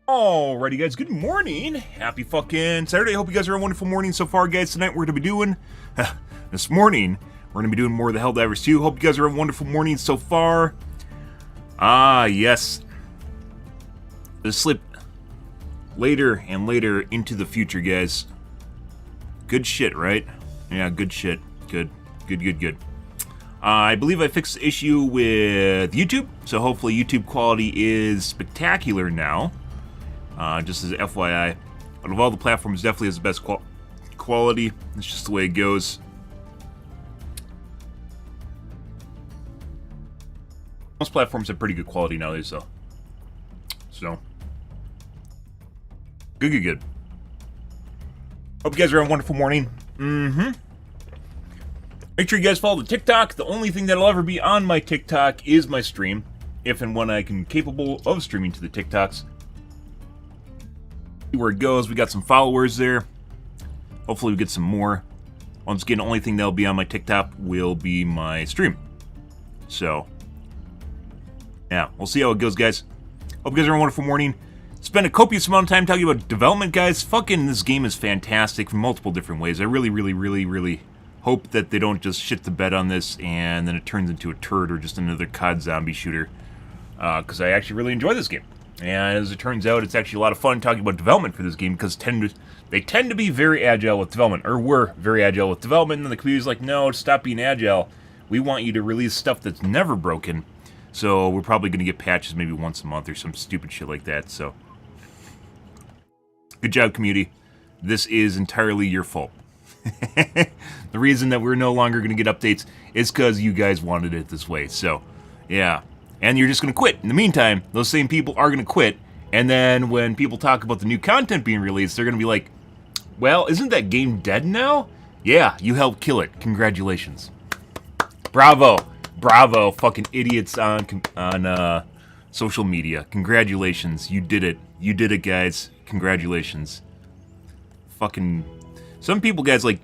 Alrighty guys, good morning. Happy fucking Saturday. Hope you guys are having a wonderful morning so far, guys. Tonight we're going to be doing, this morning, we're going to be doing more of the Helldivers 2. Hope you guys are having a wonderful morning so far. Yes. The slip later and later into the future, guys. Good shit, right? Yeah, good shit. Good. I believe I fixed the issue with YouTube, so hopefully YouTube quality is spectacular now. Just as FYI, out of all the platforms, definitely has the best quality. It's just the way it goes. Most platforms have pretty good quality nowadays, though. So, good. Hope you guys are having a wonderful morning. Make sure you guys follow the TikTok. The only thing that'll ever be on my TikTok is my stream, if and when I can capable of streaming to the TikToks. See where it goes. We got some followers there. Hopefully we get some more. Once again, the only thing that'll be on my TikTok will be my stream. So, yeah, we'll see how it goes, guys. Hope you guys are having a wonderful morning. Spend a copious amount of time talking about development, guys. Fucking this game is fantastic from multiple different ways. I really hope that they don't just shit the bed on this and then it turns into a turd or just another COD zombie shooter. Because I actually really enjoy this game. And as it turns out, it's actually a lot of fun talking about development for this game because they tend to be very agile with development, or were very agile with development, and then the community's like, no, stop being agile. We want you to release stuff that's never broken. So we're probably going to get patches maybe once a month or some stupid shit like that. So, good job, community. This is entirely your fault. The reason that we're no longer going to get updates is because you guys wanted it this way. So, yeah. And you're just going to quit. In the meantime, those same people are going to quit. And then when people talk about the new content being released, they're going to be like, well, isn't that game dead now? Yeah, you helped kill it. Congratulations. Bravo, fucking idiots on social media. Congratulations. You did it. You did it, guys. Congratulations. Fucking... Some people, guys, like...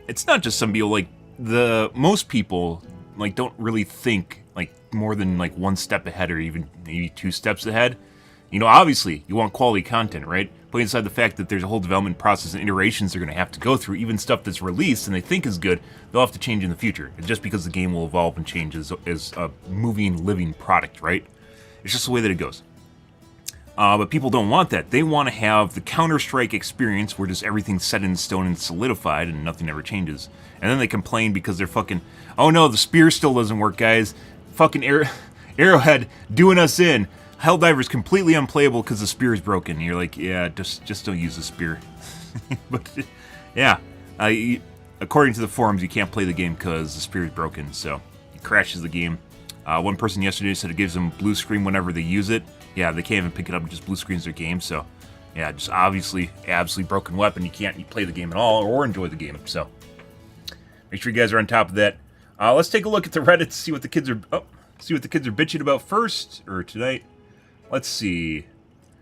It's not just some people, like... Most people, like, don't really think... like more than like one step ahead or even maybe 2 steps ahead. You know, obviously you want quality content, right? Put aside the fact that there's a whole development process and iterations they're going to have to go through. Even stuff that's released and they think is good, they'll have to change in the future. It's just because the game will evolve and change as a moving, living product, right? It's just the way that it goes. But people don't want that. They want to have the Counter-Strike experience where just everything's set in stone and solidified and nothing ever changes. And then they complain because they're fucking, oh no, the spear still doesn't work, guys. Fucking Arrowhead doing us in. Helldiver's completely unplayable because the spear is broken. And you're like, yeah, just don't use the spear. But, yeah. According to the forums, you can't play the game because the spear is broken, so it crashes the game. One person yesterday said it gives them blue screen whenever they use it. Yeah, they can't even pick it up, it just blue screens their game, so... Yeah, just obviously, absolutely broken weapon. You can't play the game at all or enjoy the game, so... Make sure you guys are on top of that. Let's take a look at the Reddit to see what the kids are... bitching about first, or tonight. Let's see.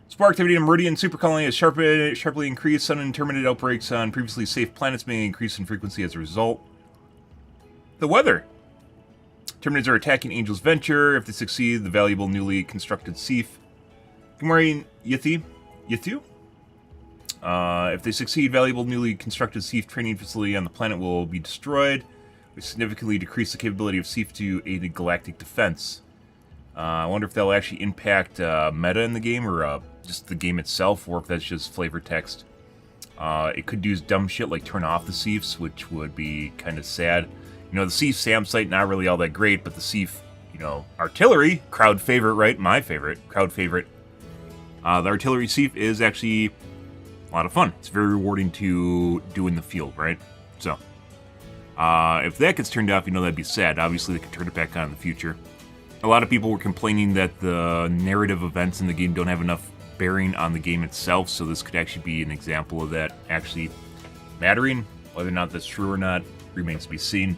Spark activity in Meridian supercolony has sharply increased. Unintermittent outbreaks on previously safe planets may increase in frequency as a result. The weather. Terminids are attacking Angel's Venture. If they succeed, the valuable newly constructed Seaf. Good morning, Yithu. If they succeed, valuable newly constructed Seaf training facility on the planet will be destroyed. We significantly decrease the capability of Seaf to aid in galactic defense. I wonder if that'll actually impact meta in the game, or just the game itself, or if that's just flavor text. It could do dumb shit like turn off the Seafs, which would be kind of sad. You know, the Seaf SAM site, not really all that great, but the Seaf, you know, artillery, crowd favorite, right? My favorite, crowd favorite. The artillery Seaf is actually a lot of fun. It's very rewarding to do in the field, right? So... if that gets turned off, you know that'd be sad. Obviously, they can turn it back on in the future. A lot of people were complaining that the narrative events in the game don't have enough bearing on the game itself, so this could actually be an example of that actually mattering. Whether or not that's true or not remains to be seen.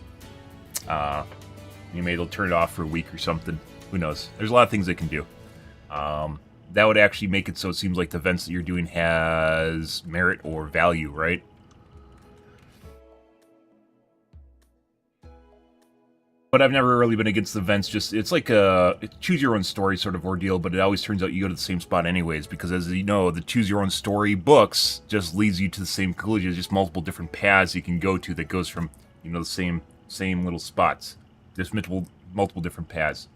Maybe they'll turn it off for a week or something. Who knows? There's a lot of things they can do. That would actually make it so it seems like the events that you're doing has merit or value, right? But I've never really been against the events. Just it's like a choose your own story sort of ordeal, but it always turns out you go to the same spot anyways, because as you know, the choose your own story books just leads you to the same conclusion. There's just multiple different paths you can go to that goes from, you know, the same little spots. There's multiple different paths.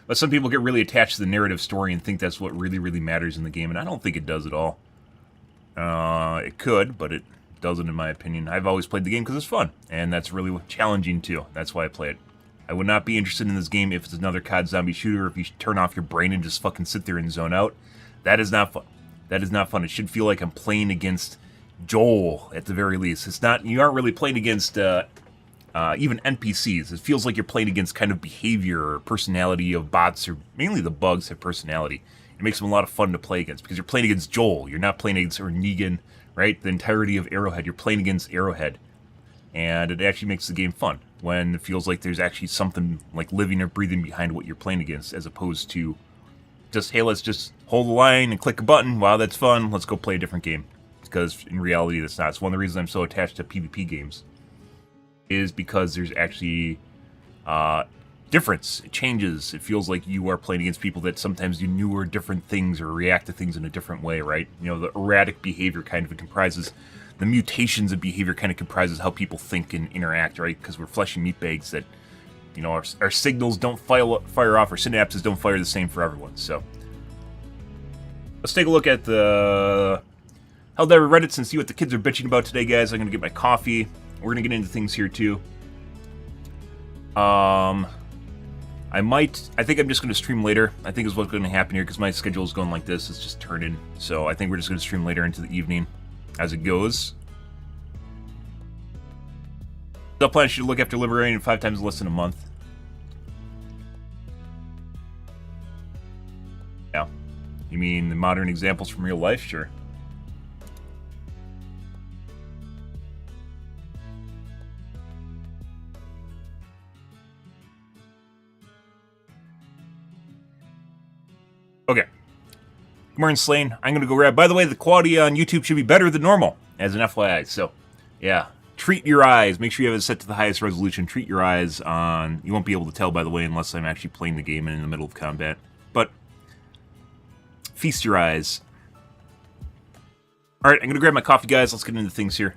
But some people get really attached to the narrative story and think that's what really, really matters in the game, and I don't think it does at all. It could, but it doesn't, in my opinion. I've always played the game because it's fun, and that's really challenging too. That's why I play it. I would not be interested in this game if it's another COD zombie shooter, if you turn off your brain and just fucking sit there and zone out. That is not fun. That is not fun. It should feel like I'm playing against Joel, at the very least. It's not, you aren't really playing against even NPCs. It feels like you're playing against kind of behavior or personality of bots, or mainly the bugs have personality. It makes them a lot of fun to play against, because you're playing against Joel. You're not playing against Negan, right? The entirety of Arrowhead. You're playing against Arrowhead. And it actually makes the game fun when it feels like there's actually something like living or breathing behind what you're playing against, as opposed to just, hey, let's just hold the line and click a button. Wow, that's fun. Let's go play a different game. Because in reality, that's not. It's one of the reasons I'm so attached to PvP games, is because there's actually difference. It changes. It feels like you are playing against people that sometimes do newer, different things or react to things in a different way, right? You know, the erratic behavior kind of comprises, the mutations of behavior kind of comprises how people think and interact, right? Because we're fleshy meat bags that, you know, our signals don't fire off, our synapses don't fire the same for everyone. So let's take a look at the Helldiver Reddits and see what the kids are bitching about today, guys. I'm going to get my coffee. We're going to get into things here, too. I think I'm just going to stream later. I think is what's going to happen here, because my schedule is going like this. It's just turning. So I think we're just going to stream later into the evening as it goes. The plan should look after liberating 5 times less than a month. Yeah. You mean the modern examples from real life? Sure. Okay. Good morning, Slane. I'm going to go grab... By the way, the quality on YouTube should be better than normal, as an FYI. So, yeah. Treat your eyes. Make sure you have it set to the highest resolution. Treat your eyes on... You won't be able to tell, by the way, unless I'm actually playing the game and in the middle of combat. But, feast your eyes. Alright, I'm going to grab my coffee, guys. Let's get into things here.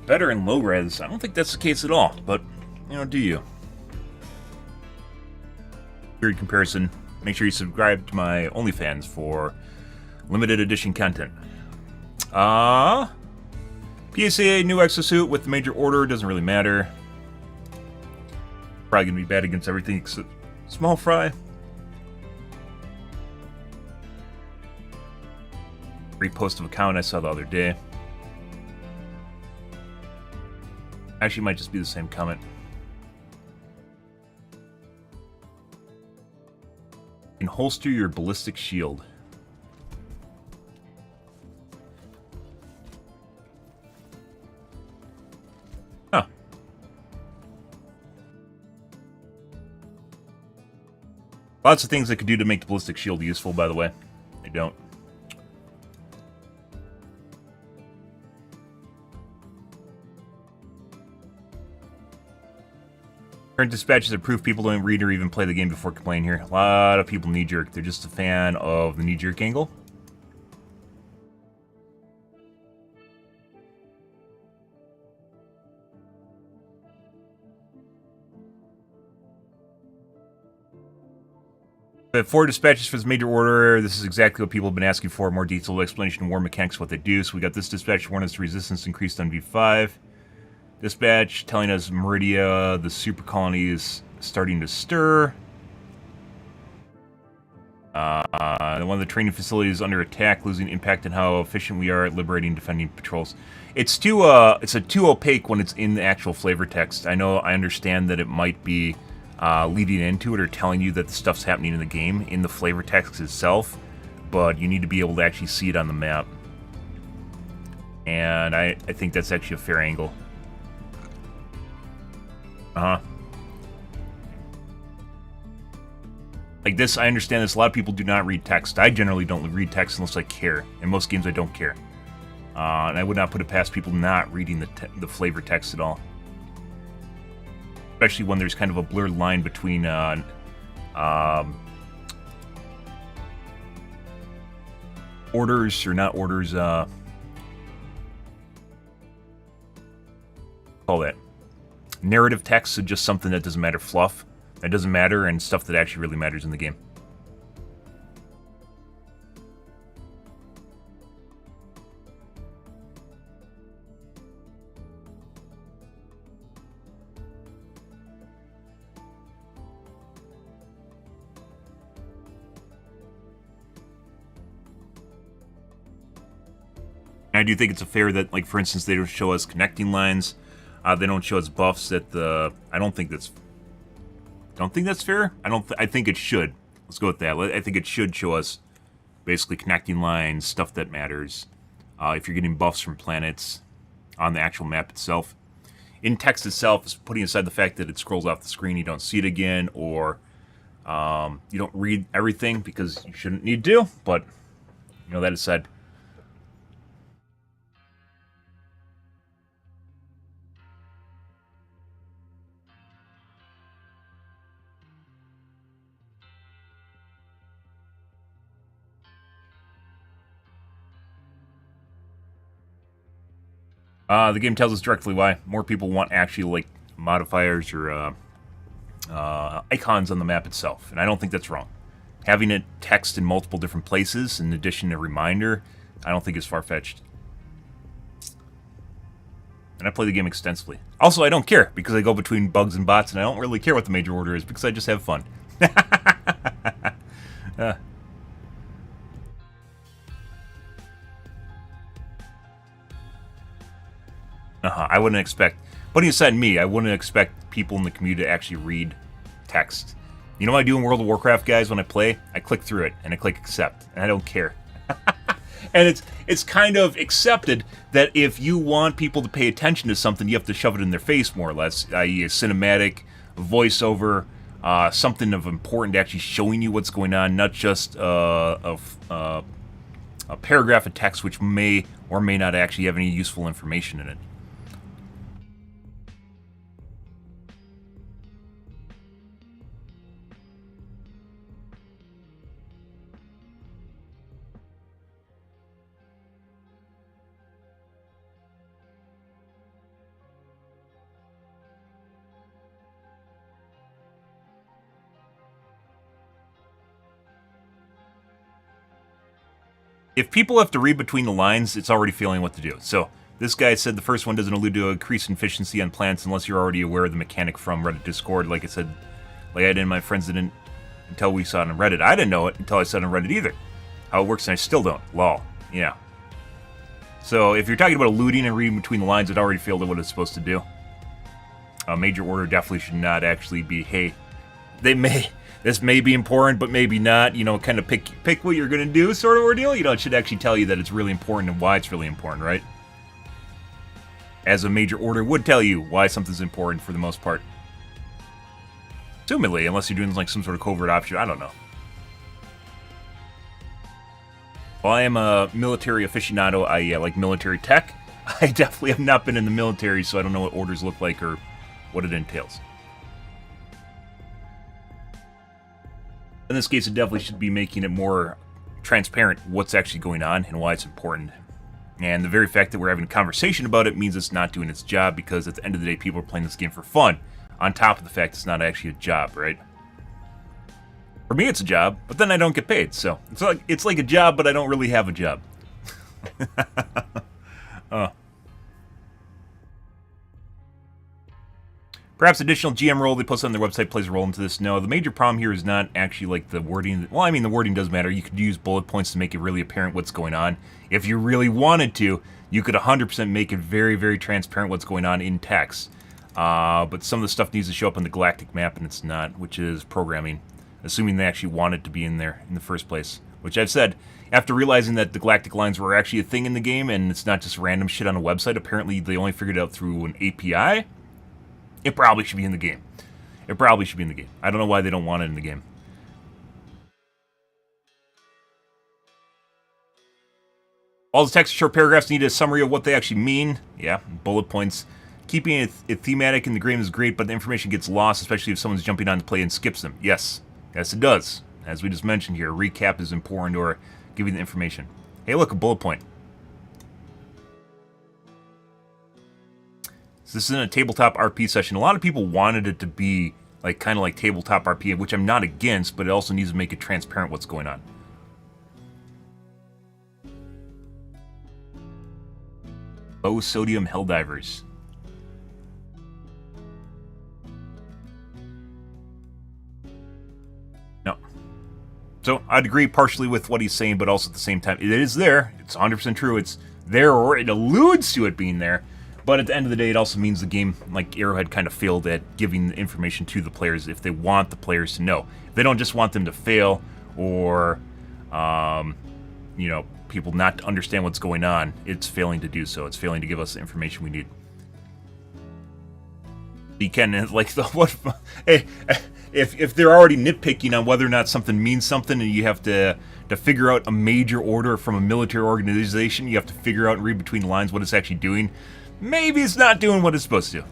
Better in low res. I don't think that's the case at all, but, you know, do you? Weird comparison. Make sure you subscribe to my OnlyFans for limited edition content. PSA new exosuit with the major order, doesn't really matter. Probably gonna be bad against everything except small fry. Repost of account I saw the other day. Actually, it might just be the same comment. You can holster your ballistic shield. Huh. Lots of things I could do to make the ballistic shield useful, by the way. I don't. Current dispatches are proof people don't read or even play the game before complaining here. A lot of people knee-jerk. They're just a fan of the knee-jerk angle. But 4 dispatches for this major order. This is exactly what people have been asking for. More detailed explanation of war mechanics, what they do. So we got this dispatch, warn us resistance increased on V5. Dispatch telling us Meridia, the super colony is starting to stir. One of the training facilities is under attack, losing impact on how efficient we are at liberating defending patrols. It's too too opaque when it's in the actual flavor text. I understand that it might be leading into it or telling you that the stuff's happening in the game in the flavor text itself, but you need to be able to actually see it on the map. And I think that's actually a fair angle. Like this, I understand this. A lot of people do not read text. I generally don't read text unless I care. In most games, I don't care. And I would not put it past people not reading the flavor text at all. Especially when there's kind of a blurred line between orders or not orders. Call that narrative text, so just something that doesn't matter, fluff that doesn't matter, and stuff that actually really matters in the game. And I do think it's fair that, like, for instance, they don't show us connecting lines. They don't show us buffs at the. I don't think that's fair. I think it should. Let's go with that. I think it should show us basically connecting lines, stuff that matters. If you're getting buffs from planets on the actual map itself, in text itself, is putting aside the fact that it scrolls off the screen, you don't see it again, or you don't read everything because you shouldn't need to. But you know, that aside. The game tells us directly why. More people want actually, like, modifiers or icons on the map itself, and I don't think that's wrong. Having it text in multiple different places, in addition to a reminder, I don't think is far-fetched. And I play the game extensively. Also, I don't care, because I go between bugs and bots, and I don't really care what the major order is, because I just have fun. I wouldn't expect, putting aside me, I wouldn't expect people in the community to actually read text. You know what I do in World of Warcraft, guys, when I play? I click through it, and I click accept, and I don't care. And it's kind of accepted that if you want people to pay attention to something, you have to shove it in their face, more or less, i.e. a cinematic, a voiceover, something of important actually showing you what's going on, not just a paragraph of text which may or may not actually have any useful information in it. If people have to read between the lines, it's already failing what to do. So this guy said the first one doesn't allude to increased efficiency on plants unless you're already aware of the mechanic from Reddit Discord. Like I said, like I didn't, my friends didn't until we saw it on Reddit. I didn't know it until I saw it on Reddit either. How it works, and I still don't. Lol. Yeah. So if you're talking about alluding and reading between the lines, it already failed at what it's supposed to do. A major order definitely should not actually be, hey, this may be important, but maybe not, you know, kind of pick what you're going to do sort of ordeal. You know, it should actually tell you that it's really important and why it's really important, right? As a major order would tell you why something's important for the most part. Assumedly, unless you're doing like some sort of covert option, I don't know. While I am a military aficionado, I like military tech. I definitely have not been in the military, so I don't know what orders look like or what it entails. In this case, it definitely should be making it more transparent what's actually going on and why it's important. And the very fact that we're having a conversation about it means it's not doing its job, because at the end of the day, people are playing this game for fun, on top of the fact it's not actually a job, right? For me, it's a job, but then I don't get paid, so it's like a job, but I don't really have a job. Perhaps additional GM role they posted on their website plays a role into this. No, the major problem here is not actually like the wording. Well, I mean, the wording does matter. You could use bullet points to make it really apparent what's going on. If you really wanted to, you could 100% make it very, very transparent what's going on in text. But some of the stuff needs to show up on the galactic map, and it's not, which is programming. Assuming they actually want it to be in there in the first place. Which I've said, after realizing that the galactic lines were actually a thing in the game, and it's not just random shit on a website, apparently they only figured it out through an API. It probably should be in the game. It probably should be in the game. I don't know why they don't want it in the game. All the text short paragraphs need a summary of what they actually mean. Yeah, bullet points. Keeping it thematic in the game is great, but the information gets lost, especially if someone's jumping on to play and skips them. Yes, it does. As we just mentioned here, a recap is important, or giving the information. Hey, look, a bullet point. So this isn't a tabletop RP session. A lot of people wanted it to be like kind of like tabletop RP, which I'm not against, but it also needs to make it transparent what's going on. Low sodium Helldivers. No. So I'd agree partially with what he's saying, but also at the same time, it is there. It's 100% true. It's there, or it alludes to it being there. But at the end of the day, it also means the game, like Arrowhead, kind of failed at giving the information to the players if they want the players to know. If they don't just want them to fail, or, you know, people not to understand what's going on, it's failing to do so. It's failing to give us the information we need. You can, like, if they're already nitpicking on whether or not something means something, and you have to figure out a major order from a military organization, you have to figure out and read between the lines what it's actually doing. Maybe it's not doing what it's supposed to.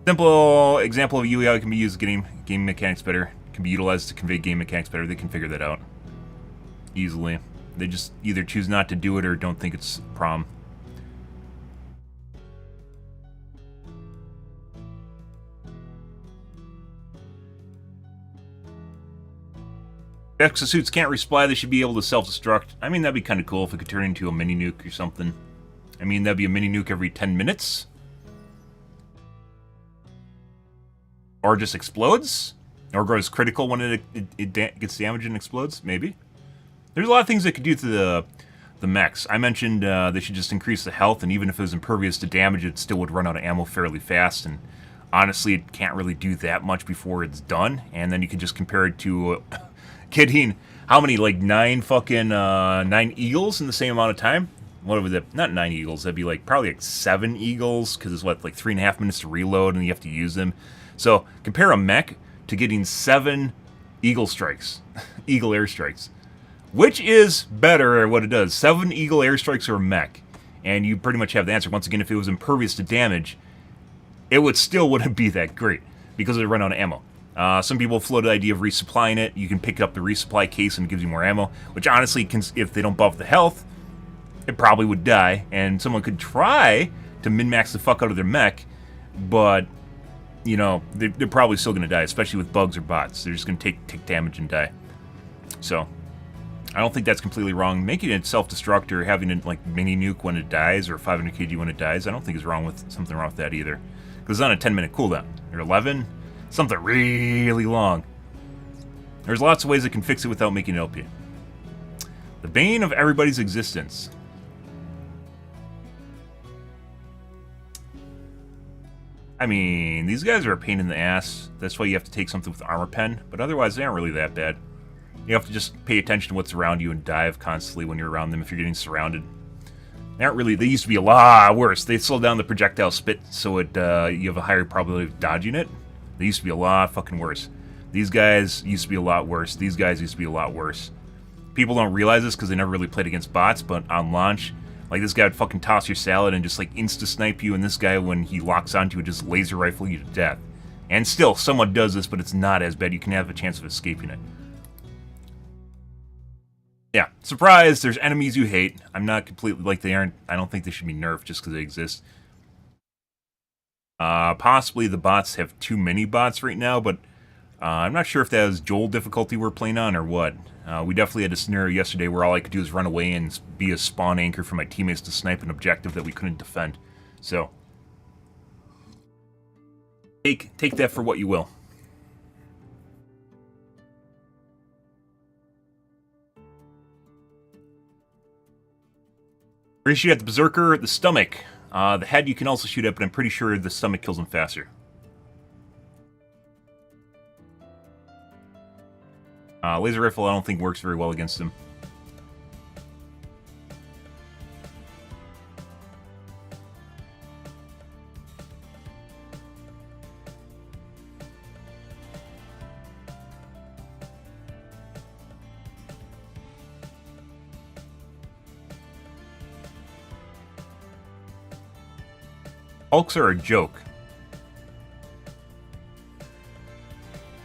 Simple example of how it can be used getting game mechanics better. It can be utilized to convey game mechanics better. They can figure that out easily. They just either choose not to do it or don't think it's a problem. If exosuits can't resupply, they should be able to self-destruct. I mean, that'd be kind of cool if it could turn into a mini-nuke or something. I mean, that'd be a mini-nuke every 10 minutes. Or just explodes. Or goes critical when it gets damaged and explodes, maybe. There's a lot of things they could do to the mechs. I mentioned they should just increase the health, and even if it was impervious to damage, it still would run out of ammo fairly fast, and honestly, it can't really do that much before it's done. And then you can just compare it to... Kidding, how many, like 9 eagles in the same amount of time? What was that? Not 9 eagles, that'd be like probably like 7 eagles, because it's what, like 3.5 minutes to reload and you have to use them. So compare a mech to getting 7 eagle strikes, eagle airstrikes. Which is better at what it does, 7 eagle airstrikes or a mech? And you pretty much have the answer. Once again, if it was impervious to damage, it wouldn't be that great, because it would run out of ammo. Some people floated the idea of resupplying it. You can pick up the resupply case and it gives you more ammo, which honestly, if they don't buff the health, it probably would die, and someone could try to min-max the fuck out of their mech, but, you know, they're probably still going to die, especially with bugs or bots. They're just going to take damage and die. So, I don't think that's completely wrong. Making it self-destruct or having it like mini nuke when it dies or 500 kg when it dies, I don't think is something wrong with that either. Because it's on a 10-minute cooldown. Or 11? Something really long. There's lots of ways it can fix it without making it OP. The bane of everybody's existence. I mean, these guys are a pain in the ass. That's why you have to take something with armor pen. But otherwise, they aren't really that bad. You have to just pay attention to what's around you and dive constantly when you're around them if you're getting surrounded. They aren't really... They used to be a lot worse. They slow down the projectile spit so it you have a higher probability of dodging it. They used to be a lot fucking worse. These guys used to be a lot worse. These guys used to be a lot worse. People don't realize this because they never really played against bots, but on launch, like this guy would fucking toss your salad and just like insta-snipe you, and this guy, when he locks onto you, would just laser rifle you to death. And still, someone does this, but it's not as bad. You can have a chance of escaping it. Yeah, surprise, there's enemies you hate. I'm not completely, like, they aren't, I don't think they should be nerfed just because they exist. Possibly the bots have too many bots right now, but I'm not sure if that is Joel difficulty we're playing on or what. We definitely had a scenario yesterday where all I could do is run away and be a spawn anchor for my teammates to snipe an objective that we couldn't defend. So, take that for what you will. We're gonna shoot at the Berserker, the stomach. The head you can also shoot at, but I'm pretty sure the stomach kills him faster. Laser rifle I don't think works very well against him. Hulks are a joke.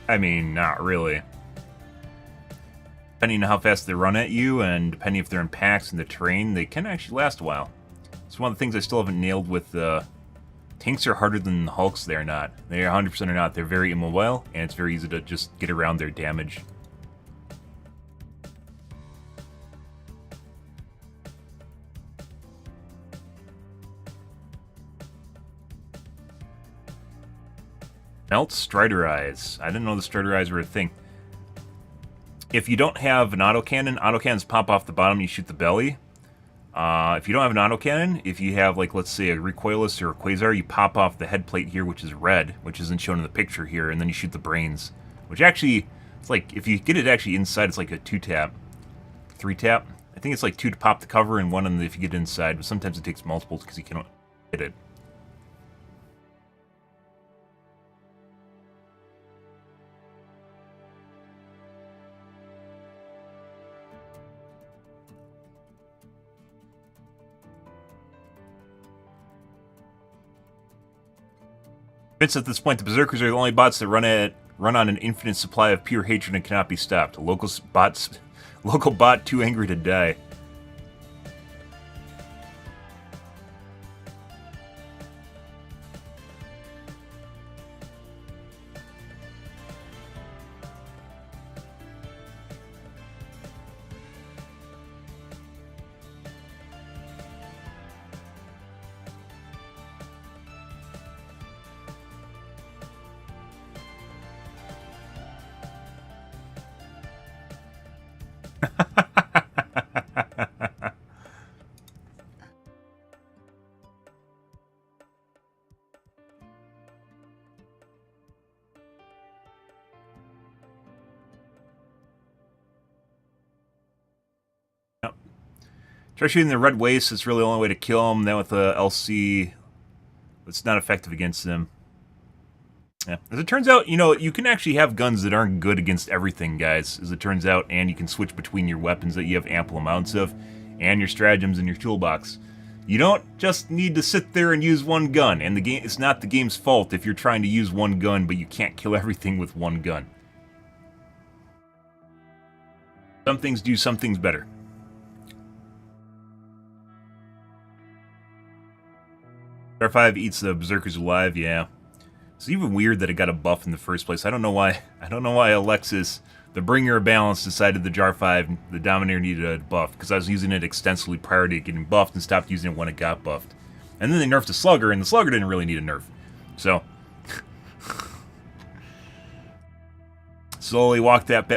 I mean, not really. Depending on how fast they run at you, and depending if they're in packs in the terrain, they can actually last a while. It's one of the things I still haven't nailed with tanks are harder than the Hulks. They're not. They 100% are not. They're very immobile, and it's very easy to just get around their damage. Melt Strider Eyes. I didn't know the Strider Eyes were a thing. If you don't have an autocannon, autocannons pop off the bottom, you shoot the belly. If you don't have an autocannon, if you have, like, let's say a recoilless or a quasar, you pop off the head plate here, which is red, which isn't shown in the picture here, and then you shoot the brains. Which actually, it's like, if you get it actually inside, it's like a 2-tap. 3-tap? I think it's like 2 to pop the cover and 1 if you get inside, but sometimes it takes multiples because you cannot hit it. At this point, the Berserkers are the only bots that run on an infinite supply of pure hatred and cannot be stopped. Local bot too angry to die. Try shooting the red waste. It's really the only way to kill them. Then with the LC, it's not effective against them. Yeah. As it turns out, you know, you can actually have guns that aren't good against everything, guys, as it turns out, and you can switch between your weapons that you have ample amounts of, and your stratagems in your toolbox. You don't just need to sit there and use one gun, and it's not the game's fault if you're trying to use one gun, but you can't kill everything with one gun. Some things do some things better. R5 eats the Berserkers alive, yeah. It's even weird that it got a buff in the first place. I don't know why Alexis The Bringer of Balance decided the Jar 5, the Dominator, needed a buff, because I was using it extensively prior to it getting buffed and stopped using it when it got buffed. And then they nerfed the Slugger, and the Slugger didn't really need a nerf. So, slowly walked that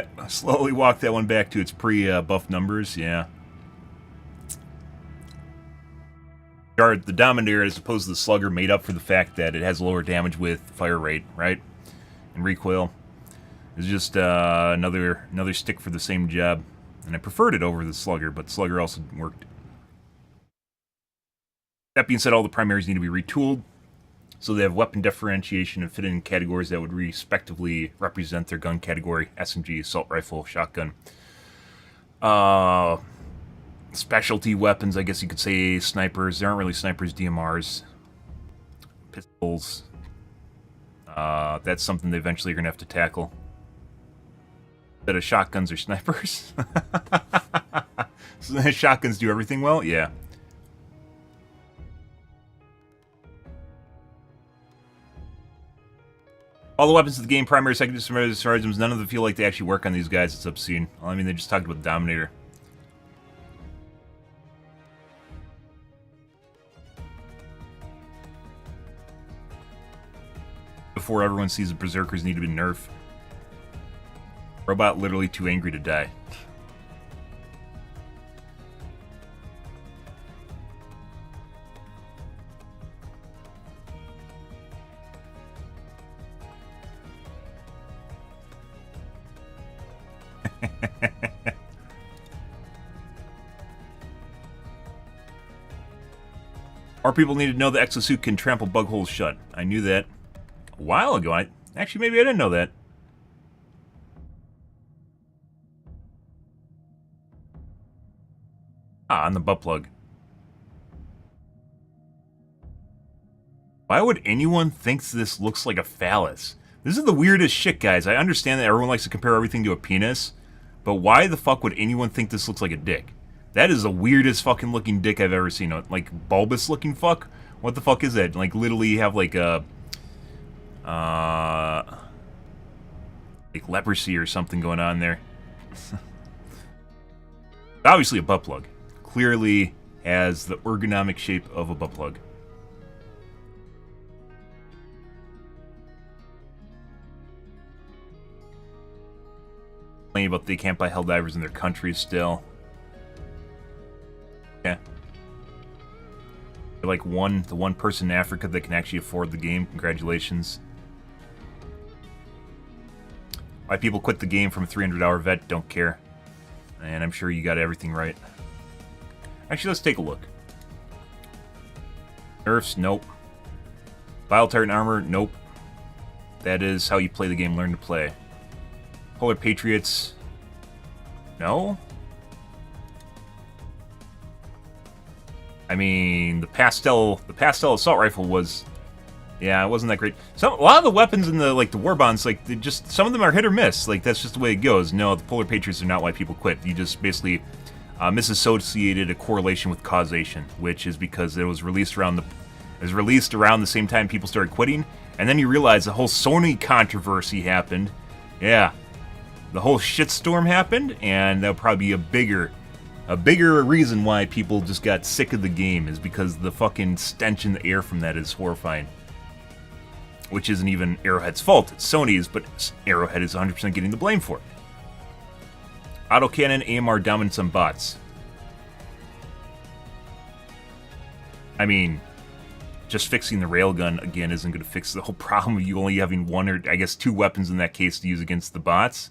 one back to its pre-buff numbers, yeah. The Dominator, as opposed to the Slugger, made up for the fact that it has lower damage with fire rate, right? And recoil. It's just another stick for the same job. And I preferred it over the Slugger, but Slugger also worked. That being said, all the primaries need to be retooled, so they have weapon differentiation and fit in categories that would respectively represent their gun category: SMG, assault rifle, shotgun. Specialty weapons, I guess you could say snipers. They aren't really snipers, DMRs. Pistols. That's something they eventually are going to have to tackle. Instead of shotguns or snipers. So shotguns do everything well? Yeah. All the weapons of the game, primary, secondary, sarcasms, none of them feel like they actually work on these guys. It's obscene. Well, I mean, they just talked about the Dominator. Before everyone sees the Berserkers need to be nerfed. Robot literally too angry to die. More people need to know the exosuit can trample bug holes shut. I knew that a while ago. Actually, maybe I didn't know that. Ah, on the butt plug. Why would anyone think this looks like a phallus? This is the weirdest shit, guys. I understand that everyone likes to compare everything to a penis, but why the fuck would anyone think this looks like a dick? That is the weirdest fucking looking dick I've ever seen. Like, bulbous looking fuck? What the fuck is that? Like, literally you have like a... like leprosy or something going on there. Obviously a butt plug. Clearly has the ergonomic shape of a butt plug. Complaining about they can't buy Helldivers in their countries still. Yeah. They're like the one person in Africa that can actually afford the game. Congratulations. Why people quit the game from a $300 vet, don't care. And I'm sure you got everything right. Actually, let's take a look. Nerfs, nope. Bile Titan armor, nope. That is how you play the game, learn to play. Polar Patriots, no? I mean, the pastel assault rifle was, yeah, it wasn't that great. A lot of the weapons in the war bonds, like, some of them are hit or miss. Like, that's just the way it goes. No, the Polar Patriots are not why people quit. You just basically misassociated a correlation with causation, which is because it was released around the same time people started quitting, and then you realize the whole Sony controversy happened. Yeah, the whole shitstorm happened, and that'll probably be a bigger reason why people just got sick of the game, is because the fucking stench in the air from that is horrifying. Which isn't even Arrowhead's fault, it's Sony's, but Arrowhead is 100% getting the blame for it. Autocannon, AMR dominance on bots. I mean, just fixing the railgun again isn't going to fix the whole problem of you only having one or, I guess, two weapons in that case to use against the bots.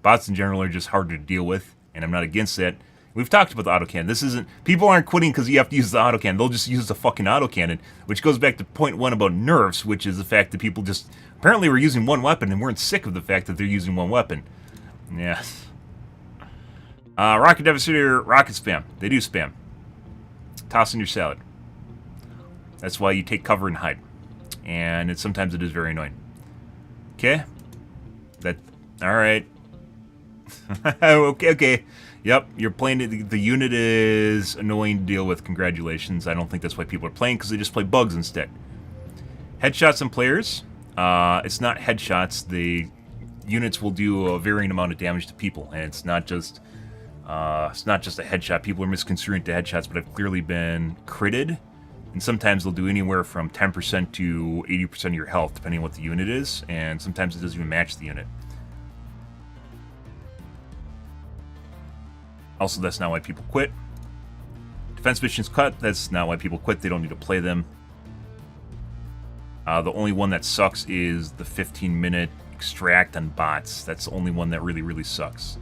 Bots in general are just harder to deal with, and I'm not against that. We've talked about the autocannon. This isn't... People aren't quitting because you have to use the autocannon. They'll just use the fucking autocannon, which goes back to point one about nerfs, which is the fact that people just... Apparently were using one weapon and weren't sick of the fact that they're using one weapon. Yeah. Rocket Devastator, rocket spam. They do spam. Toss in your salad. That's why you take cover and hide. And sometimes it is very annoying. Okay? Alright. Okay. Yep, you're playing it. The unit is annoying to deal with. Congratulations. I don't think that's why people are playing, because they just play bugs instead. Headshots and players. It's not headshots. units will do a varying amount of damage to people, and it's not just a headshot. People are misconstruing it to headshots, but I've clearly been critted, and sometimes they'll do anywhere from 10% to 80% of your health, depending on what the unit is, and sometimes it doesn't even match the unit. Also, that's not why people quit. Defense missions cut, that's not why people quit. They don't need to play them. The only one that sucks is the 15-minute extract on bots. That's the only one that really, really sucks.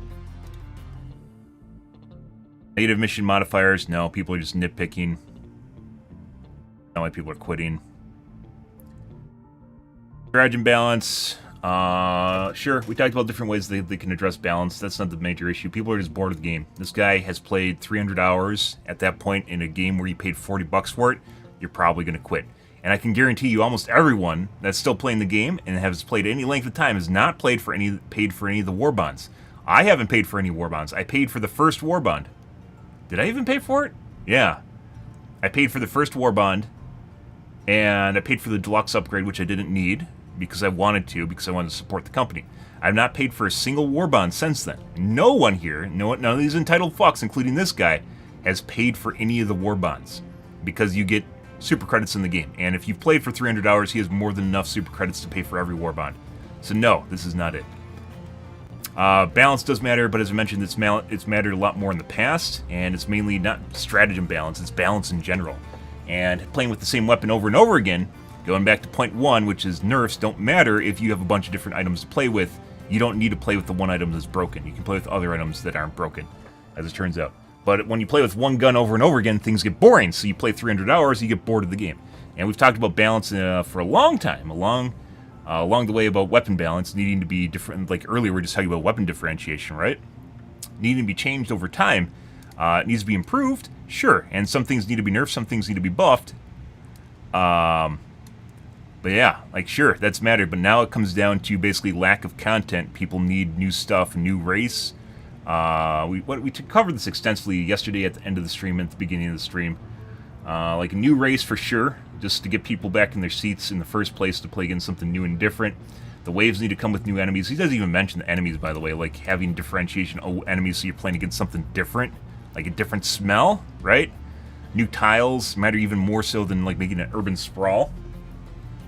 Negative mission modifiers, no, people are just nitpicking. Not why people are quitting. Strategy balance, sure, we talked about different ways they can address balance. That's not the major issue. People are just bored of the game. This guy has played 300 hours at that point in a game where you paid $40 for it. You're probably going to quit. And I can guarantee you almost everyone that's still playing the game and has played any length of time has not paid for any of the war bonds. I haven't paid for any war bonds. I paid for the first war bond. Did I even pay for it? Yeah. I paid for the first war bond, and I paid for the deluxe upgrade, which I didn't need because I wanted to support the company. I've not paid for a single war bond since then. No one here, none of these entitled fucks, including this guy, has paid for any of the war bonds because you get super credits in the game. And if you've played for 300 hours, he has more than enough super credits to pay for every war bond. So no, this is not it. Balance does matter, but as I mentioned, it's mattered a lot more in the past, and it's mainly not stratagem balance, it's balance in general. And playing with the same weapon over and over again, going back to point one, which is nerfs don't matter if you have a bunch of different items to play with. You don't need to play with the one item that's broken. You can play with other items that aren't broken, as it turns out. But when you play with one gun over and over again, things get boring. So you play 300 hours, you get bored of the game. And we've talked about balance for a long time, along the way about weapon balance needing to be different. Like earlier, we were just talking about weapon differentiation, right? Needing to be changed over time. It needs to be improved, sure. And some things need to be nerfed, some things need to be buffed. But yeah, like sure, that's mattered. But now it comes down to basically lack of content. People need new stuff, new race. We covered this extensively yesterday at the end of the stream and at the beginning of the stream. Like a new race for sure, just to get people back in their seats in the first place to play against something new and different. The waves need to come with new enemies. He doesn't even mention the enemies, by the way, like having differentiation enemies so you're playing against something different, like a different smell, right? New tiles matter even more so than like making an urban sprawl.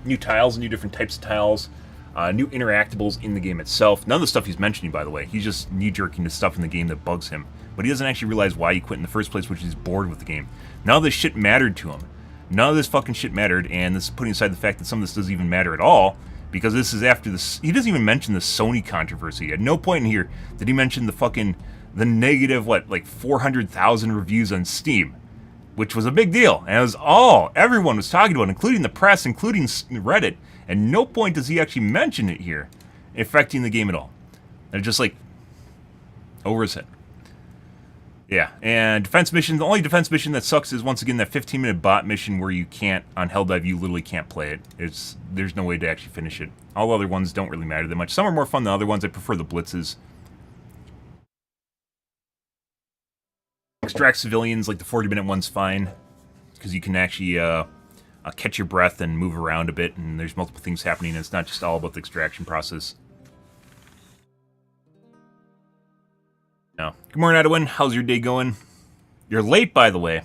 New tiles, new different types of tiles. New interactables in the game itself. None of the stuff he's mentioning, by the way. He's just knee-jerking to stuff in the game that bugs him. But he doesn't actually realize why he quit in the first place, which is he's bored with the game. None of this shit mattered to him. None of this fucking shit mattered, and this is putting aside the fact that some of this doesn't even matter at all, because this is after this. He doesn't even mention the Sony controversy. At no point in here did he mention the negative, like 400,000 reviews on Steam, which was a big deal. And it was everyone was talking about, including the press, including Reddit. At no point does he actually mention it here, affecting the game at all. They're just like over his head. Yeah, and defense mission, the only defense mission that sucks is once again that 15-minute bot mission where you can't, on Helldive, you literally can't play it. There's no way to actually finish it. All other ones don't really matter that much. Some are more fun than other ones. I prefer the blitzes. Extract civilians, like the 40-minute one's fine, because you can actually catch your breath and move around a bit, and there's multiple things happening, and it's not just all about the extraction process. No. Good morning, Edwin. How's your day going? You're late, by the way.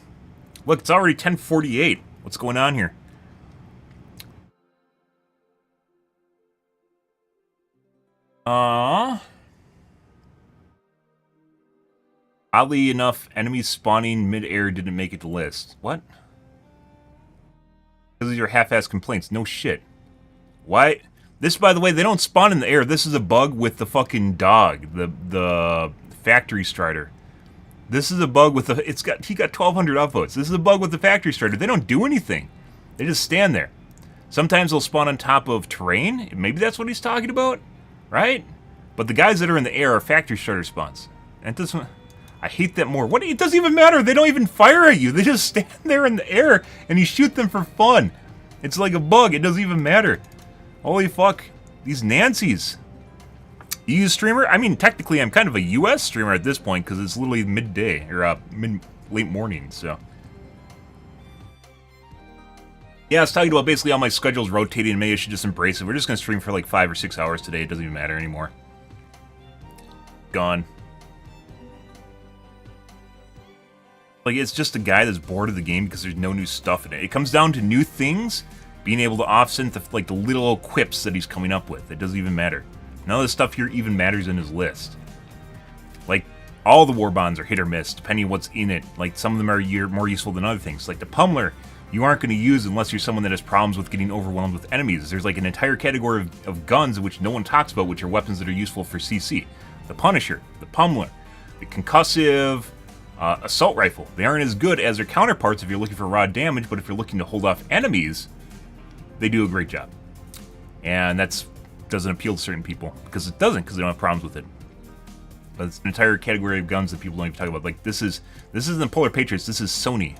Look, it's already 10:48. What's going on here? Oddly enough, enemies spawning mid-air didn't make it to list. What? Because of your half-assed complaints. No shit. Why? This, by the way, they don't spawn in the air. This is a bug with the fucking dog. The factory strider. This is a bug with the... He got 1,200 upvotes. This is a bug with the factory strider. They don't do anything. They just stand there. Sometimes they'll spawn on top of terrain. Maybe that's what he's talking about. Right? But the guys that are in the air are factory strider spawns. And this one... I hate that more. What? It doesn't even matter. They don't even fire at you. They just stand there in the air and you shoot them for fun. It's like a bug. It doesn't even matter. Holy fuck. These Nancys. EU streamer? I mean, technically, I'm kind of a US streamer at this point because it's literally midday or late morning, so. Yeah, I was talking about basically how my schedule's rotating, and maybe I should just embrace it. We're just going to stream for like 5 or 6 hours today. It doesn't even matter anymore. Gone. Like, it's just a guy that's bored of the game because there's no new stuff in it. It comes down to new things, being able to offset the, like, the little quips that he's coming up with. It doesn't even matter. None of the stuff here even matters in his list. Like, all the war bonds are hit or miss, depending on what's in it. Like, some of them are more useful than other things. Like the pummeler, you aren't going to use unless you're someone that has problems with getting overwhelmed with enemies. There's like an entire category of guns which no one talks about, which are weapons that are useful for CC. The Punisher, the pummeler, the concussive, assault rifle. They aren't as good as their counterparts if you're looking for raw damage, but if you're looking to hold off enemies, they do a great job. And that doesn't appeal to certain people, because it doesn't, because they don't have problems with it. But it's an entire category of guns that people don't even talk about. Like, this isn't the Polar Patriots, this is Sony.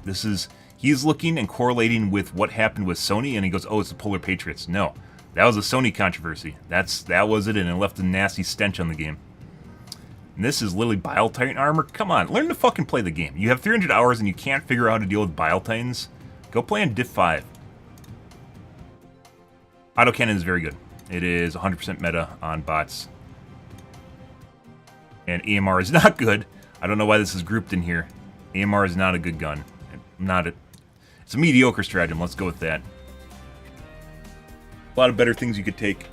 He's looking and correlating with what happened with Sony, and he goes, oh, it's the Polar Patriots. No, that was a Sony controversy. That was it, and it left a nasty stench on the game. And this is literally Bile Titan armor? Come on, learn to fucking play the game. You have 300 hours and you can't figure out how to deal with Bile Titans? Go play on Diff 5. Autocannon is very good. It is 100% meta on bots. And AMR is not good. I don't know why this is grouped in here. AMR is not a good gun. It's a mediocre stratagem, let's go with that. A lot of better things you could take.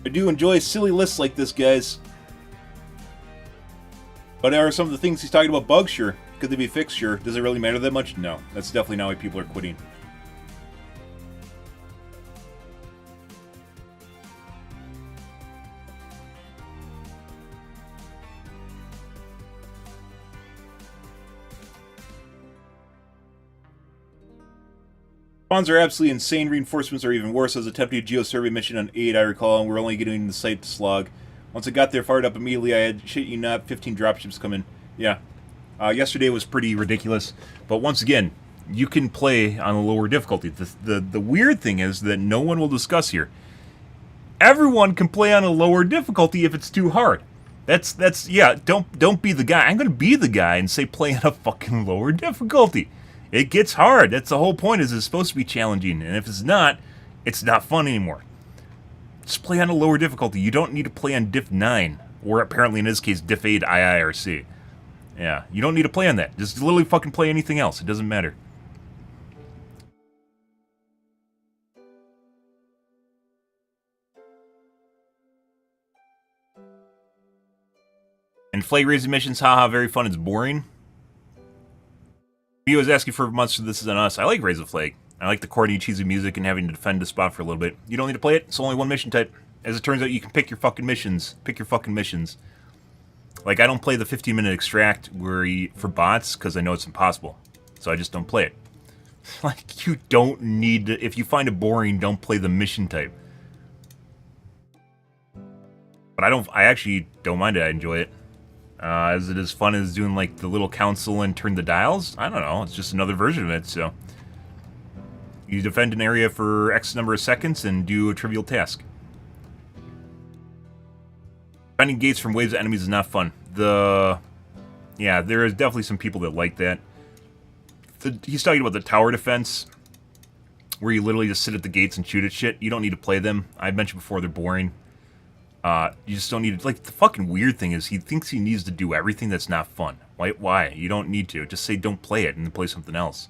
I do enjoy silly lists like this, guys. But are some of the things he's talking about bugs? Sure. Could they be fixed? Sure. Does it really matter that much? No. That's definitely not why people are quitting. Spawns are absolutely insane. Reinforcements are even worse. I was attempting a geo-survey mission on 8, I recall, and we're only getting the site to slog. Once I got there, fired up immediately, I had, shit you not, 15 dropships come in. Yeah. Yesterday was pretty ridiculous. But once again, you can play on a lower difficulty. The weird thing is that no one will discuss here. Everyone can play on a lower difficulty if it's too hard. Yeah, don't be the guy. I'm going to be the guy and say play on a fucking lower difficulty. It gets hard. That's the whole point, is it's supposed to be challenging. And if it's not fun anymore. Just play on a lower difficulty. You don't need to play on Diff 9. Or apparently in this case, Diff 8 IIRC. Yeah, you don't need to play on that. Just literally fucking play anything else. It doesn't matter. And flag raising missions, haha, very fun. It's boring. He was asking for months, so this is on us. I like Raise the Flag. I like the corny, cheesy music and having to defend a spot for a little bit. You don't need to play it. It's only one mission type. As it turns out, you can pick your fucking missions. Pick your fucking missions. Like, I don't play the 15-minute extract for bots because I know it's impossible. So I just don't play it. Like, you don't need to... If you find it boring, don't play the mission type. But I actually don't mind it. I enjoy it. Is it as fun as doing, like, the little council and turn the dials? I don't know. It's just another version of it, so... You defend an area for X number of seconds and do a trivial task. Finding gates from waves of enemies is not fun. Yeah, there is definitely some people that like that. He's talking about the tower defense, where you literally just sit at the gates and shoot at shit. You don't need to play them. I mentioned before, they're boring. You just don't need to... Like, the fucking weird thing is he thinks he needs to do everything that's not fun. Why? You don't need to. Just say don't play it and then play something else.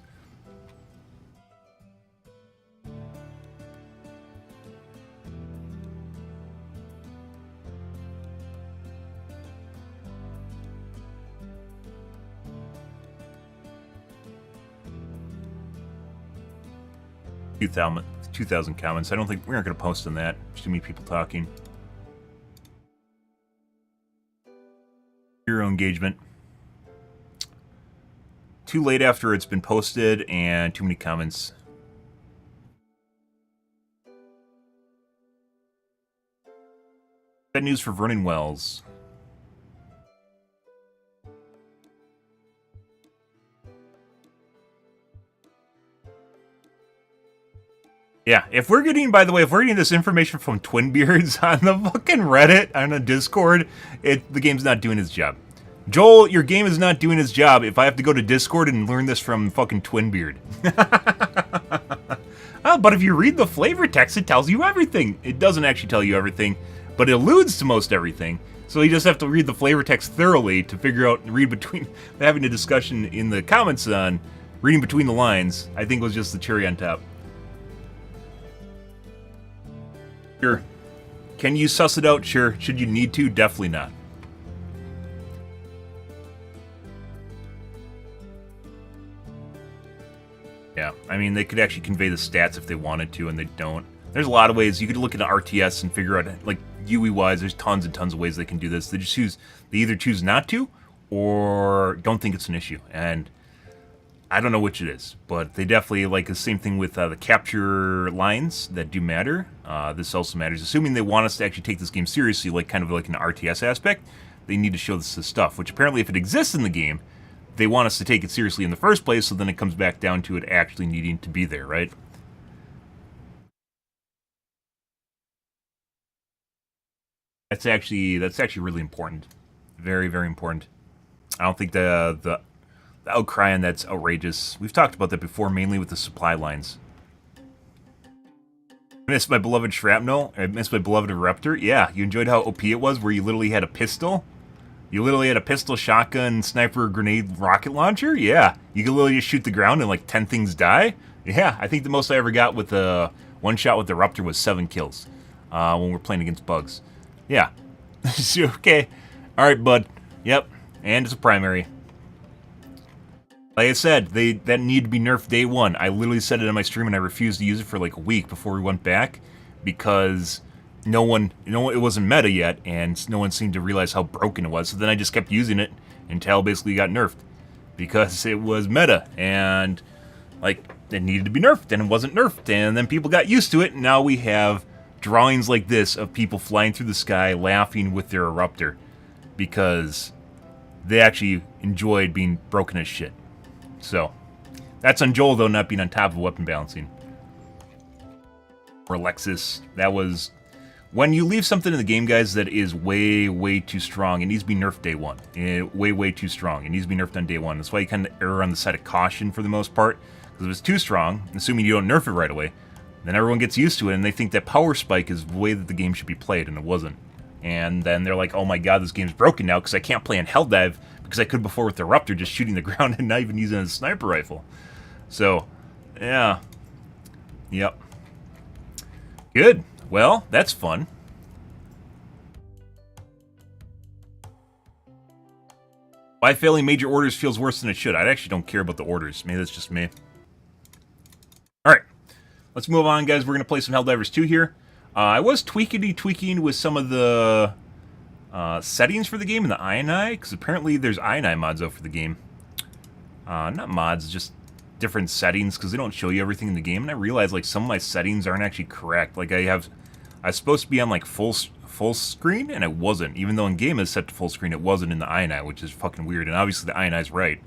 Two thousand comments. I don't think... We aren't going to post on that. There's too many people talking. Hero engagement. Too late after it's been posted, and too many comments. Bad news for Vernon Wells. Yeah, if we're getting, by the way, if we're getting this information from Twinbeards on the fucking Reddit, on the Discord, the game's not doing its job. Joel, your game is not doing its job if I have to go to Discord and learn this from fucking Twinbeard. Oh, but if you read the flavor text, it tells you everything. It doesn't actually tell you everything, but it alludes to most everything. So you just have to read the flavor text thoroughly to figure out and read between. Having a discussion in the comments on reading between the lines, I think was just the cherry on top. Sure. Can you suss it out? Sure. Should you need to? Definitely not. Yeah, I mean, they could actually convey the stats if they wanted to, and they don't. There's a lot of ways. You could look at an RTS and figure out, like, UE-wise, there's tons and tons of ways they can do this. They either choose not to, or don't think it's an issue. And I don't know which it is, but they definitely, like, the same thing with the capture lines that do matter. This also matters. Assuming they want us to actually take this game seriously, like, kind of like an RTS aspect, they need to show this stuff, which apparently if it exists in the game, they want us to take it seriously in the first place, so then it comes back down to it actually needing to be there, right? That's actually really important. Very, very important. I don't think the outcry on that's outrageous. We've talked about that before, mainly with the supply lines. I miss my beloved Shrapnel. I miss my beloved Eruptor. Yeah, you enjoyed how OP it was, where you literally had a pistol. You literally had a pistol, shotgun, sniper, grenade, rocket launcher? Yeah. You could literally just shoot the ground and like 10 things die? Yeah, I think the most I ever got with the one shot with the Ruptor was 7 kills when we're playing against bugs. Yeah. Okay. Alright, bud. Yep. And it's a primary. Like I said, that needed to be nerfed day one. I literally said it on my stream and I refused to use it for like a week before we went back because no one, it wasn't meta yet, and no one seemed to realize how broken it was. So then I just kept using it until basically it got nerfed because it was meta and like it needed to be nerfed, and it wasn't nerfed, and then people got used to it. And now we have drawings like this of people flying through the sky laughing with their Eruptor because they actually enjoyed being broken as shit. So that's on Joel though, not being on top of weapon balancing. Or Lexus, that was. When you leave something in the game, guys, that is way, way too strong, it needs to be nerfed day one. Way, way too strong. It needs to be nerfed on day one. That's why you kind of err on the side of caution for the most part. Because if it's too strong, assuming you don't nerf it right away, then everyone gets used to it, and they think that power spike is the way that the game should be played, and it wasn't. And then they're like, oh my god, this game's broken now because I can't play in Helldive because I could before with the Eruptor just shooting the ground and not even using a sniper rifle. So, yeah. Yep. Good. Well, that's fun. Why failing major orders feels worse than it should. I actually don't care about the orders. Maybe that's just me. Alright. Let's move on, guys. We're going to play some Helldivers 2 here. I was tweaking with some of the settings for the game in the INI, because apparently there's INI mods out for the game. Not mods, just different settings, because they don't show you everything in the game. And I realized, like, some of my settings aren't actually correct. Like, I was supposed to be on, like, full screen, and it wasn't. Even though in game is set to full screen, it wasn't in the INI, which is fucking weird. And obviously the INI is right.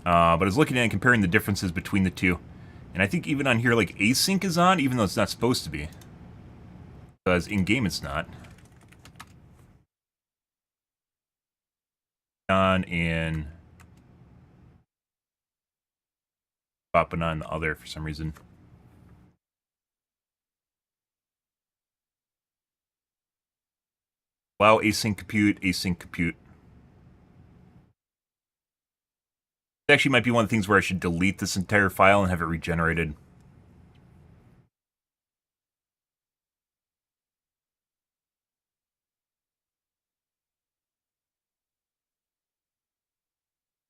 But I was looking at and comparing the differences between the two. And I think even on here, like, async is on, even though it's not supposed to be. Because in-game it's not. On in... popping on the other for some reason. Allow async compute, async compute. It actually might be one of the things where I should delete this entire file and have it regenerated.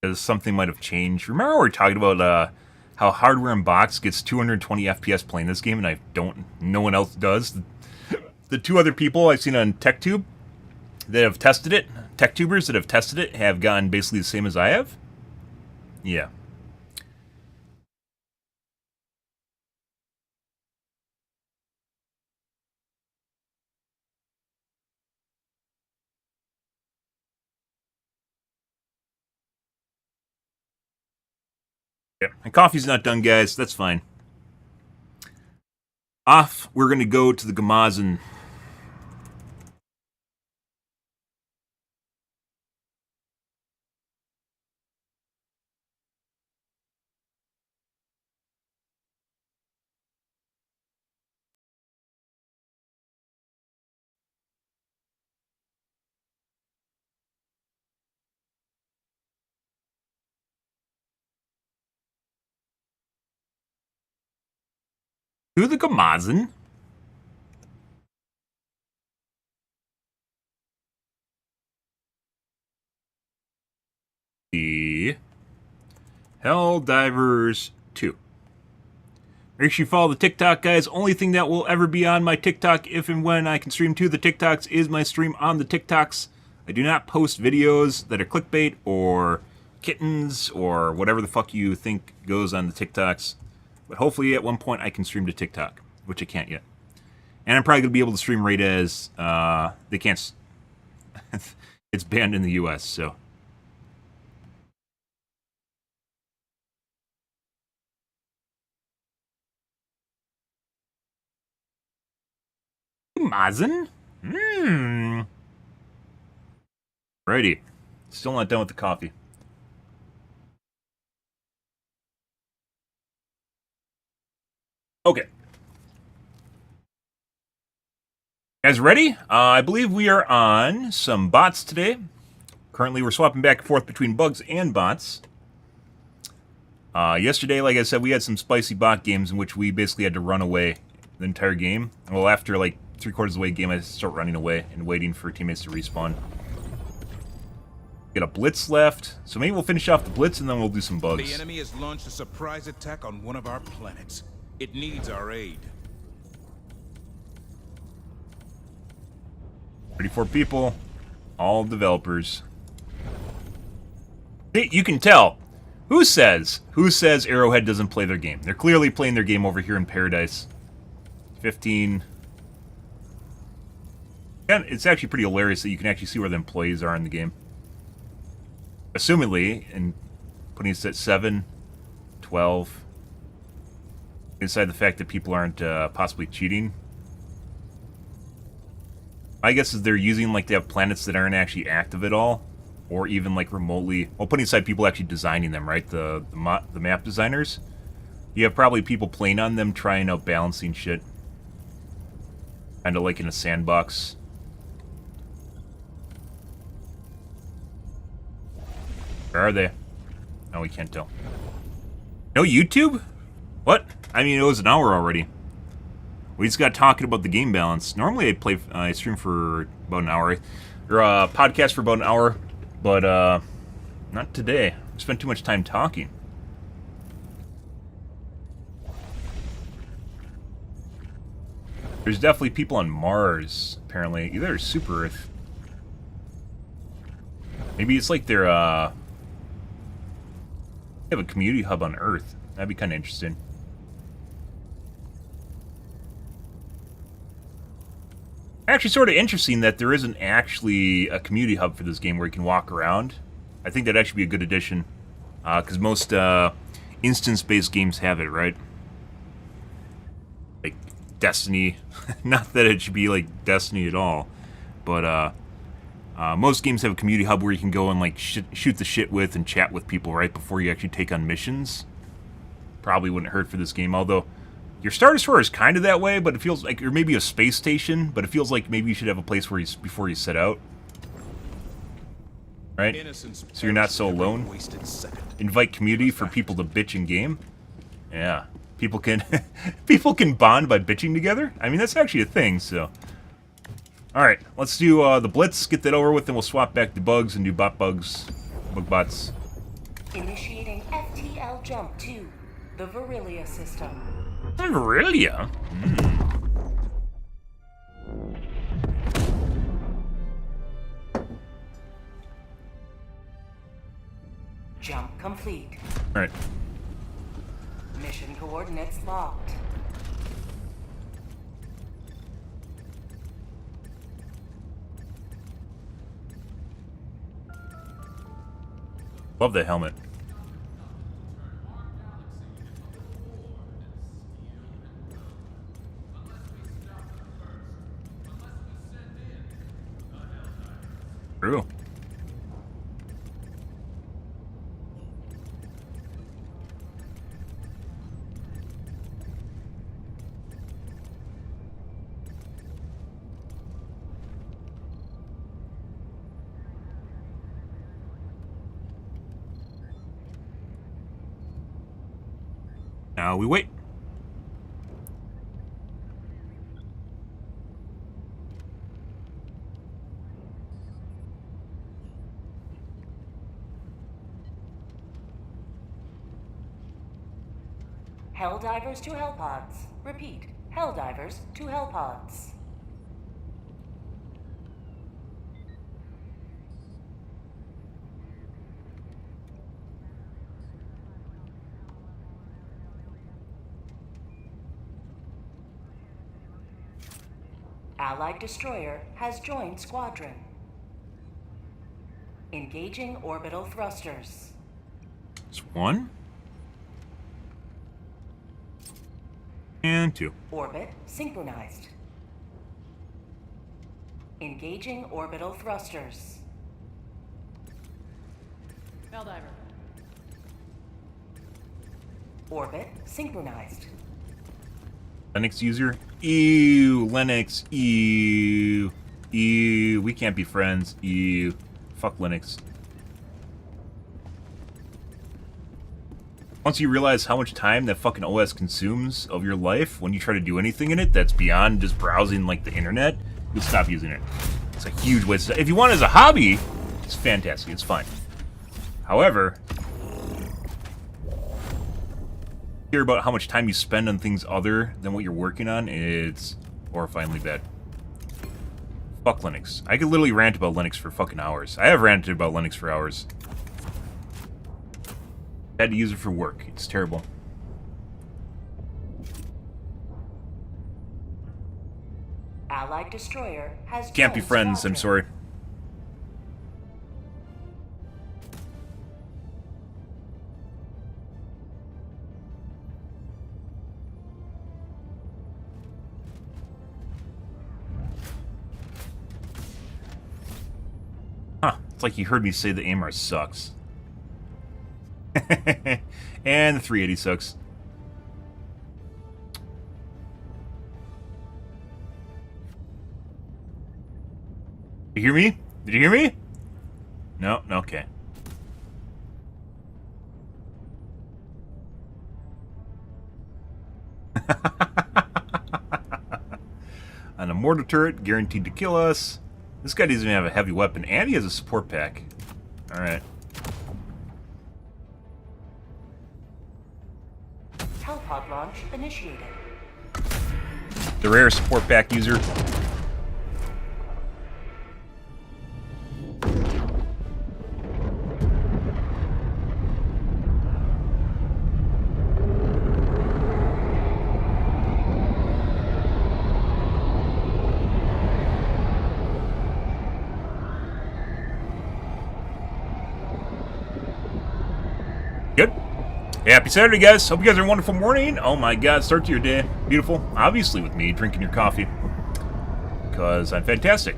Because something might have changed. Remember we were talking about how Hardware Unboxed gets 220 FPS playing this game, and no one else does. The two other people I've seen on TechTube that have tested it, TechTubers that have tested it, have gotten basically the same as I have. Yeah. Yeah. My coffee's not done, guys. That's fine. Off, we're going to go to the Gamaz, To the Gamazen. The Helldivers 2. Make sure you follow the TikTok, guys. Only thing that will ever be on my TikTok, if and when I can stream to the TikToks, is my stream on the TikToks. I do not post videos that are clickbait or kittens or whatever the fuck you think goes on the TikToks. But hopefully at one point I can stream to TikTok, which I can't yet. And I'm probably going to be able to stream right as they can't. It's banned in the US, so. Mazen? Righty. Still not done with the coffee. Okay. Guys, ready? I believe we are on some bots today. Currently, we're swapping back and forth between bugs and bots. Yesterday, like I said, we had some spicy bot games in which we basically had to run away the entire game. Well, after like 3/4 of the way game, I start running away and waiting for teammates to respawn. Got a blitz left, so maybe we'll finish off the blitz and then we'll do some bugs. The enemy has launched a surprise attack on one of our planets. It needs our aid. 34 people, all developers. See, you can tell. Who says Arrowhead doesn't play their game? They're clearly playing their game over here in Paradise. 15. And it's actually pretty hilarious that you can actually see where the employees are in the game. Assumedly, and putting it at 7, 12, inside the fact that people aren't possibly cheating. My guess is they're using, like, they have planets that aren't actually active at all, or even, like, remotely. Well, putting aside people actually designing them, right? The map designers. You have probably people playing on them, trying out balancing shit. Kind of like in a sandbox. Where are they? Oh, we can't tell. No YouTube? What? I mean, it was an hour already. We just got talking about the game balance. Normally I stream for about an hour. Or podcast for about an hour. But, not today. I spent too much time talking. There's definitely people on Mars, apparently. Either Super Earth. Maybe it's like they're, they have a community hub on Earth. That'd be kind of interesting. Actually, sort of interesting that there isn't actually a community hub for this game where you can walk around. I think that'd actually be a good addition. Because most instance-based games have it, right? Like Destiny. Not that it should be like Destiny at all. But most games have a community hub where you can go and like shoot the shit with and chat with people right before you actually take on missions. Probably wouldn't hurt for this game, although your Star Destroyer is kind of that way, but it feels like, or maybe a space station, but it feels like maybe you should have a place where before you set out. Right? So you're not so alone. Invite community for people to bitch in game. Yeah. People can people can bond by bitching together. I mean, that's actually a thing, so. Alright, let's do the blitz, get that over with, and we'll swap back to bugs and do bug bots. Initiating FTL jump to the Virilia system. Virilia? Jump complete. Alright. Mission coordinates locked. Love the helmet. True. Now we wait. Helldivers to Hellpods. Repeat, Helldivers to Hellpods. Allied destroyer has joined squadron. Engaging orbital thrusters. It's 1. And 2. Orbit synchronized. Engaging orbital thrusters. Helldiver. Orbit synchronized. Linux user? Ew, Linux. Ew. Ew. We can't be friends. Ew. Fuck Linux. Once you realize how much time that fucking OS consumes of your life when you try to do anything in it that's beyond just browsing like the internet, you'll stop using it. It's a huge waste of, if you want it as a hobby, it's fantastic. It's fine. However, hear about how much time you spend on things other than what you're working on, it's horrifyingly bad. Fuck Linux. I could literally rant about Linux for fucking hours. I have ranted about Linux for hours. I had to use it for work. It's terrible. Allied destroyer has Can't be joined friends, I'm squadron. sorry. Huh, it's like you heard me say the AMR sucks. And the 380 sucks. Did you hear me? Did you hear me? No? Okay. On a mortar turret, guaranteed to kill us. This guy doesn't even have a heavy weapon, and he has a support pack. Alright. Hellpod launch initiated. The rare support pack user. Good. Happy Saturday, guys. Hope you guys are having a wonderful morning. Oh my god, start to your day. Beautiful. Obviously with me drinking your coffee. Because I'm fantastic.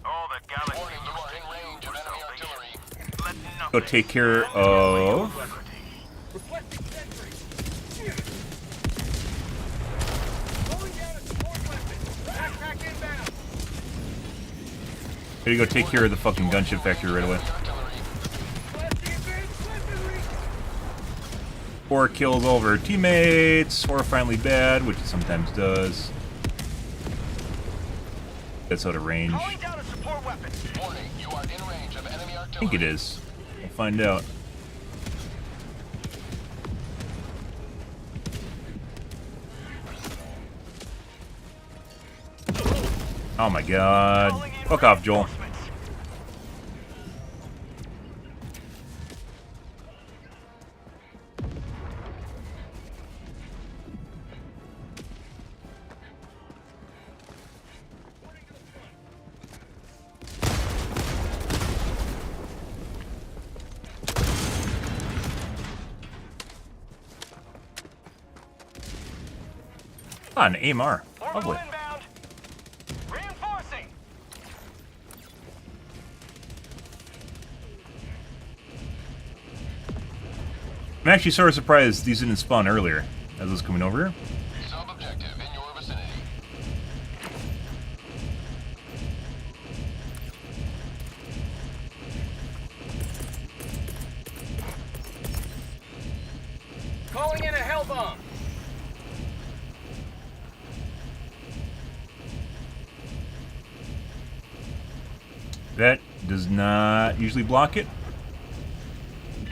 All the galaxies are in range of enemy artillery. Let Go nothing take care of... Reflecting sentry. Gotta go take care of the fucking gunship factory right away. 4 kills all of our teammates. Horrifyingly bad, which it sometimes does. That's out of range. I think it is. We'll find out. Oh my god. Fuck off, Joel. Ah, an AMR. Lovely. I'm actually sort of surprised these didn't spawn earlier as I was coming over here. Sub-objective in your vicinity. Calling in a hell bomb. does not usually block it.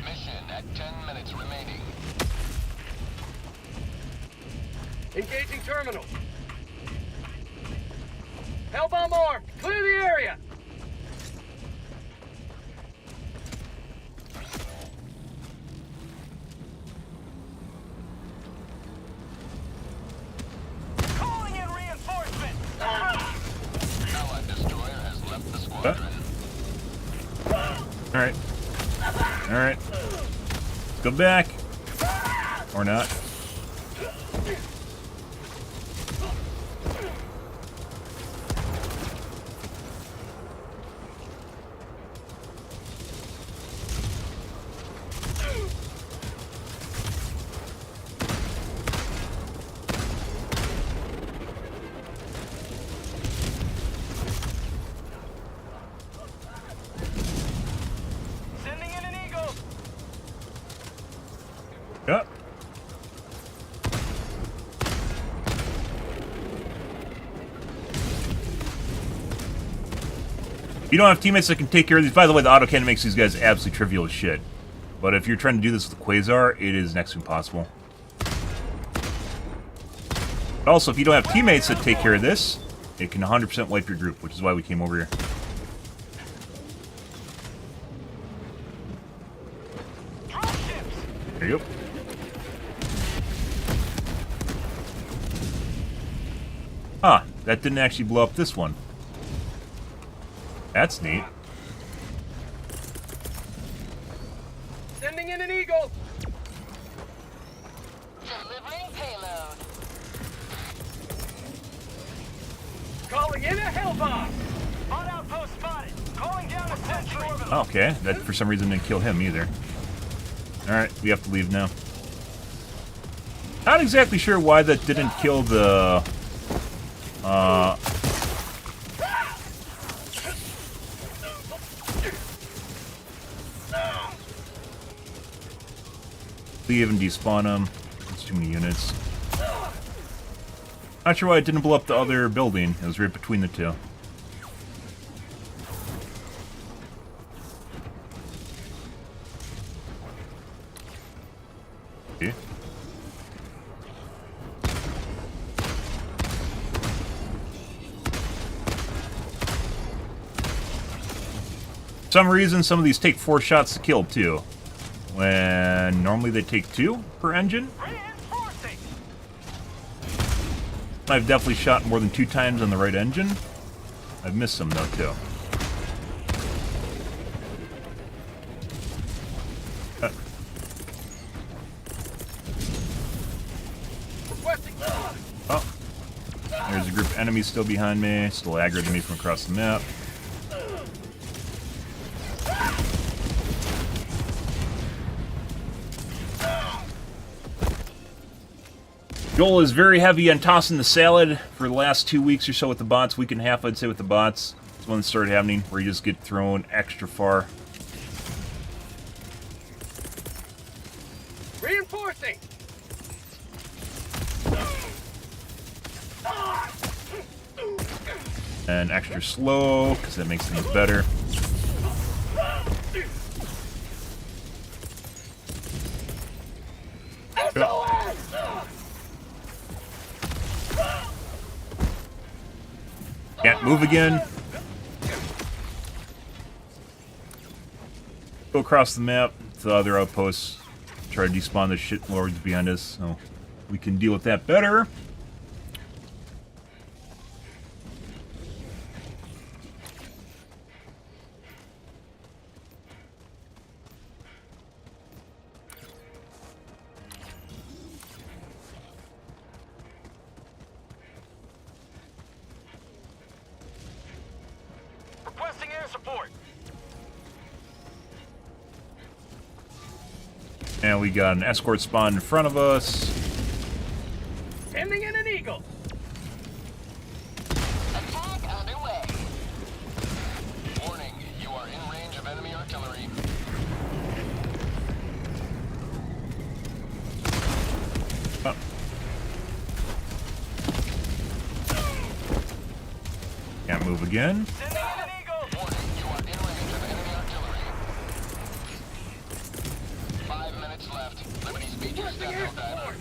Mission at 10 minutes remaining. Engaging terminal. Hellbomb armed. Clear the area. Calling in reinforcement. Allied destroyer has left the squadron. Alright. Alright. Go back. Or not. Sending in an eagle. Yep. You don't have teammates that can take care of these. By the way, the autocannon makes these guys absolutely trivial as shit. But if you're trying to do this with the Quasar, it is next to impossible. But also, if you don't have teammates that take care of this, it can 100% wipe your group, which is why we came over here. There you go. Huh, that didn't actually blow up this one. That's neat. Sending in an eagle. Delivering payload. Calling in a Hellbomb. Bot outpost spotted. Calling down a sentry. Okay, that for some reason didn't kill him either. Alright, we have to leave now. Not exactly sure why that didn't kill the... leave and despawn them. That's too many units. Not sure why it didn't blow up the other building. It was right between the two. Okay. For some reason, some of these take 4 shots to kill, too. When normally they take 2 per engine. I've definitely shot more than 2 times on the right engine. I've missed some, though, too. Oh. There's a group of enemies still behind me. Still aggroed me from across the map. Joel is very heavy on tossing the salad for the last 2 weeks or so with the bots. Week and a half, I'd say, with the bots. It's when it started happening, where you just get thrown extra far. Reinforcing. And extra slow, because that makes things better. Can't move again. Go across the map to the other outposts. Try to despawn the shitlords behind us, so we can deal with that better. Requesting air support. And we got an escort spawn in front of us. Sending in an eagle. Attack underway. Warning, you are in range of enemy artillery. Oh. Can't move again. Sending in an eagle. Warning, you are in range of Requesting air support.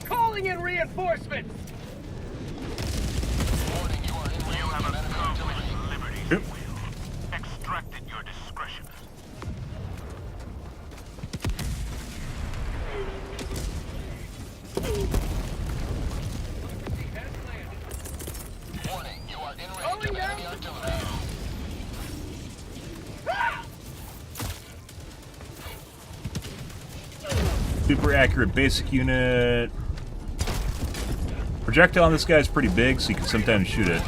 Calling in reinforcements. Warning, you are in range of enemy artillery. Yep. Extract at your discretion. Warning, you are in range of enemy artillery. Super accurate basic unit. Projectile on this guy is pretty big, so you can sometimes shoot it.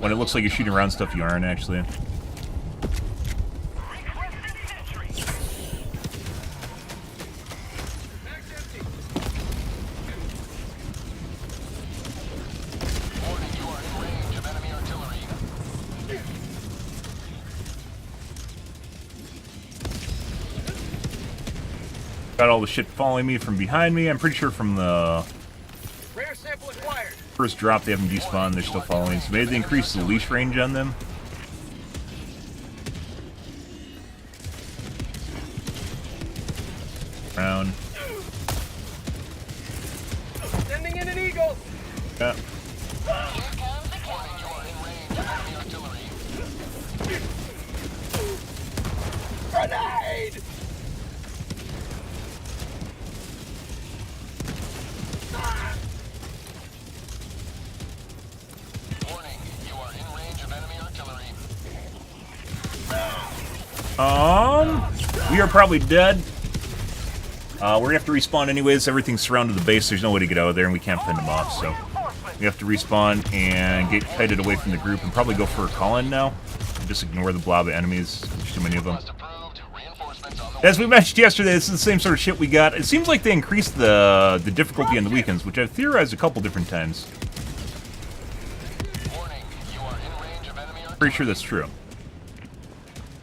When it looks like you're shooting around stuff, you aren't actually. Warning, you are in range of enemy artillery. Got all the shit following me from behind me. I'm pretty sure from the Rare sample acquired. first drop they haven't despawned, they're still following. So maybe they increased the leash range on them. Round. Sending in an eagle. Yeah. Warning, you are in range of enemy artillery. Grenade! Warning, you are in range of enemy artillery. We are probably dead. We're gonna have to respawn anyways. Everything's surrounded the base. There's no way to get out of there, and we can't fend them off. So we have to respawn and get kited away from the group, and probably go for a call-in now. And just ignore the blob of enemies. There's too many of them. Request approved. Reinforcements on the As we mentioned yesterday, this is the same sort of shit we got. It seems like they increased the difficulty on the weekends, which I've theorized a couple different times. Warning, you are in range of enemy artillery. Pretty sure that's true.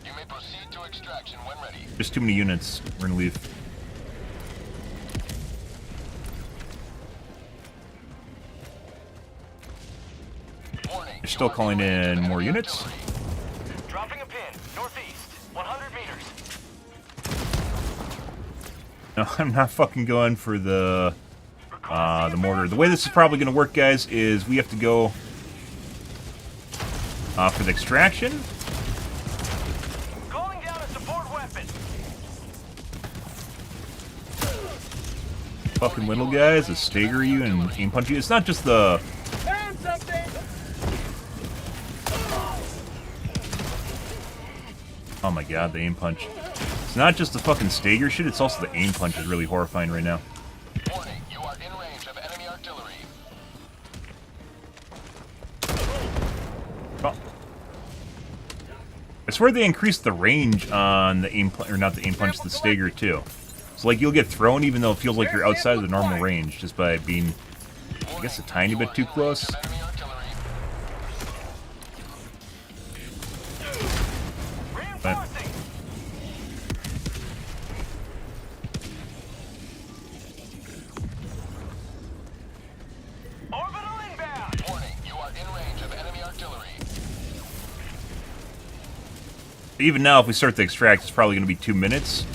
You may proceed to extraction when ready. Just too many units. We're gonna leave. Warning, They're still calling in more units. Dropping a pin. Northeast. 100 meters. No, I'm not fucking going for the mortar. The way this is probably going to work, guys, is we have to go for the extraction. Calling down a support weapon. Fucking little guys that stagger you and aim punch you. It's not just the... Found something. Oh my god, the aim punch. It's not just the fucking stagger shit, it's also the aim punch is really horrifying right now. Warning, you are in range of enemy artillery. Oh. I swear they increased the range on the aim or not the aim punch, the stagger too. So like you'll get thrown even though it feels like you're outside of the normal range just by being, I guess, a tiny bit too close. Enemy artillery. But Reinforcing. Orbital inbound. Warning, you are in range of enemy artillery. even now, if we start the extract, it's probably going to be 2 minutes.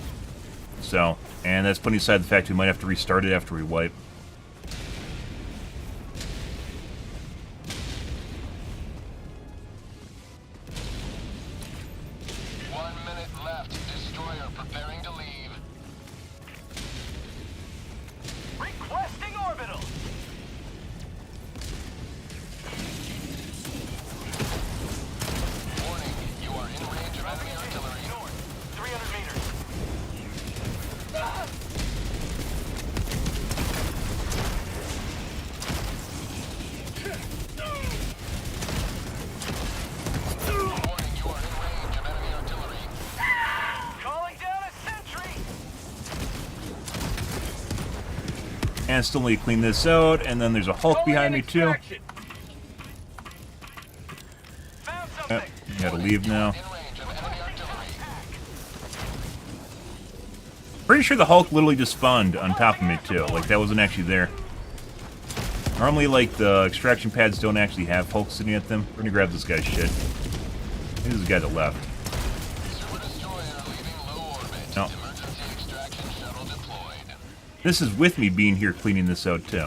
So, and that's putting aside the fact we might have to restart it after we wipe. Preparing to leave. Requesting orbital. Warning, you are in range of enemy artillery. North, 300 meters. Warning, you are in range of enemy artillery. Calling down a sentry. And still need to clean this out, and then there's a Hulk behind me too. Found something. Yep, you gotta leave now. In range of enemy artillery. Pretty sure the Hulk literally just spawned on top of me too. Like that wasn't actually there. Normally, like the extraction pads don't actually have Hulk sitting at them. We're gonna grab this guy's shit. This is the guy that left. Super destroyer leaving low No. Emergency extraction shuttle deployed. This is with me being here cleaning this out, too.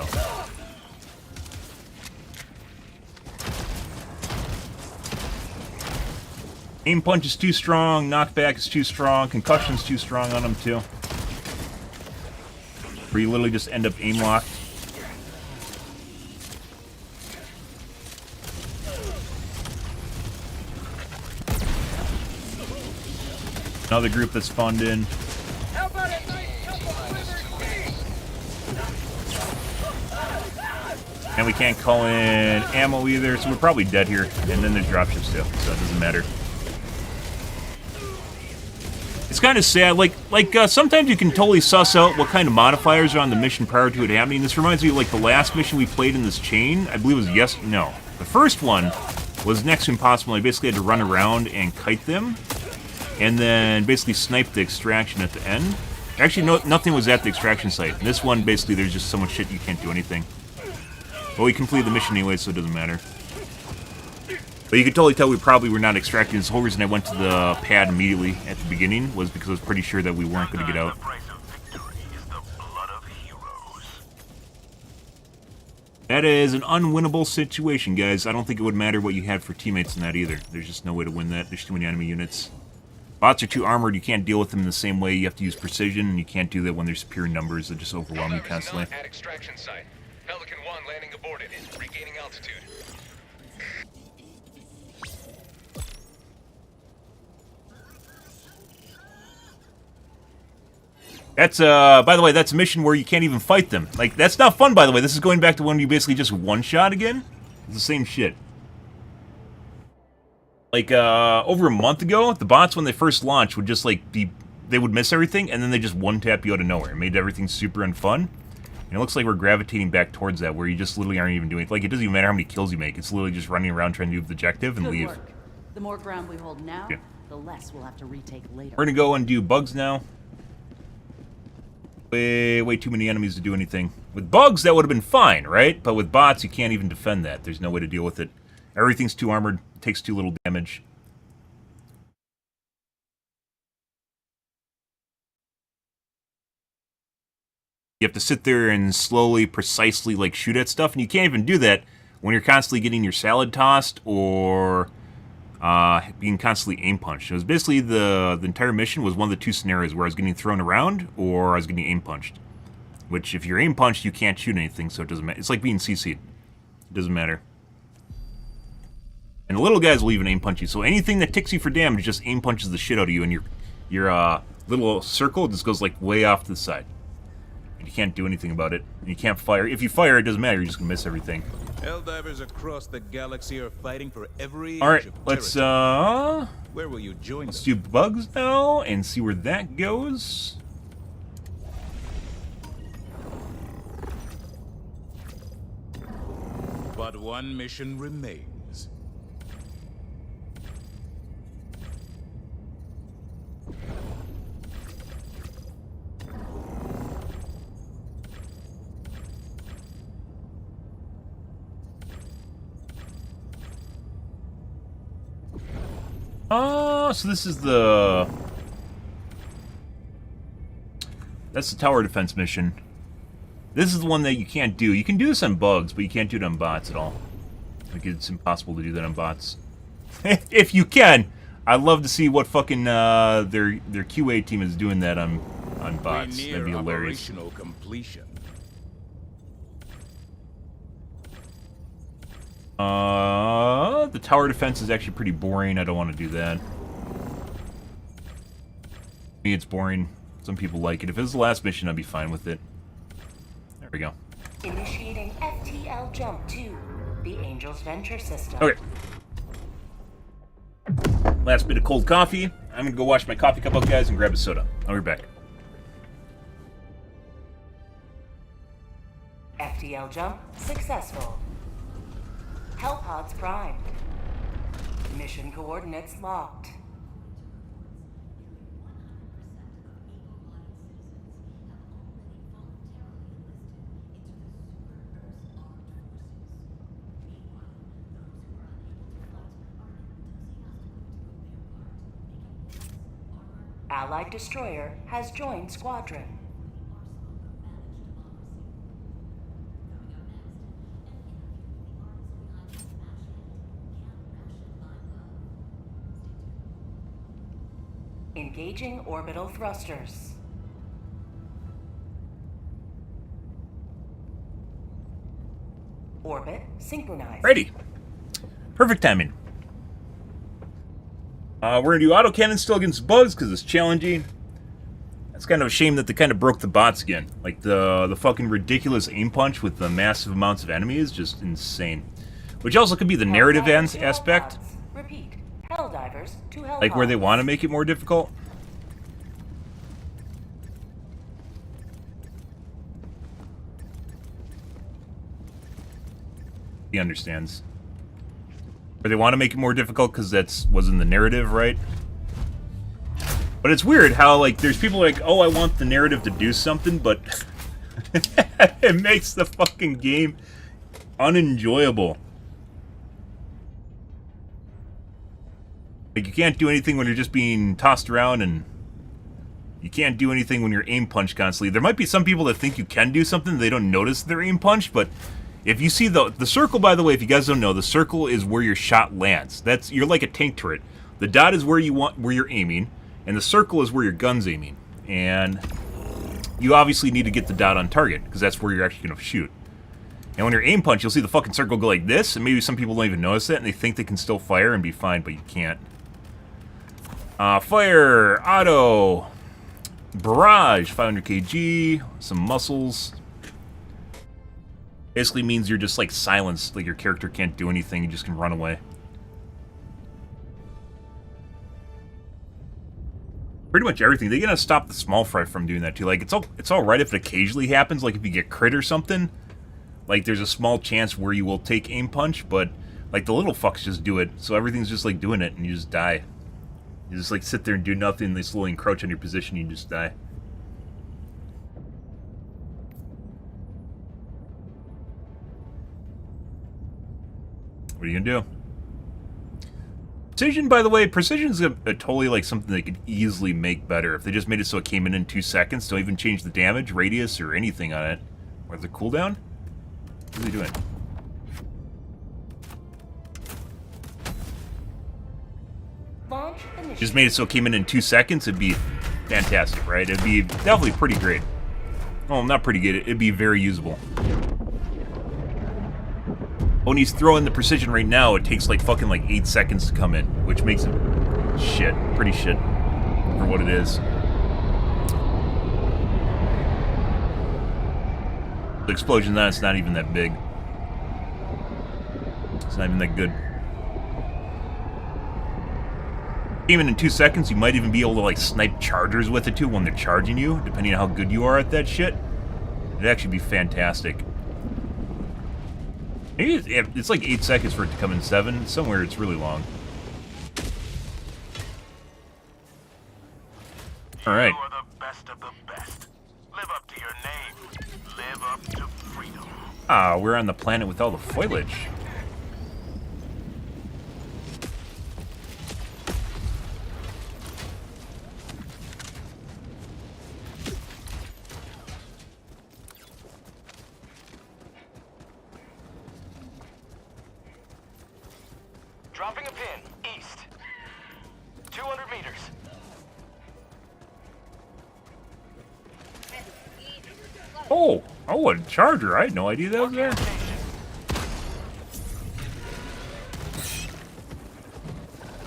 Aim punch is too strong, knockback is too strong, concussion's too strong on them, too. Where you literally just end up aim locked. Another group that's spawned in. How about a nice couple sliver steak? And we can't call in ammo either, so we're probably dead here. And then there's dropships too, so it doesn't matter. It's kind of sad. Like sometimes you can totally suss out what kind of modifiers are on the mission prior to it happening. This reminds me of like the last mission we played in this chain. I believe it was no. The first one was next to impossible. I basically had to run around and kite them, and then basically snipe the extraction at the end. Actually, no, nothing was at the extraction site. In this one, basically, there's just so much shit you can't do anything. But we completed the mission anyway, so it doesn't matter. But you could totally tell we probably were not extracting. This whole reason I went to the pad immediately at the beginning was because I was pretty sure that we weren't going to get out. That is an unwinnable situation, guys. I don't think it would matter what you had for teammates in that either. There's just no way to win that. There's too many enemy units. Bots are too armored. You can't deal with them in the same way. You have to use precision, and you can't do that when there's superior numbers that just overwhelm you constantly. At extraction site. Pelican 1 landing aborted. Regaining altitude. That's, by the way, that's a mission where you can't even fight them. Like, that's not fun, by the way. This is going back to when you basically just one-shot again. It's the same shit. Like, over a month ago, the bots, when they first launched, would just, like, they would miss everything, and then they just one-tap you out of nowhere. It made everything super unfun. And it looks like we're gravitating back towards that, where you just literally aren't even doing it. Like, it doesn't even matter how many kills you make. It's literally just running around trying to do the objective and Good leave. work. The more ground we hold now, Yeah. the less we'll have to retake later. We're gonna go and do bugs now. Way too many enemies to do anything. With bugs, that would have been fine, right? But with bots, you can't even defend that. There's no way to deal with it. Everything's too armored, takes too little damage. You have to sit there and slowly, precisely, like, shoot at stuff, and you can't even do that when you're constantly getting your salad tossed or being constantly aim punched. It was basically the entire mission was one of the two scenarios where I was getting thrown around or I was getting aim punched. Which, if you're aim punched, you can't shoot anything, so it doesn't matter. It's like being CC'd. It doesn't matter. And the little guys will even aim punch you, so anything that ticks you for damage just aim punches the shit out of you, and your little circle just goes, like, way off to the side. And you can't do anything about it. And you can't fire. If you fire, it doesn't matter. You're just gonna miss everything. Helldivers across the galaxy are fighting for every All right, inch of let's territory. Where will you join let's them? do bugs now and see where that goes. But one mission remains. So this is the... That's the tower defense mission. This is the one that you can't do. You can do this on bugs, but you can't do it on bots at all. Like, it's impossible to do that on bots. If you can! I'd love to see what fucking, their QA team is doing that on bots. We're That'd be near hilarious. operational completion. The tower defense is actually pretty boring. I don't want to do that. Me, it's boring. Some people like it. If it was the last mission, I'd be fine with it. There we go. Initiating FTL jump to the Angel's Venture System. Okay. Last bit of cold coffee. I'm gonna go wash my coffee cup out, guys, and grab a soda. I'll be back. FTL jump successful. Hellpods primed. Mission coordinates locked. Allied destroyer has joined squadron. Engaging orbital thrusters. Orbit synchronized. Ready. Perfect timing. We're going to do autocannon still against bugs because it's challenging. It's kind of a shame that they kind of broke the bots again. Like the fucking ridiculous aim punch with the massive amounts of enemies is just insane. Which also could be the narrative aspect. Repeat. Helldivers to Helldive. Like where they want to make it more difficult. He understands. Or they want to make it more difficult because that's was in the narrative, right? But it's weird how, like, there's people like, oh, I want the narrative to do something, but it makes the fucking game unenjoyable. Like, you can't do anything when you're just being tossed around, and you can't do anything when you're aim punched constantly. There might be some people that think you can do something, they don't notice their aim punched, but if you see the circle, by the way, if you guys don't know, the circle is where your shot lands. You're like a tank turret. The dot is where you're aiming, and the circle is where your gun's aiming. And you obviously need to get the dot on target, because that's where you're actually going to shoot. And when you're aim punch, you'll see the fucking circle go like this, and maybe some people don't even notice that, and they think they can still fire and be fine, but you can't. Fire, auto, barrage, 500 kg, some muscles. Basically means you're just like silenced, like your character can't do anything, you just can run away. Pretty much everything. They're gonna stop the small fry from doing that too. Like it's all right if it occasionally happens, like if you get crit or something. Like there's a small chance where you will take aim punch, but like the little fucks just do it, so everything's just like doing it and you just die. You just like sit there and do nothing, they slowly encroach on your position, you just die. What are you gonna do? Precision, by the way, precision is a totally like something they could easily make better if they just made it so it came in 2 seconds. Don't even change the damage, radius, or anything on it. Where's the cooldown? What are they doing? Launch initiative. Just made it so it came in 2 seconds. It'd be fantastic, right? It'd be definitely pretty great. Well, not pretty good. It'd be very usable. When he's throwing the precision right now, it takes like fucking like 8 seconds to come in, which makes it shit, pretty shit for what it is. The explosion on it's not even that big. It's not even that good. Even in 2 seconds, you might even be able to like snipe chargers with it too when they're charging you, depending on how good you are at that shit. It'd actually be fantastic. Maybe it's like 8 seconds for it to come in 7. Somewhere it's really long. Alright. You are the best of the best. Live up to your name. Live up to freedom. Ah, we're on the planet with all the foliage. Dropping a pin, east. 200 meters. Oh, a charger. I had no idea that was there.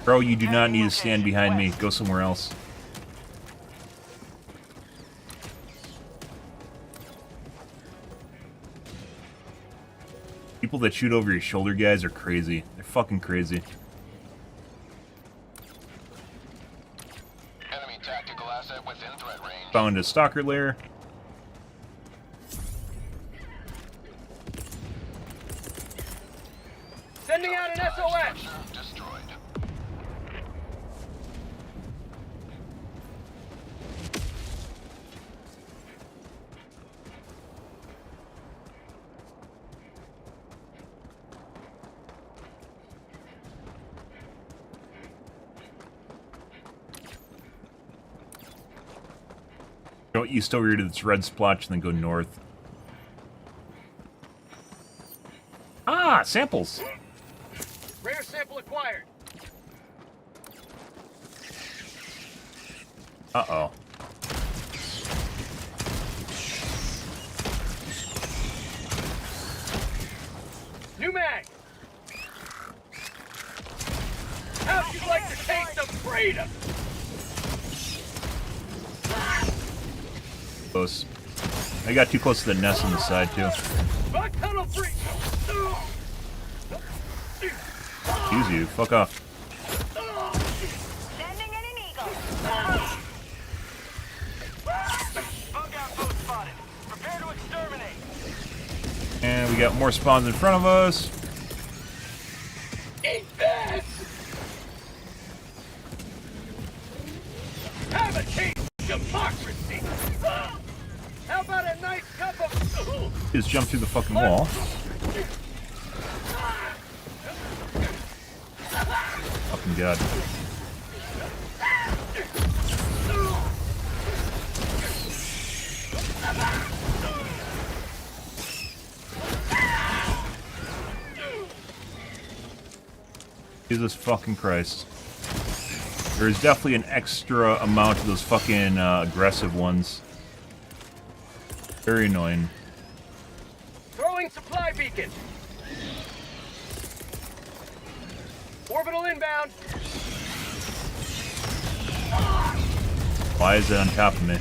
Bro, you do not need to stand behind me. Go somewhere else. People that shoot over your shoulder, guys, are crazy. They're fucking crazy. Enemy tactical asset within threat range. Found a stalker lair. Sending out an SOS. Structure destroyed. know what? You still read this red splotch and then go north. Ah, samples. Rare sample acquired. Uh-oh. New mag. How'd you like to taste of freedom? Close. I got too close to the nest on the side, too. Bug tunnel free. Excuse you. Fuck off. Sending in an eagle. Bug outpost spotted. Prepare to exterminate. And we got more spawns in front of us. Eat this! Have a taste of democracy! How about a nice cup of... Just jump through the fucking wall. Fucking god. Jesus fucking Christ. There's definitely an extra amount of those fucking aggressive ones. Very annoying. Throwing supply beacon. Orbital inbound. Why is it on top of me?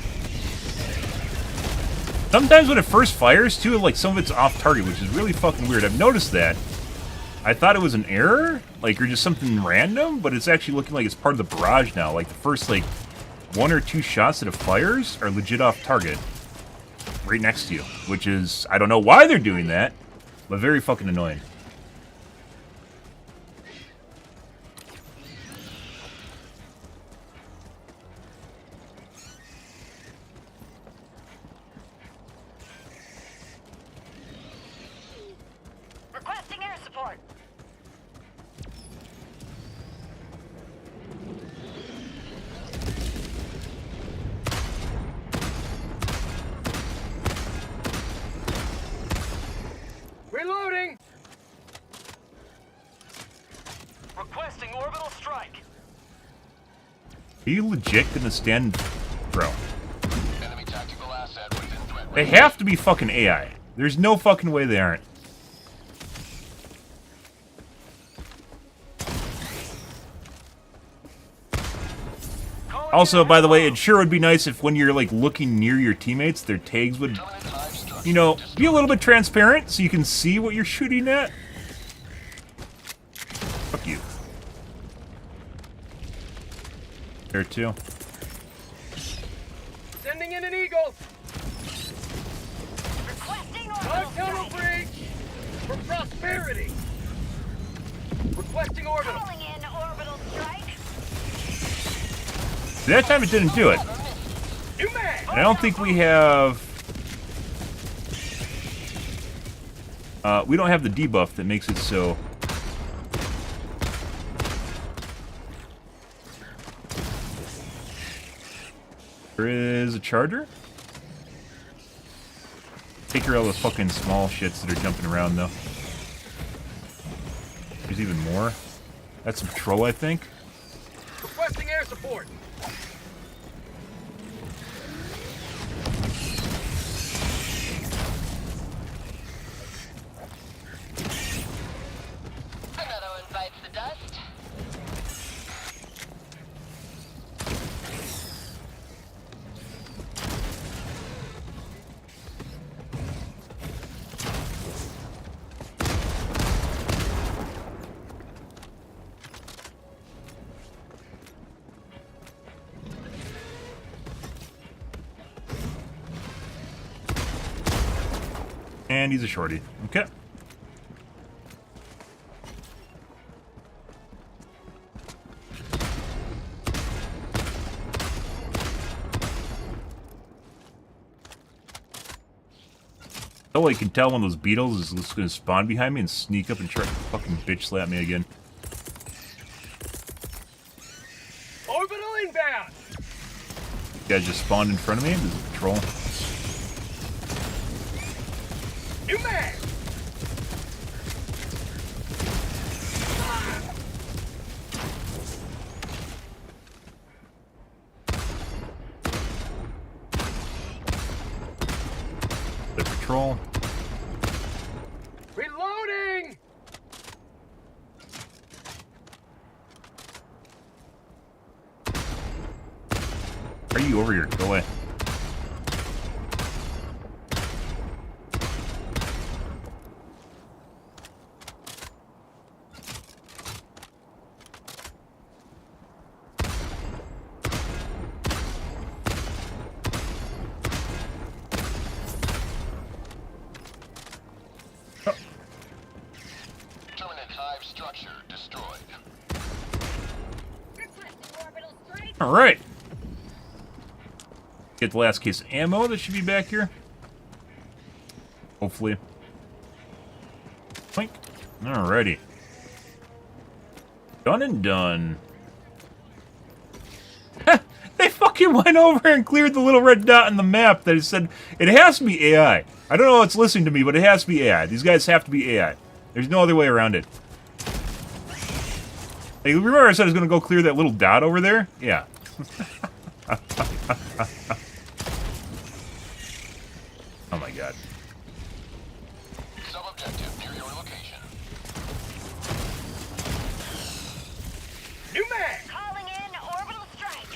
Sometimes when it first fires, too, like some of it's off target, which is really fucking weird. I've noticed that. I thought it was an error, like, or just something random, but it's actually looking like it's part of the barrage now. Like, the first, like, 1 or 2 shots that it fires are legit off target. Right next to you, which is, I don't know why they're doing that, but very fucking annoying. Requesting air support. Reloading. Requesting orbital strike. Are you legit gonna stand, bro? Enemy tactical asset within threat They range. have to be fucking AI. There's no fucking way they aren't. Also, by the way, it sure would be nice if when you're, like, looking near your teammates, their tags would, you know, be a little bit transparent so you can see what you're shooting at. Fuck you. There, too. Sending in an eagle. Requesting Bug orbital tunnel strike. breach. For prosperity. Requesting orbital. Calling in orbital strike. That time it didn't do it. New mag. And I don't think we have... we don't have the debuff that makes it so... There is a charger? Take care of all the fucking small shits that are jumping around, though. There's even more. That's a patrol, I think. Requesting air support. Another one bites the dust. And he's a shorty. Okay. Oh, I can tell one of those beetles is just going to spawn behind me and sneak up and try to fucking bitch slap me again. Orbital inbound. Guy just spawned in front of me. This is a patrol. New mag! The patrol. Reloading! Are you over here? Go away. Terminate hive structure destroyed. Requesting orbital strike. All right. Get the last case of ammo that should be back here. Hopefully. Clink. Alrighty. Done and done. They fucking went over and cleared the little red dot on the map that said it has to be AI. I don't know what's listening to me, but it has to be AI. These guys have to be AI. There's no other way around it. Hey, remember I said I was going to go clear that little dot over there? Yeah. Oh my god. Sub-objective near your location. New mag! Calling in orbital strike.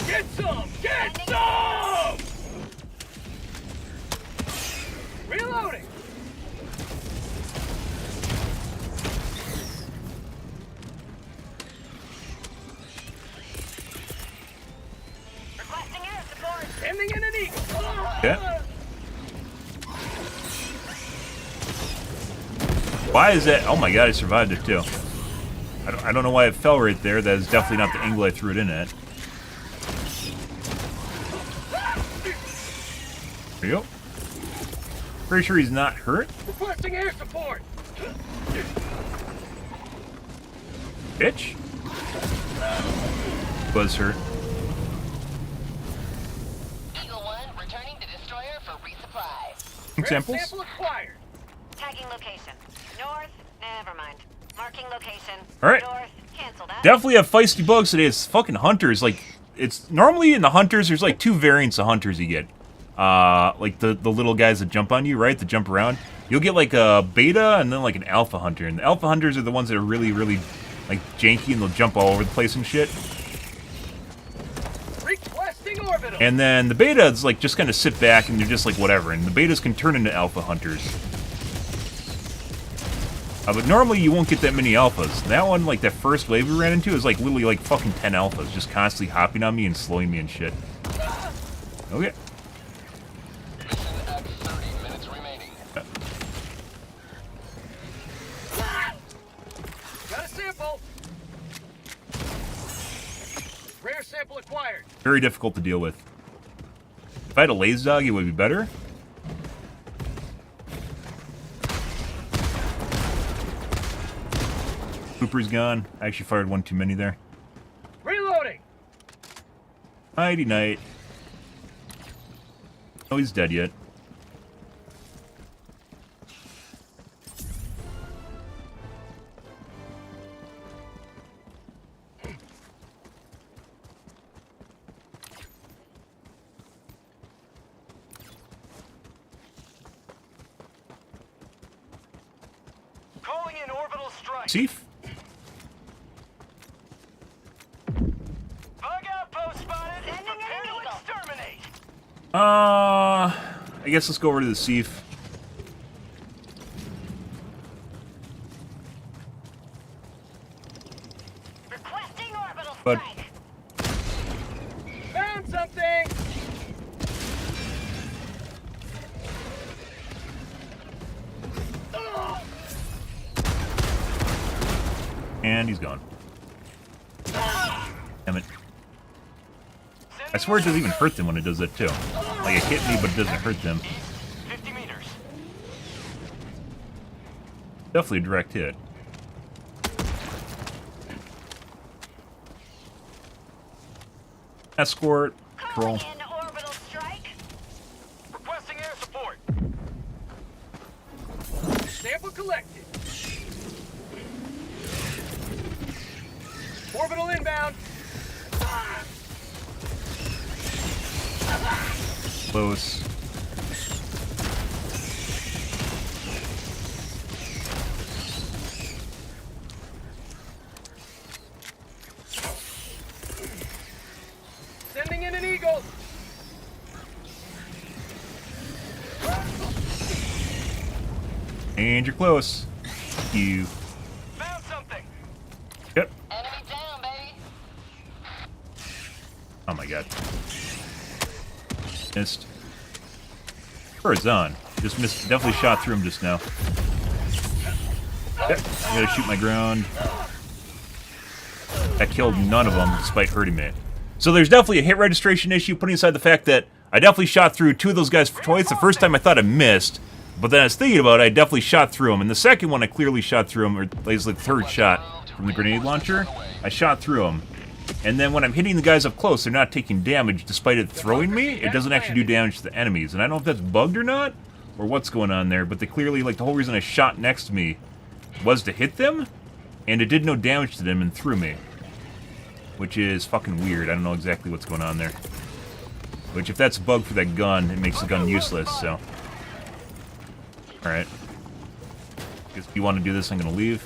Get some! Get some! Reloading! Requesting air support. Sending in an eagle! Yeah. Why is that? Oh my god, I survived it too. I don't know why it fell right there. That is definitely not the angle I threw it in at. There you go. Pretty sure he's not hurt. Requesting air support! Bitch. Was hurt. Eagle 1 returning to destroyer for resupply. Examples? Sample acquired! Tagging location. North. Never mind. Marking location. Alright. North. Cancel that. Definitely have feisty bugs today. It's fucking hunters. Like, it's normally in the hunters, there's like two variants of hunters you get. Like the little guys that jump on you, right? That jump around. You'll get like a beta and then like an alpha hunter. And the alpha hunters are the ones that are really, really like janky and they'll jump all over the place and shit. Requesting orbital! And then the betas like just kind of sit back and they're just like whatever. And the betas can turn into alpha hunters. But normally you won't get that many alphas. That one, like that first wave we ran into, is like literally like fucking 10 alphas, just constantly hopping on me and slowing me and shit. Okay. Mission at 30 minutes remaining. Got a sample! Rare sample acquired. Very difficult to deal with. If I had a laser dog, it would be better. Cooper's gone. I actually fired one too many there. Reloading! Nighty night. Oh, he's dead yet. Calling in orbital strike. Chief? Bug outpost spotted. Sending in Prepare an to eagle. exterminate. I guess let's go over to the Seif. Requesting orbital But- strike. Found something! Ugh. And he's gone. Damn it. I swear it doesn't even hurt them when it does that too. Like it hit me, but it doesn't hurt them. 50 meters. Definitely a direct hit. Escort. Patrol. Calling in orbital strike. Requesting air support. Sample collected. Orbital inbound. Close. Sending in an eagle. And you're close. You. Found something. Yep. Enemy down, baby. Oh my god. Missed. Bird's on. Just missed. Definitely shot through him just now. Yep. I gotta shoot my ground. That killed none of them despite hurting me. So there's definitely a hit registration issue, putting aside the fact that I definitely shot through two of those guys twice. The first time I thought I missed, but then I was thinking about it, I definitely shot through them. And the second one, I clearly shot through them, or at least like the third shot from the grenade launcher. I shot through them. And then when I'm hitting the guys up close, they're not taking damage despite it throwing me. It doesn't actually do damage to the enemies. And I don't know if that's bugged or not, or what's going on there, but they clearly, like, the whole reason I shot next to me was to hit them, and it did no damage to them and threw me. Which is fucking weird. I don't know exactly what's going on there. Which, if that's a bug for that gun, it makes the gun useless, so. Alright. Guess if you want to do this, I'm gonna leave.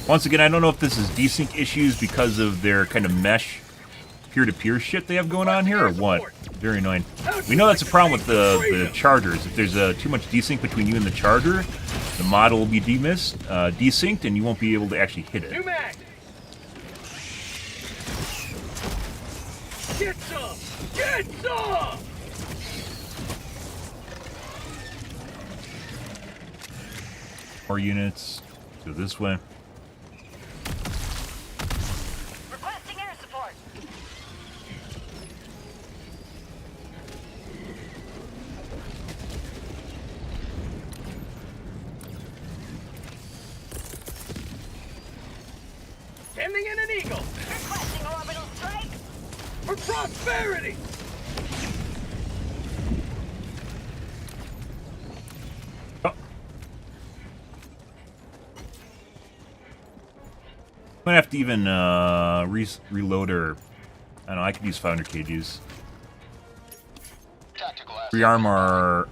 Once again, I don't know if this is desync issues because of their kind of mesh peer-to-peer shit they have going on here, or what. Very annoying. We know that's a problem with the chargers. If there's too much desync between you and the charger, the model will be desynced, and you won't be able to actually hit New it. mag. Get some. Get some. More units. Go this way. Requesting air support. Sending in an eagle. Requesting orbital strike. For prosperity. Oh. I'm gonna have to even reload her. I don't know, I could use 500 kgs. Tactical asset. Rearm our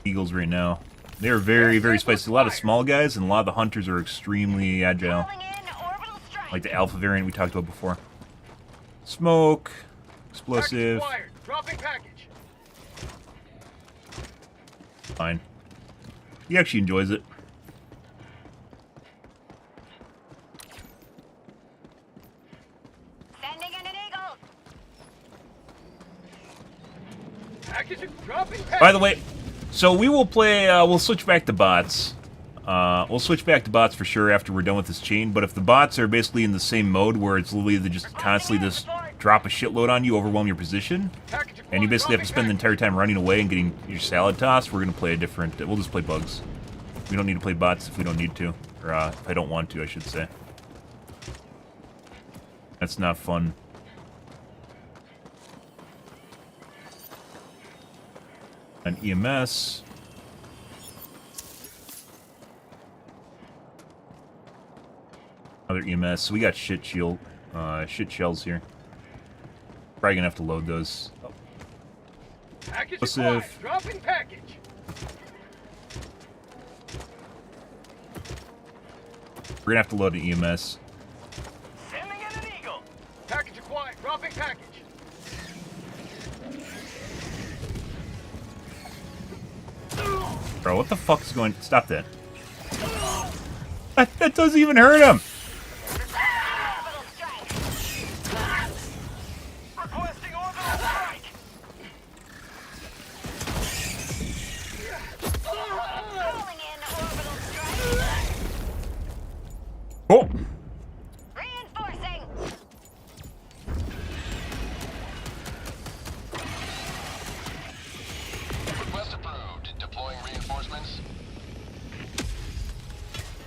eagles right now. They're very, very spicy. A lot of small guys, and a lot of the hunters are extremely agile. Calling in orbital strike. Like the alpha variant we talked about before. Smoke, explosive, Package acquired. Dropping package. fine. He actually enjoys it. Sending in an eagle. Package dropping package. By the way, so we will play, we'll switch back to bots. We'll switch back to bots for sure after we're done with this chain, but if the bots are basically in the same mode where it's literally they just constantly just drop a shitload on you, overwhelm your position, Package and you acquired. basically have to spend the Dropping entire time running away and getting your salad tossed, we're going to play a different, we'll just play bugs. We don't need to play bots if we don't need to, or if I don't want to, I should say. That's not fun. An EMS. Another EMS. So we got shit shells here. Probably gonna have to load those. Oh, package explosive. acquired. Dropping package. we're gonna have to load an EMS. Sending in an eagle. Package acquired. Dropping package. Bro, what the fuck is going? Stop that. That doesn't even hurt him. Orbital strike. Requesting orbital strike. Calling in orbital strike. Oh, Reinforcing.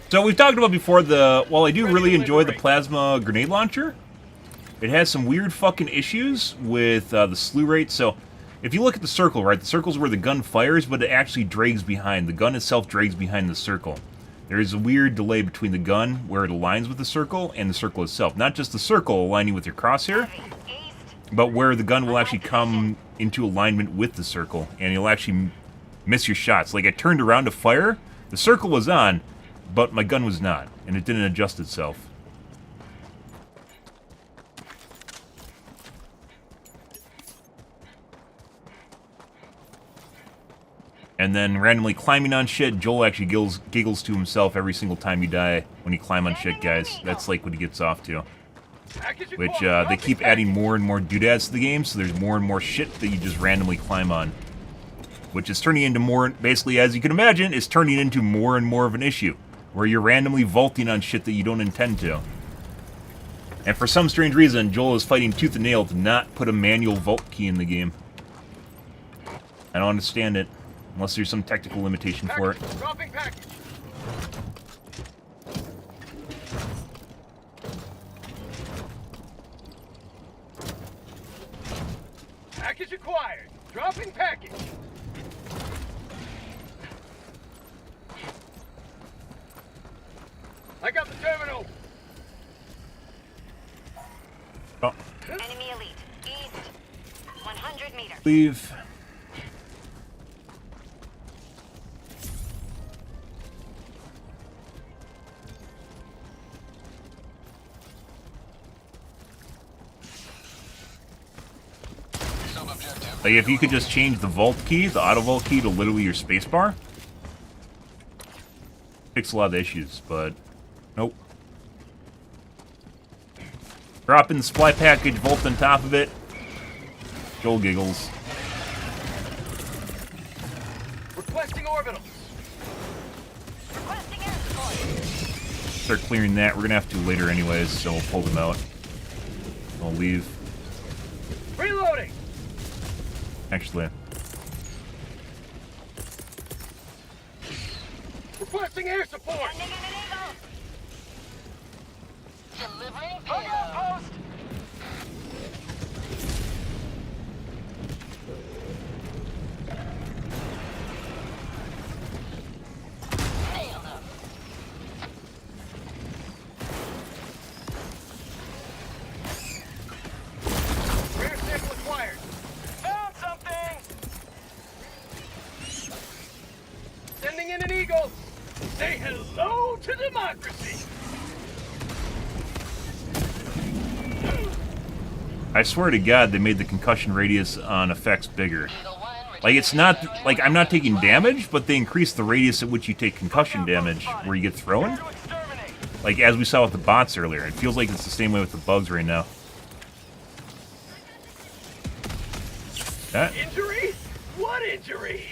So we've talked about before while I do really enjoy the plasma grenade launcher, it has some weird fucking issues with the slew rate. So if you look at the circle, right, the circle's where the gun fires, but it actually drags behind. The gun itself drags behind the circle. There is a weird delay between the gun, where it aligns with the circle, and the circle itself. Not just the circle aligning with your crosshair, but where the gun will actually come into alignment with the circle, and you'll actually miss your shots. Like, I turned around to fire, the circle was on, but my gun was not, and it didn't adjust itself. And then randomly climbing on shit, Joel actually giggles to himself every single time you die when you climb on shit, guys. That's like what he gets off to. Which, they keep adding more and more doodads to the game, so there's more and more shit that you just randomly climb on. Which is turning into more, basically, as you can imagine, is turning into more and more of an issue. Where you're randomly vaulting on shit that you don't intend to. And for some strange reason, Joel is fighting tooth and nail to not put a manual vault key in the game. I don't understand it. Unless there's some technical limitation for it. Dropping package. Package acquired. Dropping package. I got the terminal. Oh. Enemy elite. East. 100 meters. Leave. Like, if you could just change the vault key, the auto vault key, to literally your spacebar, fix a lot of the issues, but nope. Drop in the supply package, vault on top of it. Joel giggles. Requesting orbital. Requesting air support. Start clearing that. We're gonna have to later anyways, so we'll pull them out. I'll leave. Reloading. Actually, Requesting air support. Sending in an eagle. Delivering Hug payload. outpost. Nailed him. Rear sample acquired. Found something. Sending in an eagle. Say hello to democracy. I swear to God, they made the concussion radius on effects bigger. Like, it's not, like, I'm not taking damage, but they increased the radius at which you take concussion damage, where you get thrown. To exterminate. Like, as we saw with the bots earlier. It feels like it's the same way with the bugs right now. That, Injury? What injury?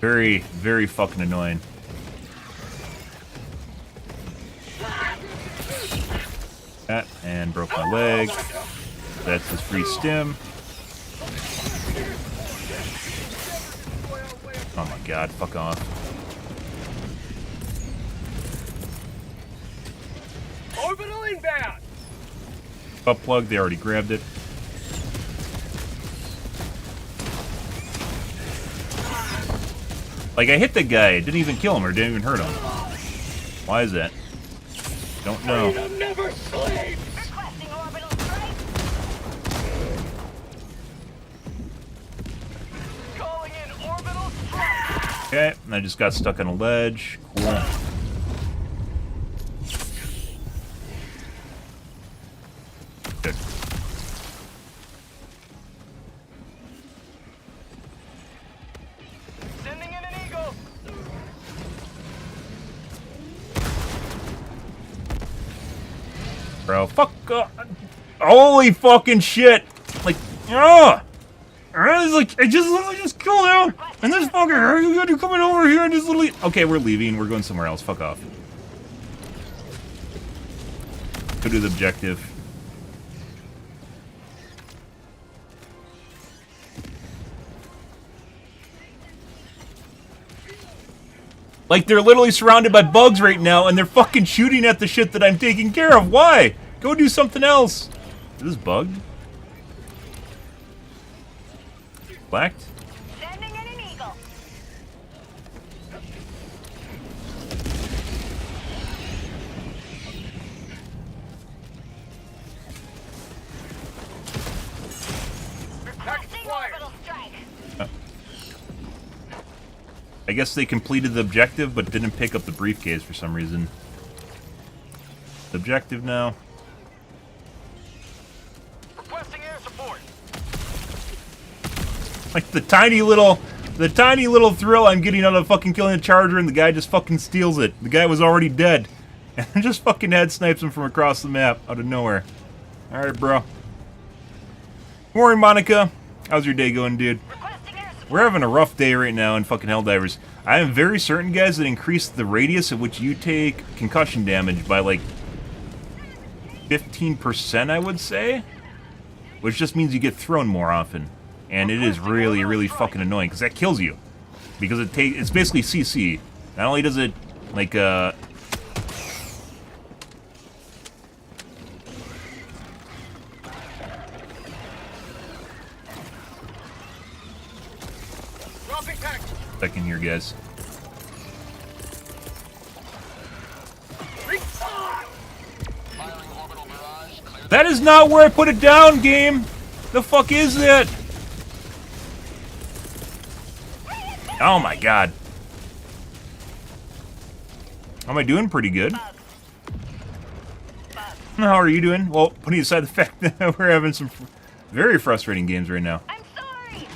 very, very fucking annoying. That, and broke my leg. That's his free stim. Oh my god, fuck off. Orbital inbound. Butt plug, they already grabbed it. Like, I hit the guy, it didn't even kill him or didn't even hurt him. Why is that? Don't know. Freedom never sleeps. Requesting orbital strike. Calling in orbital strike. Okay, and I just got stuck on a ledge. Cool. Good. Sending in an eagle. Bro, fuck. Holy fucking shit! Like, ugh! It's like, I just literally just killed him! And this fucker, are you gonna coming over here and just literally. Okay, we're leaving. We're going somewhere else. Fuck off. Go do the objective. Like, they're literally surrounded by bugs right now, and they're fucking shooting at the shit that I'm taking care of. Why? Go do something else. Is this bugged? Blacked? Sending in an eagle. Requesting orbital strike. I guess they completed the objective, but didn't pick up the briefcase for some reason. The objective now. Requesting air support. Like the tiny little thrill I'm getting out of fucking killing a charger, and the guy just fucking steals it. The guy was already dead, and just fucking head snipes him from across the map out of nowhere. All right, bro. Good morning, Monica. How's your day going, dude? Requesting air support. We're having a rough day right now in fucking Helldivers. I am very certain, guys, that increased the radius at which you take concussion damage by like 15%, I would say, which just means you get thrown more often. And it is really, really fucking annoying, because that kills you. Because it's basically CC. Not only does it, like, Dropping pack. second here, guys. Firing orbital barrage. Clear That is not where I put it down, game! The fuck is that? Oh my god. How am I doing? Pretty good. How are you doing? Well, putting aside the fact that we're having some very frustrating games right now. I'm sorry.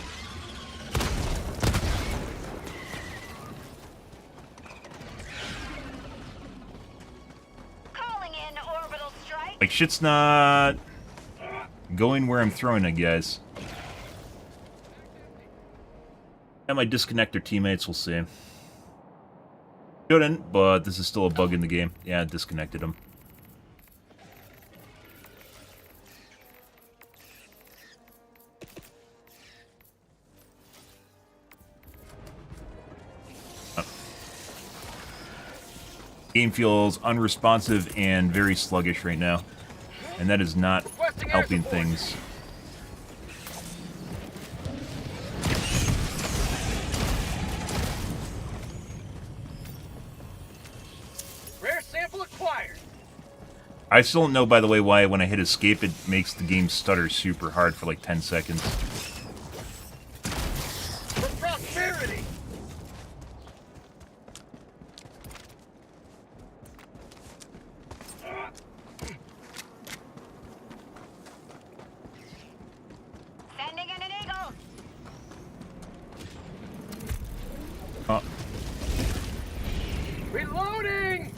Calling in orbital strike. Like, shit's not going where I'm throwing it, guys. I might disconnect their teammates, we'll see. Shouldn't, but this is still a bug in the game. Yeah, I disconnected them. Game feels unresponsive and very sluggish right now. And that is not helping things. Rare sample acquired. I still don't know, by the way, why when I hit escape it makes the game stutter super hard for like 10 seconds. For prosperity. Sending in an eagle. Oh, Reloading.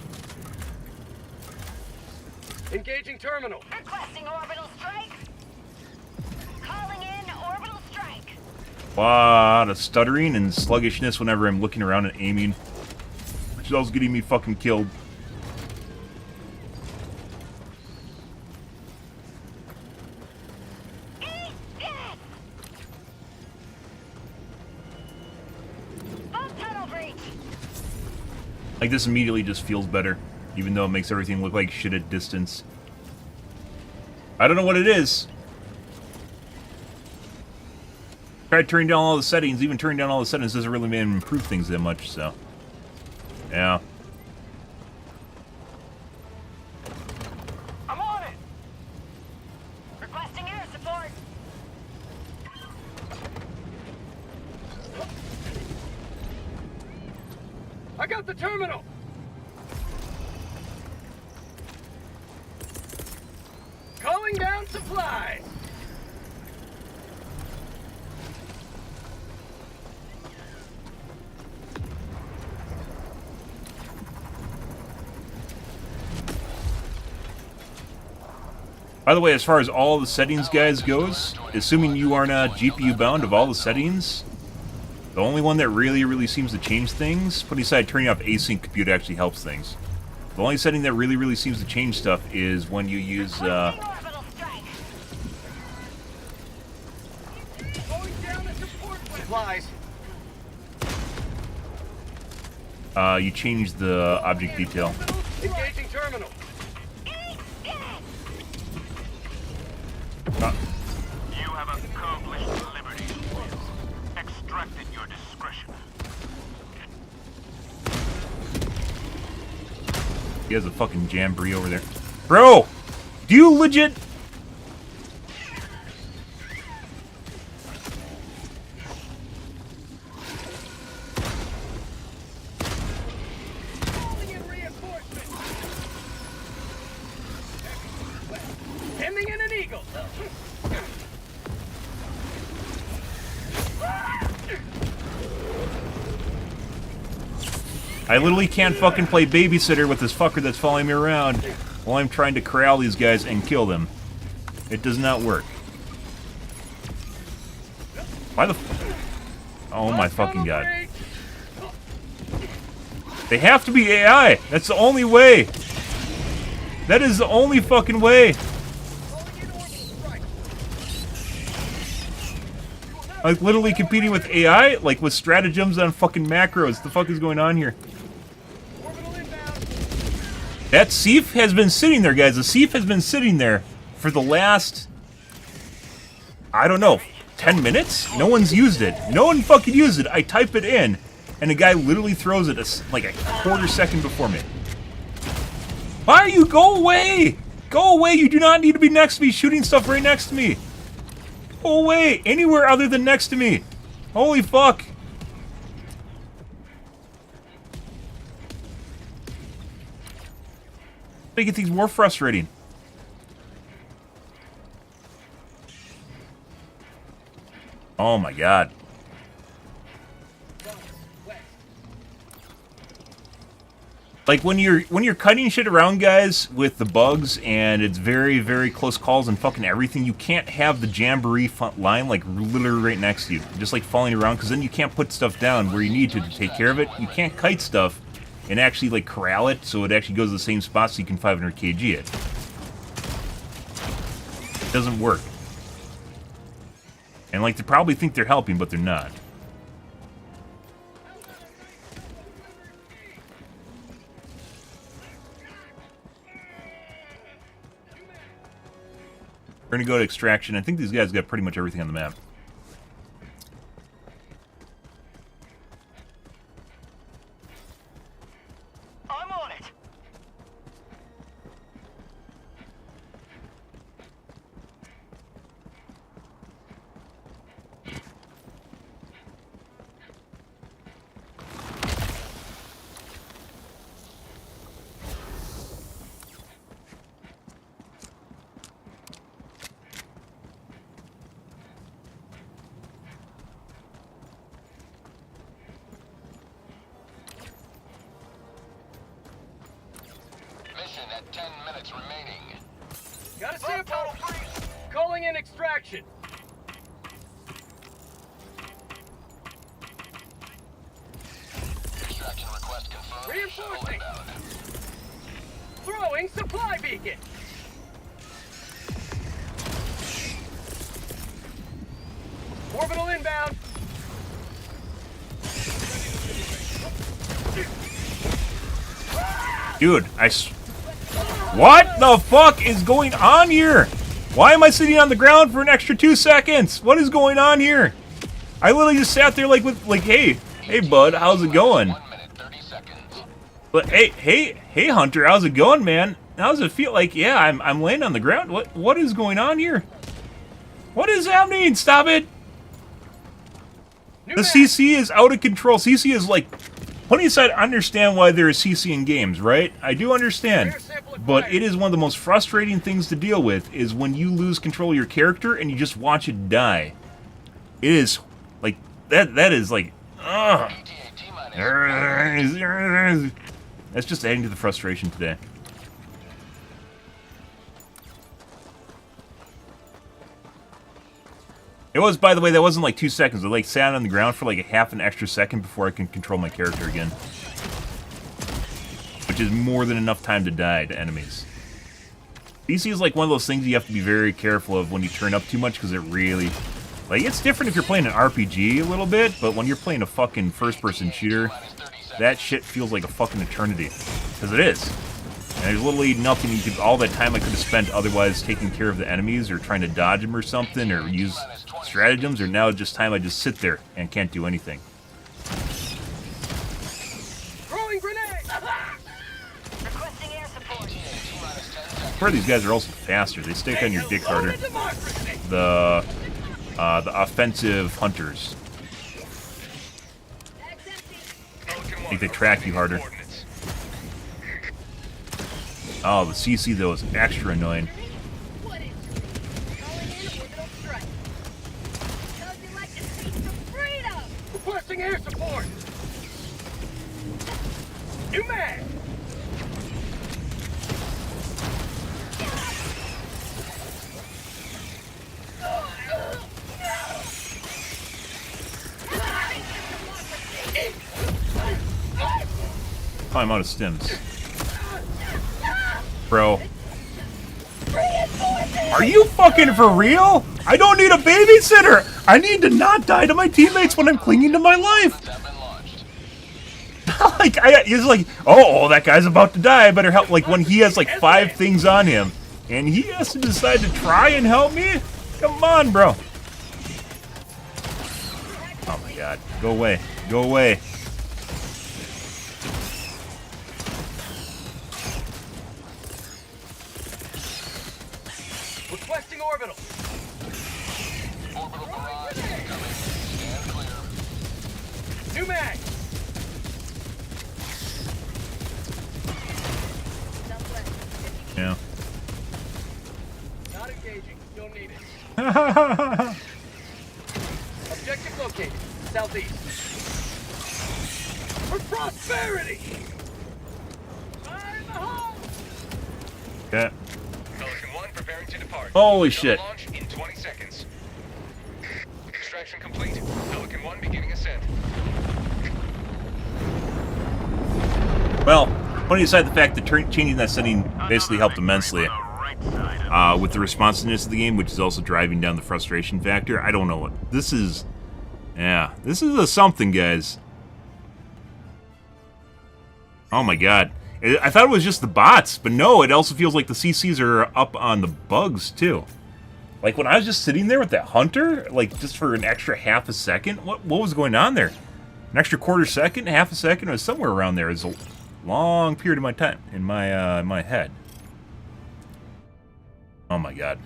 Engaging terminal. Requesting orbital strike. Calling in orbital strike. lot of stuttering and sluggishness whenever I'm looking around and aiming, which is always getting me fucking killed. Like, this immediately just feels better, even though it makes everything look like shit at distance. I don't know what it is. Tried turning down all the settings. Even turning down all the settings doesn't really improve things that much, so. Yeah. I'm on it. Requesting air support. I got the terminal. Calling down supplies. By the way, as far as all the settings, guys, goes, assuming you are not GPU bound of all the settings, the only one that really seems to change things, putting aside turning off async compute actually helps things. The only setting that really seems to change stuff is when you use, Orbital strike. Going down the support supplies. You change the object detail. Engaging terminal. You have accomplished liberty. Extracted your discretion. He has a fucking jamboree over there. Bro! Do you legit... Calling in reinforcements. Hemming in an eagle. I literally can't fucking play babysitter with this fucker that's following me around while I'm trying to corral these guys and kill them. It does not work. Why the oh my fucking god. They have to be AI! That's the only way! That is the only fucking way! Like, literally competing with AI? Like, with stratagems on fucking macros. The fuck is going on here? That Seif has been sitting there, guys. The Seif has been sitting there for the last... I don't know, 10 minutes? No one's used it. No one fucking used it. I type it in, and the guy literally throws it like a quarter second before me. Why are you? Go away! Go away! You do not need to be next to me shooting stuff right next to me. Go away! Anywhere other than next to me. Holy fuck. They get these more frustrating. Oh my god. Like when you're cutting shit around, guys, with the bugs and it's very, very close calls and fucking everything, you can't have the jamboree line like literally right next to you, just like falling around, because then you can't put stuff down where you need to take care of it. You can't kite stuff and actually like corral it so it actually goes to the same spot so you can 500 kg it. It doesn't work. And like they probably think they're helping, but they're not. We're gonna go to extraction. I think these guys got pretty much everything on the map. I'm on it. Mission at 10 minutes remaining. Got a sample. Calling in extraction. Extraction request confirmed. Reinforcing. Shuttle inbound. Throwing supply beacon. Orbital inbound. Dude, what the fuck is going on here? Why am I sitting on the ground for an extra 2 seconds? What is going on here? I literally just sat there like hey bud, how's it going? 1 minute 30 seconds. But hey Hunter, how's it going, man? How does it feel? Like, yeah, I'm laying on the ground. What is going on here? What is happening? Stop it! The CC is out of control. CC is like, putting aside, I understand why there is CC in games, right? I do understand. But it is one of the most frustrating things to deal with is when you lose control of your character and you just watch it die. It is like that is like ugh. That's just adding to the frustration today. It was, by the way, that wasn't like 2 seconds. I like sat on the ground for like a half an extra second before I can control my character again. Which is more than enough time to die to enemies. DC is like one of those things you have to be very careful of when you turn up too much, because it really... Like, it's different if you're playing an RPG a little bit, but when you're playing a fucking first-person shooter, that shit feels like a fucking eternity. Because it is. And there's literally nothing you could, all that time I could have spent otherwise taking care of the enemies or trying to dodge them or something or use stratagems, or now just time I just sit there and can't do anything. Throwing grenade! Requesting air support. Part of these guys are also faster. They stick on your dick harder. The offensive hunters. I think they track you harder. Oh, the CC though is extra annoying. Requesting air support! New mag! I'm out of stims. Bro. Are you fucking for real? I don't need a babysitter! I need to not die to my teammates when I'm clinging to my life! Like, he's like, oh, that guy's about to die, I better help. Like, when he has like 5 things on him, and he has to decide to try and help me? Come on, bro. Oh my god. Go away. Go away. Requesting orbital! Orbital barrage incoming. Stand clear. New mag! Yeah. Not engaging. Don't need it. Objective located. Southeast. For prosperity! Fire in the hole! Okay. Pelican 1 preparing to depart. Holy shit. Launch in 20 seconds. Extraction complete. Pelican 1 beginning ascent. Well, putting aside the fact that changing that setting basically helped immensely with the responsiveness of the game, which is also driving down the frustration factor. I don't know what this is. Yeah, this is a something, guys. Oh my god. I thought it was just the bots, but no, it also feels like the CCs are up on the bugs, too. Like, when I was just sitting there with that hunter, like, just for an extra half a second, what was going on there? An extra quarter second, half a second, it was somewhere around there. It was a long period of my time in my head. Oh my god.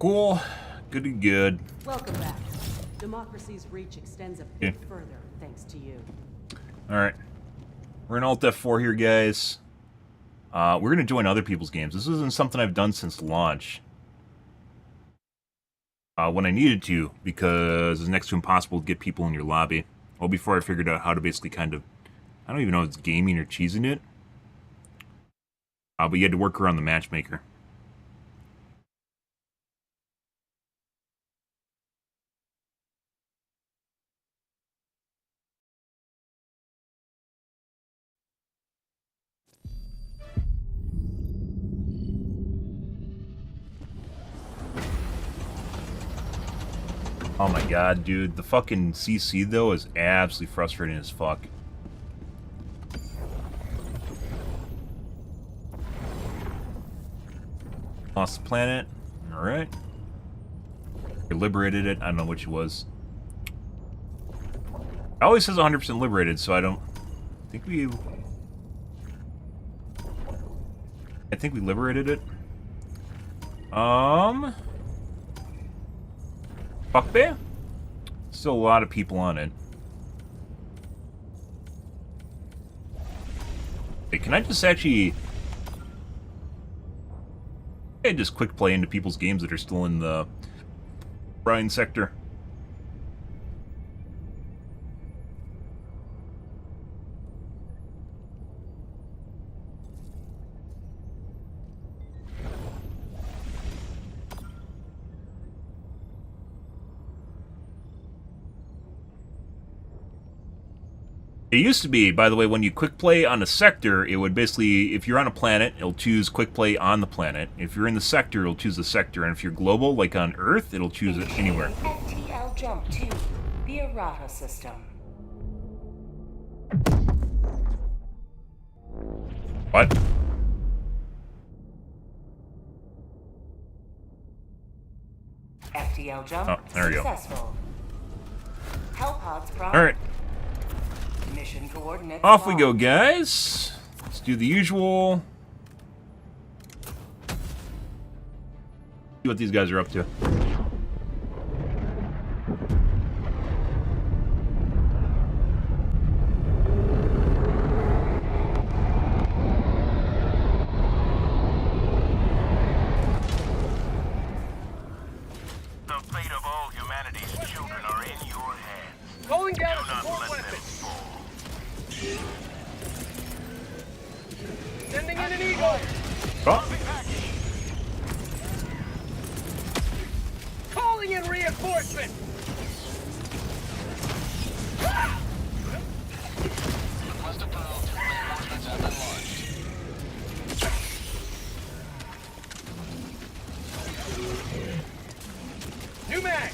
Cool. Good and good. Welcome back. Democracy's reach extends a bit further thanks to you. Alright. We're in Alt F4 here, guys. We're going to join other people's games. This isn't something I've done since launch. When I needed to, because it's next to impossible to get people in your lobby. Well, before I figured out how to basically kind of... I don't even know if it's gaming or cheesing it. But you had to work around the matchmaker. Oh my god, dude. The fucking CC, though, is absolutely frustrating as fuck. Lost the planet. Alright. We liberated it. I don't know which it was. It always says 100% liberated, so I don't... I think we liberated it. Fuck bear? Still a lot of people on it. Hey, can I just actually... just quick play into people's games that are still in the brine sector? It used to be, by the way, when you quick play on a sector, it would basically, if you're on a planet, it'll choose quick play on the planet. If you're in the sector, it'll choose the sector. And if you're global, like on Earth, it'll choose it anywhere. FTL jump to the errata system. What? FTL jump there we go. successful. Hellpods prime. All right. Mission coordinates. Off we go, locked. guys. Let's do the usual. See what these guys are up to. The fate of all humanity's children are in your hands. Calling down a Do not support let them weapon. fall. Sending in an eagle. Oh, Calling in reinforcement. Request approved. Reinforcements have been launched. New mag.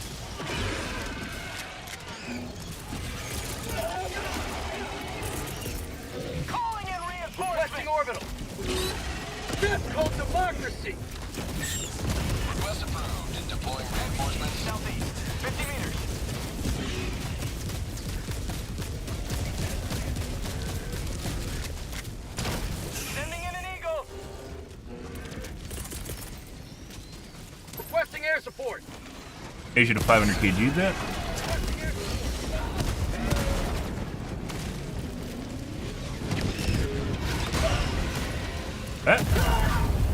Calling in reinforcement. Requesting orbital. Diff called democracy. Request approved. Deploying reinforcements. Southeast. 50 meters. Sending in an eagle. Requesting air support. they should have 500 kg that. Requesting air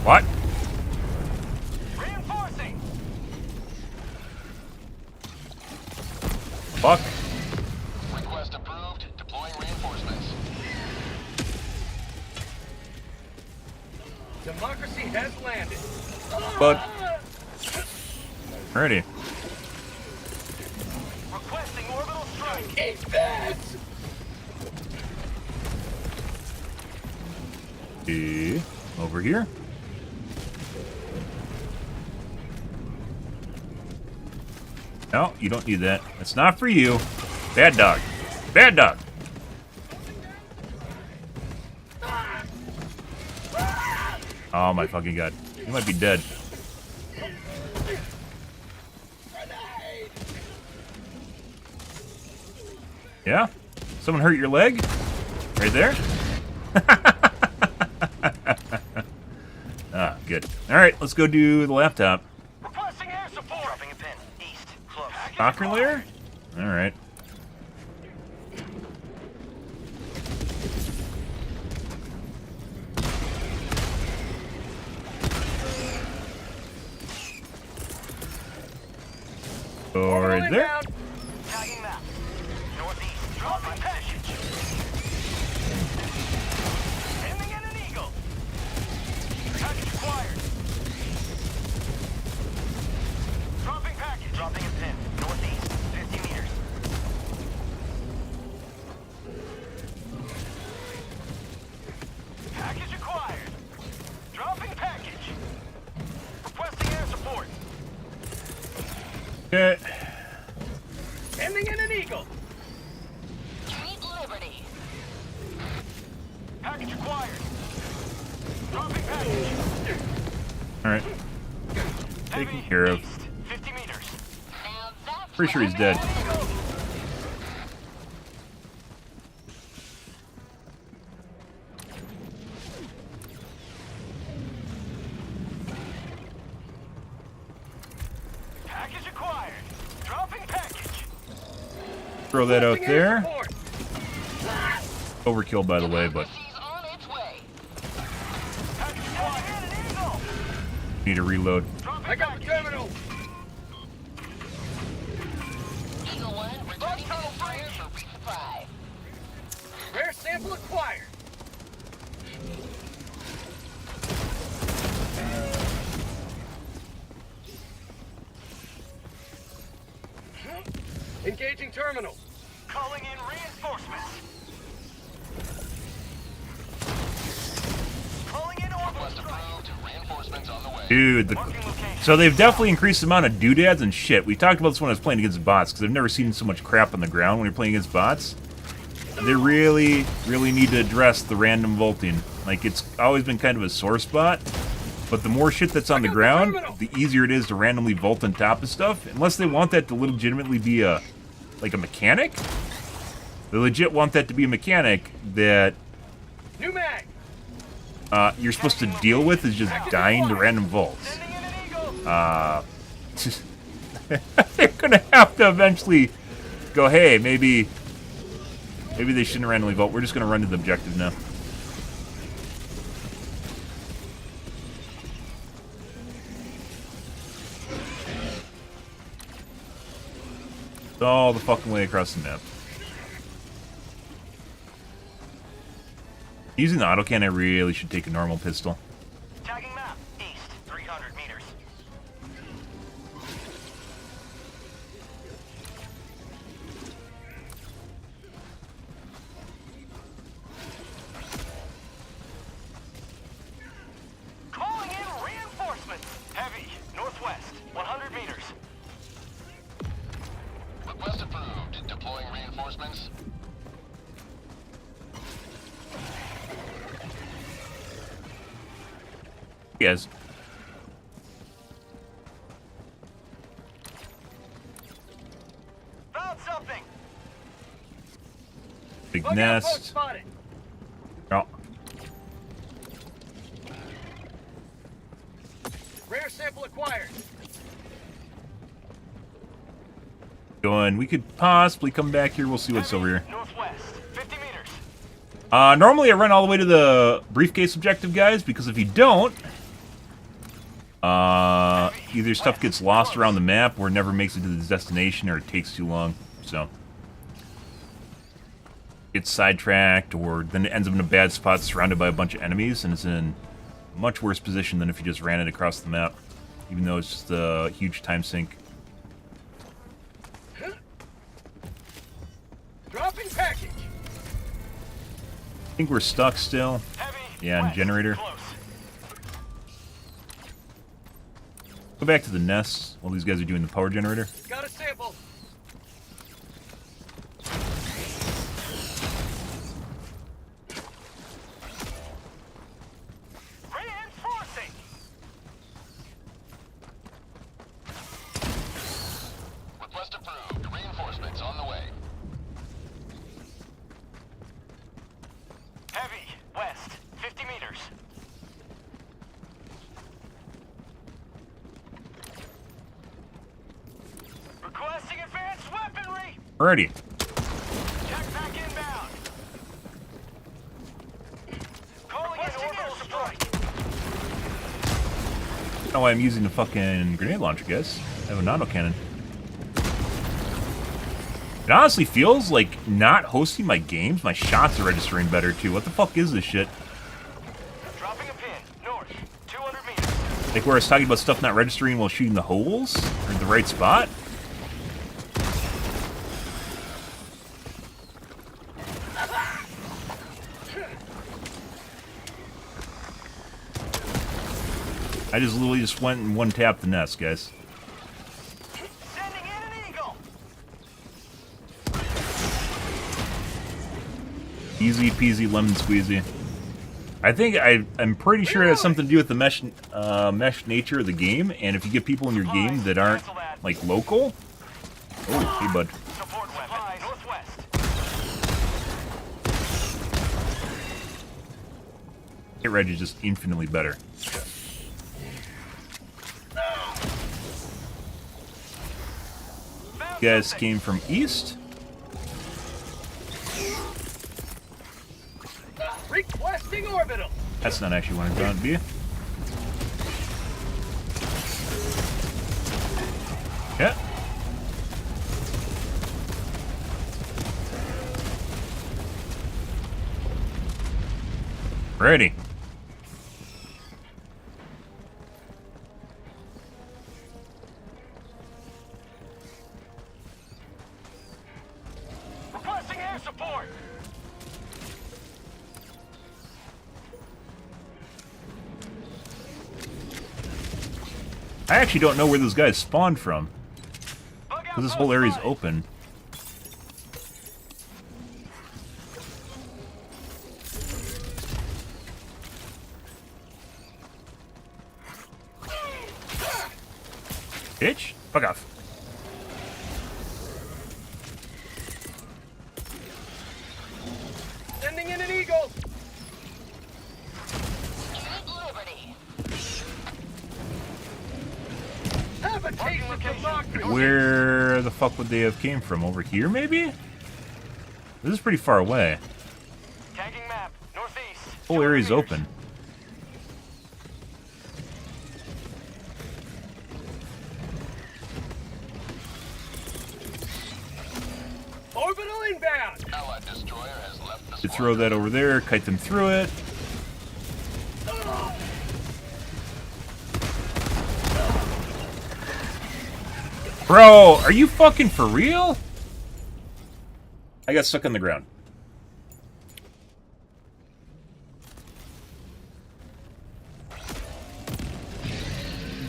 What? Reinforcing. Fuck. Request approved. Deploying reinforcements. Democracy has landed. But ready. Requesting orbital strike. Eat this! Over here. No, you don't need that. That's not for you. Bad dog. Bad dog. Oh my fucking god. You might be dead. Yeah? Someone hurt your leg? Right there? Ah, good. Alright, let's go do the laptop. Requesting air support. Dropping a pin. East. Close. Soccer layer? Alright. Go right there. Tagging map. Northeast. Dropping passage. Sending in an eagle. Package acquired. Dropping package. Dropping a pin. Northeast. 50 meters. Package acquired. Dropping package. Requesting air support. Okay. Sending in an eagle. Sweet Liberty. Package acquired. Dropping package. Alright. Taken care of. East. 50 meters. Now that's Pretty sure he's dead. Package acquired. Dropping package. Throw that out Requesting air there. support. Overkill, by the way, but Democracy's on its way. Package acquired. An eagle. need to reload. I got the terminal. Eagle 1 returning to the fire for resupply. Rare sample acquired. Engaging terminal. Calling in reinforcements. Dude, so they've definitely increased the amount of doodads and shit. We talked about this when I was playing against bots, because I've never seen so much crap on the ground when you're playing against bots. They really, really need to address the random vaulting. Like, it's always been kind of a sore spot, but the more shit that's on the ground, the easier it is to randomly vault on top of stuff, unless they want that to legitimately be a mechanic. They legit want that to be a mechanic that New mag. you're supposed to deal with is just dying to random vaults. They're gonna have to eventually go, hey, maybe they shouldn't randomly vault. We're just gonna run to the objective now. All the fucking way across the map. Using the autocannon, I really should take a normal pistol. Tagging map. East, 300 meters. Calling in reinforcements. Heavy, northwest, 100 meters. Request approved. Deploying reinforcements. Yes. Found something. Big Look out, nest. folks, spotted. Oh. Rare sample acquired. Going. We could possibly come back here. We'll see what's over here. Northwest, 50 meters. Normally I run all the way to the briefcase objective, guys, because if you don't, either stuff gets lost around the map or it never makes it to the destination or it takes too long. So, it's sidetracked or then it ends up in a bad spot surrounded by a bunch of enemies and it's in a much worse position than if you just ran it across the map, even though it's just a huge time sink. Dropping package. I think we're stuck still. Heavy. Yeah, and west, generator. Close. Go back to the nest while these guys are doing the power generator. Got a sample. Reinforcing. Request approved. Reinforcements on the way. Heavy, west, 50 meters. Requesting advanced weaponry. Alrighty. Check back inbound. Calling in orbital strike. I don't know why I'm using the fucking grenade launcher, guys. I have an autocannon. It honestly feels like not hosting my games, my shots are registering better too. What the fuck is this shit? Dropping a pin, north, 200 meters. Like where I was talking about stuff not registering while shooting the holes? Or in the right spot? I just literally just went and one-tapped the nest, guys. Sending in an eagle. Easy peasy lemon squeezy. I think I'm pretty sure it has something to do with the mesh nature of the game, and if you get people in your game that aren't like local. Oh, hey bud. Support weapon, northwest. Hit reg is just infinitely better. You guys came from east. Requesting orbital. That's not actually what I thought it'd be. Yeah. Ready. Requesting air support. I actually don't know where those guys spawned from. Bug Because this outpost whole area's spotted. open. Bitch, fuck off. Sending in an eagle. Liberty. Have a taste of democracy. Where the fuck would they have came from? Over here, maybe? This is pretty far away. Tagging map. Northeast. The whole area's open. Orbital inbound. Allied destroyer has left the You throw that over there, kite them through it. Bro, are you fucking for real? I got stuck on the ground.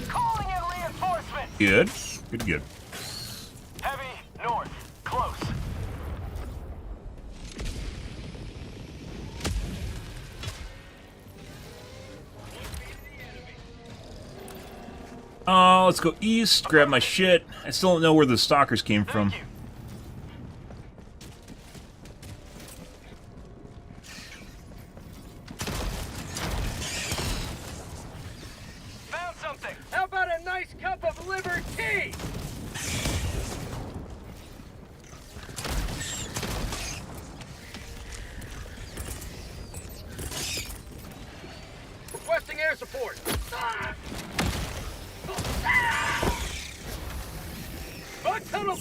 Calling in reinforcements. Good. Good, good. Heavy north. Close. Let's go east, grab my shit. I still don't know where the stalkers came from. Thank you. Found something. How about a nice cup of liver tea? Requesting air support. Bug tunnel.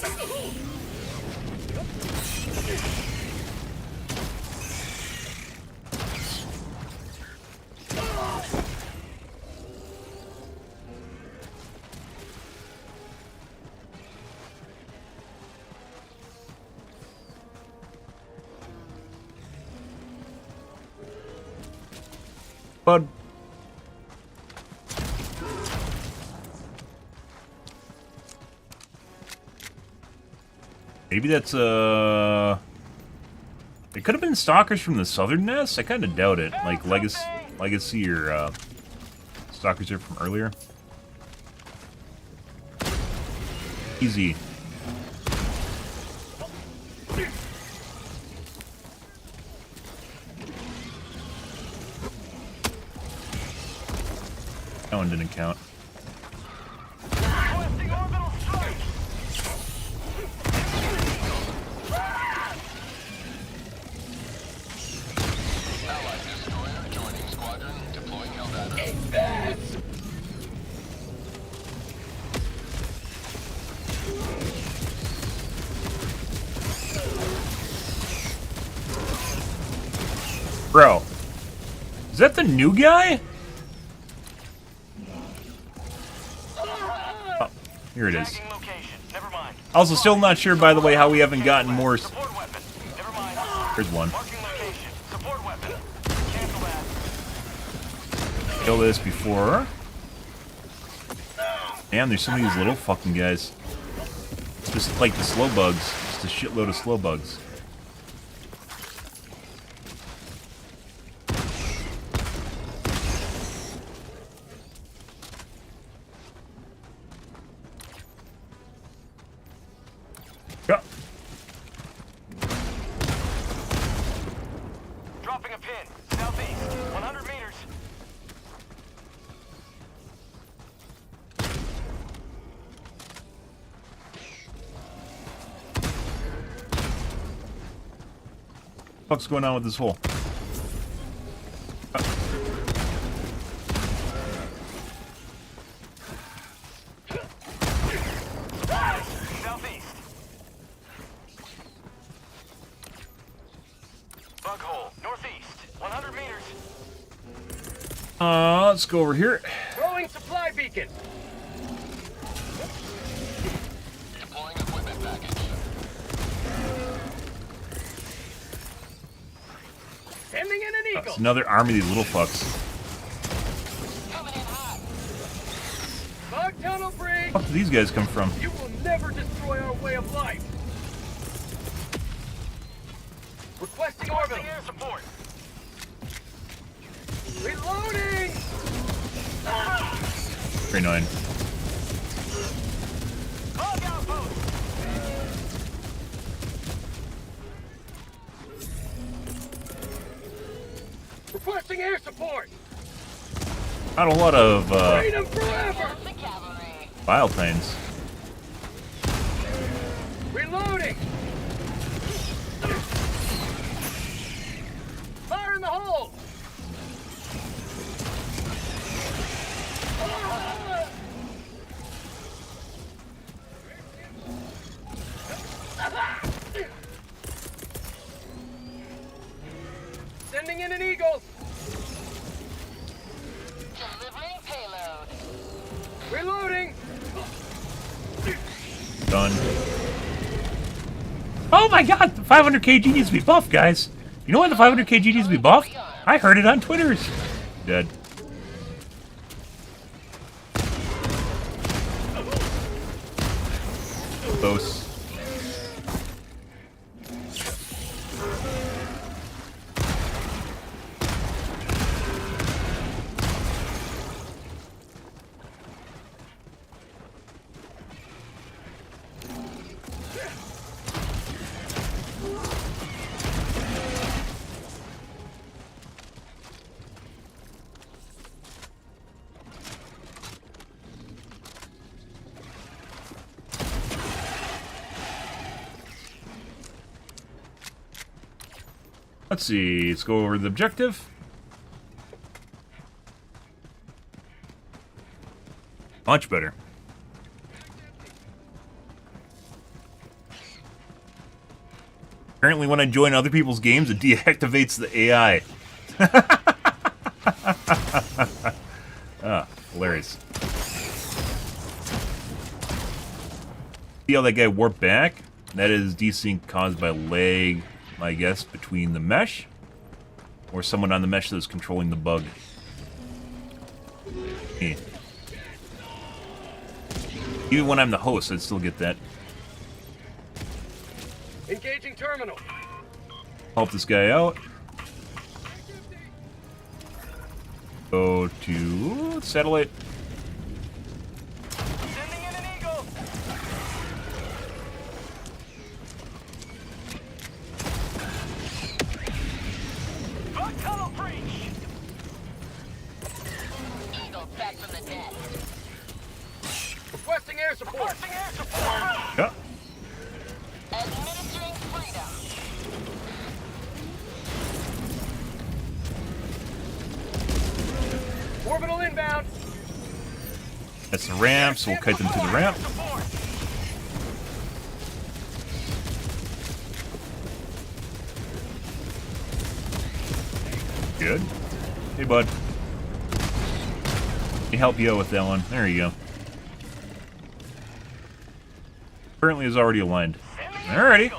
Bud. Maybe that's, it could have been stalkers from the southern nest? I kind of doubt it. Like, Legacy or, stalkers are from earlier. Easy. That one didn't count. Requesting orbital strike. Allied destroyer joining squadron, deploying Helldivers. Bro. Is that the new guy? Oh, here it is. Tagging location. Never mind. Also, still not sure, by the way, how we haven't gotten more... Support weapon. Never mind. Here's one. Marking location. Support weapon. Cancel that. Kill this before. Damn, there's some of these little fucking guys. Just like the slow bugs. Just a shitload of slow bugs. Go. Dropping a pin. Southeast. 100 meters. What's going on with this hole? Southeast. Bug hole. Northeast. 100 meters. Let's go over here. Throwing supply beacon. Deploying equipment package. Sending in an eagle. It's another army of these little fucks. Coming in hot. Bug Tunnel breach! Where did these guys come from? You will never destroy our way of life! Requesting orbital air support! Reloading! Very annoying. Hog outpost! Requesting air support! Not a lot of Freedom forever! bioplanes. Reloading! Fire in the hole! Sending in an eagle! Delivering payload. Reloading! Done. Oh my god, the 500 kg needs to be buffed, guys. You know why the 500 kg needs to be buffed? I heard it on Twitter's. Dead. Close. Let's see, let's go over the objective. Much better. Apparently when I join other people's games, it deactivates the AI. Ah, hilarious. See how that guy warped back? That is desync caused by lag, I guess, between the mesh or someone on the mesh that's controlling the bug. Yeah. Even when I'm the host, I'd still get that. Engaging terminal. Help this guy out. Go to satellite. Sending in an eagle. Bug tunnel breach. Eagle back from the dead. Requesting air support. Requesting air support. Yeah. Administering freedom. Orbital inbound. That's the ramp, so we'll kite them to the ramp. Support. Good. Hey, bud. Let me help you out with that one. There you go. Apparently is already aligned. Alrighty.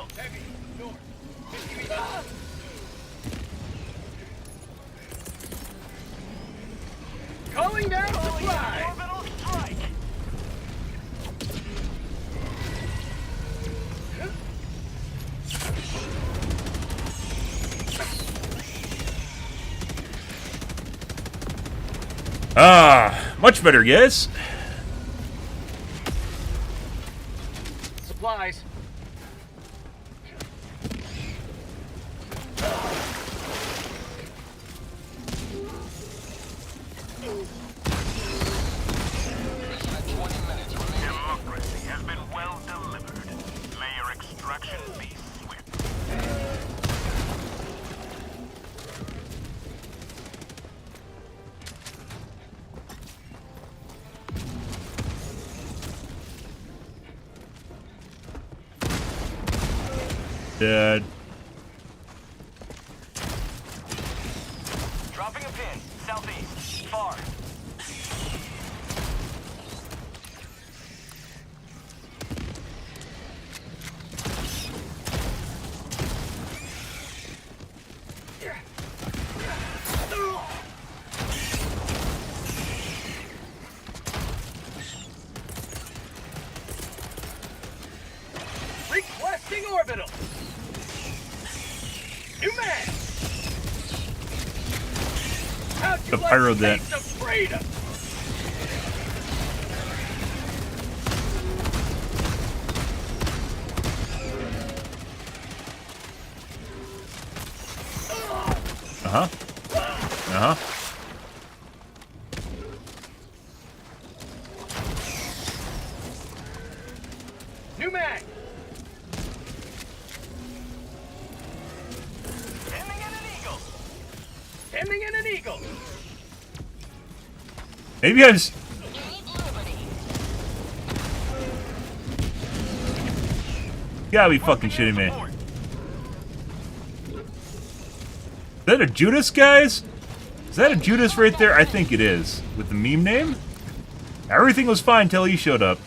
Calling down supply. Orbital strike. Ah, much better, guys. Supplies. Democracy has been well delivered. May your extraction be swift. Dead. Dropping a pin. Southeast. Far. The pyro that. Taste of freedom. Uh-huh. Uh-huh. New mag. Sending in an eagle. Sending in an eagle. Maybe I just... You gotta be fucking shitting me. Is that a Judas, guys? Is that a Judas right there? I think it is. With the meme name? Everything was fine till he showed up.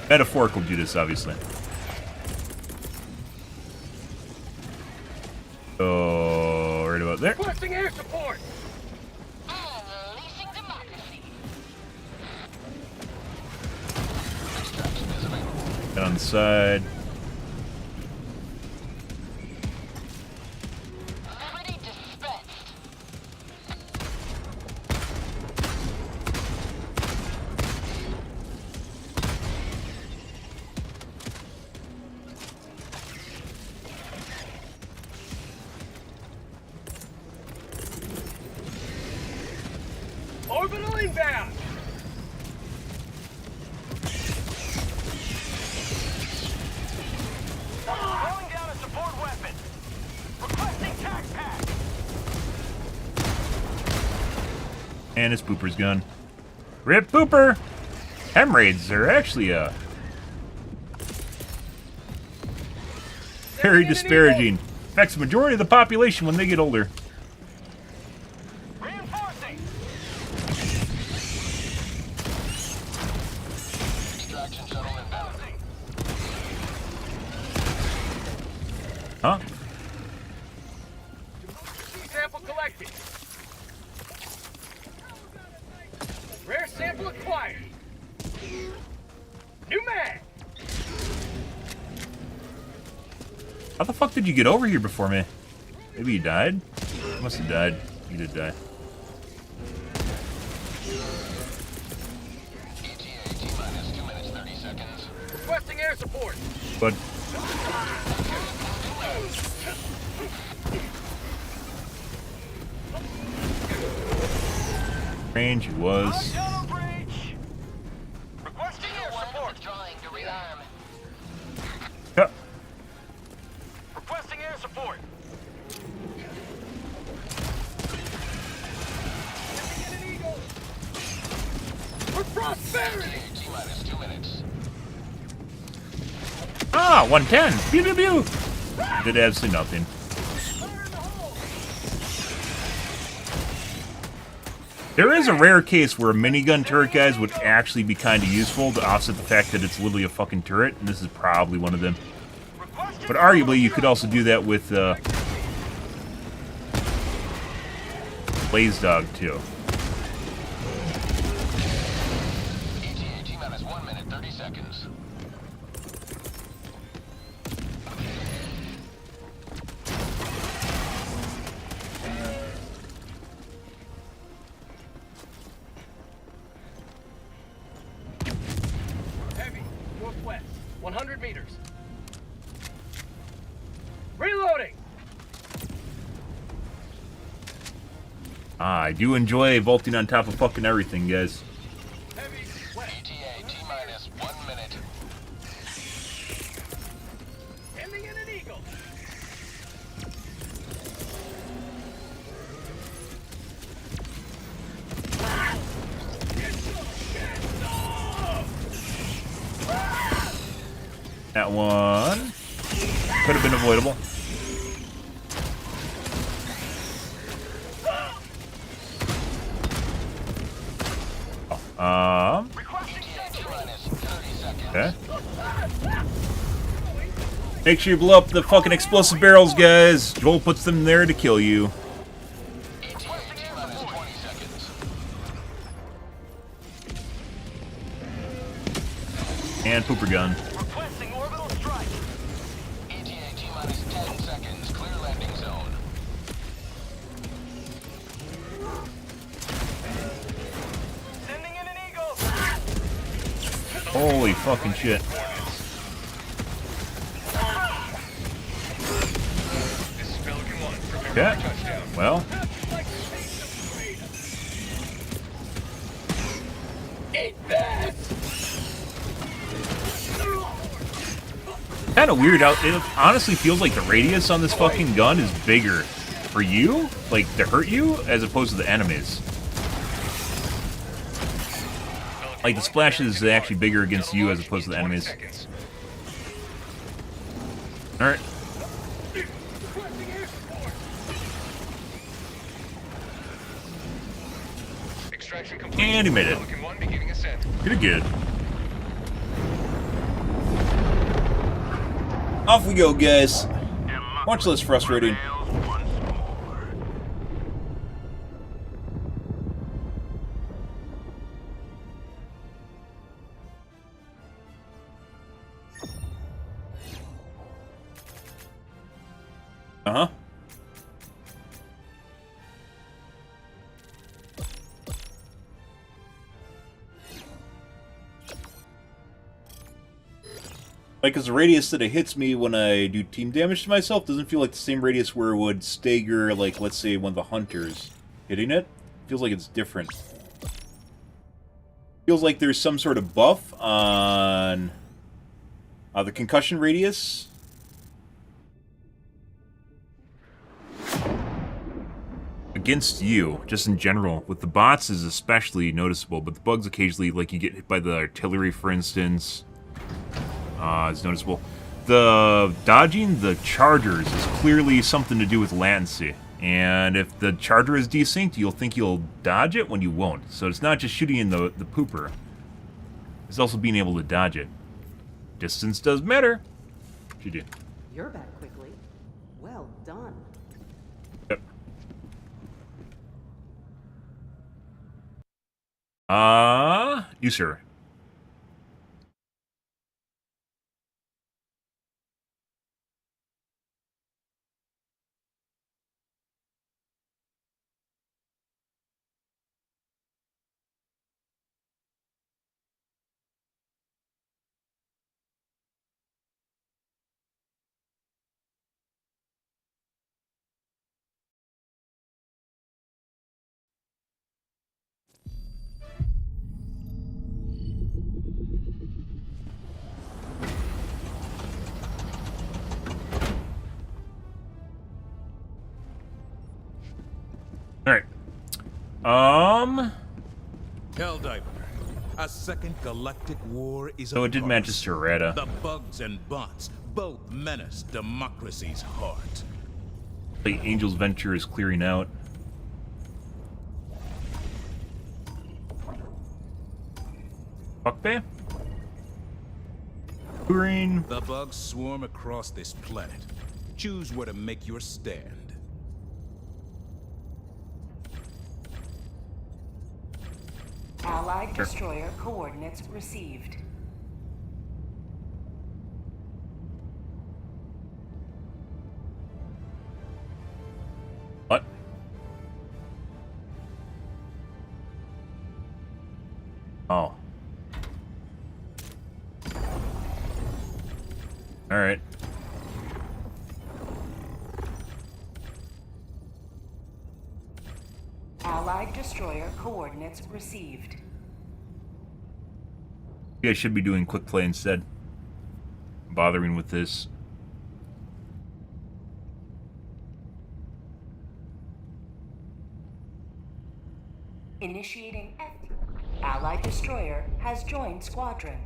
Metaphorical Judas, obviously. Oh, right about there. Requesting air support. Unleashing democracy. Get on the side. Liberty dispensed. Orbital inbound. Calling down a support weapon. Requesting tac pack. And his pooper's gun. Rip pooper! Hemorrhoids are actually very disparaging. Affects the majority of the population when they get older. Reinforcing. Extraction shuttle inbound. Huh? Sample collected. Rare sample acquired. New mag. How the fuck did you get over here before me? Maybe you died? You must have died. You did die. ETA T-minus 2 minutes 30 seconds. Requesting air support. But range it was. Yellow breach. Requesting air support. Withdrawing to rearm. Yeah. Requesting air support. Get an eagle. For prosperity. ETA T-minus 2 minutes. Ah, 110. Pew pew pew. Did absolutely nothing. Fire in the hole. There is a rare case where a minigun turret, guys, would actually be kind of useful to offset the fact that it's literally a fucking turret, and this is probably one of them. Requesting But arguably, you could also do that with Blaze Dog too. ETA T-minus 1 minute 30 seconds. heavy. Northwest. 100 meters. Reloading. Ah, I do enjoy vaulting on top of fucking everything, guys. Heavy. West. ETA T-minus 1 minute. Ending in an eagle. That one could have been avoidable. Requesting T-minus 30 seconds. Okay. Make sure you blow up the fucking explosive barrels, guys. Joel puts them there to kill you. ETA T-minus 20 seconds. And pooper gun. Requesting orbital strike. ETA T-minus 10 seconds. Clear landing zone. Holy fucking shit. Okay. Well. Kind of weird out. It honestly feels like the radius on this fucking gun is bigger for you, like to hurt you, as opposed to the enemies. Like the splash is actually bigger against you as opposed to the enemies. All right. And he made it. Pretty good. Off we go, guys. Much less frustrating. Uh-huh. Like, because the radius that it hits me when I do team damage to myself doesn't feel like the same radius where it would stagger, like, let's say, one of the hunters hitting it. Feels like it's different. Feels like there's some sort of buff on the concussion radius. Against you, just in general. With the bots is especially noticeable, but the bugs occasionally, like you get hit by the artillery, for instance, is noticeable. The dodging the chargers is clearly something to do with latency. And if the charger is desynced, you'll think you'll dodge it when you won't. So it's not just shooting in the pooper. It's also being able to dodge it. Distance does matter. What you do? You're back quickly. Well done. Yep. You, sir. Alright. Helldiver. A second galactic war is So it did upon match us. Serrata. The bugs and bots both menace democracy's heart. The Angel's Venture is clearing out. Fuck bay? Green. The bugs swarm across this planet. Choose where to make your stand. Allied destroyer coordinates received. What? Oh. Alright. Allied destroyer coordinates received. You guys should be doing quick play instead. Bothering with this. Initiating FT. Allied destroyer has joined squadron.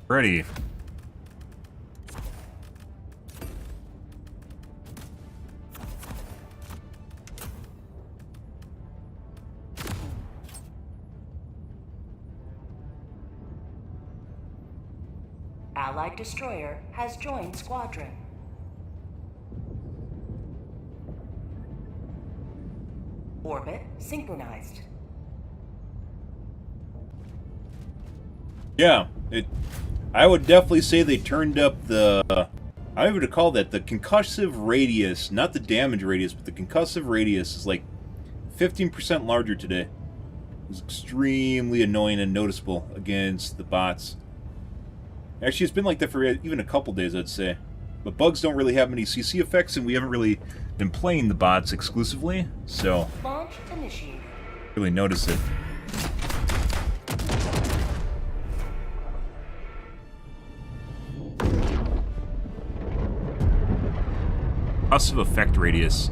Ready. Allied destroyer has joined squadron. Orbit synchronized. Yeah, I would definitely say they turned up the... I would call that the concussive radius, not the damage radius, but the concussive radius is like 15% larger today. It was extremely annoying and noticeable against the bots. Actually, it's been like that for even a couple days, I'd say. But bugs don't really have many CC effects, and we haven't really been playing the bots exclusively, so Launch initiated. really notice it. Concussive effect radius.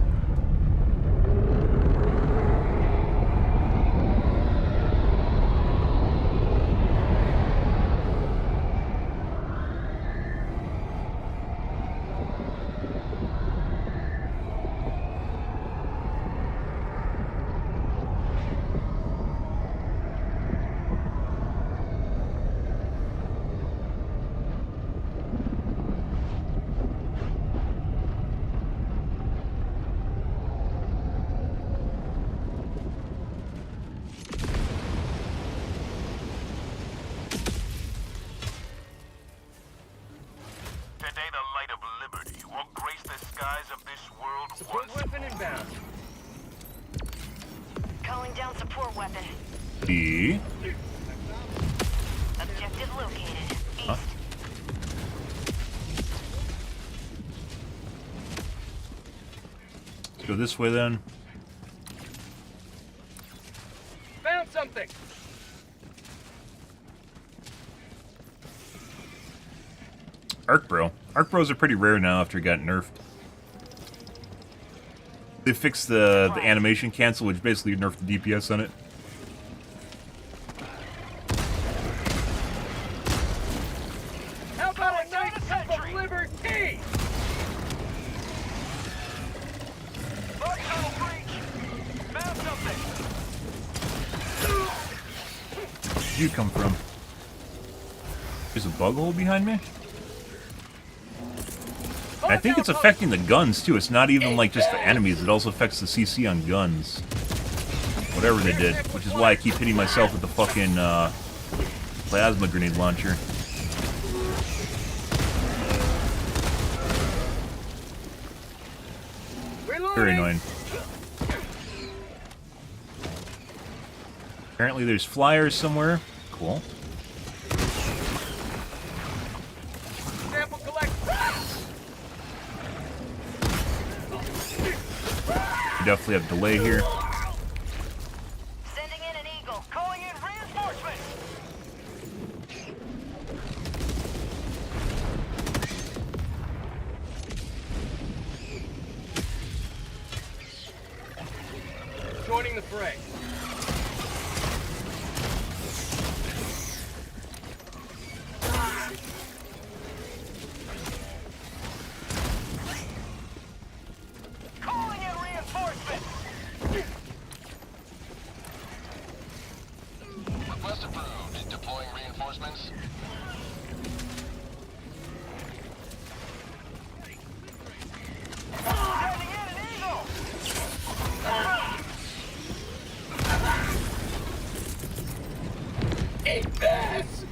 Today the light of liberty will grace the skies of this world Support once weapon inbound. Calling down support weapon. E. Objective located. East. Huh? Let's go this way then. Found something. Arc Bro. Arc Bros are pretty rare now after it got nerfed. They fixed the animation cancel, which basically nerfed the DPS on it. How about a nice cup of liberty? Bug tunnel breach. Found something. Where'd you come from? There's a bug hole behind me? I think it's affecting the guns too. It's not even like just the enemies, it also affects the CC on guns. Whatever they did, which is why I keep hitting myself with the fucking plasma grenade launcher. Very annoying. Apparently there's flyers somewhere. Cool. Sample collect. We definitely have delay here. Sending in an eagle. Calling in reinforcements. Joining the fray. Calling in reinforcements. Request approved. Deploying reinforcements. Sending in an eagle. Eat this.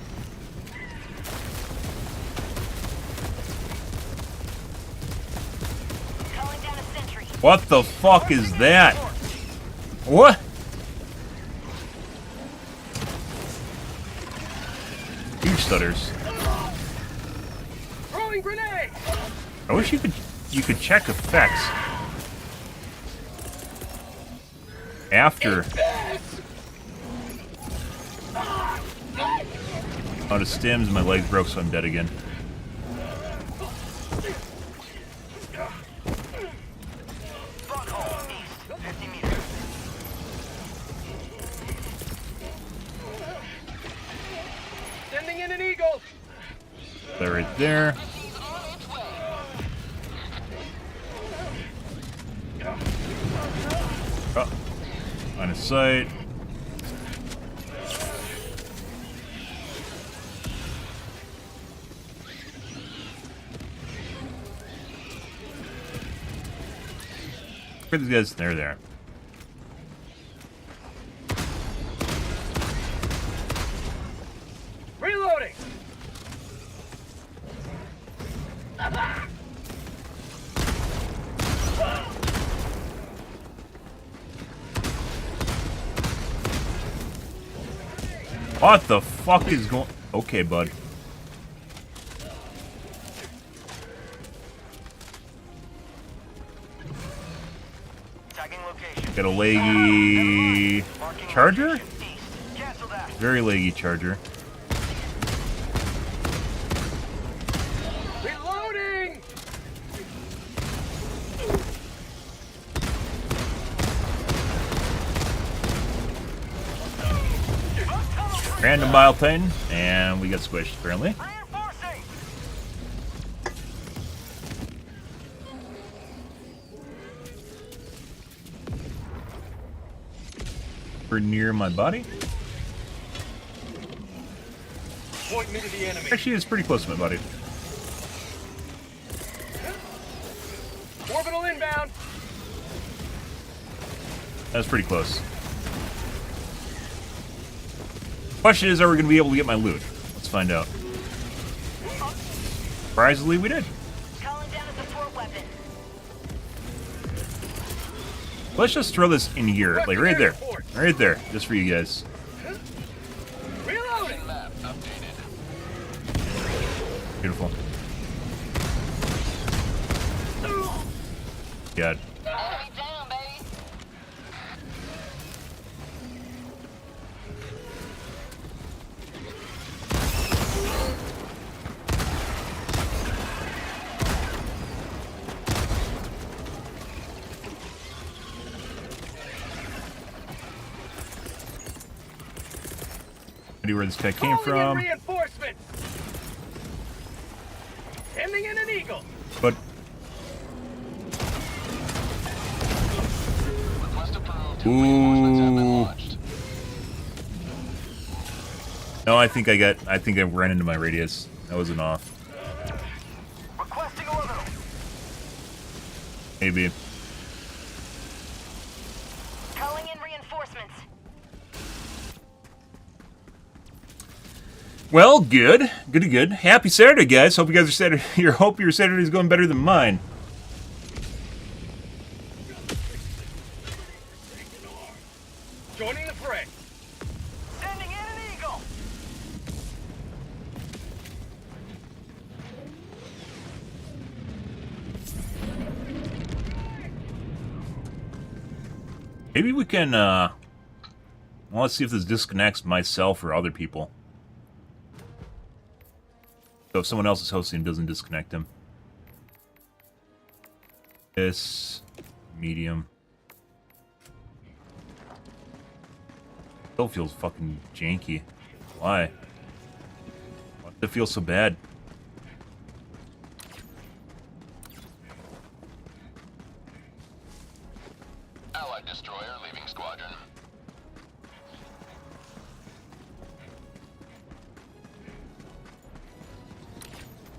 Calling down a sentry. What the fuck is that? What? Huge stutters. Throwing grenade. I wish you could check effects after. Out of stims, my legs broke, so I'm dead again. Bunghole. East. 50 meters. Sending in an eagle. They're right there. Oh, on his sight. Where are these guys? They're there. Reload. What the fuck is going... Okay, bud. Tagging location. Got a leggy... Marking Charger? location. East. Cancel that. Very leggy charger. Reloading! Random bile thing, and we got squished, apparently. Reinforcing! We're near my body. Point me to the enemy. Actually, it's pretty close to my body. Orbital inbound. That's pretty close. Question is, are we going to be able to get my loot? Let's find out. Surprisingly, we did. Calling down a support weapon. Let's just throw this in here, like right there. Right there, just for you guys. Reloading. Beautiful. God. Enemy down, baby. Idea where this guy came Calling in from, reinforcements. Sending in an eagle. but ooh. No, I think I ran into my radius. That wasn't off. Requesting orbital. Maybe. Calling in reinforcements. Well, good. Good. Happy Saturday, guys. Hope you guys are hope your Saturday's going better than mine. Joining the fray. Sending in an eagle. Maybe we can, well, let's see if this disconnects myself or other people. So if someone else is hosting, it doesn't disconnect them. This, medium. Still feels fucking janky. Why? Why does it feel so bad? Allied destroyer leaving squadron.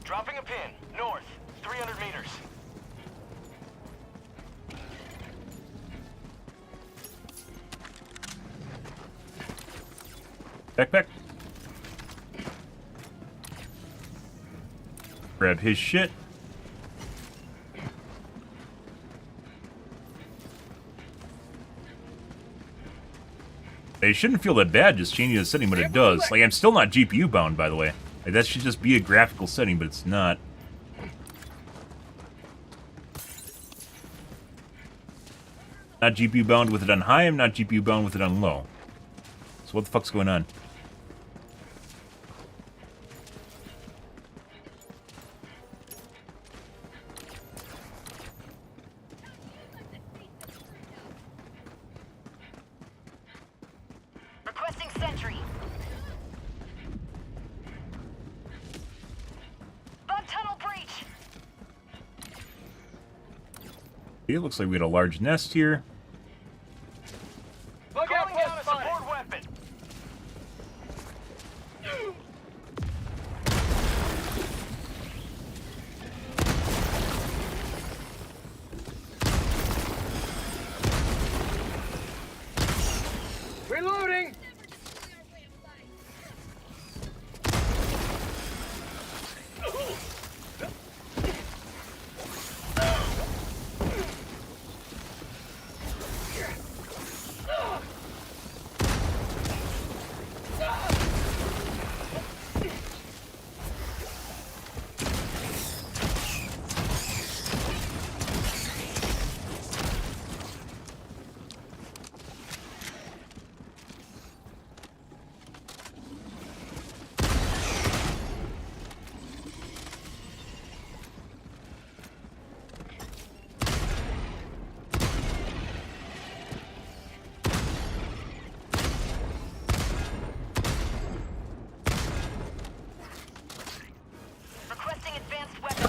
Dropping a pin. North. 300 meters. Backpack. Grab his shit. It shouldn't feel that bad just changing the setting, but it does. Like, I'm still not GPU bound, by the way. Like, that should just be a graphical setting, but it's not. Not GPU bound with it on high, I'm not GPU bound with it on low. So what the fuck's going on? Requesting sentry. Bug tunnel breach. It looks like we had a large nest here. Bug calling down a support weapon. Reloading.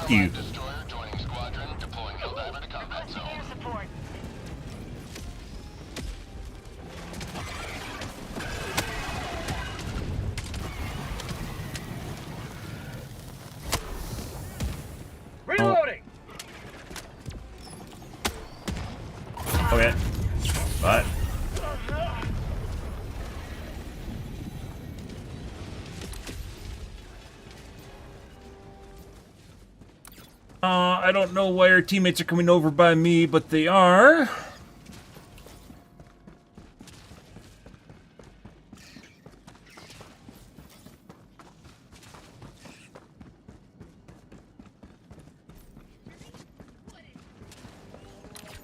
Fuck you. Destroyer joining squadron, deploying Helldiver to combat zone. Air support. Reloading. Okay. What? I don't know why our teammates are coming over by me, but they are.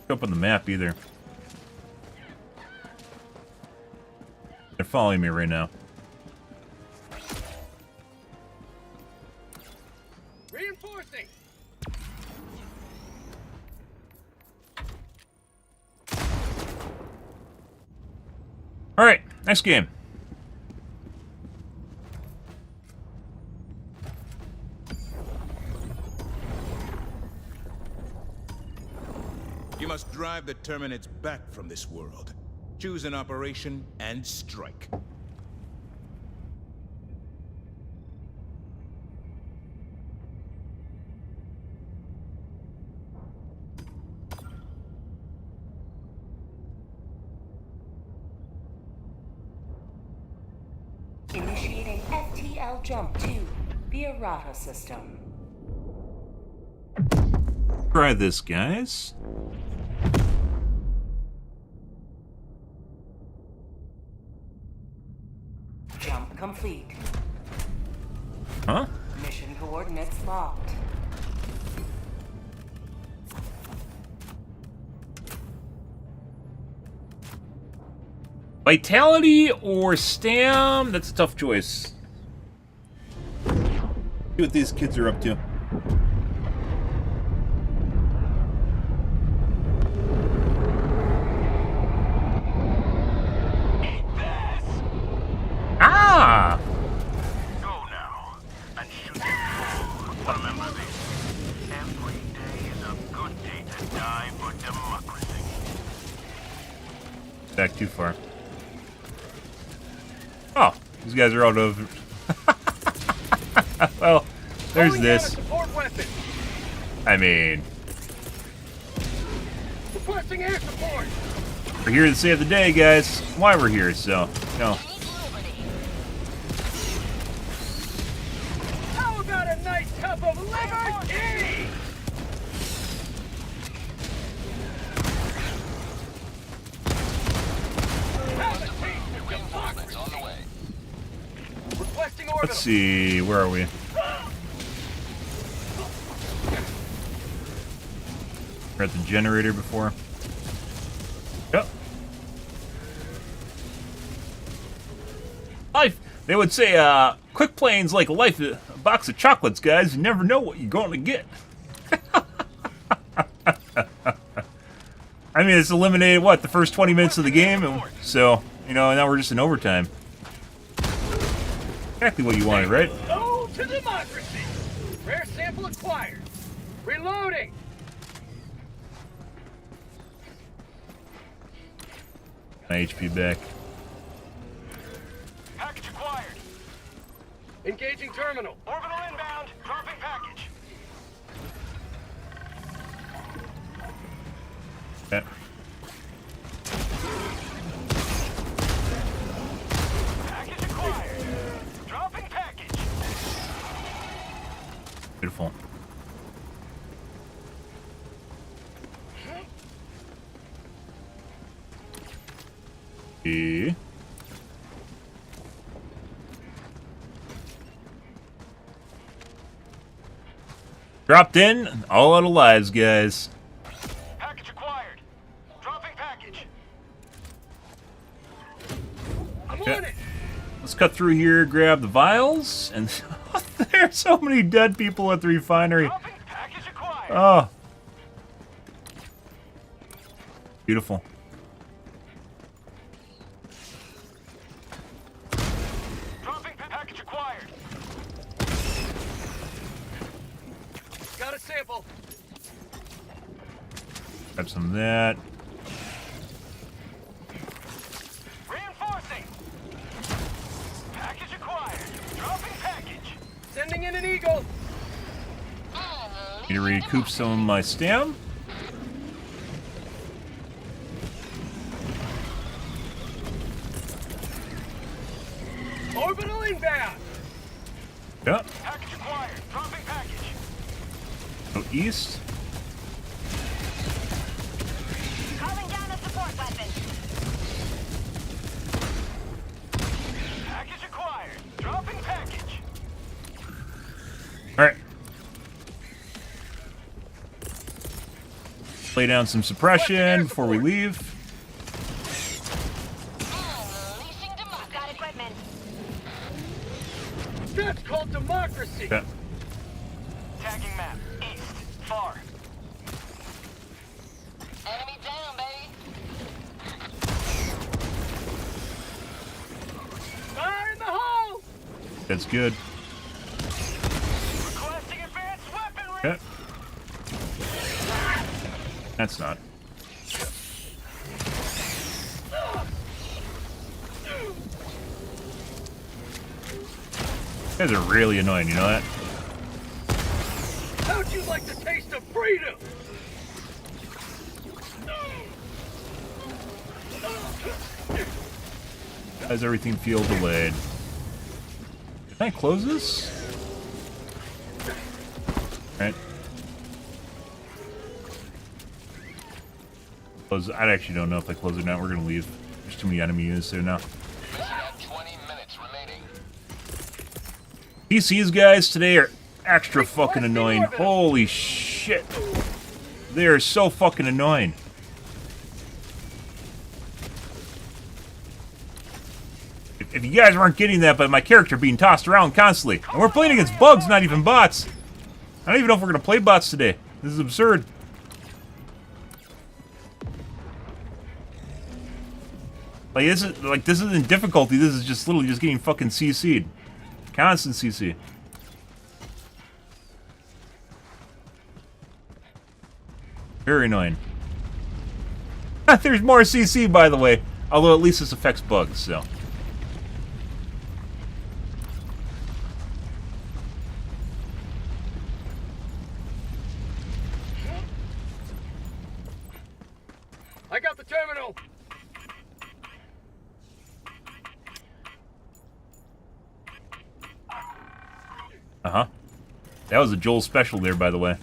Up on the map either. They're following me right now. Reinforcing. All right, next game. You must drive the Terminids back from this world. Choose an operation and strike. Initiating FTL jump to the errata system. Try this, guys. Jump complete. Huh? Mission coordinates locked. Vitality or Stam? That's a tough choice. See what these kids are up to. Ah! Go now and shoot it full. Remember this. Every day is a good day to die for democracy. Back too far. Oh, these guys are out of. Well, there's Calling this. down a support weapon. I mean, Requesting air support. we're here to save the day, guys. Why we're here, so, you know. How about a nice cup of liberty? Have a taste of democracy. On the way. Requesting orbital. Let's see, where are we? We're at the generator before. Yep. Life. They would say, quick plane's like a box of chocolates, guys. You never know what you're going to get. I mean, it's eliminated, what, the first 20 minutes of the game? And so, you know, now we're just in overtime. Exactly what you wanted, right? Go to democracy. Rare sample acquired. Reloading. My HP back. Package acquired. Engaging terminal. Orbital inbound. Dropping package. Yeah. Package acquired. Dropping package. Beautiful. Okay. Dropped in, all out of lives, guys. Package acquired. Dropping package. I'm Okay. on it. Let's cut through here, grab the vials, and there's so many dead people at the refinery. Dropping package acquired. Oh. Beautiful. Dropping package acquired. Got a sample. Grab some of that. Reinforcing. Package acquired. Dropping package. Sending in an eagle. Need to recoup some of my stam. Orbital inbound. Yep. Package acquired. Dropping package. Go east. Calling down a support weapon. Package acquired. Dropping package. Alright. Lay down some suppression before we leave. Unleashing democracy. Got equipment. That's called democracy. Yeah. Tagging map. East. Far. Enemy down, baby. Fire in the hole. That's good. Requesting advanced weaponry. Okay. That's not. You guys are really annoying, you know that? How'd you like the taste of freedom? How does everything feel delayed? Can I close this? Alright. Close. I actually don't know if I close it now. We're gonna leave. There's too many enemies there now. Mission at 20 minutes remaining. PCs, guys, today are extra fucking annoying. Holy shit. They are so fucking annoying. If you guys weren't getting that by my character being tossed around constantly. And we're playing against bugs, not even bots. I don't even know if we're gonna play bots today. This is absurd. This isn't difficulty, this is just literally just getting fucking CC'd. Constant CC. Very annoying. There's more CC, by the way. Although at least this affects bugs, so. I got the terminal. Uh-huh. That was a Joel special there, by the way.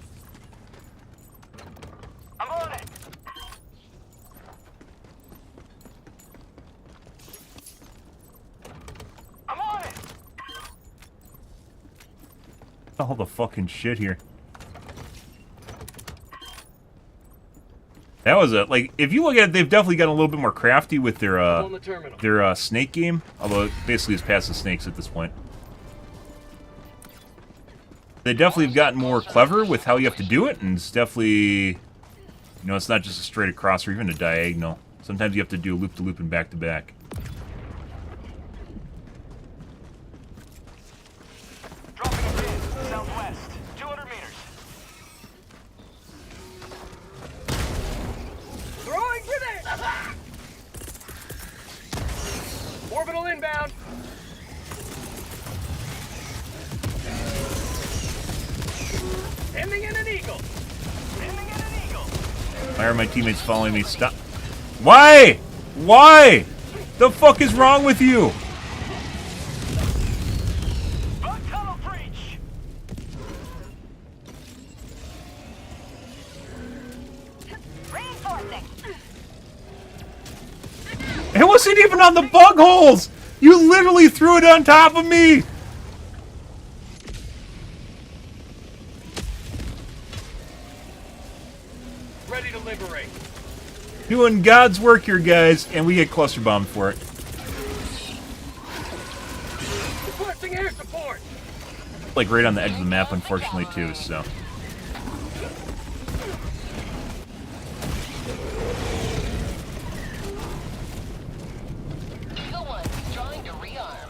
I'm on it. I'm on it. All the fucking shit here. That was if you look at it, they've definitely gotten a little bit more crafty with On the terminal. their snake game. Although it basically is past the snakes at this point. They definitely have gotten more clever with how you have to do it, and it's definitely, you know, it's not just a straight across or even a diagonal. Sometimes you have to do a loop-to-loop and back-to-back. Dropping a pin. Southwest. 200 meters. Throwing grenade. Orbital inbound. Sending in an eagle. Sending in an eagle. Why are my teammates following me? Stop. Why? Why? The fuck is wrong with you? Bug tunnel breach. Reinforcing. It wasn't even on the bug holes! You literally threw it on top of me! Ready to liberate. Doing God's work here, guys, and we get cluster bombed for it. Requesting air support. Like right on the edge of the map, unfortunately, too, so. Eagle 1 trying to rearm.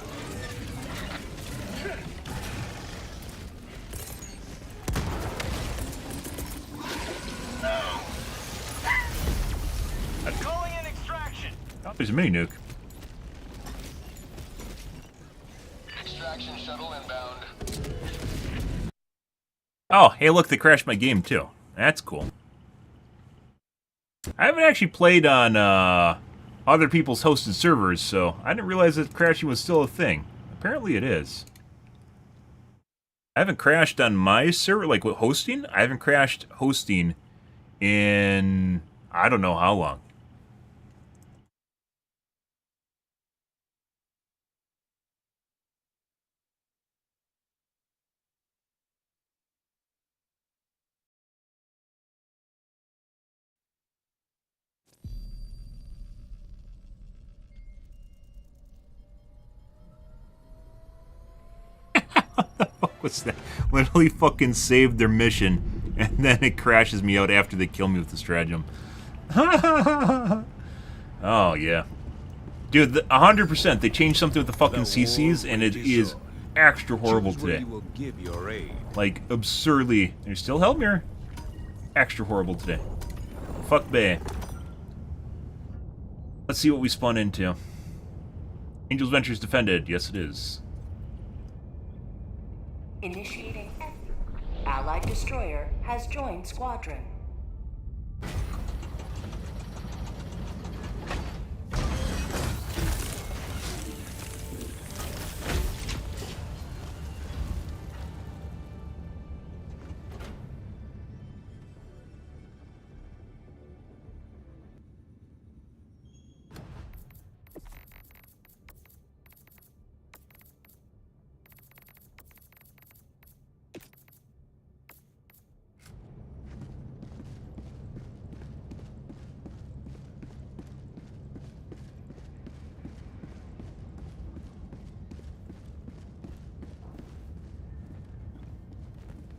There's a mini nuke. Extraction shuttle inbound. Oh, hey, look, they crashed my game too. That's cool. I haven't actually played on other people's hosted servers, so I didn't realize that crashing was still a thing. Apparently it is. I haven't crashed on my server, like with hosting. I haven't crashed hosting in I don't know how long. What's that? Literally fucking saved their mission, and then it crashes me out after they kill me with the stratagem. Oh, yeah. Dude, 100%, they changed something with the fucking CCs, and it is extra horrible today. You will give your aid. Like, absurdly. There's still Hellmere. Extra horrible today. Fuck Bay. Let's see what we spun into. Angel's Ventures defended. Yes, it is. Initiating F. Allied destroyer has joined squadron.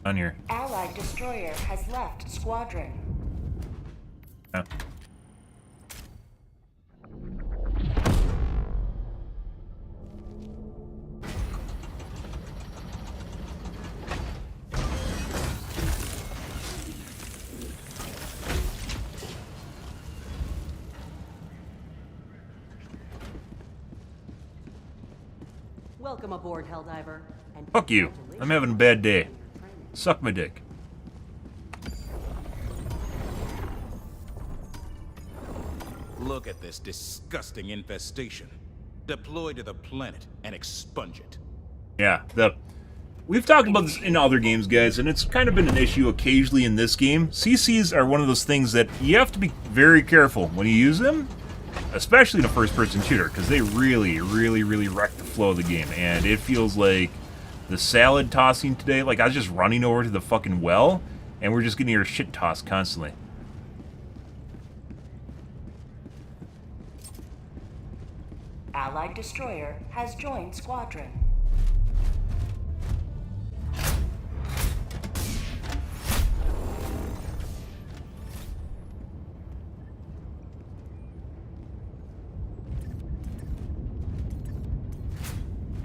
On here. Allied destroyer has left squadron. Oh. Welcome aboard, Helldiver. And Fuck you. I'm having a bad day. Suck my dick. Look at this disgusting infestation. Deploy to the planet and expunge it. Yeah, we've talked about this in other games, guys, and it's kind of been an issue occasionally in this game. CCs are one of those things that you have to be very careful when you use them, especially in a first-person shooter, because they really, really, really wreck the flow of the game, and it feels like the salad tossing today, like I was just running over to the fucking well, and we're just getting our shit tossed constantly. Allied destroyer has joined squadron.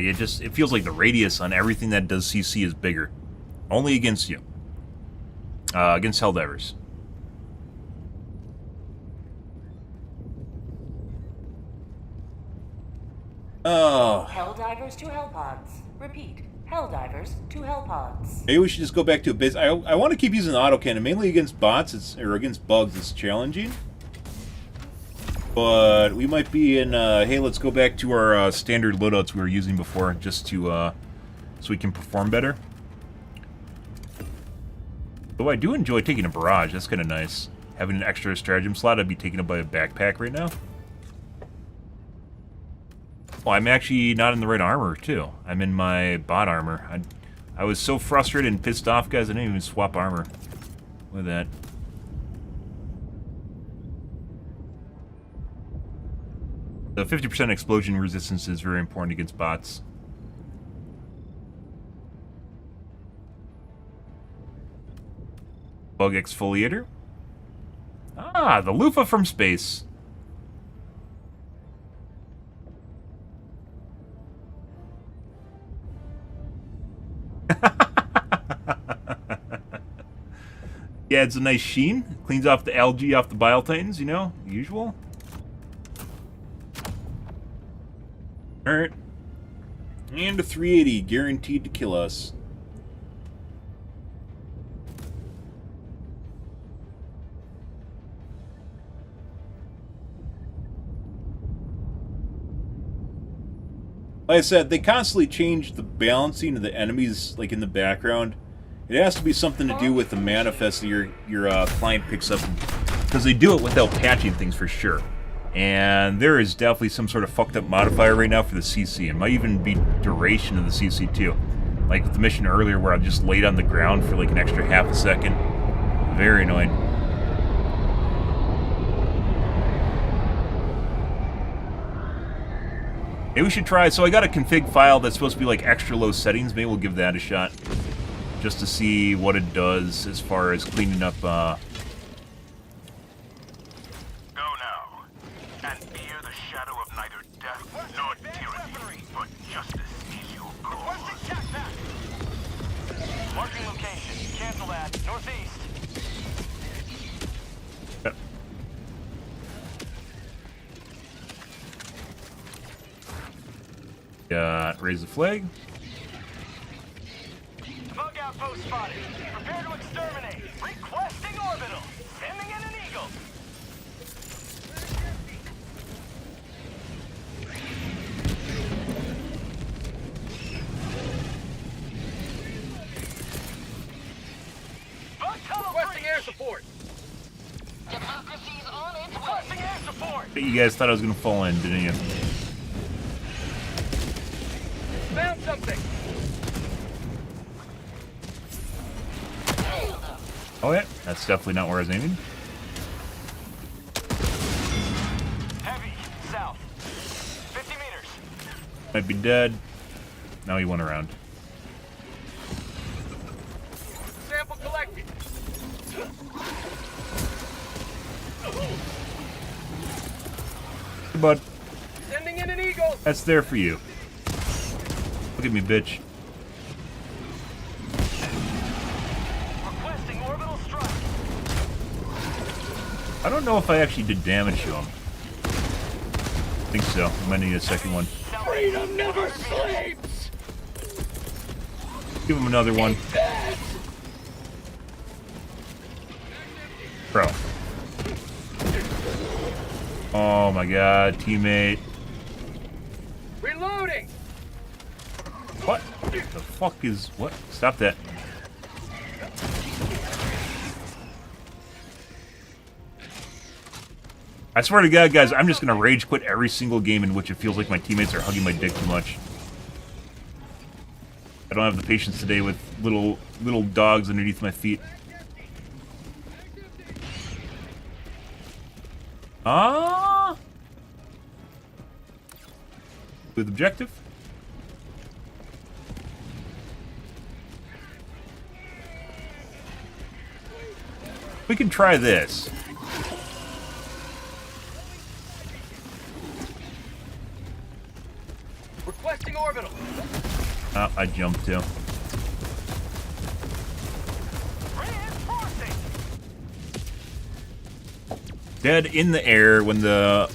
It feels like the radius on everything that does CC is bigger. Only against you. Against Helldivers. Oh. Helldivers to Hellpods. Repeat. Helldivers to Hellpods. Maybe we should just go back to a base. I want to keep using the autocannon, mainly against bots, or against bugs. It's challenging. But we might be in, hey, let's go back to our standard loadouts we were using before, just to, so we can perform better. Though I do enjoy taking a barrage, that's kind of nice. Having an extra stratagem slot, I'd be taking it by a backpack right now. Oh, I'm actually not in the right armor, too. I'm in my bot armor. I was so frustrated and pissed off, guys, I didn't even swap armor. Look at that. The 50% explosion resistance is very important against bots. Bug exfoliator. Ah, the loofah from space. Yeah, it's a nice sheen. Cleans off the algae off the Bile Titans, you know, usual. Alright. And a 380, guaranteed to kill us. Like I said, they constantly change the balancing of the enemies, like in the background. It has to be something to do with the manifest that your client picks up, because they do it without patching things for sure. And there is definitely some sort of fucked up modifier right now for the CC. It might even be duration of the CC too. Like the mission earlier where I just laid on the ground for like an extra half a second. Very annoying. Maybe we should try. So I got a config file that's supposed to be like extra low settings. Maybe we'll give that a shot, just to see what it does as far as cleaning up. Go now, and fear the shadow of neither death nor tyranny, but justice is your goal. Requesting TAC. Marking location. Cancel that. Northeast. Yep. Raise the flag. Bug outpost spotted. Prepare to exterminate. Requesting orbital. Sending in an eagle. Bug tunnel requesting air support. Democracy's on its way. Requesting air support. You guys thought I was gonna fall in, didn't you? Found something. Oh yeah, that's definitely not where I was aiming. Heavy. South. 50 meters. Might be dead. Now he went around. Sample collected. Hey, bud. Sending in an eagle. That's there for you. Look at me, bitch. Requesting orbital strike. I don't know if I actually did damage to him. I think so. I might need a second one. Freedom never sleeps. Give him another one. Bro. Oh my god, teammate. Reloading. What the fuck is... What? Stop that. I swear to God, guys, I'm just gonna rage quit every single game in which it feels like my teammates are hugging my dick too much. I don't have the patience today with little dogs underneath my feet. Ah! With objective? We can try this. Requesting orbital. Oh, I jumped too. Reinforcing. Dead in the air when the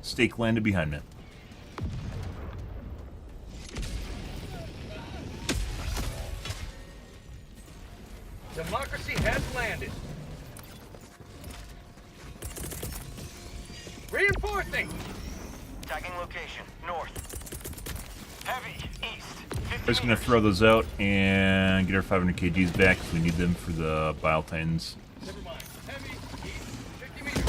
stake landed behind me. Democracy has landed. Reinforcing. Tagging location. North. Heavy. East. I'm just gonna throw those out and get our 500 kgs back if we need them for the Bile Titans. Never mind. Heavy. East. 50 meters.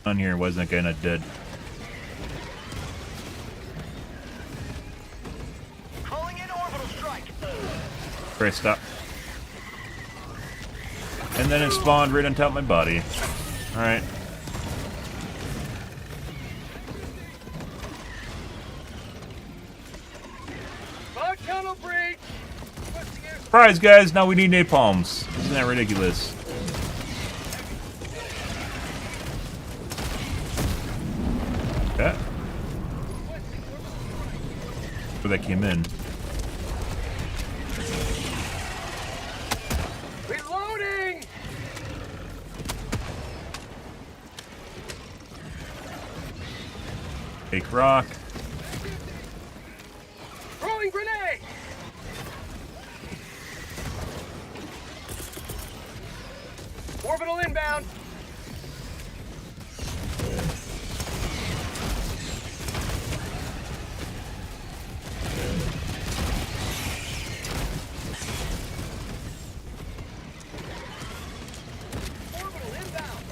On here, why is that guy not dead? Calling in orbital strike. Alright, stop. And then it spawned right on top of my body. Alright. Bug tunnel breach. Surprise, guys! Now we need napalms. Isn't that ridiculous? Yeah. Where that came in. Take rock. Throwing grenade! Orbital inbound! Orbital inbound!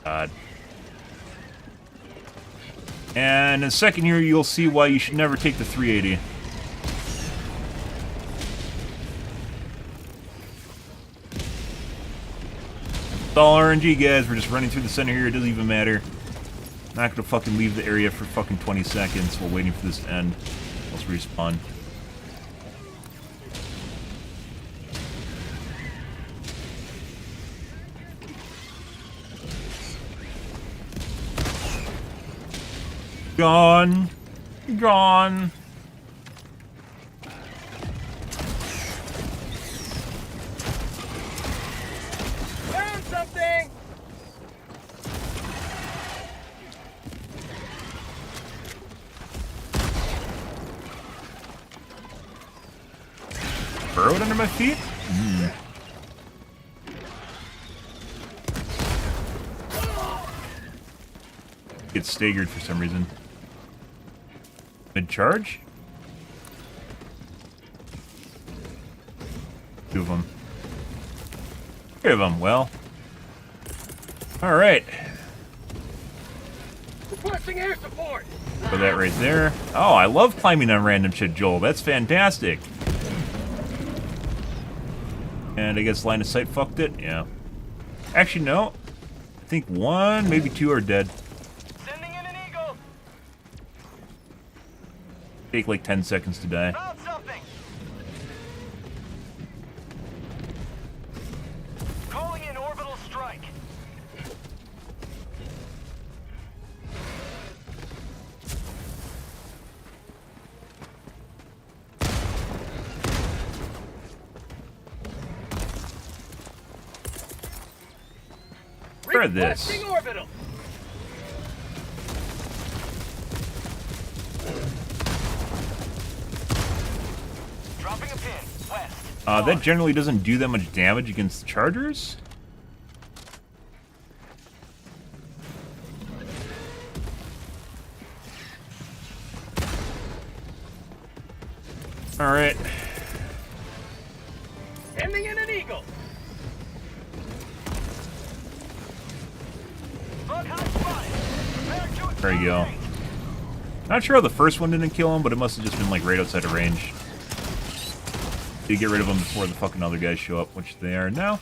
God. And in a second here, you'll see why you should never take the 380. It's all RNG, guys. We're just running through the center here. It doesn't even matter. Not gonna fucking leave the area for fucking 20 seconds while waiting for this to end. Let's respawn. Gone. Gone. Found something! Burrowed under my feet? Get staggered for some reason. Mid-charge? 2 of them. 3 of them, well. Alright. Requesting air support! Put that right there. Oh, I love climbing on random shit, Joel. That's fantastic. And I guess line of sight fucked it? Yeah. Actually, no. I think 1, maybe 2 are dead. Sending in an eagle! Take like 10 seconds to die. Found something! Calling in orbital strike. Try this. Requesting orbital. Dropping a pin west. That generally doesn't do that much damage against chargers. Alright. Sending in an eagle. Bug high spotted. Prepare to There you go. Not sure how the first one didn't kill him, but it must have just been like right outside of range. You get rid of them before the fucking other guys show up, which they are now.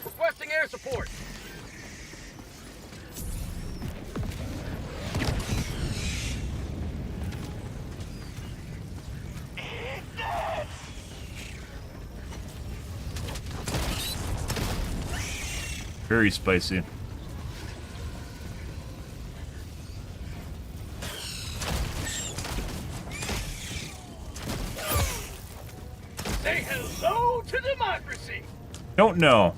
Requesting air support. Very spicy. Say hello to democracy. Don't know.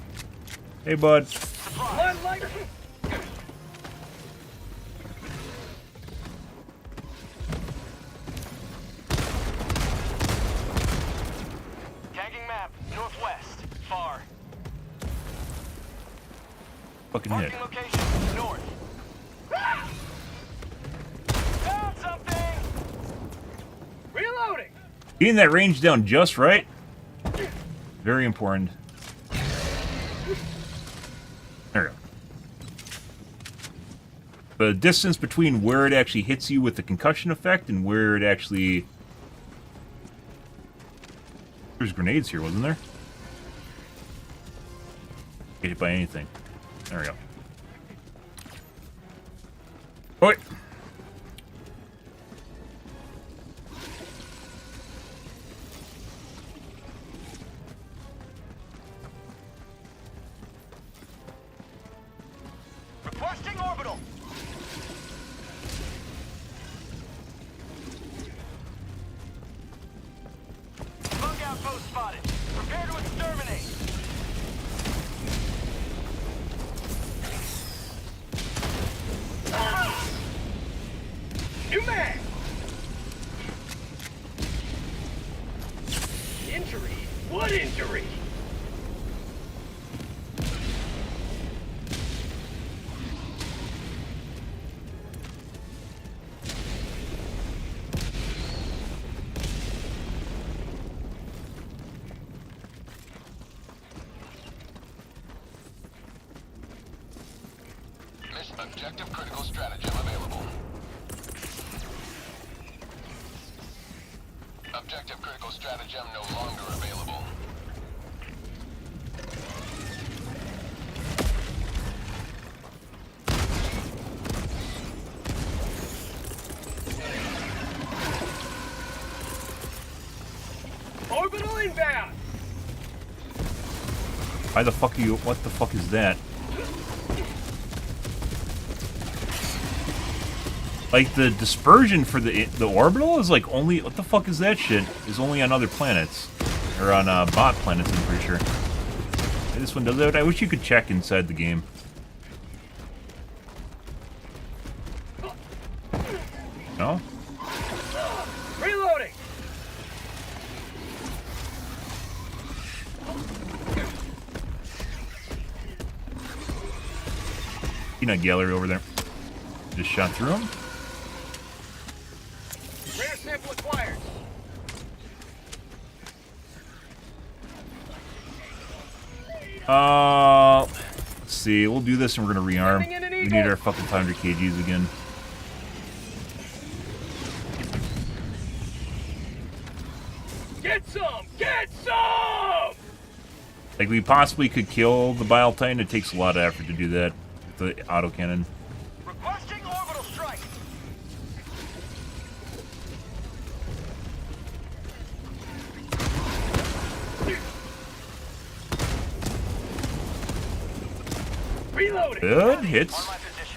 Hey, bud. Blood light. Tagging map northwest. Far. Fucking hit. Marking location north. Found something. Reloading. Getting that range down just right. Very important. There we go. The distance between where it actually hits you with the concussion effect and where it actually... There's grenades here, wasn't there? Get hit by anything. There we go. Oi! Requesting orbital. Bug outpost spotted. Prepare Objective critical stratagem available. Objective critical stratagem no longer available. Orbital inbound! Why the fuck are you? What the fuck is that? Like the dispersion for the orbital is like only, what the fuck is that shit? Is only on other planets or on bot planets. I'm pretty sure. This one does it. I wish you could check inside the game. No. Reloading! Peanut gallery over there. Just shot through him. Rare sample acquired. Let's see. We'll do this and we're gonna rearm. We need our fucking 500 kgs again. Get some! Get some! Like, we possibly could kill the Bile Titan. It takes a lot of effort to do that with the autocannon. Requesting orbital strike. Reloading. Good hits. On my position.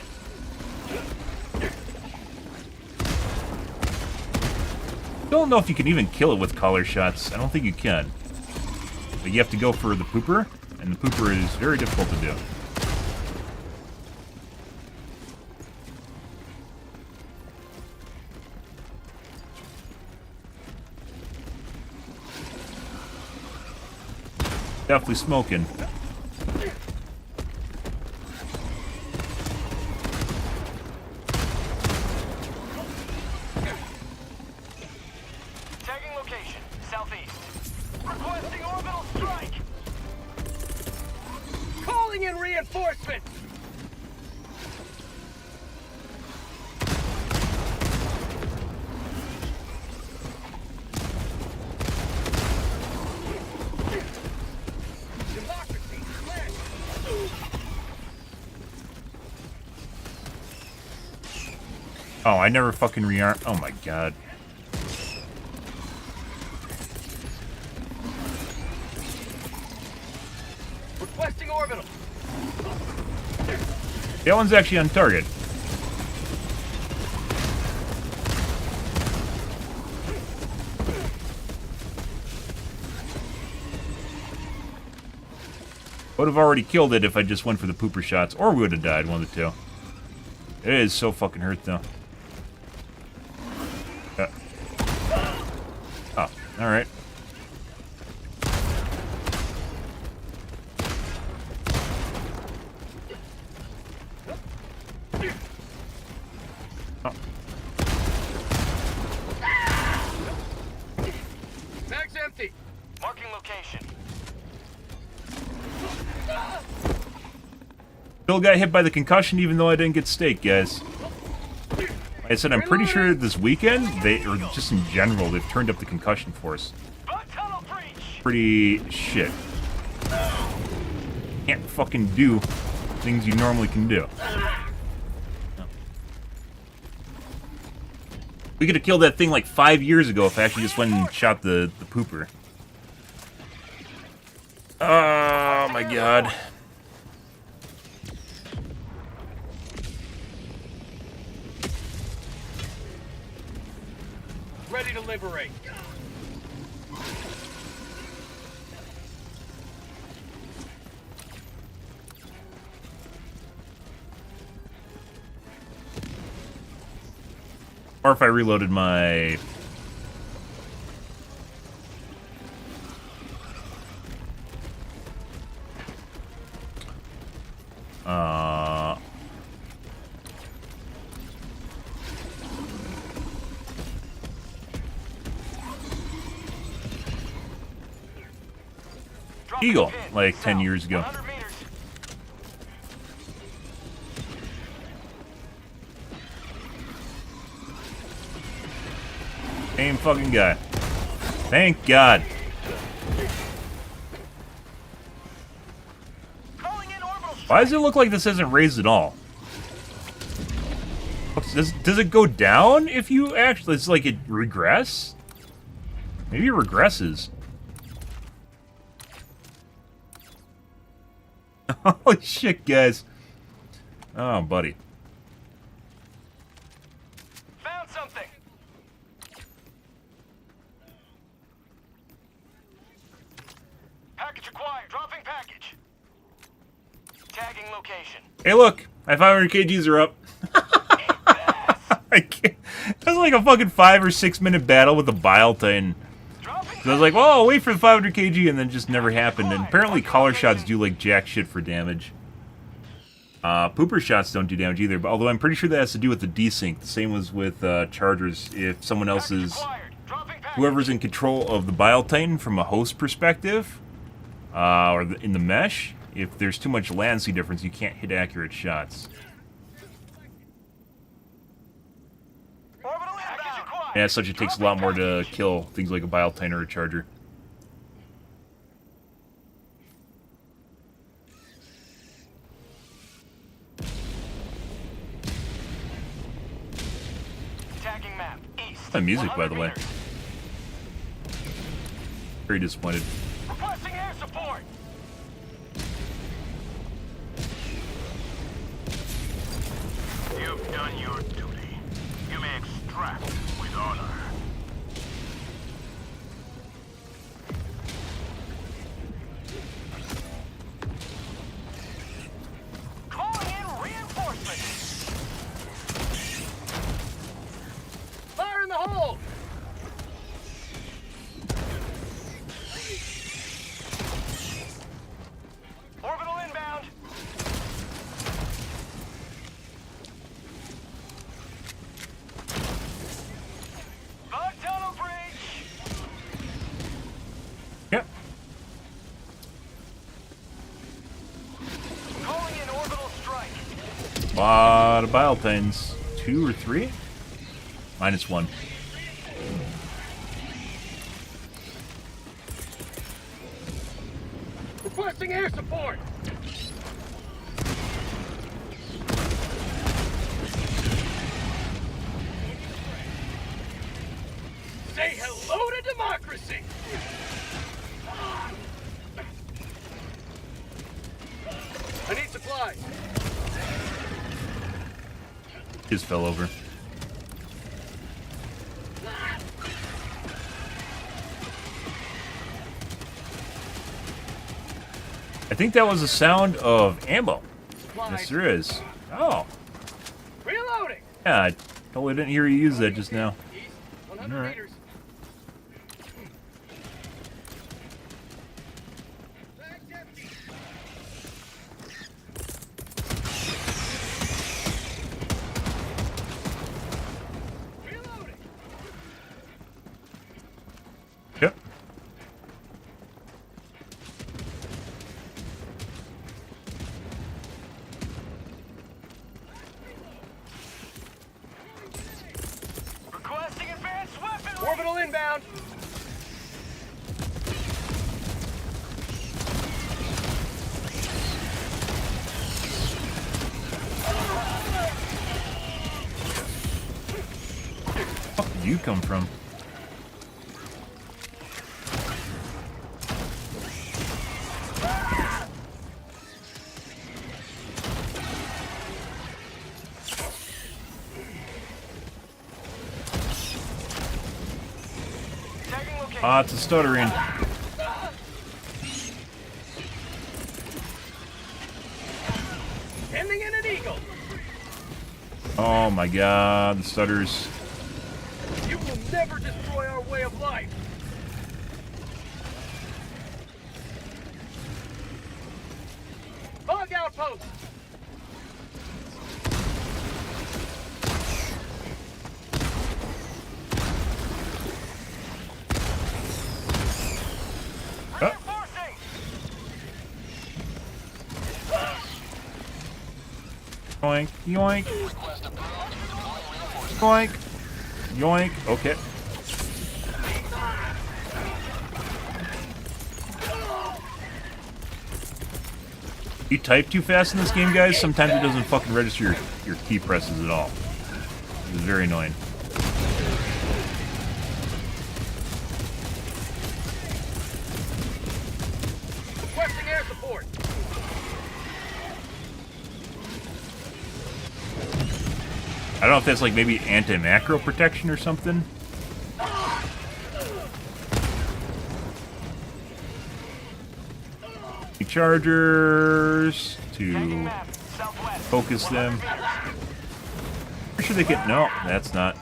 Don't know if you can even kill it with collar shots. I don't think you can. But you have to go for the pooper, and the pooper is very difficult to do. Definitely smoking. Tagging location. Southeast. Requesting orbital strike. Calling in reinforcements. Democracy. Flash. Oh, I never fucking rearm. Oh my god. Requesting orbital. That one's actually on target. Would have already killed it if I just went for the pooper shots, or we would have died, one of the two. It is so fucking hurt, though. Oh, alright. Mag's empty. Marking location. Still got hit by the concussion even though I didn't get staked, guys. Like I said, I'm pretty sure this weekend, or just in general, they've turned up the concussion force. Tunnel breach. Pretty shit. Can't fucking do things you normally can do. We could have killed that thing like 5 years ago if I actually just went and shot the pooper. Oh my god. Ready to liberate. Or if I reloaded my... Eagle, like 10 years ago. 100 meters. Same fucking guy. Thank God. Why does it look like this isn't raised at all? Does it go down if you actually... It's like it regress? Maybe it regresses. Holy shit, guys. Oh, buddy. Found something. Package acquired. Dropping package. Tagging location. Hey, look. My 500 kgs are up. I can't. That was like a fucking 5 or 6 minute battle with the Bile Titan. So I was like, "Oh, I'll wait for the 500 kg," and then just never happened. And apparently, collar shots do like jack shit for damage. Pooper shots don't do damage either. But although I'm pretty sure that has to do with the desync. The same was with chargers. If someone else is, whoever's in control of the Bile Titan from a host perspective, or in the mesh, if there's too much latency difference, you can't hit accurate shots. And as such, it takes a lot more to kill things like a Bile Titan or a charger. Tagging map. East. My music, by the way. 100 meters. Very disappointed. Requesting air support. You've done your duty. You may extract with honor. Calling in reinforcements. Fire in the hole. Orbital inbound. Bug tunnel breach. Yep. Calling in orbital strike. Lot of Bile Titans. 2 or 3? -1. Requesting air support. Say hello to democracy. I need supplies. Just fell over. I think that was the sound of ammo. Yes, there is. Oh. Reloading. Yeah, I totally didn't hear you use that just now. East, 100 Alright. meters. Reloading. Yep. Requesting advanced weaponry. Orbital inbound. Where did you come from? Tagging location. Ah, it's a stuttering. Ending in an eagle. Oh my god, the stutters. You will never destroy our way of life. Bug outpost. Reinforcing. Yoink, yoink, Request approved. Deploying reinforcements. yoink, yoink. Okay. You type too fast in this game, guys, sometimes it doesn't fucking register your key presses at all. It's very annoying. Requesting air support. I don't know if that's like maybe anti-macro protection or something. Chargers to focus them. Pretty sure they can. No, that's not.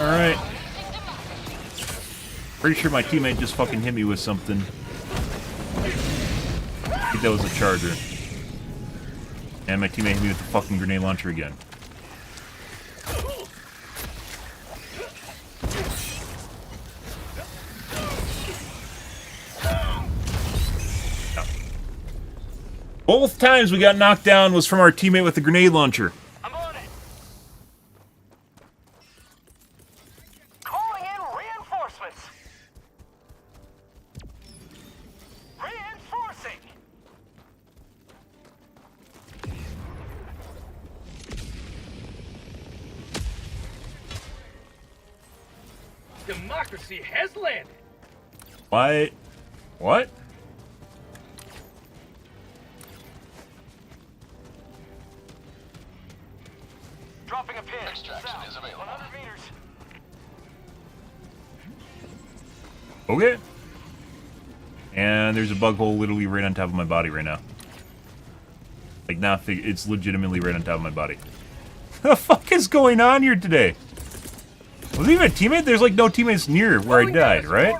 Alright. Pretty sure my teammate just fucking hit me with something. I think that was a charger. And my teammate hit me with the fucking grenade launcher again. Both times we got knocked down was from our teammate with the grenade launcher. I'm on it. Calling in reinforcements. Reinforcing. Democracy has landed. Why? What? Dropping a pin. Extraction South, is available. 100 meters. Okay. And there's a bug hole literally right on top of my body right now. Like, not it's legitimately right on top of my body. The fuck is going on here today? Was he even a teammate? There's like no teammates near where I died, right?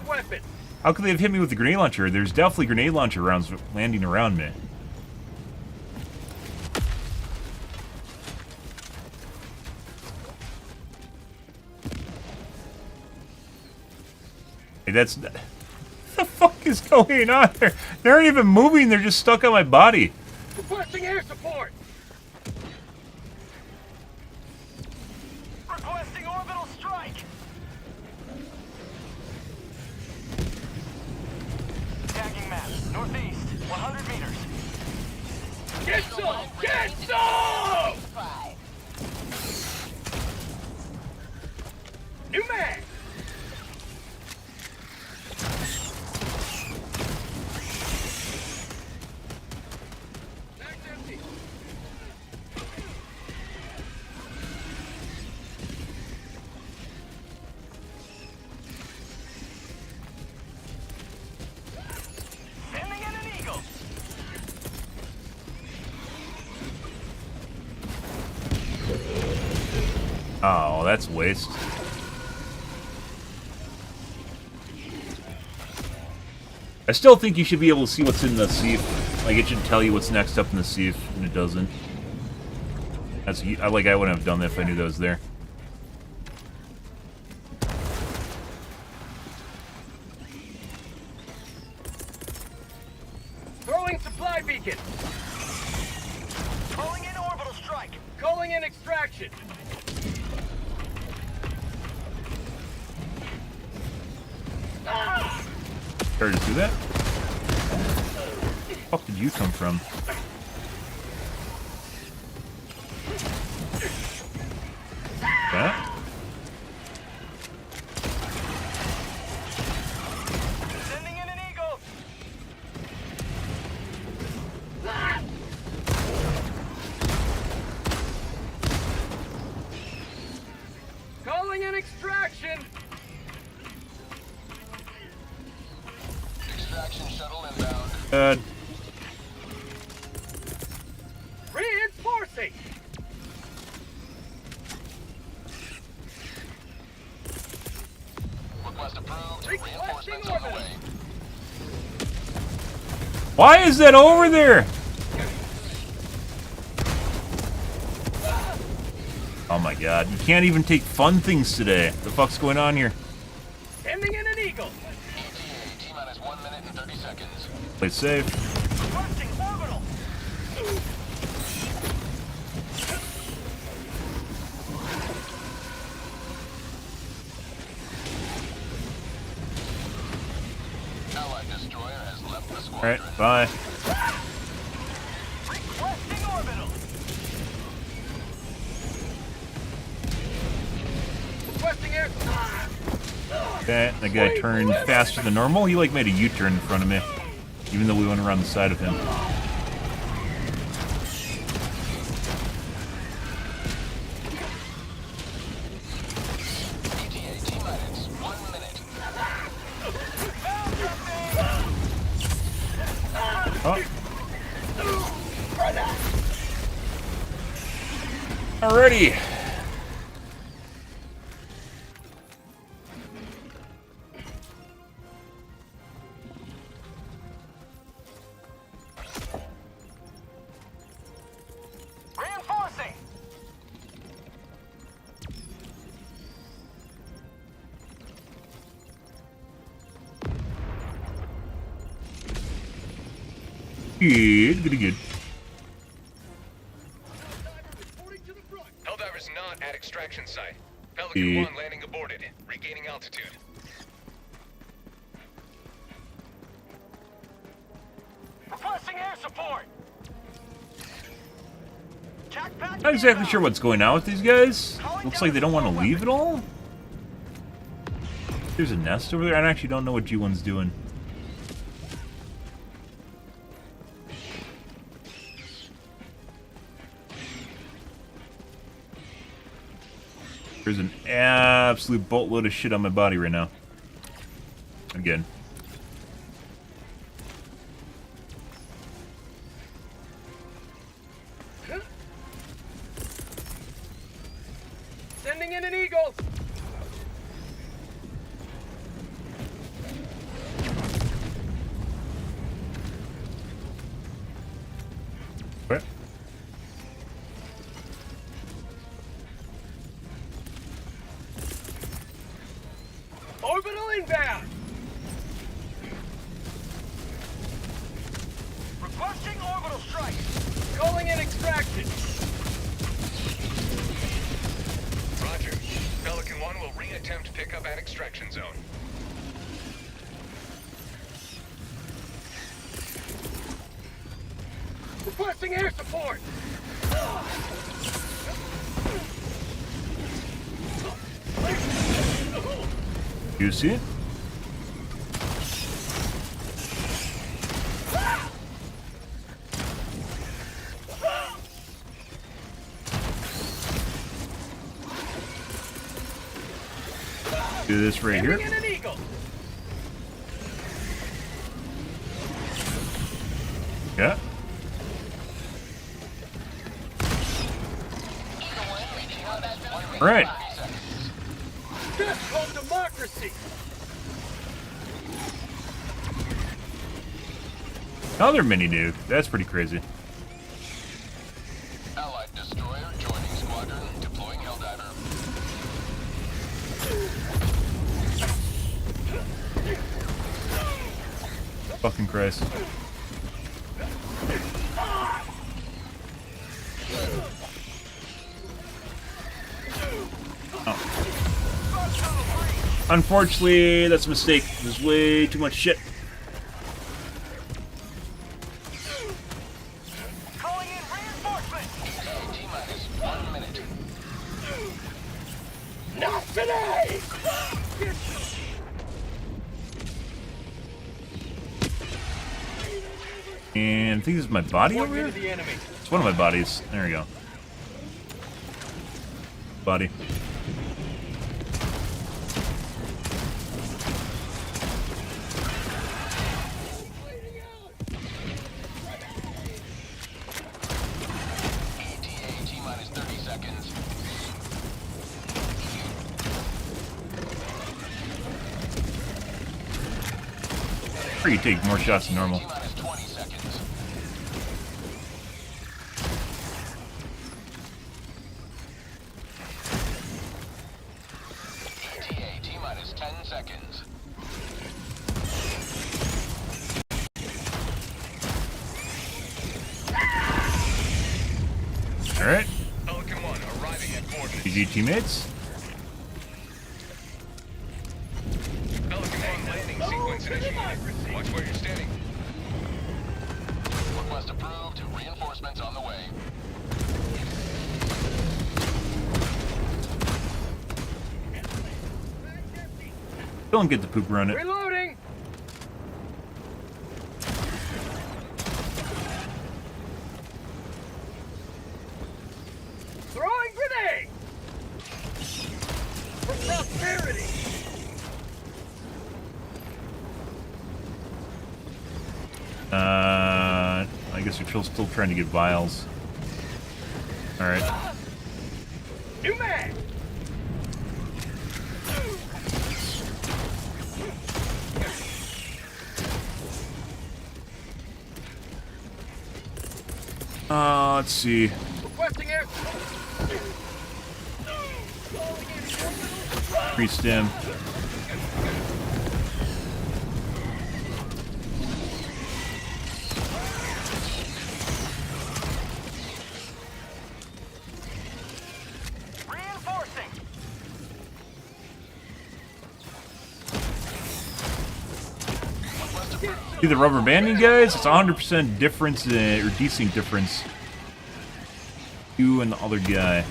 How could they have hit me with the grenade launcher? There's definitely grenade launcher rounds landing around me. Hey, that's... What the fuck is going on there? They aren't even moving, they're just stuck on my body. Requesting air support. Requesting orbital strike. Tagging map. Northeast. 100 meters. Get some! Get some! New mag. Sending in an eagle. Oh, that's waste. I still think you should be able to see what's in the sieve. Like, it should tell you what's next up in the sieve, and it doesn't. That's I wouldn't have done that if I knew that was there. Throwing supply beacon. Calling in orbital strike. Calling in extraction. Sorry to do that. Where the fuck did you come from? That? Sending in an eagle. Calling in extraction. Extraction shuttle inbound. Reinforcing. Request approved. Requesting Reinforcements on the orbital. way. Why is that over there? Oh my god, you can't even take fun things today. What the fuck's going on here? Sending in an eagle. ETA, T-minus 1 minute and 30 seconds. Play safe. Requesting orbital. Allied destroyer has left the All squadron. right, bye. Requesting orbital. Requesting air. Okay, that guy turned faster than normal. He like made a U-turn in front of me, even though we went around the side of him. ETA, T-minus 1 minute. Oh. Alrighty. Reinforcing. Good, good, good. Helldivers not at extraction site. Pelican Yeah. 1 landing aborted. Regaining altitude. Requesting air support. Not exactly sure what's going on with these guys. Looks like they don't want to leave at all. There's a nest over there. I actually don't know what G1's doing. There's an absolute boatload of shit on my body right now. Again. Sending in an eagle. What? Orbital inbound. Requesting orbital strike. Calling in extraction. Roger. Pelican 1 will re-attempt pickup at extraction zone. Requesting air support. You see it? Do this right here. Sending in an eagle. Yeah. All right. That's called democracy. Another mini nuke. That's pretty crazy. Allied destroyer joining squadron. Deploying Helldiver. Fucking Christ. Unfortunately, that's a mistake. There's way too much shit. Calling in reinforcements. ETA, T-minus 1 minute. Not today. And I think this is my body over here? The enemy. It's one of my bodies. There we go. Body. ETA, T-minus 30 seconds. Or you take more shots than normal. T-minus 20 seconds. ETA, T-minus 10 seconds. Alright. Pelican 1 arriving at coordinates. GG teammates. Pelican 1 landing sequence initiated. Watch where you're standing. Request approved. Reinforcements on the way. Don't get the poop run it. Reloading! Throwing grenade! For prosperity! I guess we're still trying to get vials. Alright. New mag! Let's see. Requesting air. Pre-stim. Reinforcing. See the rubber banding, guys? It's 100% difference, or desync difference. You and the other guy.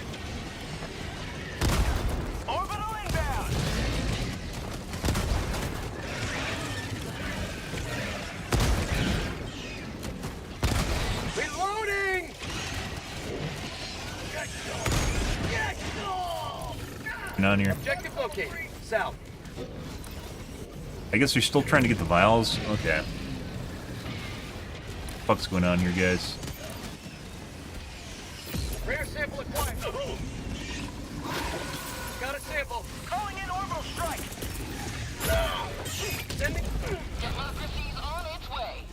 Orbital inbound. Reloading. Going on here. Objective located. South. I guess you're still trying to get the vials. Okay. What's going on here, guys? Rare sample acquired. Got a sample. Calling in orbital strike. Sending. Democracy's on its way.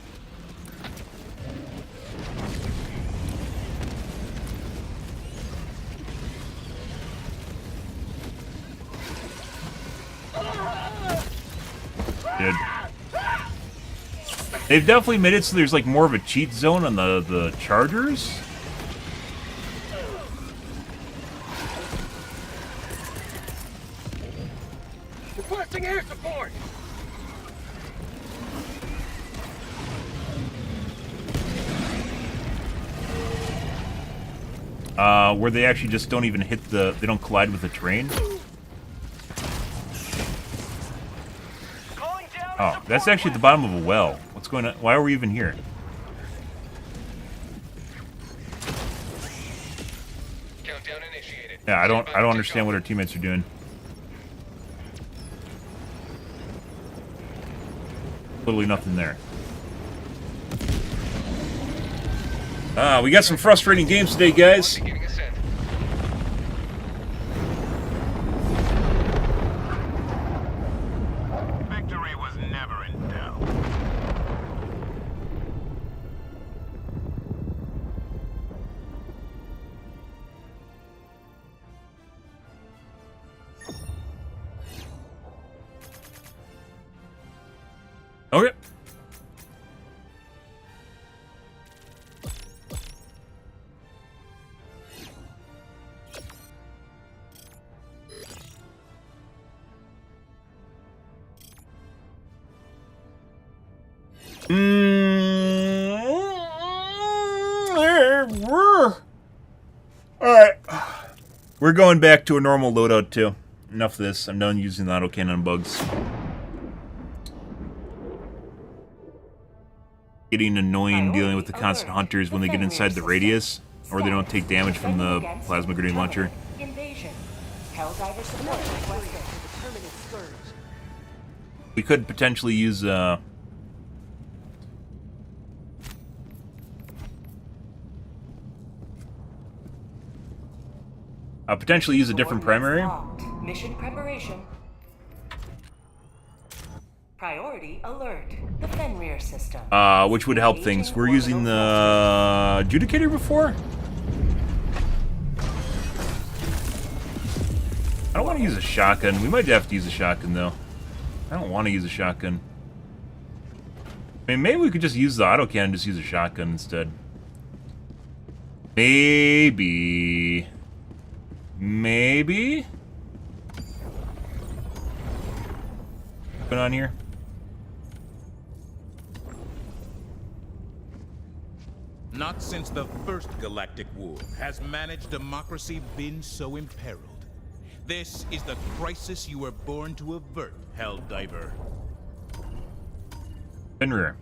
Dude. They've definitely made it so there's like more of a cheat zone on the chargers. Requesting air support. Where they actually just don't even hit they don't collide with the terrain. Calling down. Oh, that's actually at the bottom of a well. What's going on? Why are we even here? Countdown initiated. Yeah, I don't Stand by for understand takeoff. what our teammates are doing. Literally nothing there. We got some frustrating games today, guys. Beginning ascent. Victory was never in doubt. Okay. Alright. We're going back to a normal loadout, too. Enough of this. I'm done using the autocannon bugs. Getting annoying dealing with the constant hunters when they get inside the radius, or they don't take damage from the plasma grenade launcher. Invasion. Helldiver support requested. Permanent scourge. We could potentially use a different primary. Locked. Mission preparation. Priority alert. The Fenrir system. Which would help things. We're using the adjudicator before? I don't want to use a shotgun. We might have to use a shotgun, though. I don't want to use a shotgun. I mean, maybe we could just use the autocannon and just use a shotgun instead. Maybe. Maybe? What's going on here? Not since the first galactic war has managed democracy been so imperiled. This is the crisis you were born to avert, Helldiver. Fenrir.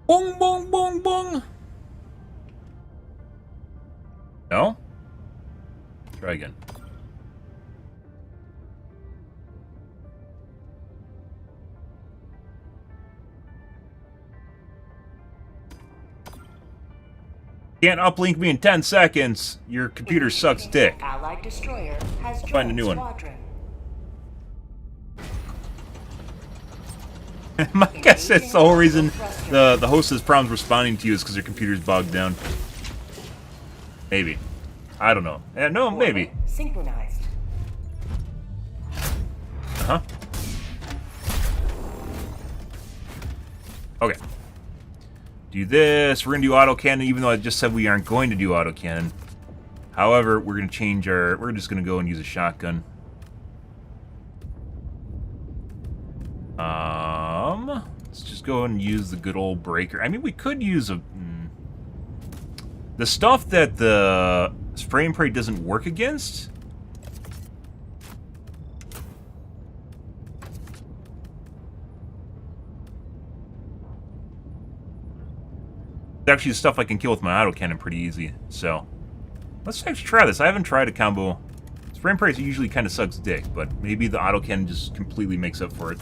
Boom, boom, boom, boom. No? Try again. Can't uplink me in 10 seconds. Your computer sucks dick. Allied destroyer has joined Find a new one. squadron. I guess that's the whole reason the host has problems responding to you is because your computer's bogged down. Maybe. I don't know. No, maybe. Synchronized. Uh-huh. Okay. Do this. We're going to do autocannon, even though I just said we aren't going to do autocannon. However, we're going to change our... We're just going to go and use a shotgun. Let's just go and use the good old breaker. I mean, we could use a... The stuff that the spray and pray doesn't work against... actually stuff I can kill with my autocannon pretty easy, so let's actually try this. I haven't tried a combo. Spray and pray usually kind of sucks dick, but maybe the autocannon just completely makes up for it.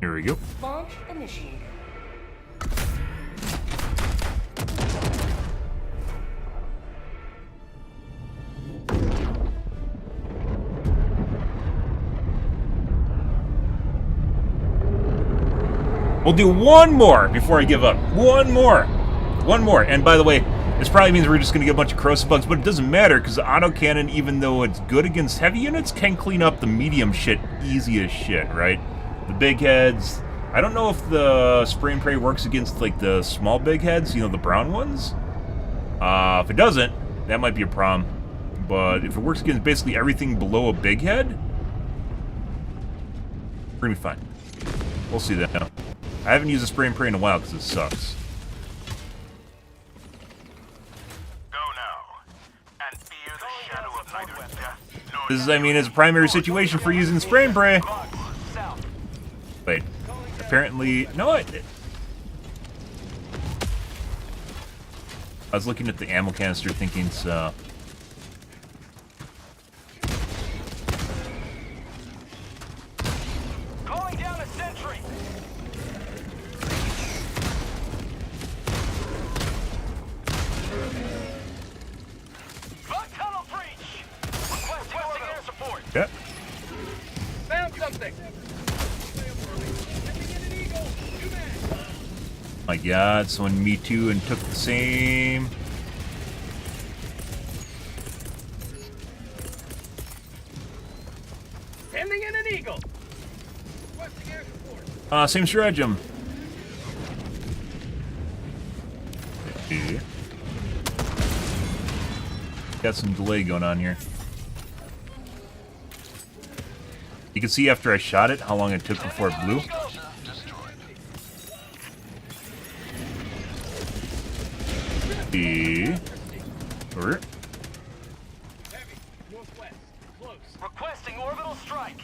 Here we go. Launch initiated. We'll do one more before I give up. One more. One more. And by the way, this probably means we're just going to get a bunch of corrosive bugs, but it doesn't matter because the autocannon, even though it's good against heavy units, can clean up the medium shit easy as shit, right? The big heads. I don't know if the spray and pray works against like the small big heads, you know, the brown ones. If it doesn't, that might be a problem. But if it works against basically everything below a big head, we're gonna be fine. We'll see that now. I haven't used a spray and pray in a while because it sucks. Go now, and fear the shadow of neither death. This is, I mean, it's a primary situation for using spray and pray. Wait, apparently, no, I was looking at the ammo canister thinking, so... Calling down a sentry. Bug tunnel breach. Requesting air support. Yep. Found something. My god, someone me too and took the same. Sending in an eagle. Requesting air support. Same stratagem. Okay. Got some delay going on here. You can see after I shot it how long it took before it blew. Over. Heavy. Northwest. Close. Requesting orbital strike.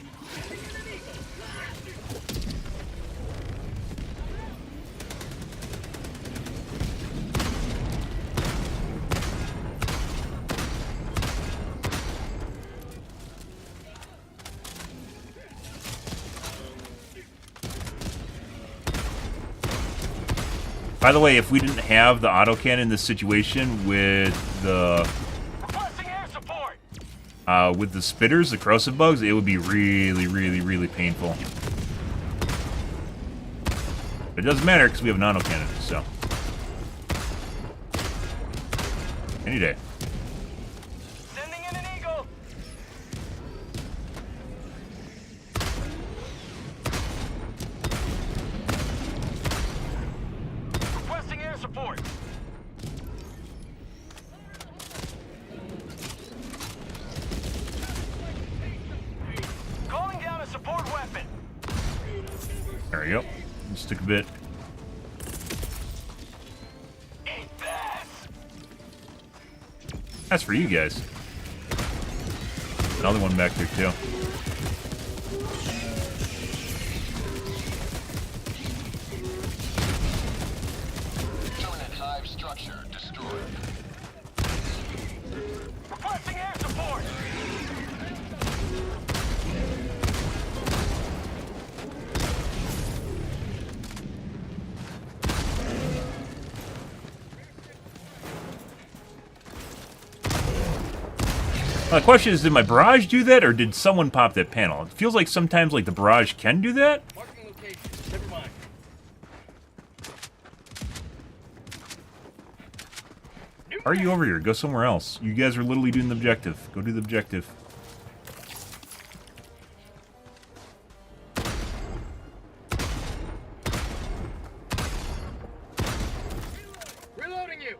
By the way, if we didn't have the autocannon in this situation with the Requesting air support. With the spitters, the corrosive bugs, it would be really, really, really painful. But it doesn't matter because we have an autocannon, so. Any day. Sending in an eagle. Requesting air support. Calling down a support weapon. There we go. Just took a bit. Eat this. That's for you guys. Another one back there, too. Permanent hive structure destroyed. Requesting air support. The question is, did my barrage do that, or did someone pop that panel? It feels like sometimes like the barrage can do that. Marking location. Never mind. Are you over here? Go somewhere else. You guys are literally doing the objective. Go do the objective. Reloading you.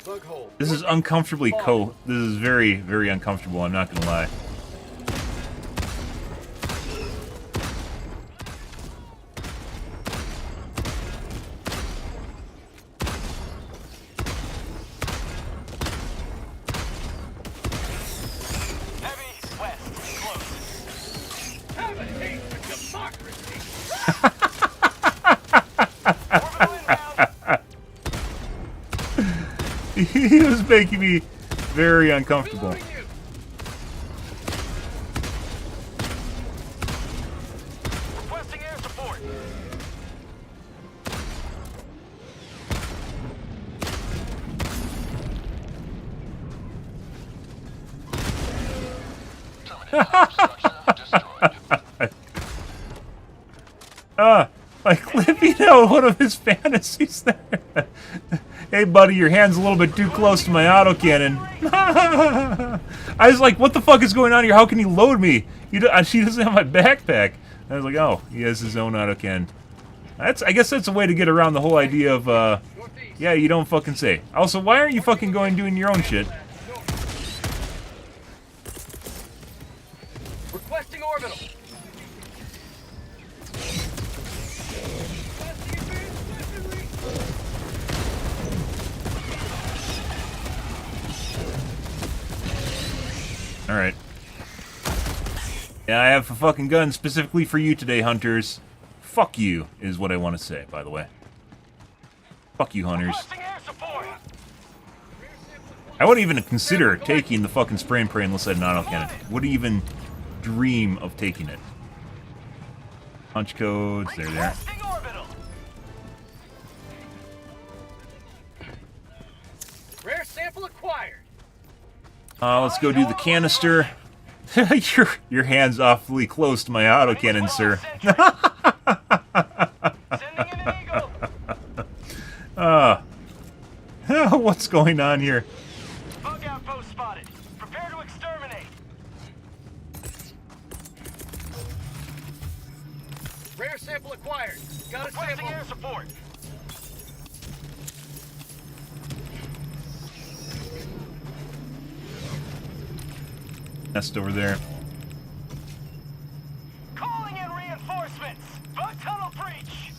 Bug hole. This is uncomfortably This is very, very uncomfortable, I'm not gonna lie. Heavy west. Close. Have a hate for democracy. Orbital inbound. He was making me very uncomfortable. Reloading you. Requesting air support. Permanent hive structure destroyed. Like living out one of his fantasies there. Hey, buddy, your hand's a little bit too close to my autocannon. I was like, what the fuck is going on here? How can he load me? She doesn't have my backpack. I was like, oh, he has his own autocannon. I guess that's a way to get around the whole idea of, yeah, you don't fucking say. Also, why aren't you fucking going doing your own shit? Requesting orbital. Alright. Yeah, I have a fucking gun specifically for you today, hunters. Fuck you, is what I want to say, by the way. Fuck you, hunters. Requesting air support. I wouldn't even consider taking the fucking spray and pray unless I had an autocannon. Wouldn't even dream of taking it. Punch codes, there. Requesting orbital. Rare sample acquired. Let's go do the canister. your hand's awfully close to my autocannon, sir. Sending in an eagle. What's going on here? Bug outpost spotted. Prepare to exterminate. Rare sample acquired. Got a sample. Air support. Nest over there. Calling in reinforcements. Bug tunnel breach.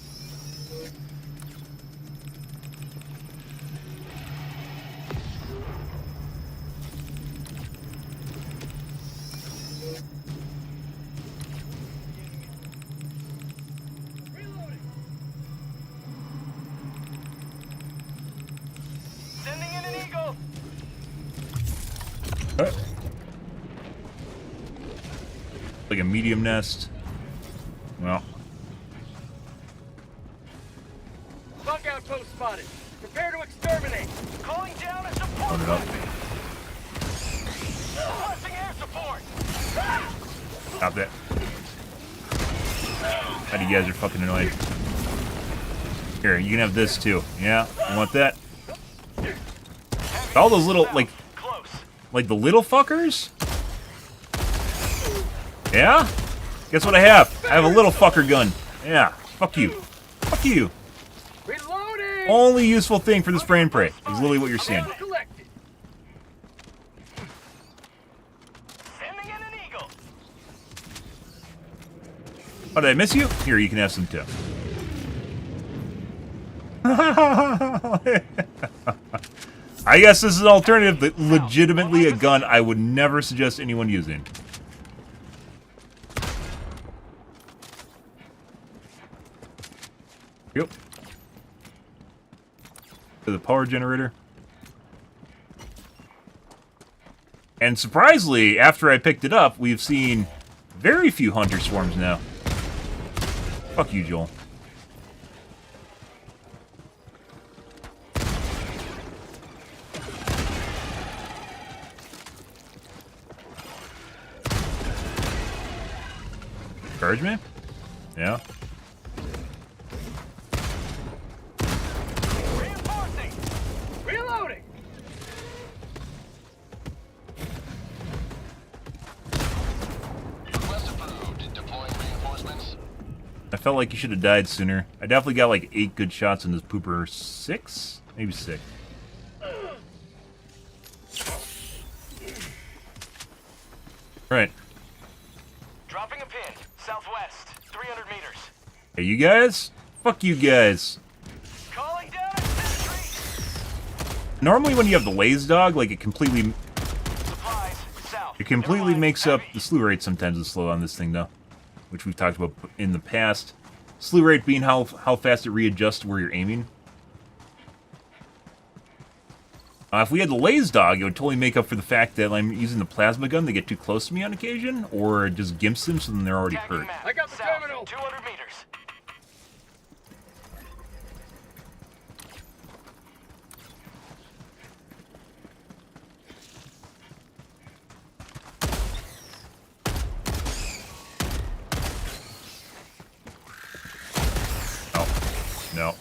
Sending in an eagle. Like a medium nest. Well. Bug outpost spotted. Prepare to exterminate. Calling down a support Load it up. weapon. Requesting air support. Stop that. God, you guys are fucking annoying. Here, you can have this too. Yeah, you want that? All those little, like the little fuckers? Yeah? Guess what I have? I have a little fucker gun. Yeah, fuck you. Fuck you. Reloading. Only useful thing for the spray and pray is literally what you're seeing. Collected. Sending in an eagle. Oh, did I miss you? Here, you can have some too. I guess this is an alternative, but legitimately a gun I would never suggest anyone using. Yep. To the power generator. And surprisingly, after I picked it up, we've seen very few hunter swarms now. Fuck you, Joel. Charge me? Yeah. Reinforcing. Reloading. Request approved. Deploying reinforcements. I felt like you should have died sooner. I definitely got like 8 good shots in this pooper. 6? Maybe 6. Right. Dropping a pin. Southwest. 300 meters. Hey, you guys? Fuck you guys. Calling down a sentry. Normally when you have the laze dog, like it completely Supplies. South. makes up the slew rate sometimes is slow on this thing though. Which we've talked about in the past. Slew rate being how fast it readjusts where you're aiming. If we had the laze dog, it would totally make up for the fact that I'm using the plasma gun. They get too close to me on occasion, or it just gimps them so then they're already hurt. I got the terminal. 200 meters. No.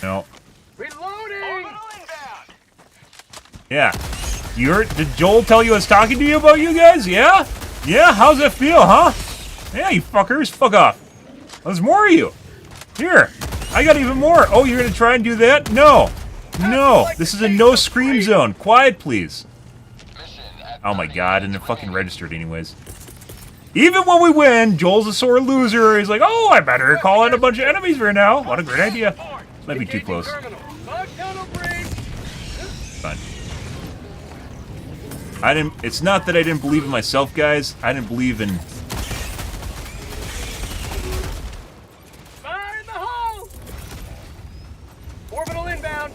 No. Reloading. Orbital inbound. Yeah. You heard? Did Joel tell you I was talking to you about you guys? Yeah? Yeah? How's that feel, huh? Yeah, you fuckers. Fuck off. There's more of you. Here. I got even more. Oh, you're gonna try and do that? No. No. This is a no scream zone. Quiet, please. Oh my god, and they're fucking registered anyways. Even when we win, Joel's a sore loser. He's like, oh, I better call in a bunch of enemies right now. What a great idea. This might be too close. Fine. It's not that I didn't believe in myself, guys. I didn't believe in... Fire in the hole! Orbital inbound.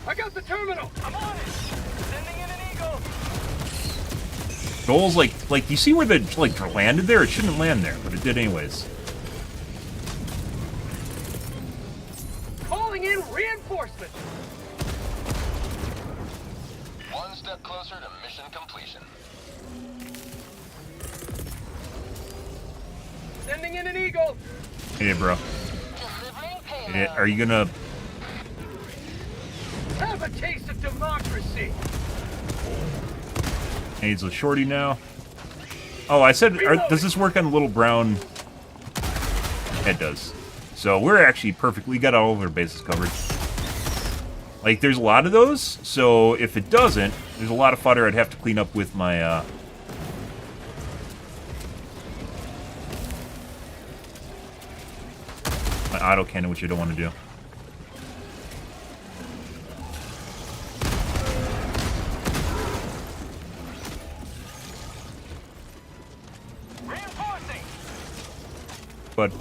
I got the terminal. I'm on it. Sending in an eagle. Joel's like, you see where the, landed there? It shouldn't land there, but it did anyways. Calling in reinforcements. One step closer to mission completion. Sending in an eagle. Hey, bro. Hey, are you gonna... Have a taste of democracy. Needs a shorty now. Oh, I said, does this work on little brown? It does. So we're actually perfectly got all of our bases covered. Like, there's a lot of those, so if it doesn't, there's a lot of fodder I'd have to clean up with my, my autocannon, which I don't want to do. But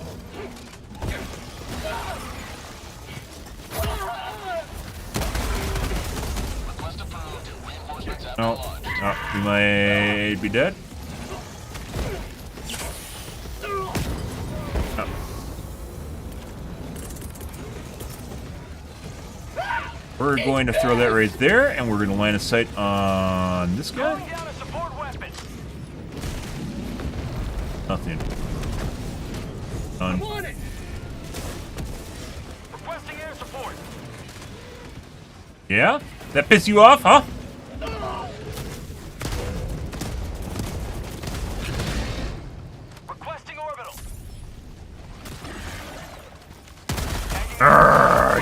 no, we might be dead. Oh. We're going to throw that right there, and we're going to line a sight on this guy. Calling down a support weapon. Nothing. Done. On it. Requesting air support. Yeah? That pissed you off, huh? Requesting orbital.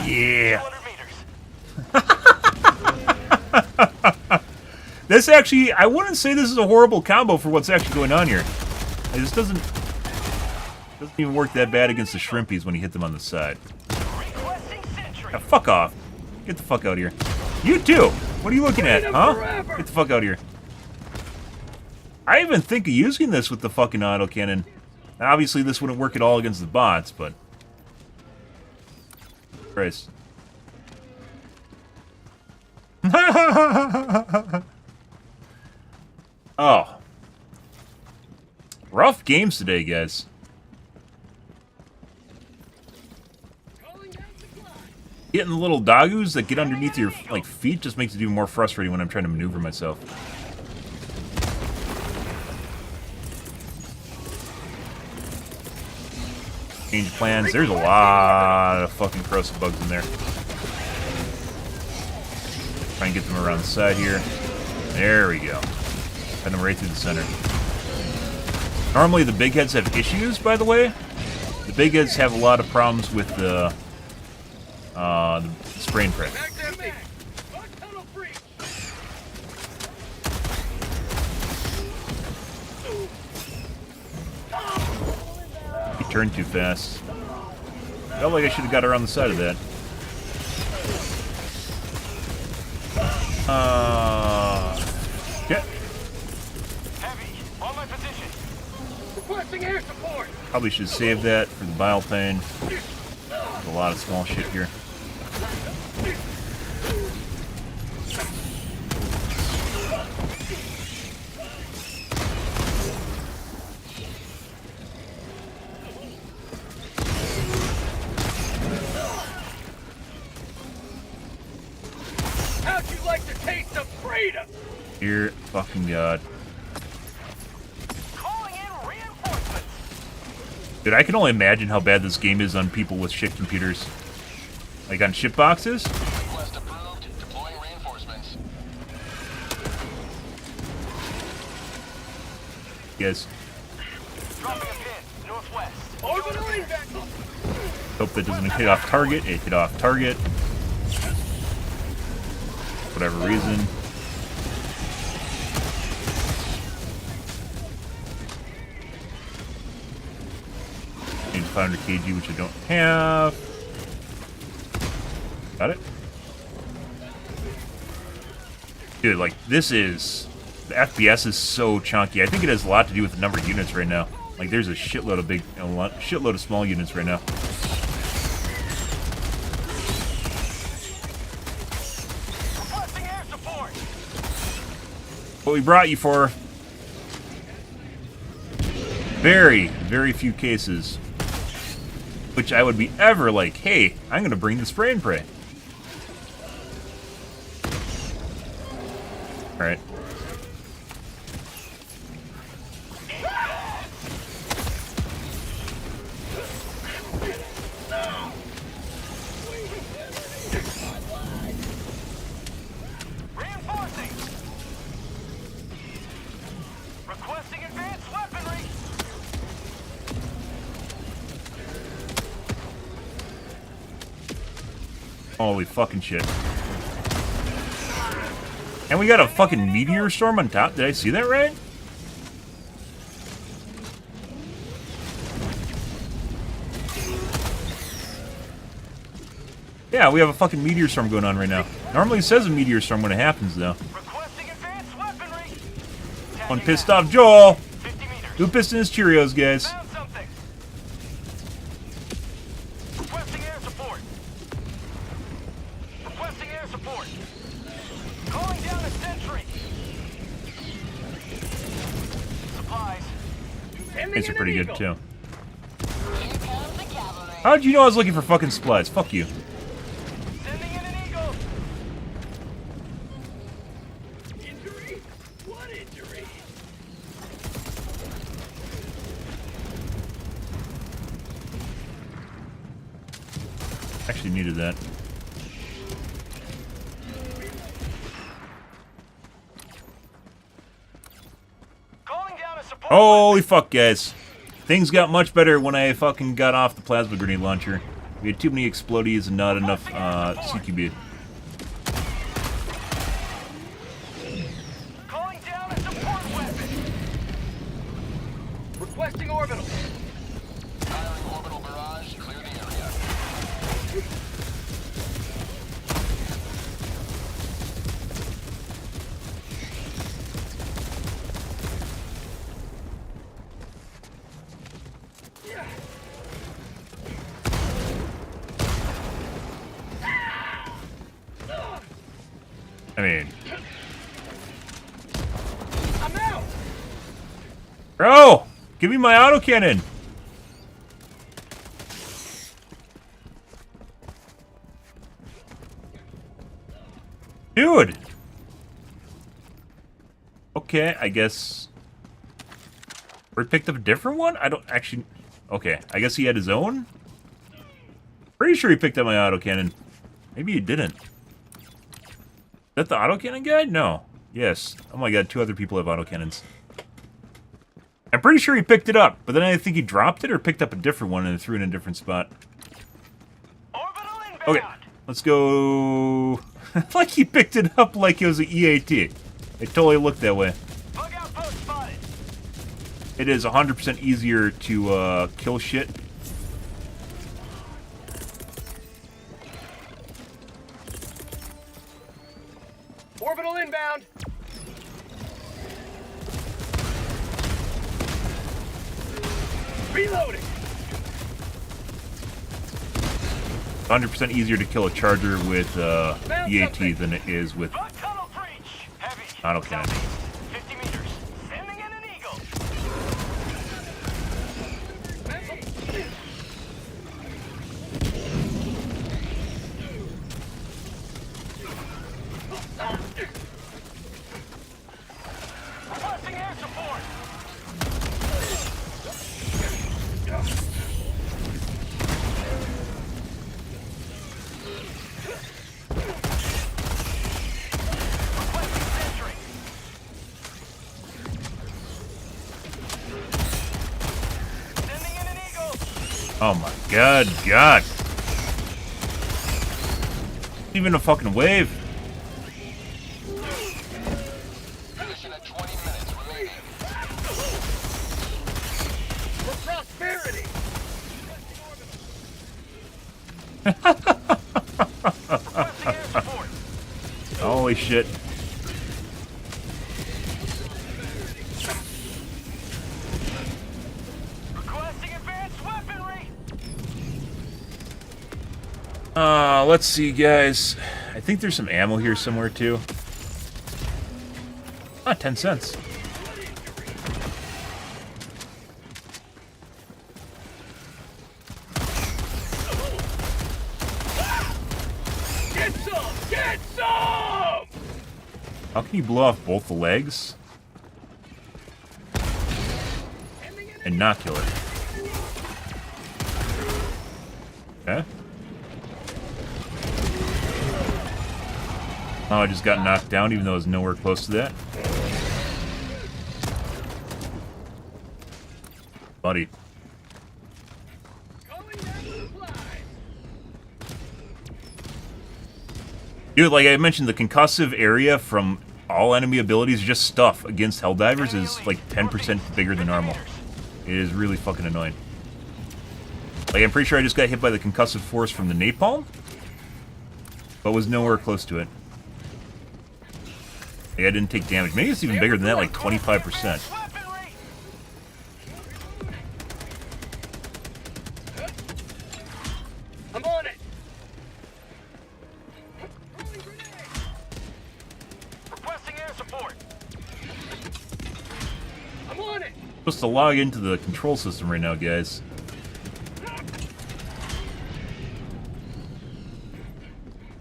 Yeah. 200 meters. This actually, I wouldn't say this is a horrible combo for what's actually going on here. It just doesn't even work that bad against the shrimpies when you hit them on the side. Requesting sentry. Now, fuck off. Get the fuck out of here. You too. What are you looking at, huh? Get the fuck out of here. I even think of using this with the fucking autocannon. Now, obviously, this wouldn't work at all against the bots, but... Christ. Oh. Rough games today, guys. Getting the little doggoos that get underneath your feet just makes it even more frustrating when I'm trying to maneuver myself. Change plans. There's a lot of fucking corrosive bugs in there. Try and get them around the side here. There we go. Send them right through the center. Normally the big heads have issues, by the way. The big heads have a lot of problems with the spray and pray. He turned too fast. Felt like I should have got around the side of that. Yeah. Heavy. On my position. Requesting air support. Probably should save that for the bile pain. There's a lot of small shit here. How'd you like the taste of freedom? Dear fucking God. Calling in reinforcements. Dude, I can only imagine how bad this game is on people with shit computers. Like on ship boxes? Request approved. Deploying reinforcements. Yes. Dropping a pin. Northwest. Orbital impact. Hope that doesn't hit off target. It hit off target. Whatever reason. Need 500 kg, which I don't have. Got it? Dude, like, this is... The FPS is so chunky. I think it has a lot to do with the number of units right now. Like, there's a shitload of shitload of small units right now. Requesting air support. What we brought you for. Very, very few cases. Which I would be ever like, hey, I'm going to bring the spray and pray. Alright. Reinforcing. Requesting advanced weaponry. Holy fucking shit. And we got a fucking meteor storm on top. Did I see that right? Yeah, we have a fucking meteor storm going on right now. Normally it says a meteor storm when it happens, though. Requesting advanced weaponry. One pissed off Joel. 50 meters. Who pissed in his Cheerios, guys? Found something. Requesting air support. Requesting air support. Calling down a sentry. Supplies. These are pretty good, too. Here comes the cavalry. How'd you know I was looking for fucking supplies? Fuck you. Sending in an eagle. Actually needed that. Calling down a support. Holy fuck, guys. Things got much better when I fucking got off the plasma grenade launcher. We had too many explodies and not enough CQB. Calling down a support weapon. Requesting orbital. Firing orbital barrage. Clear the area. I mean... I'm out. Bro! Give me my autocannon! Dude! Okay, I guess... Or he picked up a different one? I don't actually... Okay, I guess he had his own? Pretty sure he picked up my autocannon. Maybe he didn't. Is that the autocannon guy? No. Yes. Oh my god, 2 other people have autocannons. I'm pretty sure he picked it up, but then I think he dropped it or picked up a different one and threw it in a different spot. Orbital inbound. Okay, let's go... like he picked it up like it was an EAT. It totally looked that way. Bug outpost spotted. It is 100% easier to kill shit. Orbital inbound. Reloading. 100% easier to kill a charger with EAT than it is with Bug tunnel breach. Heavy. autocannon. 50 meters. Sending in an eagle. Requesting air support. Requesting sentry. Sending in an eagle. Oh my god, god. Even a fucking wave. Mission at 20 minutes remaining. For prosperity. Requesting air support. Holy shit. Requesting advanced weaponry. Let's see, guys. I think there's some ammo here somewhere, too. Ah, 10 cents. Get some! Get some! How can you blow off both the legs? And not kill it? Okay. Oh, I just got knocked down even though I was nowhere close to that. Buddy. Dude, like I mentioned, the concussive area from all enemy abilities, just stuff against Helldivers, is like 10% bigger than normal. It is really fucking annoying. Like, I'm pretty sure I just got hit by the concussive force from the napalm, but was nowhere close to it. Like, I didn't take damage. Maybe it's even bigger than that, like 25%. I'm on it. Requesting air support. I'm on it. I'm supposed to log into the control system right now, guys.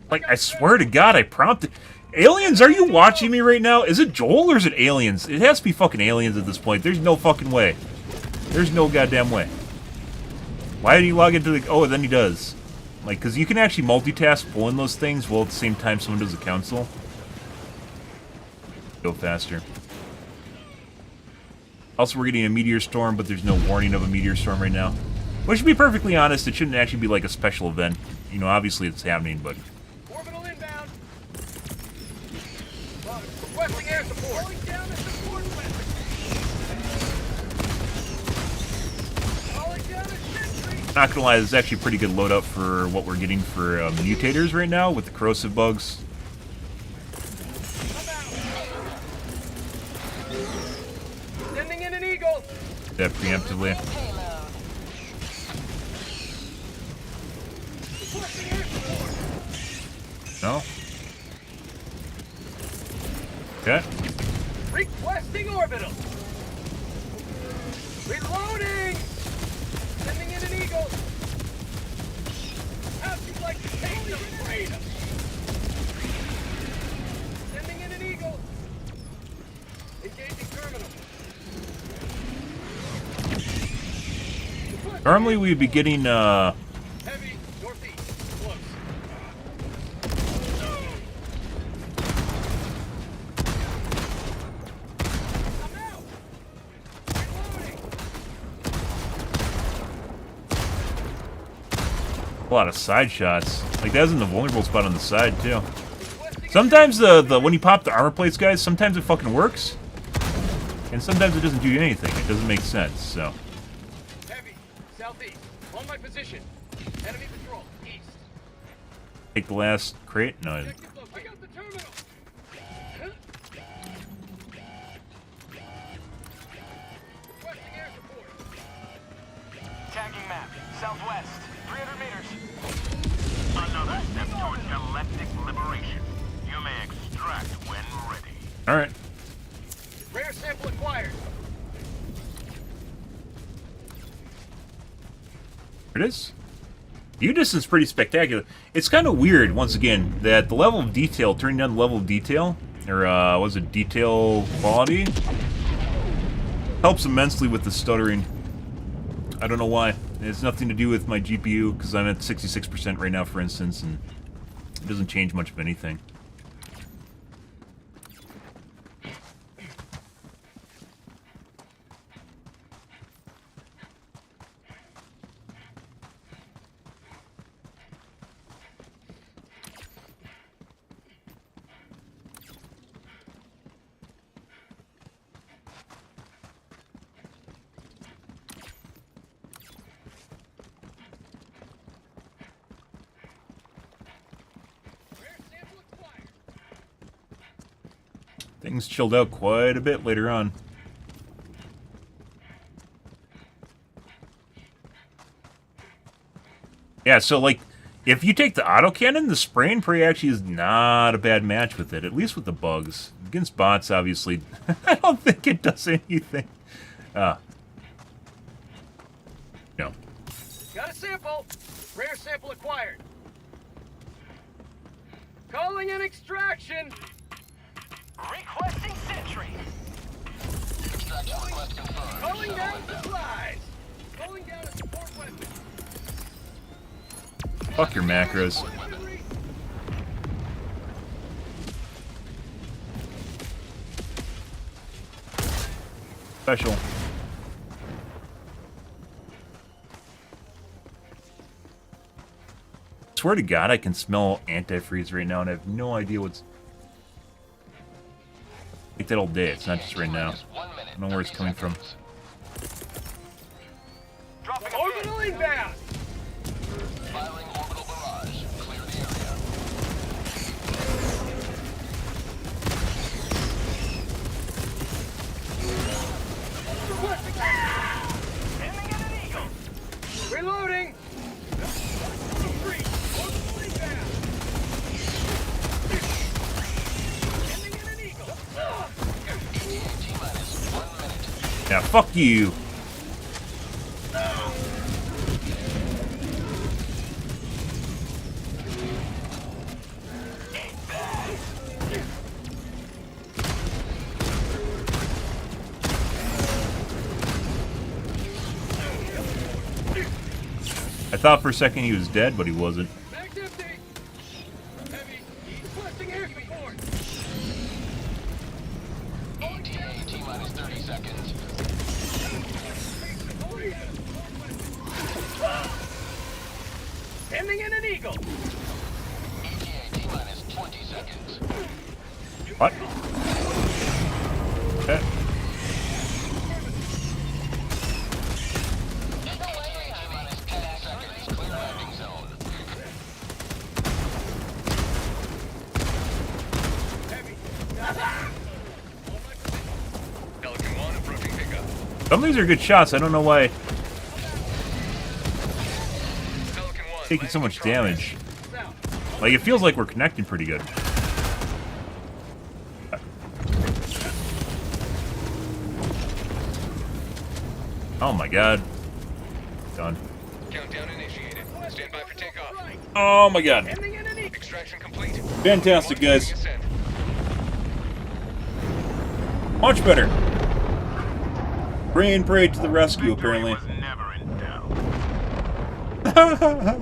Like, I swear to God, I prompted... Aliens, are you watching me right now? Is it Joel or is it aliens? It has to be fucking aliens at this point. There's no fucking way. There's no goddamn way. Why did he log into the... Oh, then he does. Like, because you can actually multitask pulling those things while at the same time someone does the console. Go faster. Also, we're getting a meteor storm, but there's no warning of a meteor storm right now. Which, to be perfectly honest, it shouldn't actually be like a special event. You know, obviously it's happening, but... Orbital inbound. Requesting air support. Calling down the support weapon. Calling down a sentry. Not gonna lie, this is actually a pretty good loadout for what we're getting for mutators right now with the corrosive bugs. Sending in an eagle. That preemptively. Requesting air support. No? Okay. Requesting orbital. Reloading. Sending in an eagle. How'd you like to take the freedom? Sending in an eagle. Engaging terminal. Normally we'd be getting, Heavy, northeast, close. I'm out. Reloading. a lot of side shots. Like, that was in the vulnerable spot on the side, too. Sometimes the when you pop the armor plates, guys, sometimes it fucking works. And sometimes it doesn't do anything. It doesn't make sense, so... Heavy, southeast, on my position. Enemy patrol, east. Take the last crate? No, I didn't. Objective located. I got the terminal. Requesting air support. Tagging map, southwest, 300 meters. Another step towards galactic liberation. You may extract when ready. Alright. Rare sample acquired. There it is. View distance is pretty spectacular. It's kind of weird, once again, that the level of detail, turning down the level of detail, or was it detail quality, helps immensely with the stuttering. I don't know why. It has nothing to do with my GPU, because I'm at 66% right now, for instance, and it doesn't change much of anything. Things chilled out quite a bit later on. Yeah, so like, if you take the autocannon, the spray and pray actually is not a bad match with it, at least with the bugs. Against bots, obviously, I don't think it does anything. No. Got a sample. Rare sample acquired. Calling in extraction. Requesting sentry. Extraction request confirmed. Calling down supplies. Calling down a support weapon. Fuck your macros. Special. Swear to God, I can smell antifreeze right now, and I have no idea what's... Like that all day, it's not just right now. I don't know where it's coming from. Dropping orbital inbound. Firing orbital barrage. Clear the area. Sending in an eagle. Reloading. Free. Orbital inbound. Sending in an eagle. T-minus 1 minute. Yeah, fuck you. I thought for a second he was dead, but he wasn't. Mag's empty. Heavy. Requesting air support. ETA T-minus 30 seconds. Sending in an eagle. ETA T-minus 20 seconds. What? Okay. ETA T-minus 10 seconds. Clear landing zone. Pelican 1 approaching pickup. Some of these are good shots. I don't know why Pelican 1 taking so landing much in progress. damage. Like, it feels like we're connecting pretty good. Oh my god. Done. Countdown initiated. Stand by for takeoff. Oh my god. Sending in an eagle. Extraction complete. Fantastic, guys. Launching ascent. Much better. Brain parade to the rescue, Victory apparently. was never in doubt.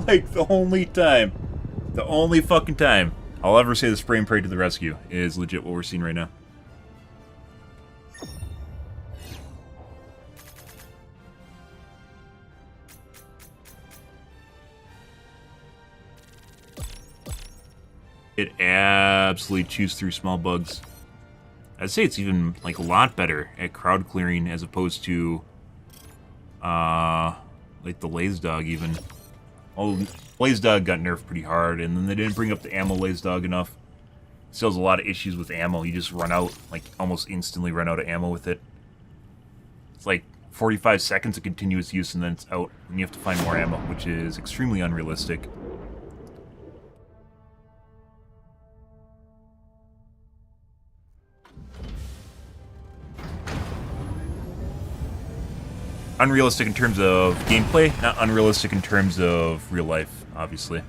Like, the only time. The only fucking time I'll ever say the brain parade to the rescue is legit what we're seeing right now. It absolutely chews through small bugs. I'd say it's even, like, a lot better at crowd clearing as opposed to, like, the Laze Dog, even. Oh, Laze Dog got nerfed pretty hard, and then they didn't bring up the ammo Laze Dog enough. Still has a lot of issues with ammo. You just run out, like, almost instantly run out of ammo with it. It's like 45 seconds of continuous use, and then it's out, and you have to find more ammo, which is extremely unrealistic. Unrealistic in terms of gameplay, not unrealistic in terms of real life, obviously.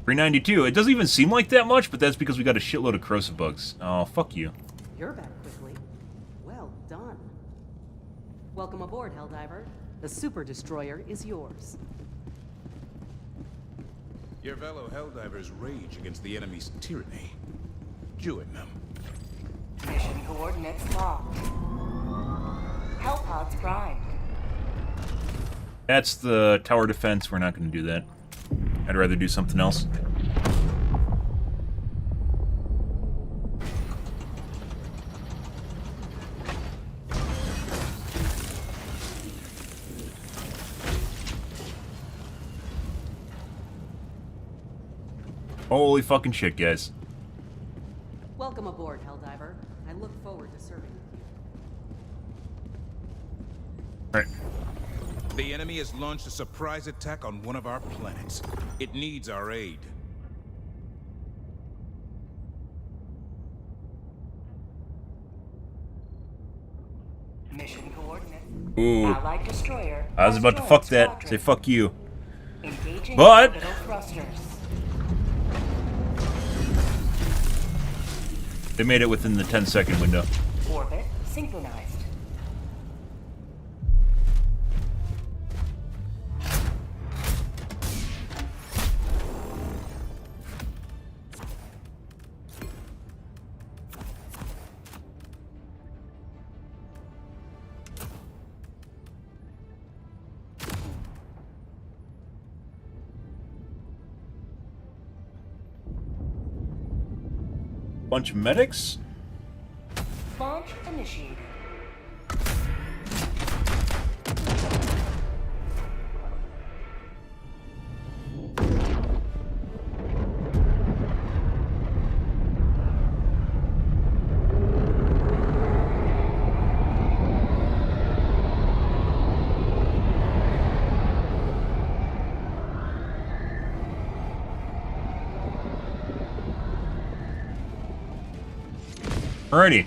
$392. It doesn't even seem like that much, but that's because we got a shitload of corrosive bugs. Oh, fuck you. You're back quickly. Well done. Welcome aboard, Helldiver. The Super Destroyer is yours. Your fellow Helldivers rage against the enemy's tyranny. Join them. Mission coordinates locked. Hellpods primed. That's the tower defense. We're not going to do that. I'd rather do something else. Holy fucking shit, guys. Welcome aboard, Helldiver. I look forward to serving with you. Alright. The enemy has launched a surprise attack on one of our planets. It needs our aid. Mission coordinates. Ooh. Allied destroyer. I was about to destroyed fuck that. squadron. Say fuck you. Engaging But- orbital thrusters. They made it within the 10-second window. Orbit synchronized. Bunch of medics. Launch initiated. Alrighty.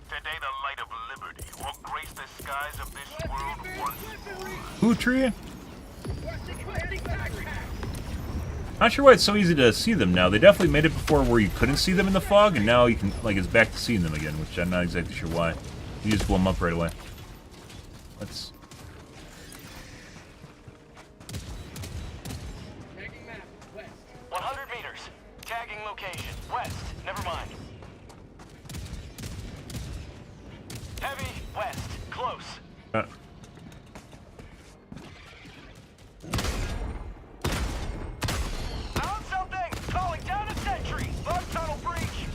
Today the light of liberty will grace the skies of this world once more. Who tree? Not sure why it's so easy to see them now. They definitely made it before where you couldn't see them in the fog, and now you can, like, it's back to seeing them again, which I'm not exactly sure why. You just blow them up right away. Let's... 100 meters. Tagging location. West. Never mind. Heavy. West. Close. Found something! Calling down a sentry! Log tunnel breach!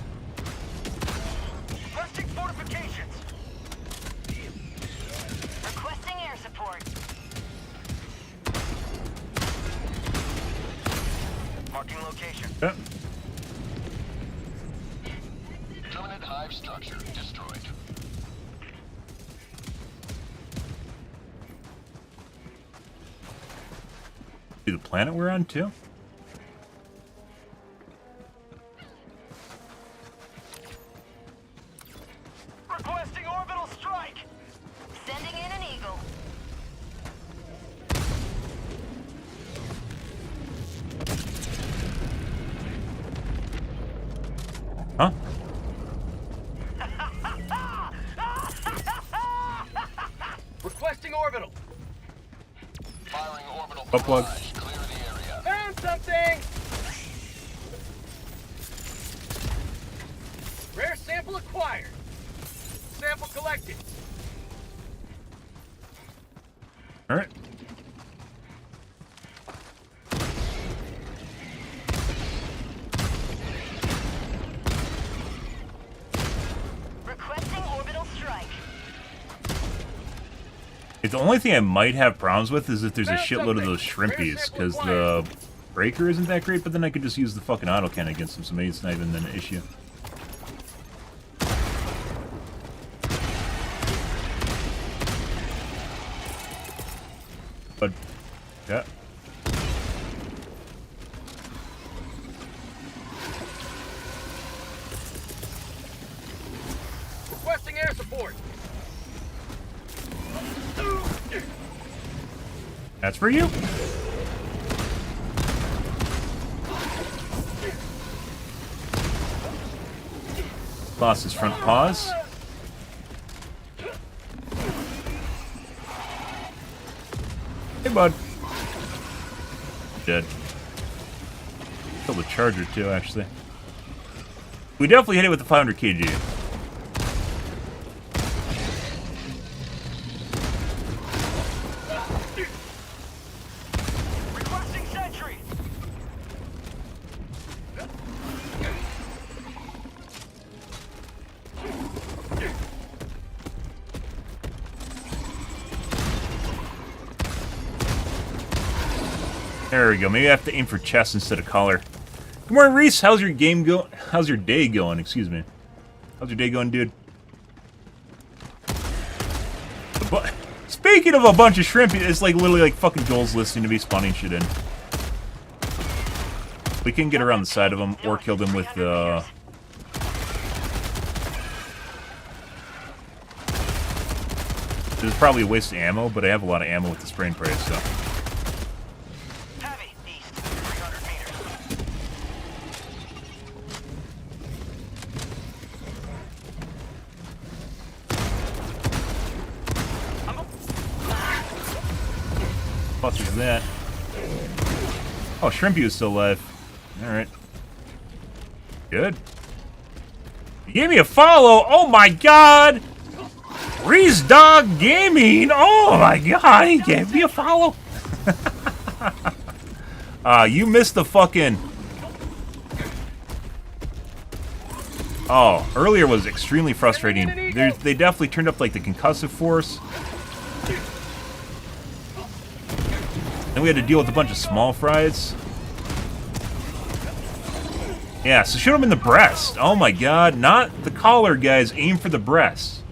Rustic fortifications! Requesting air support. Marking location. Yeah. Permanent hive structure destroyed. See the planet we're on, too? Requesting orbital strike! Sending in an eagle. Huh? Requesting orbital! Firing orbital Upload. barrage. Clear the area. Found something! Rare sample acquired. Sample collected. Alright. Requesting orbital strike. The only thing I might have problems with is if there's a shitload of those shrimpies, because the breaker isn't that great, but then I could just use the fucking autocannon against them, so maybe it's not even an issue. But, yeah. Requesting air support. That's for you. Lost his front paws. Hey, bud. Dead. Killed the charger, too, actually. We definitely hit it with the 500 kg. Requesting sentry. There we go. Maybe I have to aim for chest instead of collar. Good morning, Reese. How's your game go? How's your day going? Excuse me. How's your day going, dude? Speaking of a bunch of shrimp, it's like literally like fucking Joel's listening to me spawning shit in. We can get around the side of them or kill them with This is probably a waste of ammo, but I have a lot of ammo with the spray and pray, so. Heavy. East. 300 meters. Busters that. Oh, Shrimpy is still alive. Alright. Good. You gave me a follow! Oh my god! Reese Dog Gaming! Oh my god, he gave me a follow! You missed the fucking... Oh, earlier was extremely frustrating. They definitely turned up like the concussive force. Then we had to deal with a bunch of small fries. Yeah, so shoot him in the breast. Oh my god, not the collar, guys. Aim for the breast.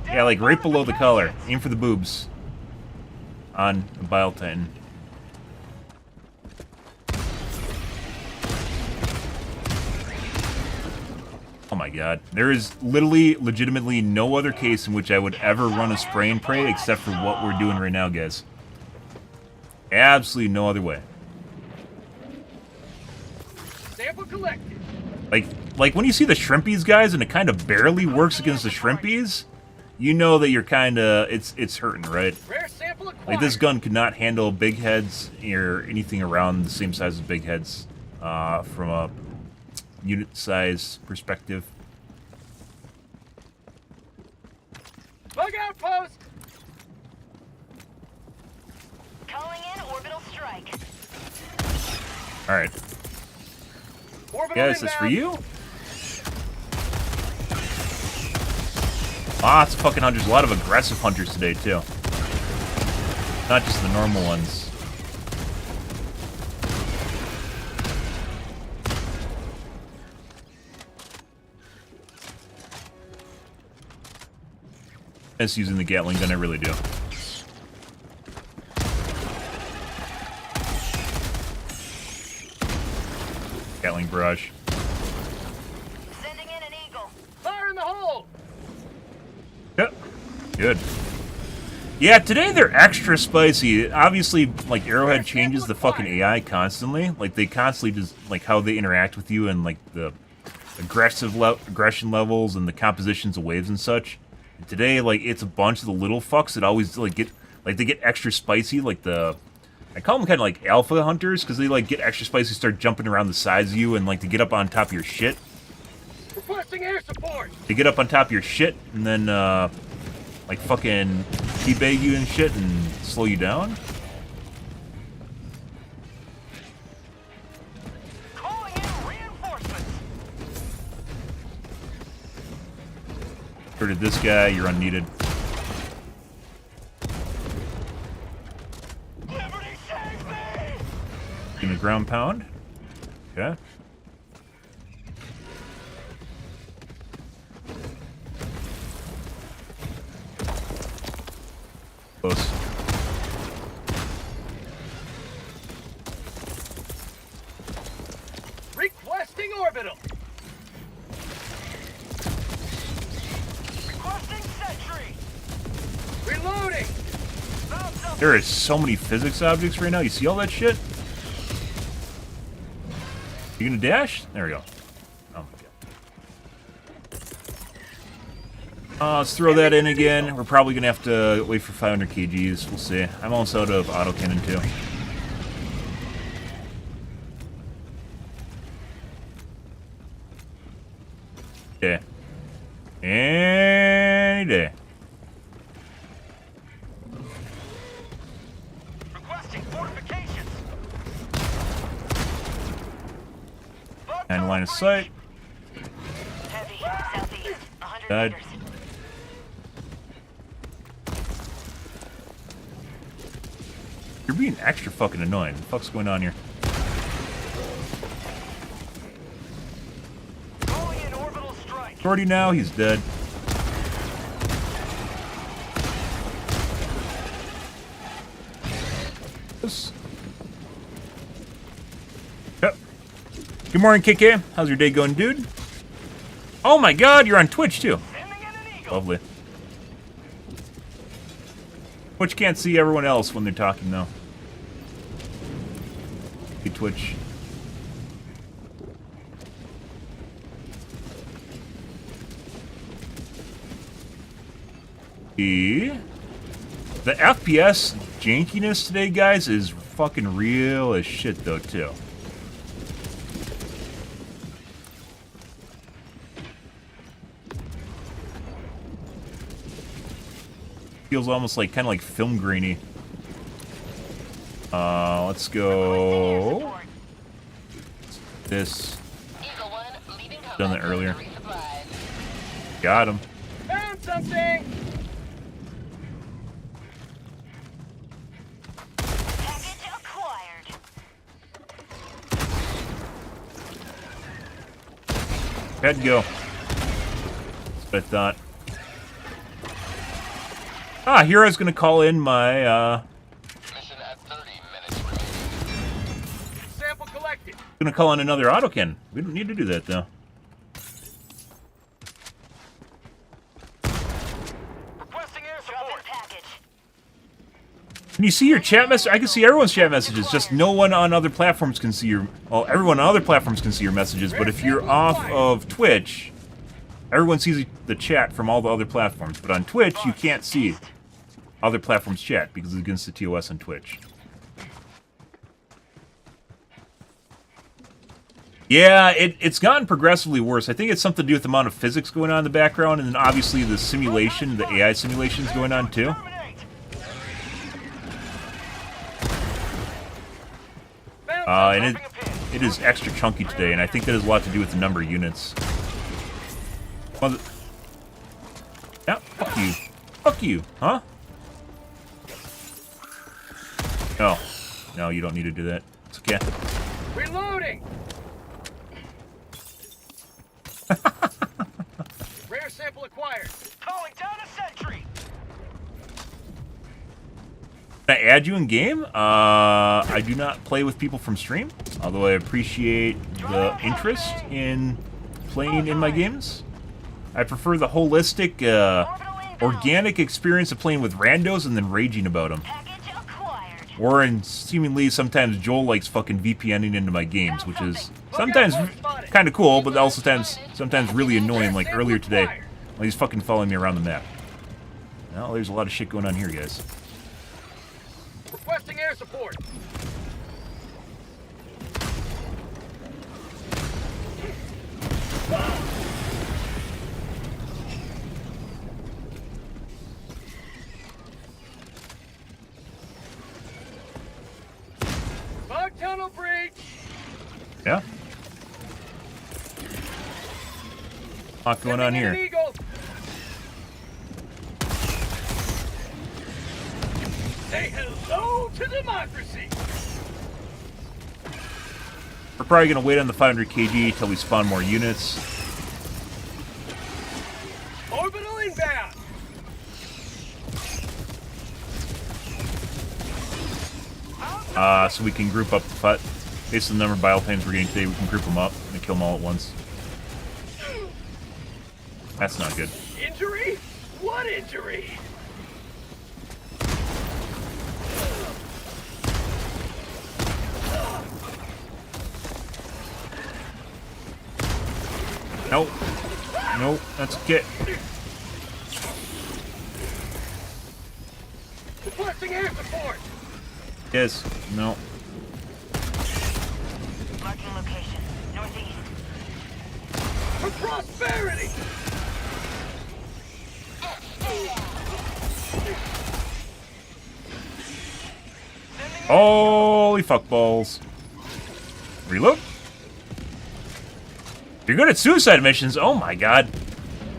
Yeah, like right below the collar. Aim for the boobs. On the Bile Titan. Oh my god. There is literally, legitimately no other case in which I would ever run a spray and pray except for what we're doing right now, guys. Absolutely no other way. collected. Like when you see the Shrimpies, guys, and it kind of barely works against the Shrimpies, you know that you're kind of it's hurting, right? Rare sample acquired. Like this gun could not handle big heads or anything around the same size as big heads from a unit size perspective. Bug outpost. Calling in orbital strike. All right, Orbital guys, that's for inbound. you. Lots of fucking hunters. A lot of aggressive hunters today too. Not just the normal ones. It's using the Gatling gun, I really do. Gatling barrage. Sending in an eagle. Fire in the hole. Yep. Good. Yeah, today they're extra spicy. Obviously, like, Arrowhead changes the fucking AI constantly. Like, they constantly just, like, how they interact with you and, like, the aggression levels and the compositions of waves and such. And today, like, it's a bunch of the little fucks that always, like, they get extra spicy, like the... I call them kind of like alpha hunters, because they, like, get extra spicy, start jumping around the sides of you, and, like, to get up on top of your shit. Requesting air support. They get up on top of your shit, and then, like, fucking teabag you and shit and slow you down. Calling in reinforcements. Hurted this guy, you're unneeded. Liberty save me. Give me a ground pound. Okay. Close. Requesting orbital. Requesting sentry. Reloading. Found something. There is so many physics objects right now. You see all that shit? You gonna dash? There we go. Oh my god. Let's throw that in again. We're probably gonna have to wait for 500 kgs. We'll see. I'm almost out of autocannon too. Okay. Any day. Requesting fortifications. And line of sight. Heavy, southeast, 100 Died. meters. You're being extra fucking annoying. What the fuck's going on here? Calling in orbital strike. Shorty now, he's dead. Yep. Good morning, KK. How's your day going, dude? Oh my god, you're on Twitch too. Sending in an eagle. Lovely. Twitch can't see everyone else when they're talking, though. Hey, Twitch. The FPS jankiness today, guys, is fucking real as shit, though, too. Feels almost like kind of like film grainy. Let's go. This. Eagle 1, leaving combat Done that zone earlier. to resupply. Got him. Found something. Package acquired. Had to go. That's what I thought. Ah, here I was gonna call in my Mission at 30 minutes remaining. Sample collected. gonna call in another autocannon. We don't need to do that though. Requesting air Drop in support. package. Can you see your chat message? I can see everyone's chat messages. Just no one on other platforms can see your... Well, everyone on other platforms can see your messages, but if you're off of Twitch, everyone sees the chat from all the other platforms. But on Twitch, you can't see other platforms' chat because it's against the TOS on Twitch. Yeah, it's gotten progressively worse. I think it's something to do with the amount of physics going on in the background, and then obviously the simulation, the AI simulations going on too. And it is extra chunky today, and I think that has a lot to do with the number of units. Well, yeah, fuck you. Fuck you, huh? No. No, you don't need to do that. It's okay. Reloading! Rare sample acquired. Calling down a sentry. Can I add you in game? I do not play with people from stream, although I appreciate the interest in playing in my games. I prefer the holistic, organic experience of playing with randos and then raging about them. Or in seemingly sometimes Joel likes fucking VPNing into my games, which is sometimes kind of cool, but also sometimes really annoying, like earlier today when he's fucking following me around the map. Well, there's a lot of shit going on here, guys. Requesting air support. Bug tunnel breach. Yeah. A lot going on here. Say hello to democracy. We're probably going to wait on the 500 kg till we spawn more units. Orbital inbound. So we can group up the based on the number of bioplanes we're getting today, we can group them up and kill them all at once. That's not good. Injury? What injury? Nope. Nope, that's okay. Requesting air support. Yes. No. Marking location. Northeast. For prosperity. Holy fuck balls. Reload. You're good at suicide missions. Oh my god.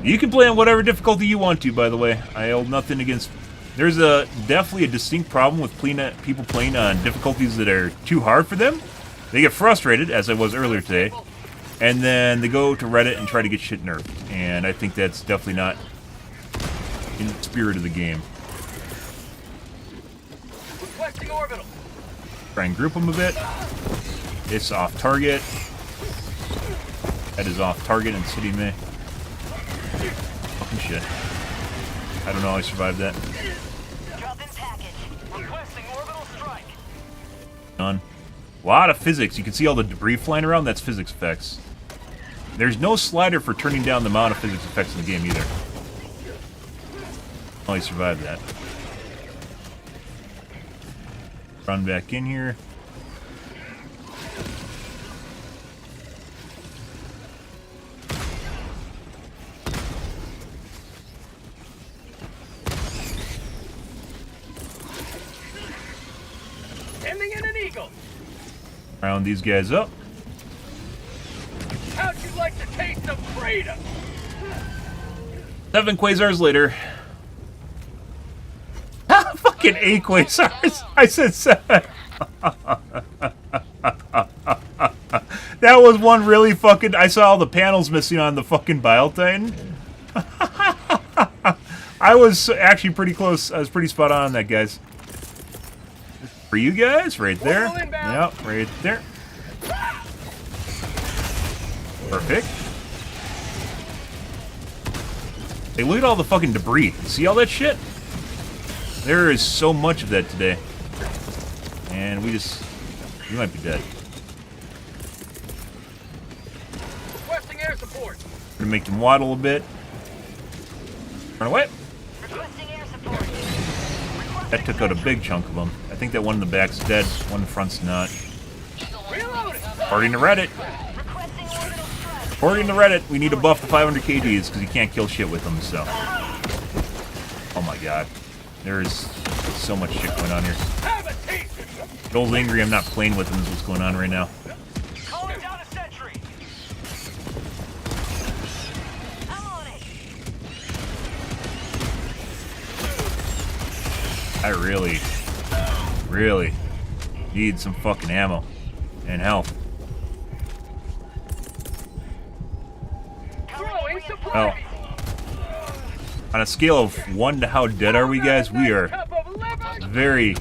You can play on whatever difficulty you want to, by the way. I hold nothing against... There's definitely a distinct problem with people playing on difficulties that are too hard for them. They get frustrated, as I was earlier today, and then they go to Reddit and try to get shit nerfed. And I think that's definitely not in the spirit of the game. Requesting orbital. Try and group them a bit. It's off target. That is off target and hitting me. Fucking shit. I don't know how I survived that. Drop in package. Requesting orbital strike. Done. A lot of physics. You can see all the debris flying around. That's physics effects. There's no slider for turning down the amount of physics effects in the game either. Oh, I survived that. Run back in here. Sending in an eagle. Round these guys up. How'd you like to taste of freedom? 7 quasars later. Fucking 8 quasars. I said 7. That was one really fucking... I saw all the panels missing on the fucking Bile Titan. I was actually pretty close. I was pretty spot on that, guys. For you guys, right there. Yep, right there. Perfect. Hey, look at all the fucking debris. See all that shit? There is so much of that today. And we might be dead. Requesting air support. Gonna make them waddle a bit. Run away. Requesting air support. That took out a big chunk of them. I think that one in the back's dead, one in the front's not. Reloading. According to Reddit. Requesting orbital strike. According to Reddit, we need to buff the 500 KDs because you can't kill shit with them, so. Oh my god. There's so much shit going on here. Have a taste. Joel's angry I'm not playing with him is what's going on right now. Calling down a sentry. I'm on it. I really need some fucking ammo and health. Throwing supply. Well, on a scale of 1 to how dead are we, guys? We are Cup of liver. very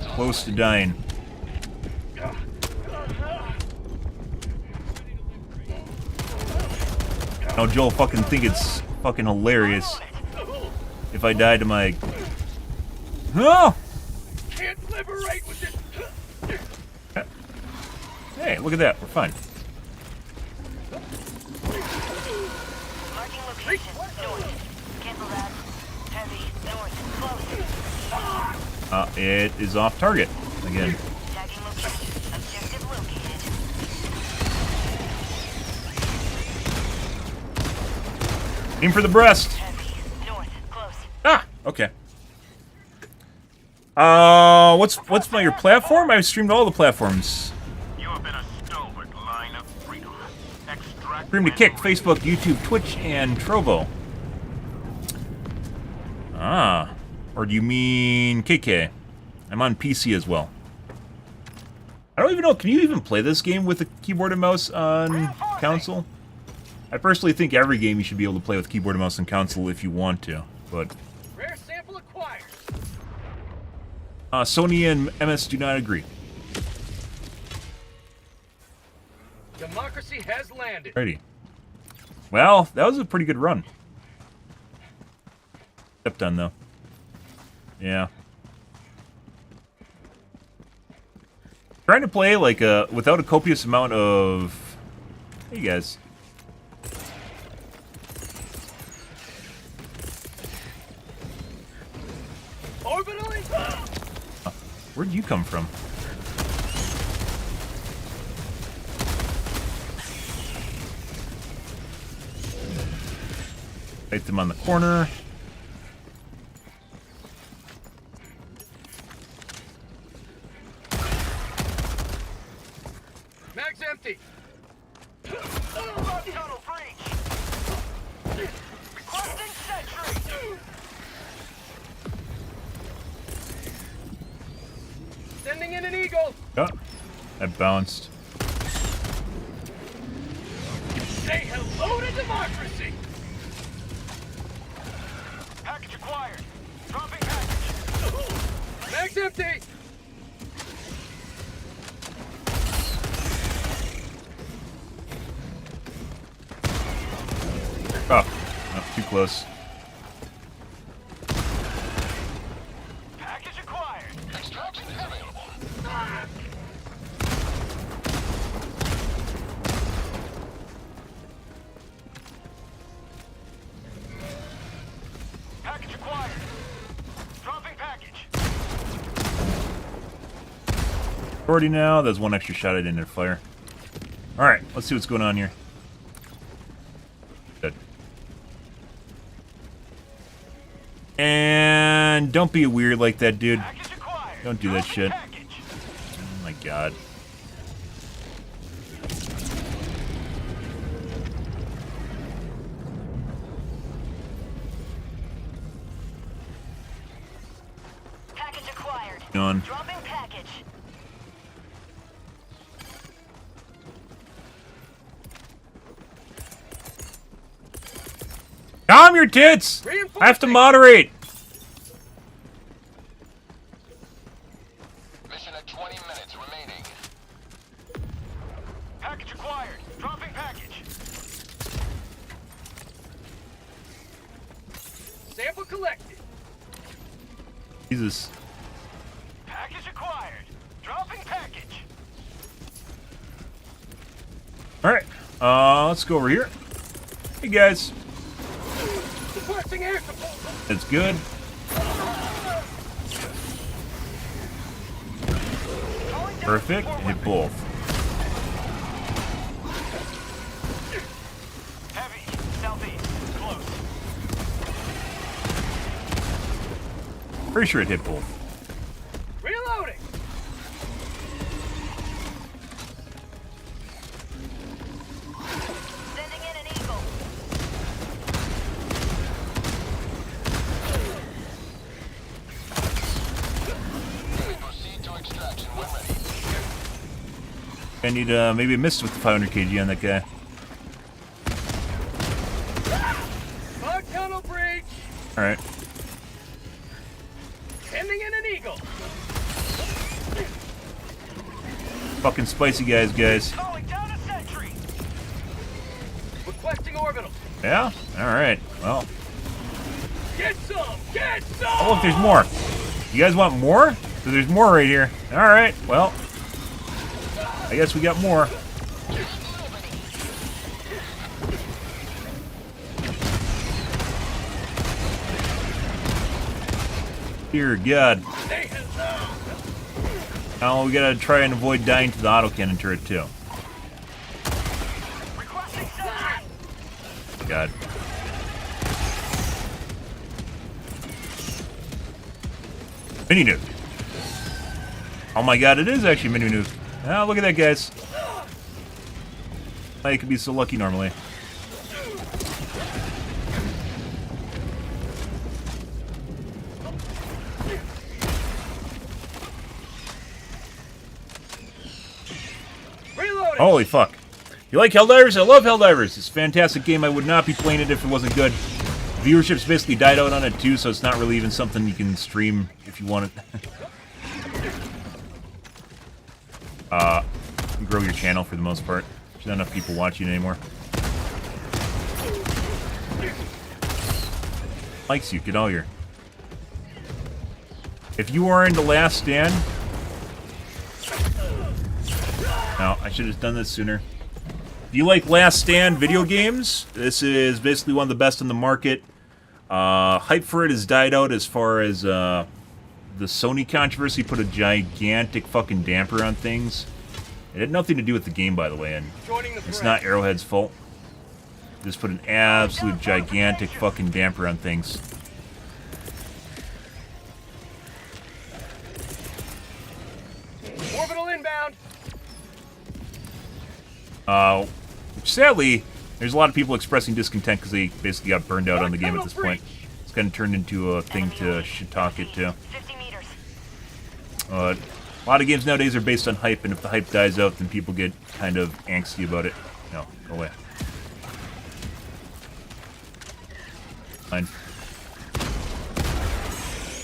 close to dying. Now, Joel fucking think it's fucking hilarious if I die to my... No! Can't liberate with this. Hey, look at that. We're fine. Marking location. North. Cancel that. Heavy. North. Close. It is off target again. Tagging location. Objective located. Aim for the breast. Heavy. North. Close. Ah, okay. What's your platform? I've streamed all the platforms. You have been a stalwart line of freedom. Extract Stream to Kick, Facebook, YouTube, Twitch, and Trovo. Ah. Or do you mean KK? I'm on PC as well. I don't even know, can you even play this game with a keyboard and mouse on console? I personally think every game you should be able to play with keyboard and mouse and console if you want to, but... Rare sample acquired. Sony and MS do not agree. Democracy has landed. Alrighty. Well, that was a pretty good run. Step done, though. Yeah. Trying to play, like, without a copious amount of... Hey, guys. Orbitally. Where'd you come from? Fight them on the corner. Mag's empty. tunnel breach. Requesting sentry. Sending in an eagle. Oh, that bounced. Say hello to democracy. Package acquired. Dropping package. Mag's empty. Oh, no, too close. Package acquired. Extraction available. Package acquired. Dropping package. Already now, there's one extra shot I didn't fire. Alright, let's see what's going on here. Good. And don't be weird like that, dude. Package acquired. Don't do that shit. Package. Oh my god. Package acquired. Done. Dropping package. Calm your tits! I have to moderate! Mission at 20 minutes remaining. Package acquired. Dropping package. Sample collected. Jesus. Package package. Alright, let's go over here. Hey guys. Requesting air support. That's good. Perfect. Hit both. Heavy, southeast, close. Pretty sure it hit both. Reloading. Sending in an eagle. Proceed to extraction when ready. I need maybe a miss with the 500 kg on that guy. Fog tunnel breach. Alright. Sending in an eagle. Fucking spicy guys. Calling down a sentry. Requesting orbital. Yeah? Alright. Well. Get some. Get some. Oh, look, there's more. You guys want more? So there's more right here. Alright, well. I guess we got more. Dear God. Now we gotta try and avoid dying to the autocannon turret too. Requesting sentry. God. Mini nuke. Oh my God, it is actually mini nuke. Oh, look at that, guys. I could be so lucky normally. Reloading. Holy fuck. You like Helldivers? I love Helldivers. It's a fantastic game. I would not be playing it if it wasn't good. Viewership's basically died out on it too, so it's not really even something you can stream if you want it. Grow your channel for the most part. There's not enough people watching anymore. Likes you, get all your. If you are in the Last Stand. No, I should have done this sooner. If you like Last Stand video games, this is basically one of the best on the market. Hype for it has died out as far as the Sony controversy put a gigantic fucking damper on things. It had nothing to do with the game, by the way, and it's not Arrowhead's fault. Just put an absolute gigantic fucking damper on things. Orbital inbound. Sadly, there's a lot of people expressing discontent because they basically got burned out on the game at this point. It's kind of turned into a thing to shit-talk it to. 50 meters. A lot of games nowadays are based on hype, and if the hype dies out, then people get kind of angsty about it. No, go away. Fine.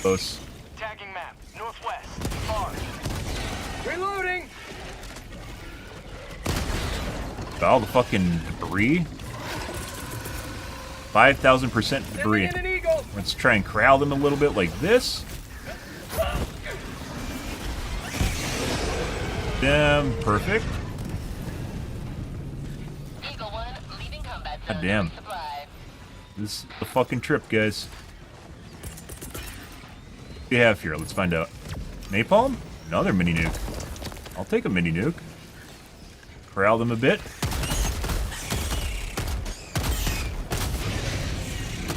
Close. Tagging map. Northwest. Far. Reloading. All the fucking debris. 5,000% debris. Sending in an eagle. Let's try and corral them a little bit like this. Damn, perfect. Eagle 1, leaving combat God zone. damn. Supply. This is the fucking trip, guys. What do you have here? Let's find out. Napalm? Another mini nuke. I'll take a mini nuke. Corral them a bit.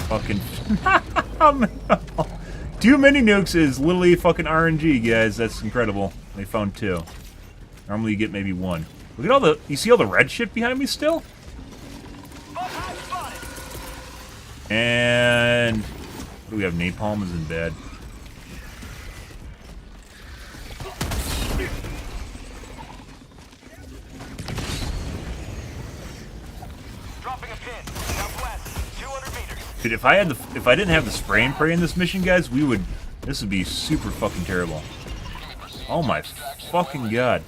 Fucking 2 mini nukes is literally fucking RNG, guys. That's incredible. They found 2. Normally you get maybe 1. Look at all the. You see all the red shit behind me still? And what do we have? Napalm isn't bad. Dropping a pin. Southwest. 200 meters. Dude, if I didn't have the spray and pray in this mission, guys, this would be super fucking terrible. Oh my fucking God.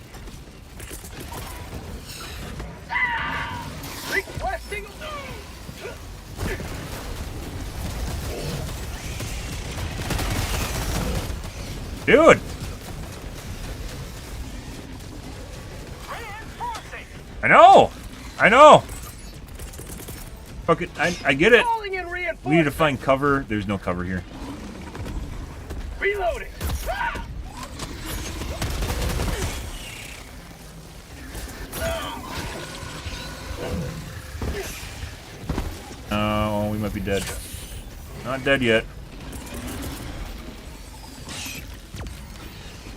Requesting. Dude! I know! I know! Fuck it, I get it. Calling in We need to reinforcements. find cover. There's no cover here. Reloading. Oh, we might be dead. Not dead yet.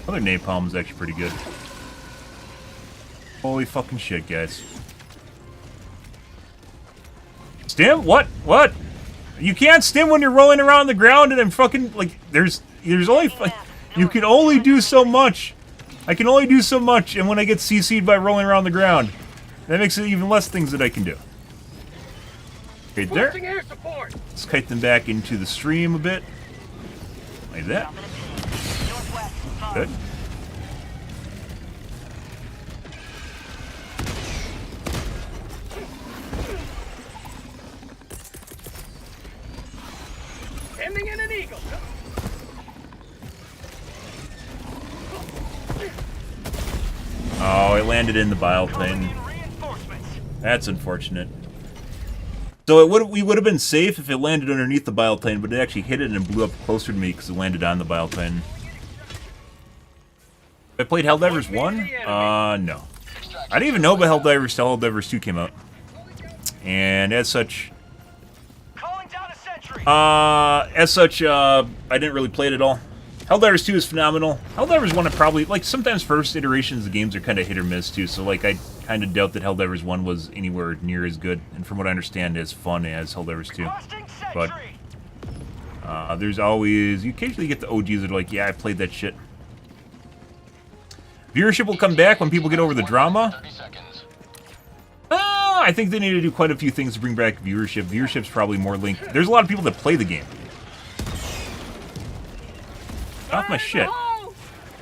Other napalm is actually pretty good. Holy fucking shit, guys. Stim? What? What? You can't stim when you're rolling around the ground and I'm fucking, like, there's only, you can only do so much. I can only do so much, and when I get CC'd by rolling around the ground, that makes it even less things that I can do. Okay, there. Boosting air support. Let's kite them back into the stream a bit. Like that. Good. Sending in an eagle. Oh, it landed in the bile Calling thing. in reinforcements. That's unfortunate. So we would have been safe if it landed underneath the bile plane, but it actually hit it and blew up closer to me because it landed on the bile plane. I played Helldivers 1? No. I didn't even know about Helldivers till Helldivers 2 came out. And as such, Calling down a sentry. I didn't really play it at all. Helldivers 2 is phenomenal. Helldivers 1 I probably, like, sometimes first iterations of games are kind of hit or miss too, so like I kind of doubt that Helldivers 1 was anywhere near as good, and from what I understand as fun as Helldivers 2. Requesting But sentry. there's always, you occasionally get the OGs that are like, yeah, I played that shit. Viewership will come back when people get over the drama. 30 seconds. I think they need to do quite a few things to bring back viewership. Viewership's probably more linked. There's a lot of people that play the game. Get off my shit.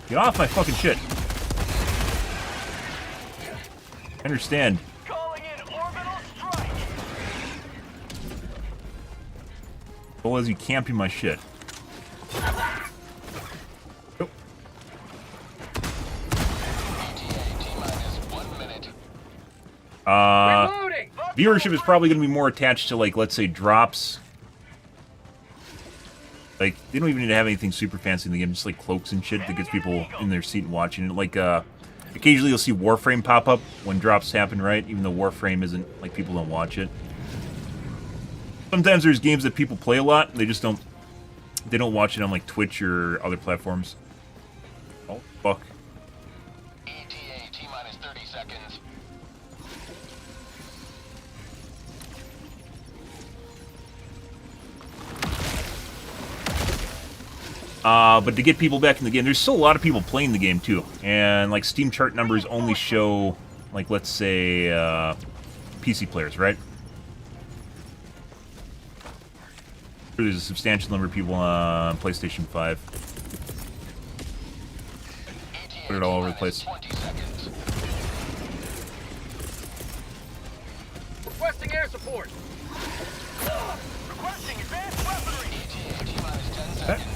Get off my fucking shit. I understand. Calling in orbital strike. Well, as you camping my shit. Oh. T-minus 1 minute. Reloading. Viewership is probably going to be more attached to, like, let's say, drops. Like, they don't even need to have anything super fancy in the game, just like cloaks and shit that gets people in their seat and watching it. Like, occasionally you'll see Warframe pop up when drops happen, right? Even though Warframe isn't, like, people don't watch it. Sometimes there's games that people play a lot, and they just don't, they don't watch it on, like, Twitch or other platforms. Oh, fuck. ETA T-minus 30 seconds. But to get people back in the game, there's still a lot of people playing the game, too. And, like, Steam chart numbers only show, like, let's say, PC players, right? There's a substantial number of people on PlayStation 5. Put it all over the place. 20 seconds. Requesting air support. Requesting advanced weaponry. ETA T-minus 10 seconds.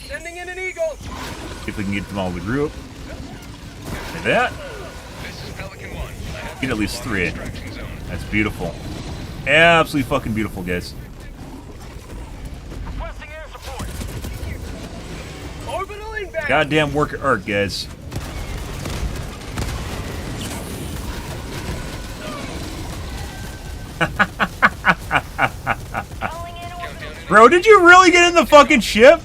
Sending in an eagle. See if we can get them all to the group. Like that. This is Pelican 1. I have Get at least 3. extraction zone. That's beautiful. Absolutely fucking beautiful, guys. Requesting air support. Orbital inbound. Goddamn work of art, guys. Calling in orbital. Bro, did you really get in the fucking ship?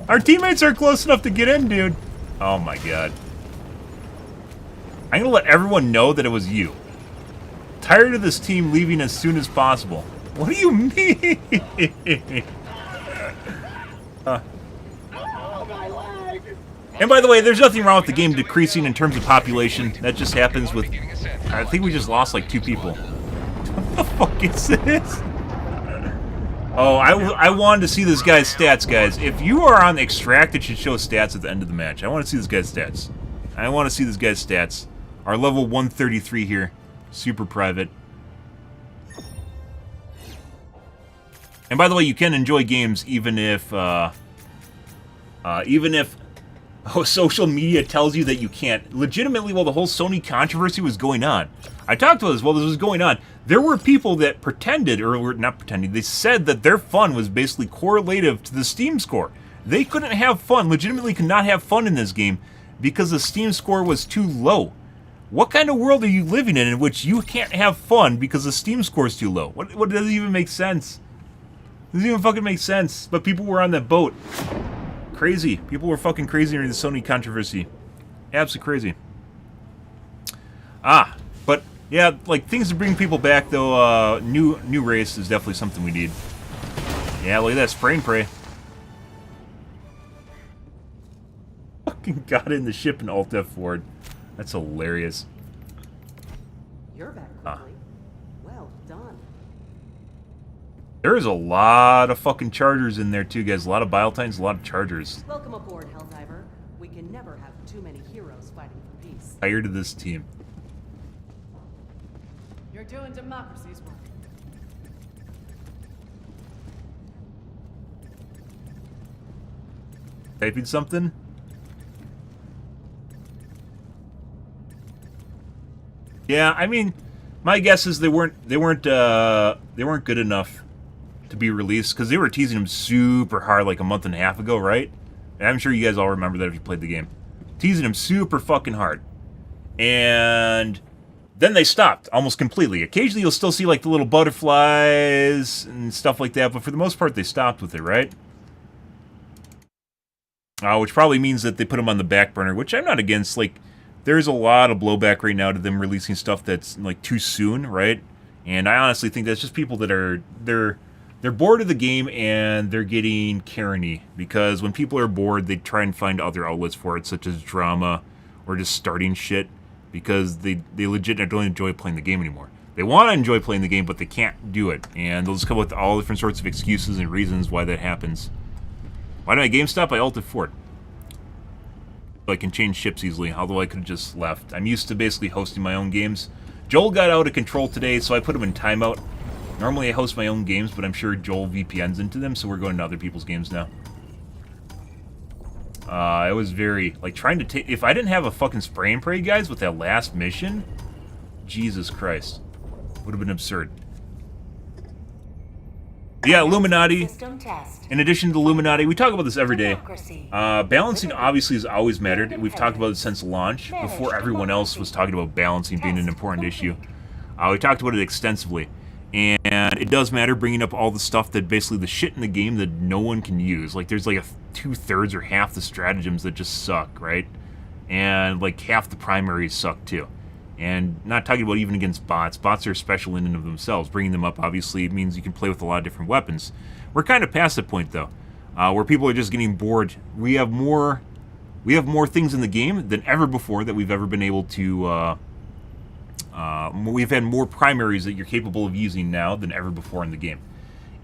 Our teammates are close enough to get in, dude. Oh my god. I'm gonna let everyone know that it was you. Tired of this team leaving as soon as possible. What do you mean? And by the way, there's nothing wrong with the game decreasing in terms of population. That just happens with... Beginning ascent. I think we just lost like 2 people. What the fuck is this? Oh, I wanted to see this guy's stats, guys. If you are on Extract, it should show stats at the end of the match. I want to see this guy's stats. I want to see this guy's stats. Our level 133 here. Super private. And by the way, you can enjoy games even if social media tells you that you can't. Legitimately, while the whole Sony controversy was going on, I talked about this while this was going on. There were people that pretended, or were not pretending, they said that their fun was basically correlative to the Steam score. They couldn't have fun, legitimately could not have fun in this game because the Steam score was too low. What kind of world are you living in which you can't have fun because the Steam score is too low? What doesn't even make sense? Doesn't even fucking make sense. But people were on that boat. Crazy. People were fucking crazy during the Sony controversy. Absolutely crazy. But yeah, like things to bring people back though. New race is definitely something we need. Yeah, look at that, spray and pray. Fucking got in the ship and Alt F forward. That's hilarious. You're back quickly. Well done. There is a lot of fucking chargers in there too, guys. A lot of Biotines, a lot of chargers. Welcome aboard, Helldiver. We can never have too many heroes fighting for peace. Tired of this team. You're doing democracy's work. Typing something? Yeah, I mean, my guess is they weren't good enough to be released because they were teasing them super hard like a month and a half ago, right? And I'm sure you guys all remember that if you played the game. Teasing them super fucking hard. And then they stopped almost completely. Occasionally you'll still see like the little butterflies and stuff like that, but for the most part they stopped with it, right? Which probably means that they put them on the back burner, which I'm not against. Like, there's a lot of blowback right now to them releasing stuff that's like too soon, right? And I honestly think that's just people that are they're bored of the game and they're getting Karen-y, because when people are bored, they try and find other outlets for it, such as drama or just starting shit, because they legit don't enjoy playing the game anymore. They want to enjoy playing the game, but they can't do it, and they'll just come up with all different sorts of excuses and reasons why that happens. Why did I GameStop? I ulted for it. I can change ships easily, although I could have just left. I'm used to basically hosting my own games. Joel got out of control today, so I put him in timeout. Normally I host my own games, but I'm sure Joel VPNs into them, so we're going to other people's games now. I was very, like, trying to take... If I didn't have a fucking spray and pray, guys, with that last mission, Jesus Christ. Would have been absurd. Yeah, Illuminati. System test. In addition to the Illuminati, we talk about this every day. Democracy. Balancing obviously has always mattered. We've talked about it since launch, before everyone else was talking about balancing being an important issue. We talked about it extensively. And it does matter, bringing up all the stuff that basically the shit in the game that no one can use. Like, there's like two-thirds or half the stratagems that just suck, right? And like half the primaries suck too. And not talking about even against bots. Bots are special in and of themselves. Bringing them up obviously means you can play with a lot of different weapons. We're kind of past that point though, where people are just getting bored. We have more things in the game than ever before that we've ever been able to. We've had more primaries that you're capable of using now than ever before in the game,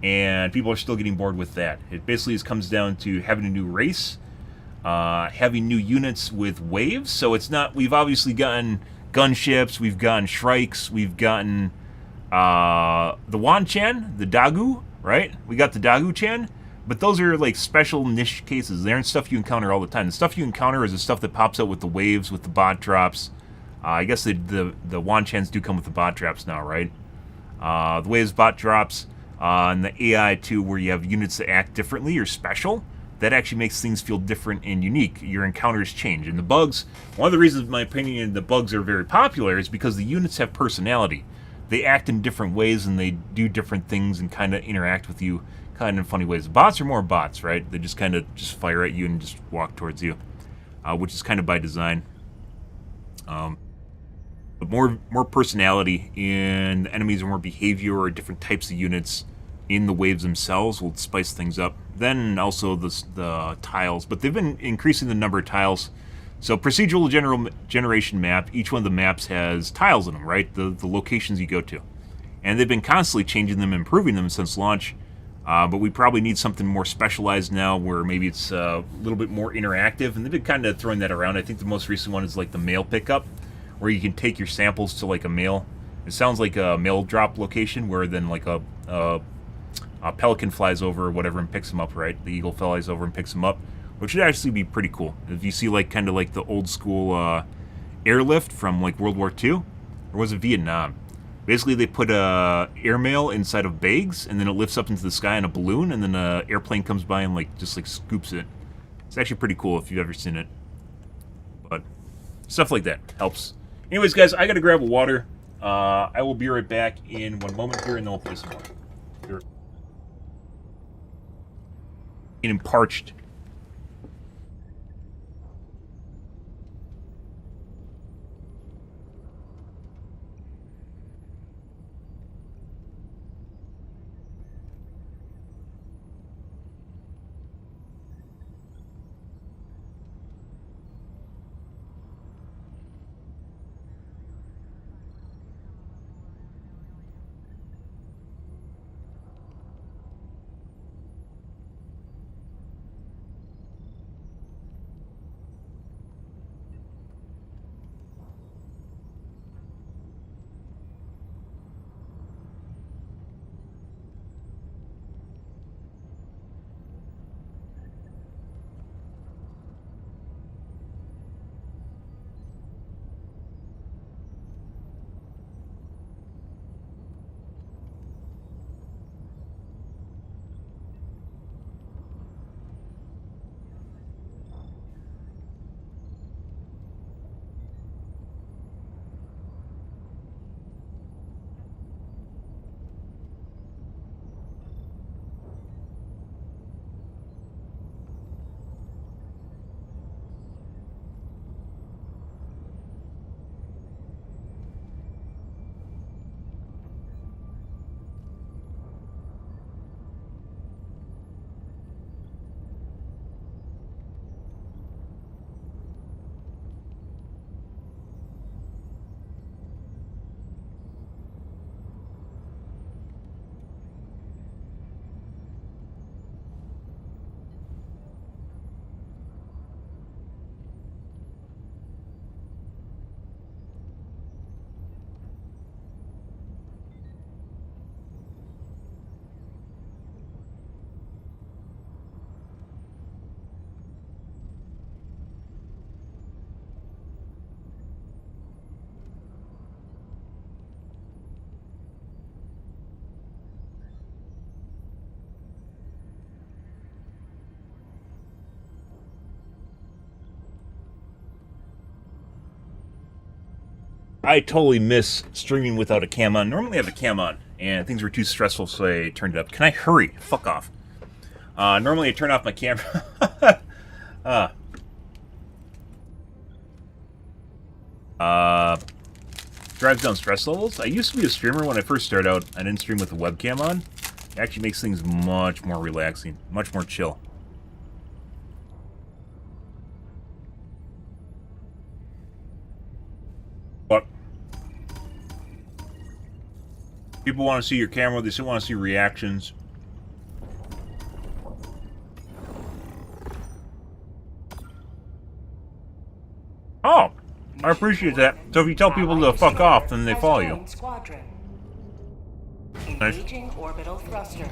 and people are still getting bored with that. It basically just comes down to having a new race, having new units with waves. So it's not. We've obviously gotten gunships, we've gotten shrikes, we've gotten the Wanchan, the Dagu, right? We got the Dagu-chan, but those are like special niche cases. They aren't stuff you encounter all the time. The stuff you encounter is the stuff that pops out with the waves, with the bot drops. I guess the Wanchans do come with the bot drops now, right? The waves, bot drops, and the AI too, where you have units that act differently or special. That actually makes things feel different and unique. Your encounters change. And the bugs, one of the reasons, in my opinion, the bugs are very popular is because the units have personality. They act in different ways and they do different things and kind of interact with you kind of in funny ways. The bots are more bots, right? They just kind of just fire at you and just walk towards you, which is kind of by design. But more personality in the enemies, or more behavior, or different types of units in the waves themselves will spice things up. Then also the tiles, but they've been increasing the number of tiles. So procedural generation map, each one of the maps has tiles in them, right? The locations you go to. And they've been constantly changing them, improving them since launch. But we probably need something more specialized now, where maybe it's a little bit more interactive. And they've been kind of throwing that around. I think the most recent one is like the mail pickup, where you can take your samples to like a mail. It sounds like a mail drop location, where then like a Pelican flies over or whatever and picks him up, right? The eagle flies over and picks him up, which would actually be pretty cool. If you see, like, kind of like the old school airlift from, like, World War II, or was it Vietnam? Basically, they put airmail inside of bags, and then it lifts up into the sky in a balloon, and then an airplane comes by and, like, just, like, scoops it. It's actually pretty cool if you've ever seen it. But stuff like that helps. Anyways, guys, I gotta grab a water. I will be right back in 1 moment here, and then we'll play some more. Here. Getting parched. I totally miss streaming without a cam on. Normally I have a cam on, and things were too stressful, so I turned it up. Can I hurry? Fuck off. Normally I turn off my camera. Drives down stress levels. I used to be a streamer when I first started out. I didn't stream with a webcam on. It actually makes things much more relaxing, much more chill. But people want to see your camera, they still want to see reactions. Oh, I appreciate that. So if you tell people to fuck off, then they follow you. Nice. Engaging orbital thrusters.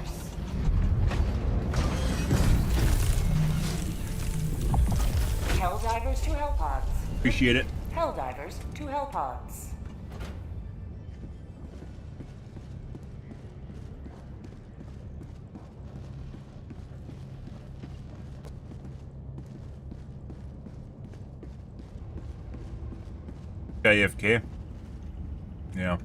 Helldivers to Hellpods. Appreciate it. Helldivers to Hellpods. AFK. Yeah.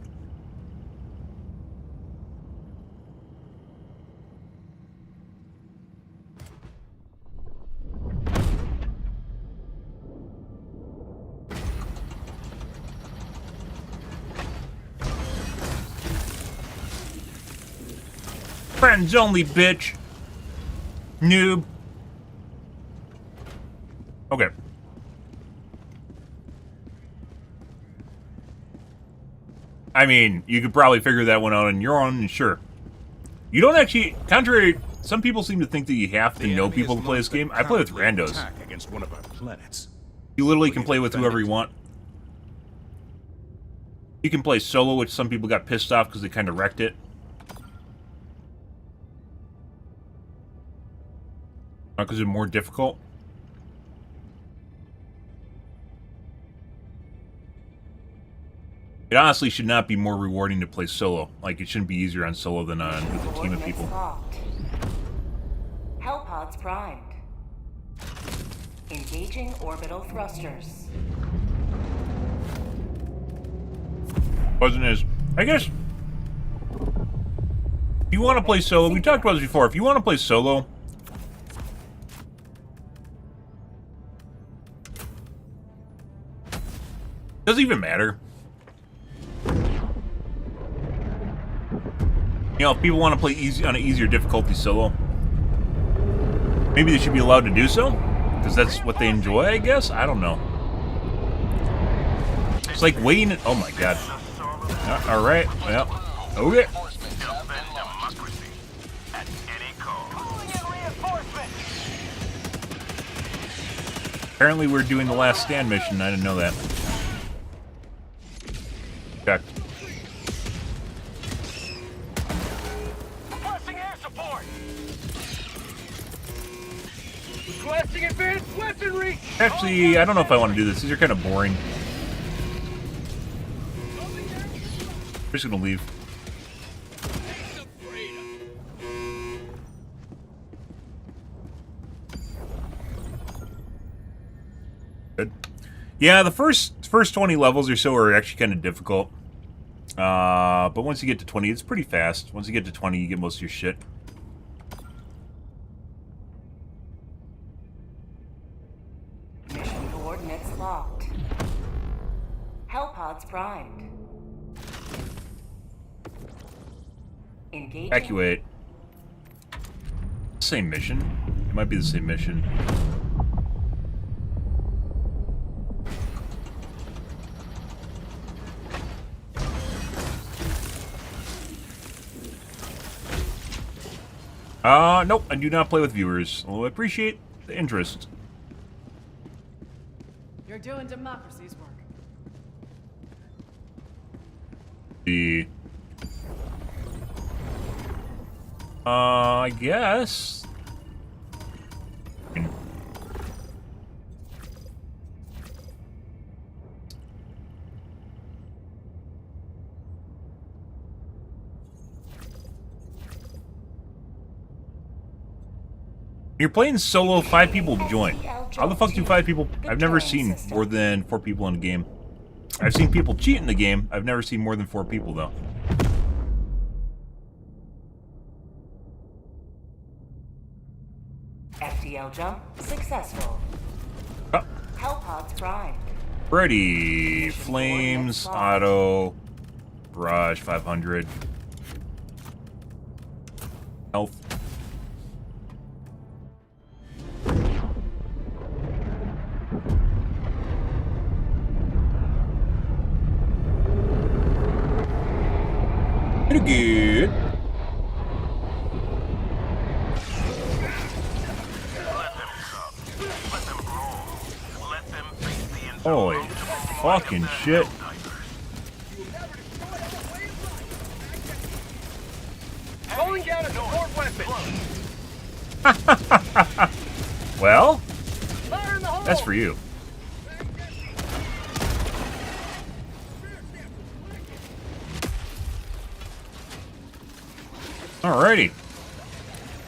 Friends only, bitch. Noob. Okay. I mean, you could probably figure that one out on your own, sure. You don't actually, contrary, some people seem to think that you have to know people to play this game. I play with randos. Against one of our planets. You literally can play with whoever you want. You can play solo, which some people got pissed off because they kind of wrecked it. Because it's more difficult. It honestly should not be more rewarding to play solo. Like, it shouldn't be easier on solo than on with a team of people. Hellpods primed. Engaging orbital thrusters. Wasn't as... I guess... If you want to play solo... We talked about this before. If you want to play solo... Doesn't even matter. You know, if people want to play easy on an easier difficulty solo, maybe they should be allowed to do so, because that's what they enjoy, I guess? I don't know. It's like waiting... Oh my god. Alright, well, okay. Apparently we're doing the last stand mission, I didn't know that. Checked. Requesting air support. Requesting advanced weaponry. Actually, I don't know if I want to do this. These are kind of boring. I'm just gonna leave. Good. Yeah, the first 20 levels or so are actually kind of difficult. But once you get to 20, it's pretty fast. Once you get to 20, you get most of your shit. Mission coordinates locked. Hellpods primed. Engaging. Evacuate. Same mission. It might be the same mission. Nope, I do not play with viewers, although I appreciate the interest. You're doing democracy's work. I guess. You're playing solo, 5 people join. How the fuck do 5 people... I've never seen more than 4 people in a game. I've seen people cheat in the game. I've never seen more than 4 people, though. FTL jump successful. Oh. Hellpods primed. Ready. Flames, auto, barrage, 500. Health. Pretty good. Holy fucking shit. Calling down a support weapon. Well, Fire in the hole. that's for you. Alrighty.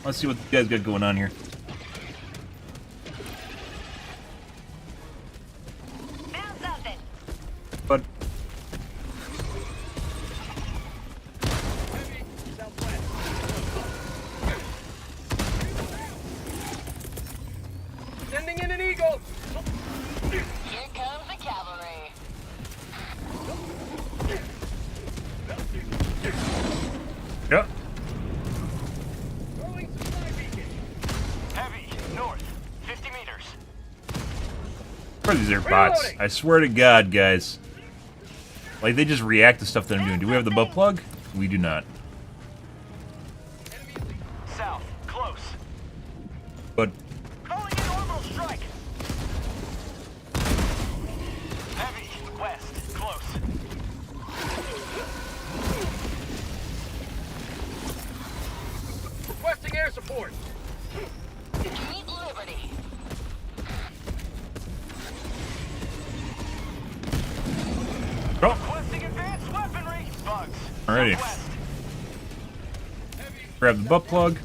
Let's see what you guys got going on here. Found something. But Sending in an eagle. Here comes the cavalry. yep. Throwing supply beacon. Heavy north, 50 meters. What are these are bots? I swear to God, guys. Like, they just react to stuff that I'm doing. Do we have the butt plug? We do not. South, close. But Calling in orbital strike. Heavy west, close. Requesting air support. Keep moving. southwest. Grab the butt plug.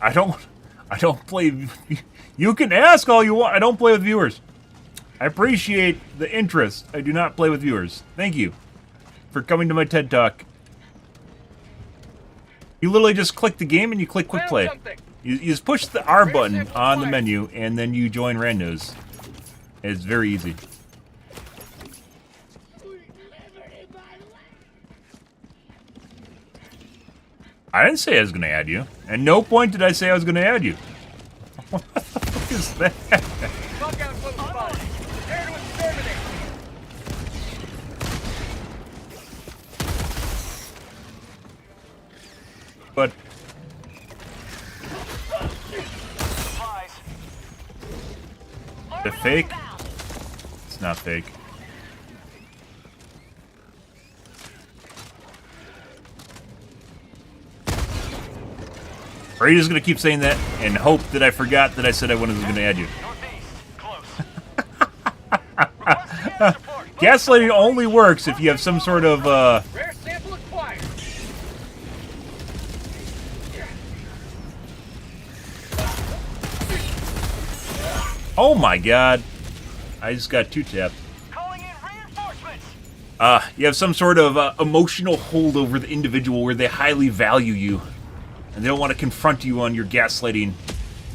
I don't play. You can ask all you want. I don't play with viewers. I appreciate the interest. I do not play with viewers. Thank you for coming to my TED Talk. You literally just click the game and you click quick play. You just push the R button on the menu and then you join randos. It's very easy. I didn't say I was going to add you. At no point did I say I was going to add you. What the fuck is that? Fuck out close spot. Prepare to exterminate. But Supplies. the fake? It's not fake. Or are you just going to keep saying that and hope that I forgot that I said I wasn't going to add you? Northeast. Close. Gaslighting only works if you have some sort of, Rare sample acquired. oh my god. I just got two-tapped. Calling in reinforcements. You have some sort of emotional hold over the individual where they highly value you. And they don't want to confront you on your gaslighting.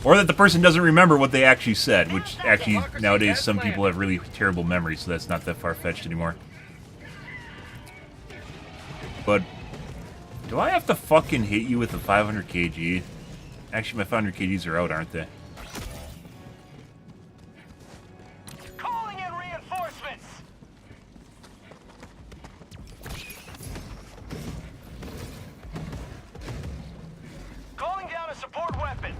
Or that the person doesn't remember what they actually said, which actually, nowadays, some people have really terrible memories, so that's not that far-fetched anymore. But, do I have to fucking hit you with a 500 kg? Actually, my 500 kgs are out, aren't they? Calling in reinforcements. Calling down a support weapon.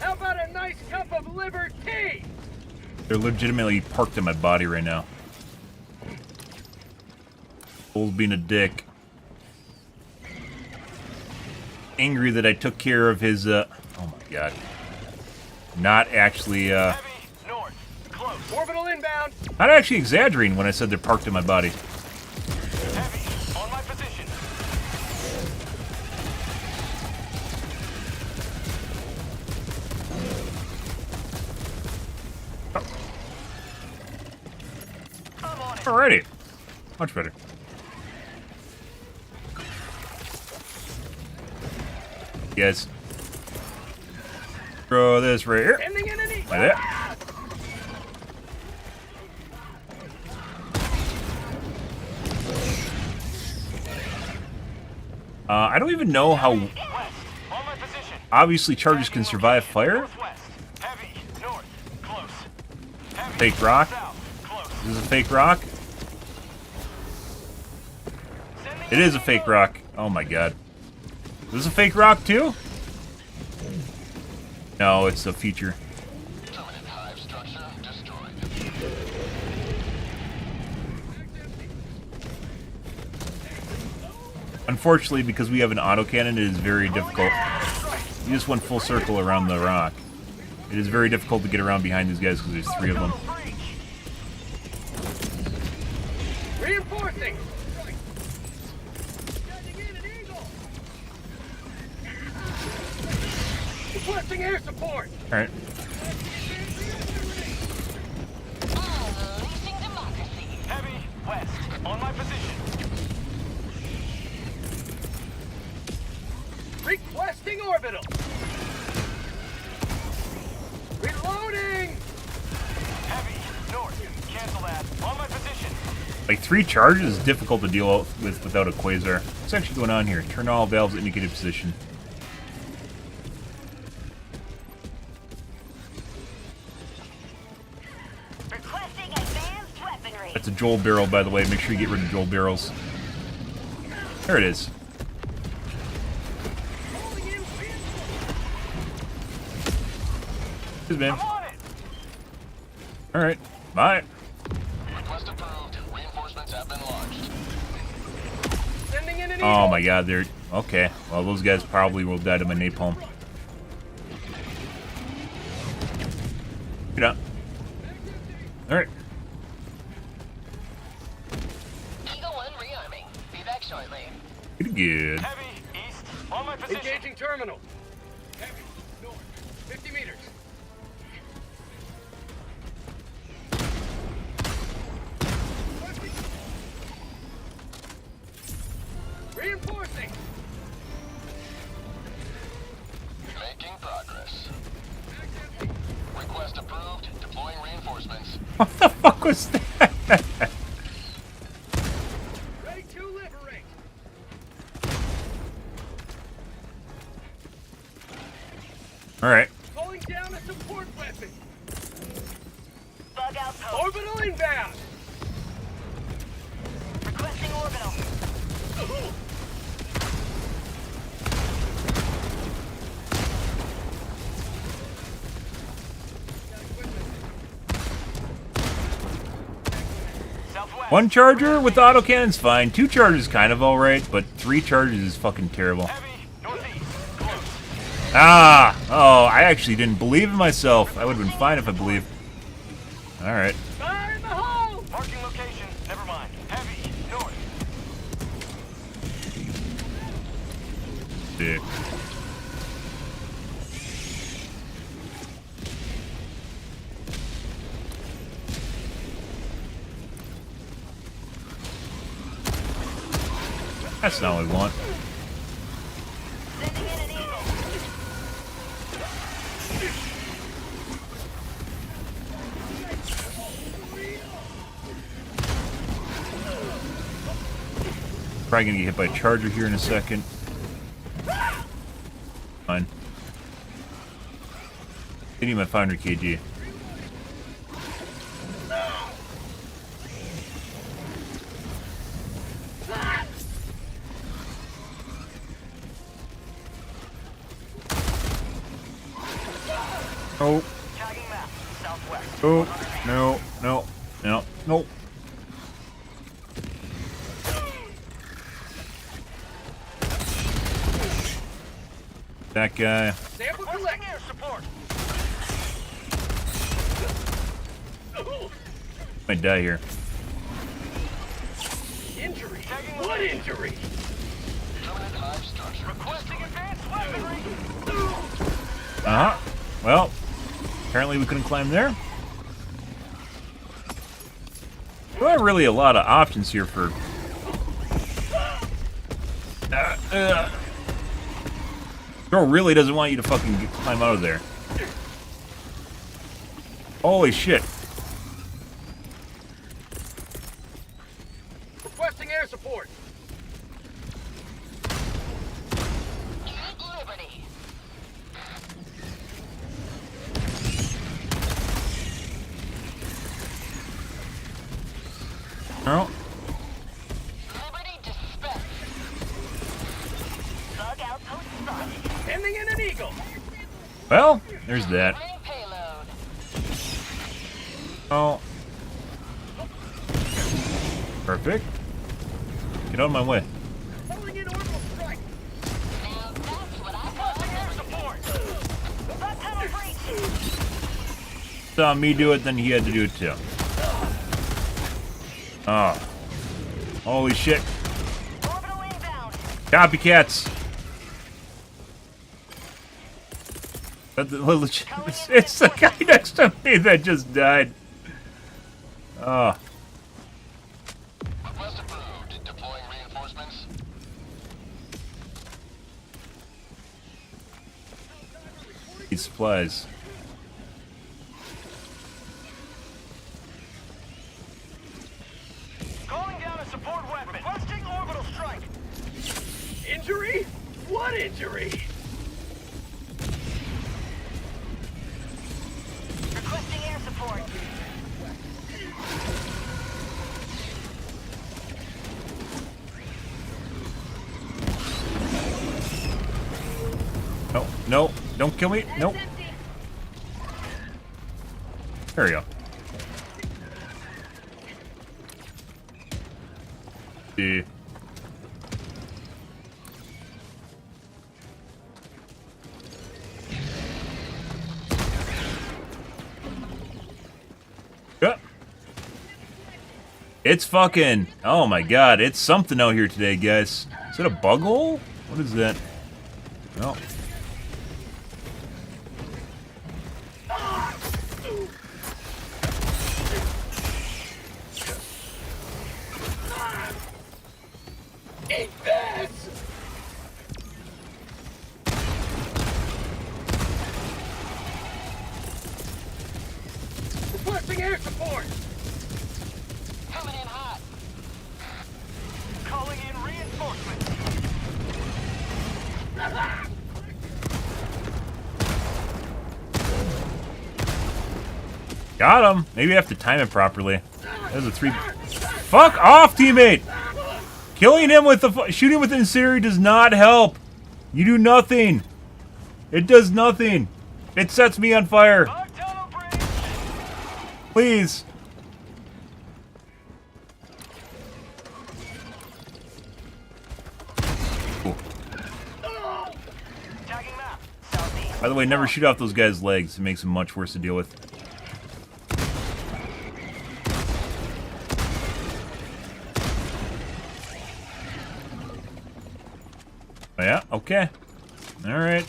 How about a nice cup of liver tea? They're legitimately parked in my body right now. Old being a dick. Angry that I took care of his, oh my god. Not actually, Heavy, north, close. Orbital inbound. not actually exaggerating when I said they're parked in my body. Heavy, on my position. I'm on it. Alrighty. Much better. Yes. Throw this right here. Sending in an Like that. I don't even know how west. On my position. obviously charges can survive fire. Northwest. Heavy, north, close. Heavy, Fake rock. south, close. Is this a fake rock? Sending It is a fake rock. Oh my god. Is this a fake rock too? No, it's a feature. Permanent hive structure destroyed. Unfortunately, because we have an autocannon, it is very difficult. You just went full circle around the rock. It is very difficult to get around behind these guys because there's three of them. Reinforcing. Requesting air support. Alright. Unleashing democracy. Heavy, west. On my position. Requesting orbital. Reloading. Heavy, north. Cancel that. On my position. Like 3 charges is difficult to deal with without a quasar. What's actually going on here? Turn all valves at indicated position. Requesting advanced weaponry. That's a Joel barrel, by the way. Make sure you get rid of Joel barrels. There it is. Excuse me. I'm on it. Alright. Bye. Request approved. Reinforcements have been launched. Sending in an Oh eagle. my god, they're... Okay. Well, those guys probably will die to my napalm. Get up. Alright. Eagle 1 rearming. Be back shortly. Pretty good. Heavy, east, on my position. Engaging terminal. Heavy, north, 50 meters. Reinforcing. Making progress. Request approved. Deploying reinforcements. What the fuck was that? Ready to liberate. Alright. Calling down a support weapon. Bug outpost. Orbital inbound. Requesting orbital. Southwest. One charger with autocannon's fine. 2 charges kind of alright, but 3 charges is fucking terrible. Heavy, northeast. Close. Ah! Oh, I actually didn't believe in myself. I would have been fine if I believed. Alright. Fire in the hole. Marking location. Never mind. Heavy, north. Dick. That's not what we want. Sending in an eagle. Probably gonna get hit by a charger here in a second. Fine. I need my 500 kg. Oh, Tagging map. Southwest. oh, no, no, no, no. That guy. Sample Requesting collect. air support. Might die here. Injury. Tagging What location. injury? Permanent hive structure. Requesting advanced weaponry. Uh-huh. Well, apparently we couldn't climb there. There are really a lot of options here for... Girl really doesn't want you to fucking climb out of there. Holy shit. Requesting air support. Liberty. No. Liberty dispatch. Bug outpost spotted. Sending in an eagle. Well, there's that. Bring payload. Oh. Perfect. Get out of my way. Calling in orbital strike. Now that's what I call Air support. bug tunnel breach. Saw me do it, then he had to do it too. Oh. Holy shit. Orbital inbound. Copycats. It's the guy next to me that just died. Oh. Request approved. Deploying reinforcements. Need supplies. Calling down a support weapon. Requesting orbital strike. Injury? What injury? Requesting air support. No, no, don't kill me. Nope. There we go. Yeah. It's fucking... Oh my god, it's something out here today, guys. Is it a bug hole? What is that? No. Eat this! Requesting air support! Coming in hot. Calling in reinforcements. Got him. Maybe I have to time it properly. That was a 3... Fuck off, teammate! Killing him with the... Shooting with the incendiary does not help. You do nothing. It does nothing. It sets me on fire. Please. Cool. By the way, never shoot off those guys' legs. It makes them much worse to deal with. Oh, yeah? Okay. Alright.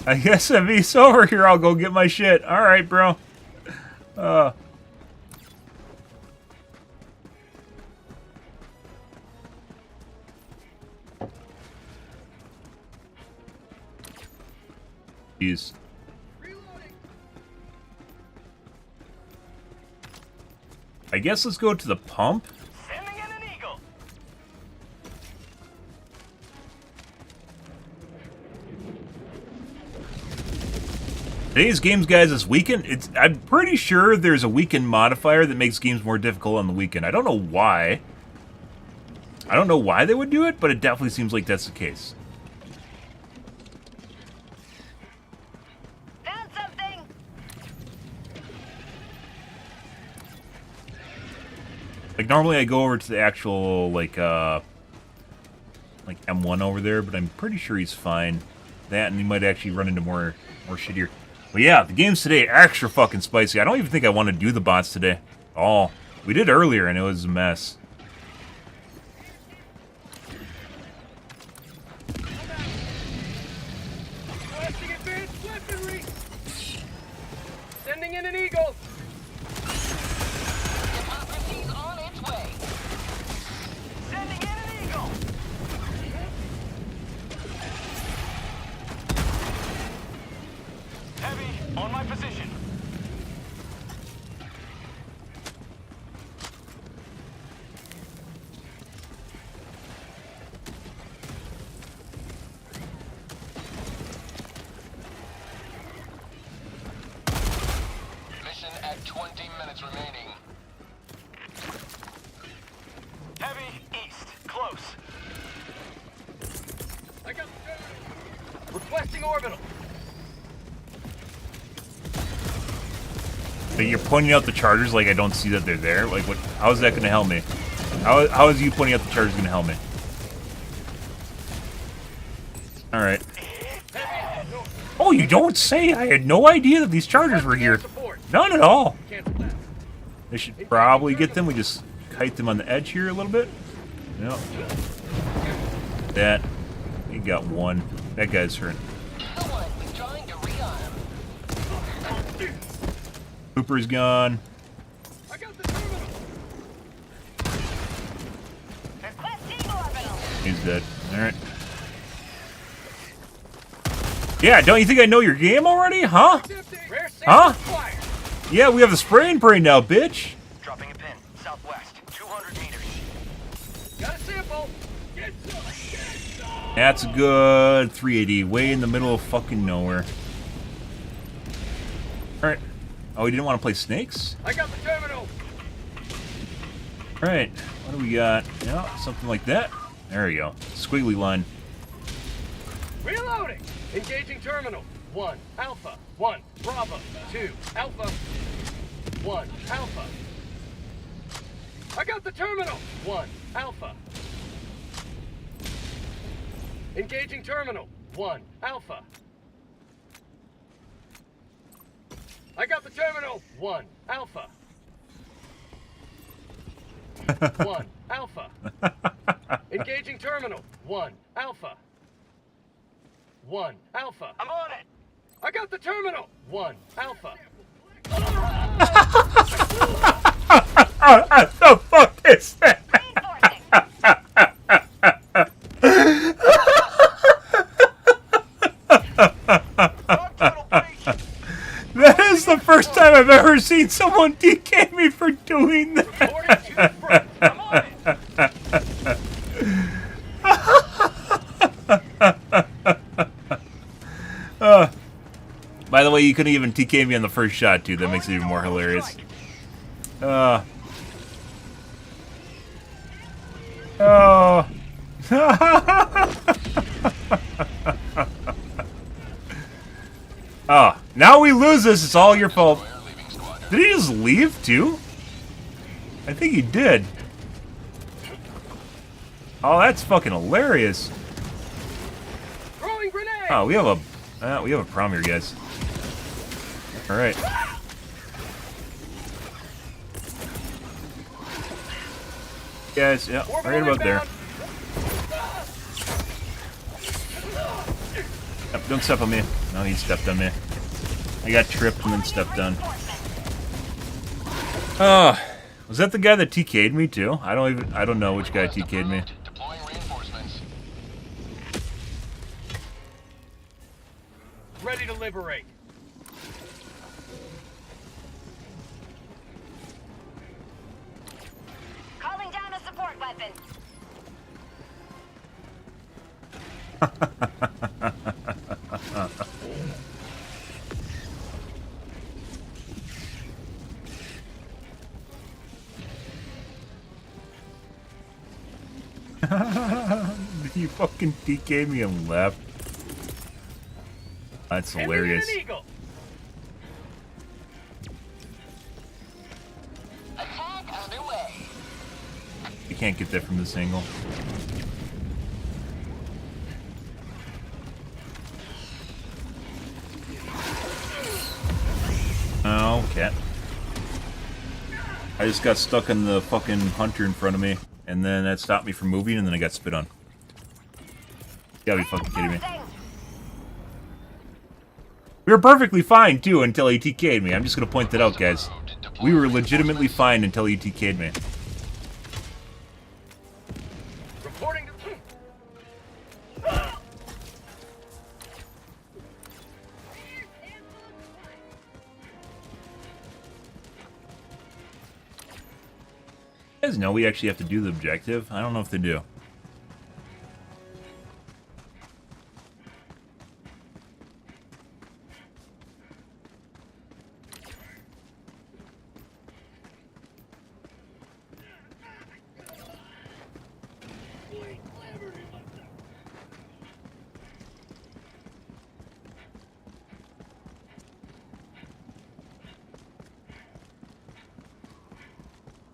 I guess if he's over here, I'll go get my shit. Alright, bro. Jeez. I guess let's go to the pump. Sending in an eagle. Today's games, guys, this weekend, I'm pretty sure there's a weekend modifier that makes games more difficult on the weekend. I don't know why. I don't know why they would do it, but it definitely seems like that's the case. Found something. Like, normally I go over to the actual, like M1 over there, but I'm pretty sure he's fine. That, and he might actually run into more shit here. But yeah, the games today are extra fucking spicy. I don't even think I want to do the bots today at all. We did earlier, and it was a mess. Requesting advanced weaponry! Sending in an eagle! Democracy's on its way. Sending in an eagle. Heavy on my position. Mission at 20 minutes remaining. Heavy east, close. I got the requesting orbital. But you're pointing out the chargers like I don't see that they're there? Like, what? How is that going to help me? How is you pointing out the chargers going to help me? Alright. Oh, you don't say! I had no idea that these chargers were here. None at all. They should probably get them. We just kite them on the edge here a little bit. Yep. That. You got one. That guy's hurt. Cooper's gone. I got the terminal. He's dead. Alright. Yeah, don't you think I know your game already? Huh? Huh? Yeah, we have the spray and pray now, bitch. Dropping a pin, southwest, 200 meters. Got a sample. Get some. That's a good 380, way in the middle of fucking nowhere. Alright. Oh, you didn't want to play snakes? I got the terminal. Alright, what do we got? Yeah, something like that. There we go. Squiggly line. Reloading. Engaging terminal. 1 Alpha. 1 Bravo. 2 Alpha. 1 Alpha. I got the terminal. 1 Alpha. Engaging terminal. 1 Alpha. I got the terminal. 1 Alpha. 1 Alpha. Engaging terminal. 1 Alpha. 1 Alpha. I'm on it. I got the terminal. 1 Alpha. What the fuck is that? That is the first time I've ever seen someone DK me for doing that. I'm on it. By the way, you couldn't even TK me on the first shot, too. That makes it even more hilarious. Oh. Oh, now we lose this. It's all your fault. Did he just leave, too? I think he did. Oh, that's fucking hilarious. Throwing grenade. Oh, we have a problem here, guys. All right. Guys, yeah, right about there. Yep, don't step on me. No, he stepped on me. I got tripped and then stepped on. Oh, was that the guy that TK'd me too? I don't know which guy TK'd me. Deploying reinforcements. Ready to liberate. Calling down a support weapon. You fucking TK'd me and left. That's hilarious. Attack underway. You can't get that from this angle. Oh, cat. I just got stuck on the fucking hunter in front of me, and then that stopped me from moving, and then I got spit on. You gotta be fucking kidding me. We were perfectly fine, too, until he TK'd me. I'm just gonna point that out, guys. We were legitimately fine until he TK'd me. Reporting to... You guys know we actually have to do the objective? I don't know if they do.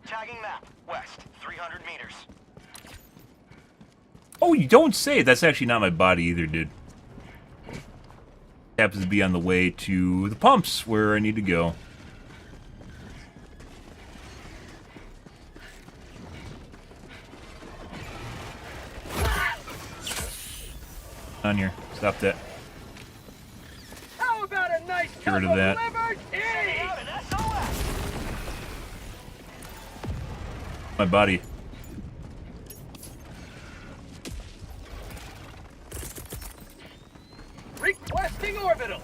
Tagging map. West. 300 meters. Oh, you don't say! That's actually not my body either, dude. Happens to be on the way to the pumps, where I need to go. On here. Stop that. How about a nice Get rid of that. My body. Requesting orbital.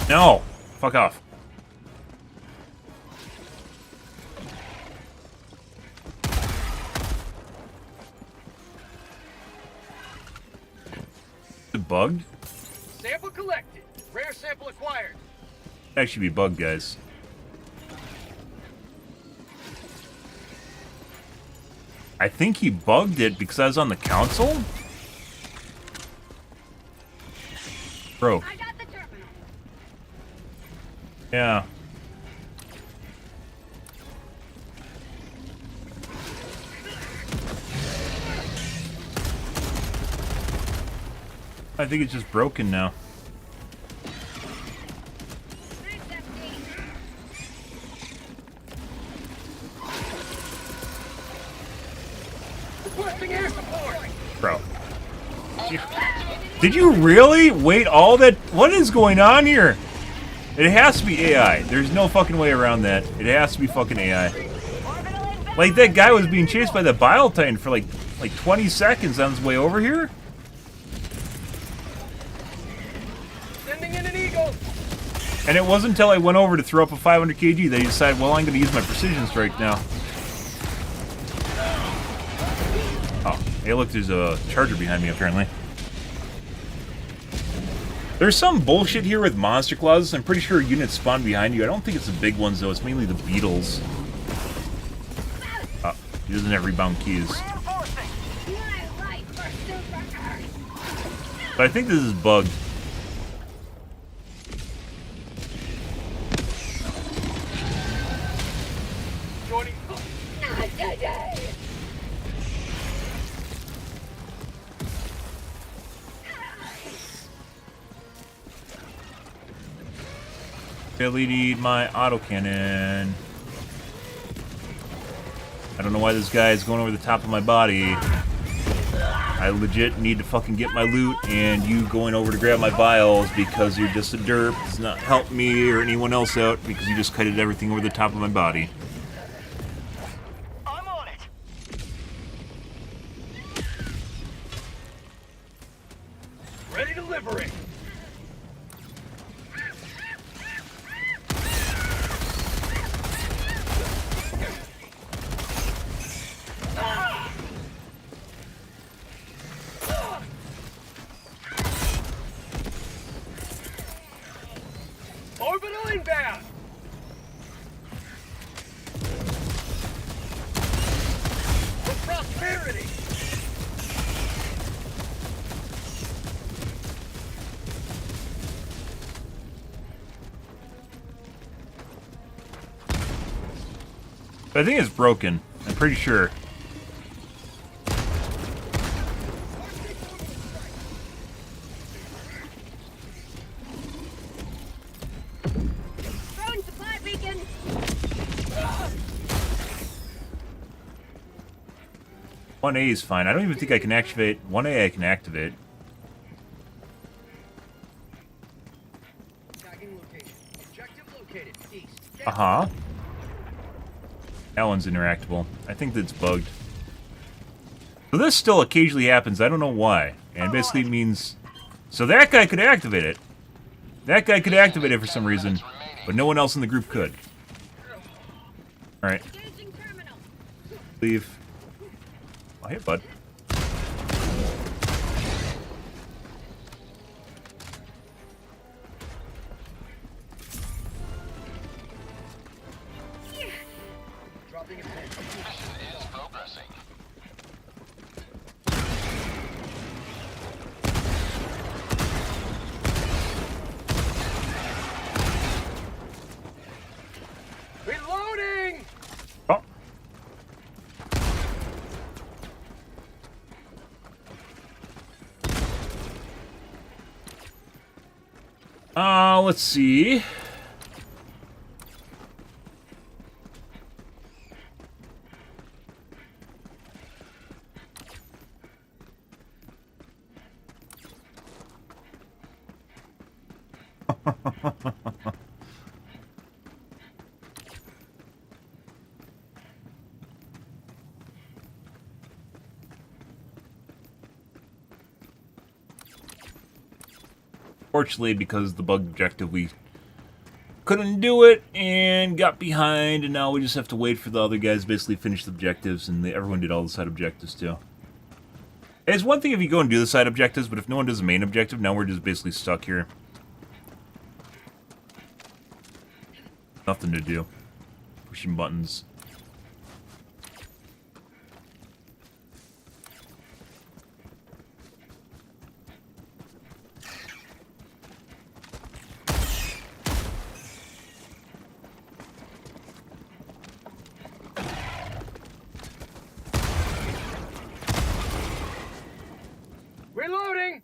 No! Fuck off. Bugged? Sample collected. Rare sample acquired. Actually be bugged, guys. I think he bugged it because I was on the council? Broke. I got the terminal. Yeah. I think it's just broken now. Requesting air support. Bro. Did you really wait all that? What is going on here? It has to be AI. There's no fucking way around that. It has to be fucking AI. Like, that guy was being chased by the Bile Titan for like 20 seconds on his way over here? Sending in an eagle. And it wasn't until I went over to throw up a 500 kg that he decided, well, I'm going to use my precision strike now. Oh, hey, look, there's a charger behind me, apparently. There's some bullshit here with monster clauses. I'm pretty sure units spawn behind you. I don't think it's the big ones, though. It's mainly the beetles. Oh, he doesn't have rebound keys. But I think this is bugged. Joining. Really need my autocannon. I don't know why this guy is going over the top of my body. I legit need to fucking get my loot, and you going over to grab my vials because you're just a derp does not help me or anyone else out because you just kited everything over the top of my body. I'm on it. Ready to liberate. Orbital inbound. For prosperity. I think it's broken. I'm pretty sure. Throwing supply beacon. 1A is fine. I don't even think I can activate. 1A I can activate. Tagging location. Objective located. East. Uh-huh. That one's interactable. I think that's bugged. So this still occasionally happens. I don't know why. And basically means... So that guy could activate it. That guy could activate it for some reason. But no one else in the group could. Alright. Leave. Oh, hey, bud. Dropping a pin. Mission is progressing. Reloading. Oh. Let's see. Fortunately, because the bug objective, we couldn't do it and got behind, and now we just have to wait for the other guys to basically finish the objectives, and everyone did all the side objectives too. It's one thing if you go and do the side objectives, but if no one does the main objective, now we're just basically stuck here. Nothing to do. Pushing buttons. Reloading!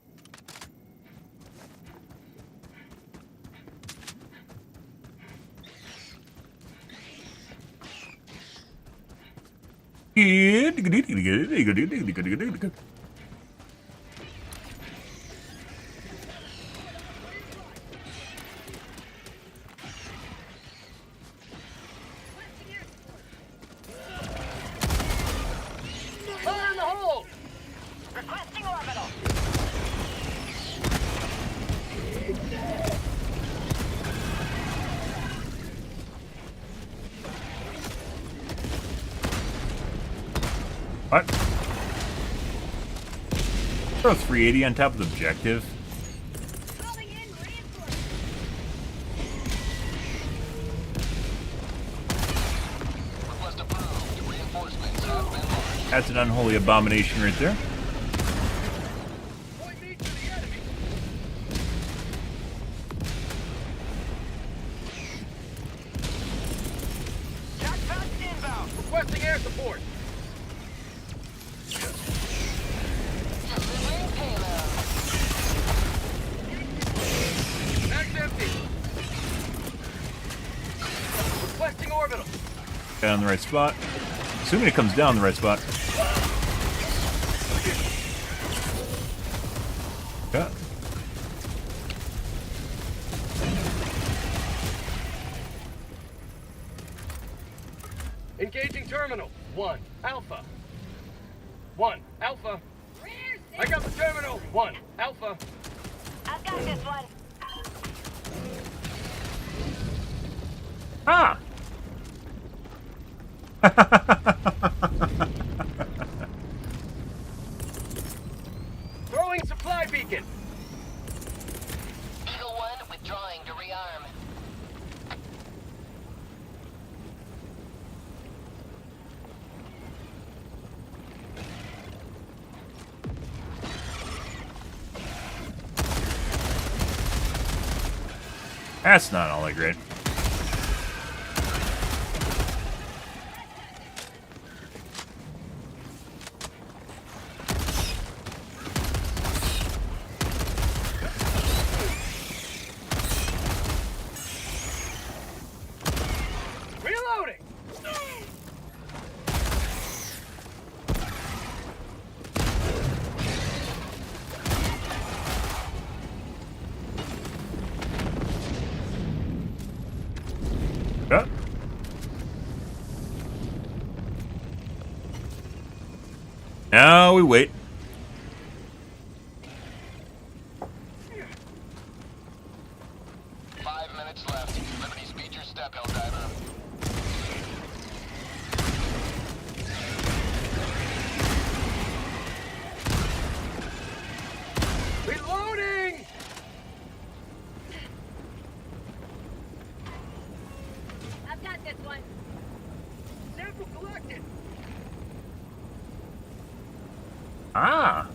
Fire in the hole! Requesting orbital. What? Throw 380 on top of the objective. Calling in reinforcements. Request approved. Reinforcements have been launched. That's an unholy abomination right there. Point me to the enemy! Jackpot inbound. Requesting air support! Delivering payload. Mag's empty! Requesting orbital! Down in the right spot. Assuming it comes down the right spot. Yeah. Engaging terminal. 1 Alpha. 1 Alpha. I got the terminal. 1 Alpha. I've got this one. Ah! Throwing supply beacon. Eagle 1 withdrawing to rearm. That's not all that great. Reloading. Yeah. Now we wait. Five minutes left. Liberty speed your step, Helldiver. Reloading. I've got this one. Sample collected. Ah.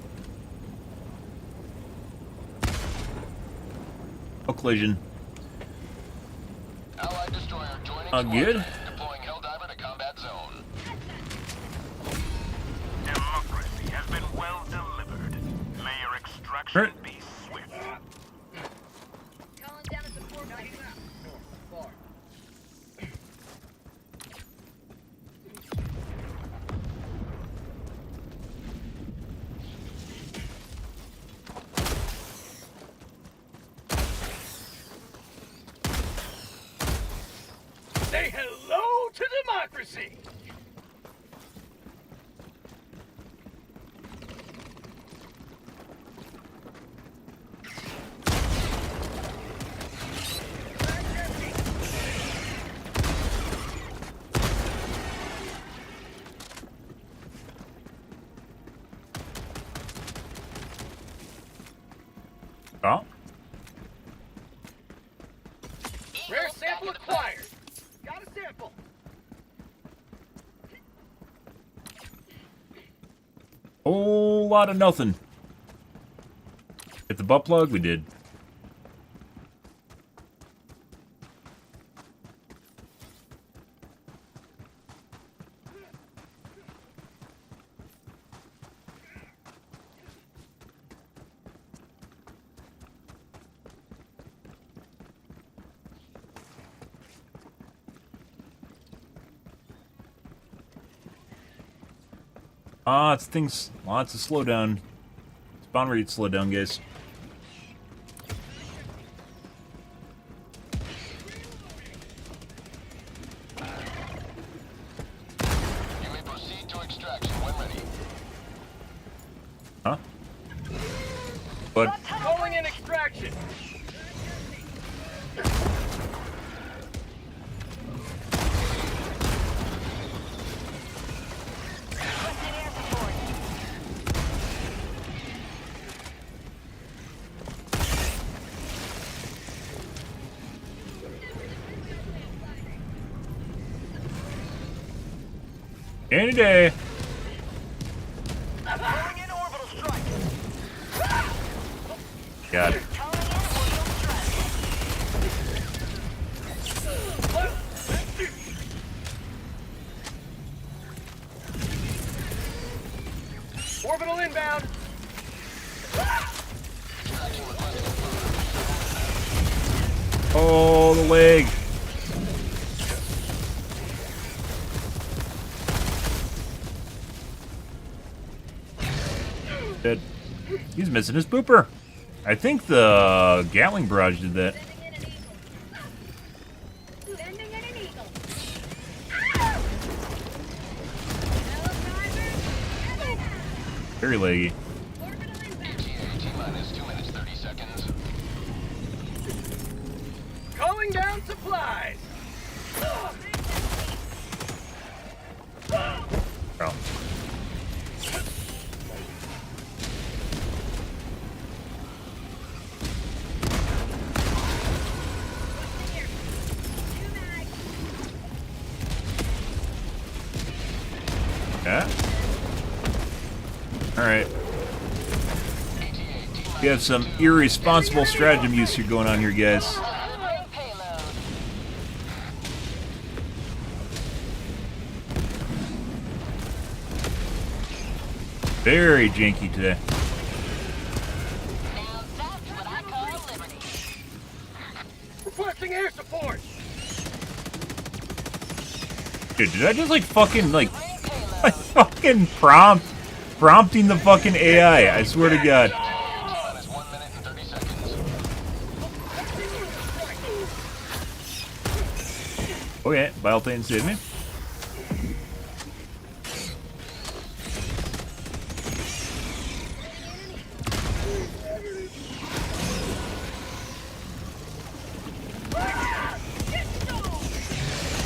Oh, collision. Allied destroyer joining Good. squadron. Deploying Helldiver to combat zone. Democracy has been well delivered. May your extraction Right. be swift. Calling down a support base. Far. Say hello to democracy! Oh. Rare sample acquired. Got a sample. Whole lot of nothing. Hit the butt plug? We did. It's things. Lots of slowdown. Spawn rate slowdown, guys. You may proceed to extraction when ready. Huh? What? Calling in extraction. Requesting air support. Any day. Calling in orbital strike. Got it. Calling in orbital strike. Orbital inbound. Oh, the leg. Dead. He's missing his pooper. I think the Gatling barrage did that. Very leggy. ETA T-minus 2 minutes 30 seconds. Calling down supplies. Oh. Yeah. Alright. We have some irresponsible stratagem use here going on here, guys. Delivering payload. Very janky today. Now that's what I call liberty. Requesting air support. Dude, did I just like fucking like Payload. like fucking prompting the fucking AI? I swear to God. T-minus 1 minute and 30 seconds. Okay, Biotane saved me.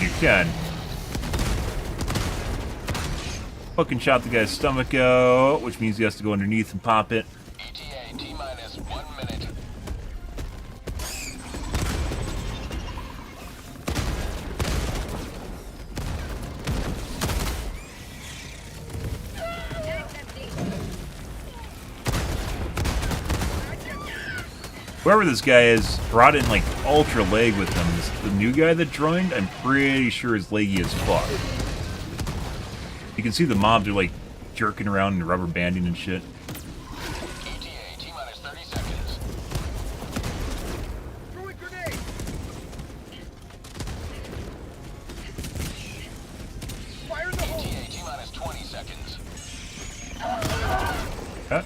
You can. Fucking shot the guy's stomach out, which means he has to go underneath and pop it. ETA T-minus 1 minute. Whoever this guy is brought in like ultra leg with him. The new guy that joined, I'm pretty sure is leggy as fuck. You can see the mobs are like jerking around and rubber banding and shit. ETA T-minus 30 seconds. Throwing grenade. Fire in the hole. ETA T-minus 20 seconds. Huh?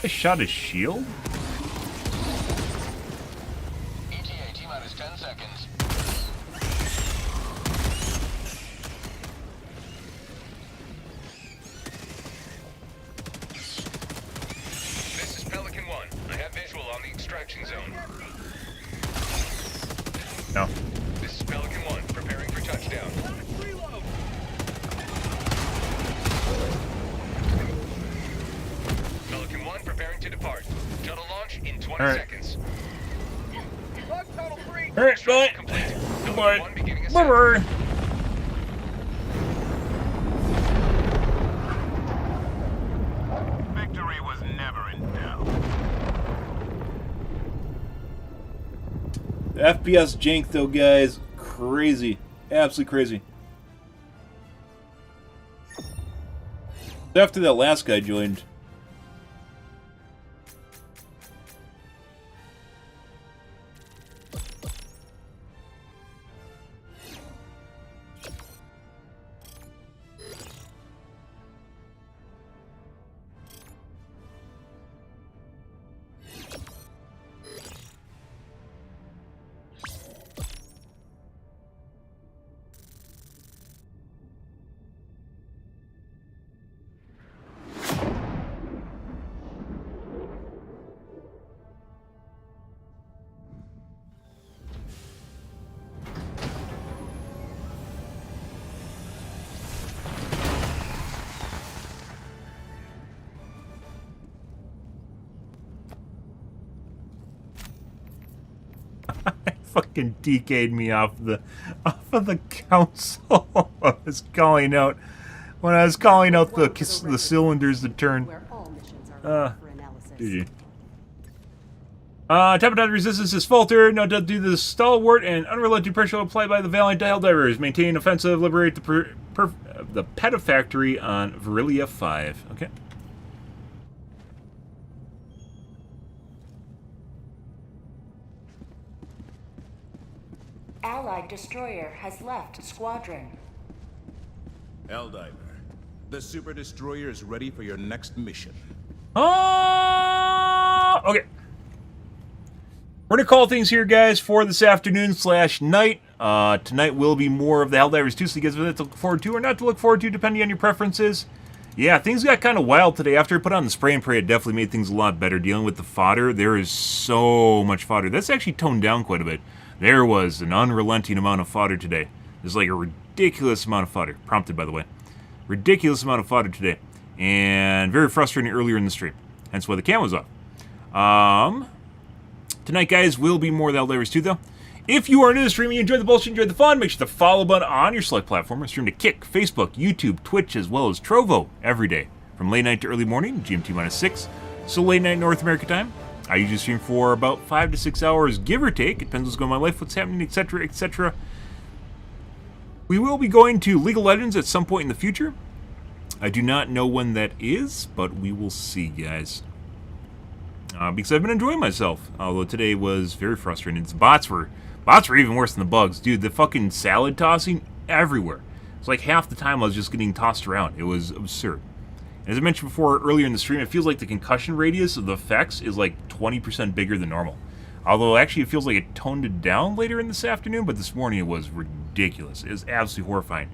I shot his shield? ETA T-minus 10 seconds. This is Pelican 1. I have visual on the extraction zone. No. This is Pelican 1, preparing for touchdown. Reload. Pelican 1 preparing to depart. Shuttle launch in 20 All right. seconds. Log tunnel 3. Alright, bye. Complete. Pelican Bye. 1 beginning ascent. Bye. Victory was never in doubt. FPS jank though, guys. Crazy. Absolutely crazy. After that last guy joined. fucking DK'd me off of the council. I was calling out the cylinders to turn. Where all missions are open for analysis. GG. Temperature resistance is faltered. Now to do the stalwart and unrelenting pressure applied by the valiant Helldivers. Maintain offensive, liberate the pedifactory on Virilia 5. Okay. Allied destroyer has left squadron. Helldiver, the Super Destroyer is ready for your next mission. Okay. We're going to call things here, guys, for this afternoon/night. Tonight will be more of the Helldivers 2, so you guys have that to look forward to or not to look forward to, depending on your preferences. Yeah, things got kind of wild today. After I put on the spray and pray, it definitely made things a lot better. Dealing with the fodder, there is so much fodder. That's actually toned down quite a bit. There was an unrelenting amount of fodder today. There's like a ridiculous amount of fodder. Prompted, by the way. Ridiculous amount of fodder today. And very frustrating earlier in the stream. Hence why the cam was off. Tonight, guys, will be more of the Helldivers 2, though. If you are new to the stream and you enjoy the bullshit, enjoy the fun, make sure to follow button on your select platform. I stream to Kick, Facebook, YouTube, Twitch, as well as Trovo every day. From late night to early morning, GMT-6. So late night North America time. I usually stream for about 5 to 6 hours, give or take. It depends what's going on in my life, what's happening, etc., etc. We will be going to League of Legends at some point in the future. I do not know when that is, but we will see, guys. Because I've been enjoying myself. Although today was very frustrating. The bots were even worse than the bugs. Dude, the fucking salad tossing everywhere. It's like half the time I was just getting tossed around. It was absurd. As I mentioned before earlier in the stream, it feels like the concussion radius of the effects is like 20% bigger than normal. Although actually it feels like it toned it down later in this afternoon, but this morning it was ridiculous. It was absolutely horrifying.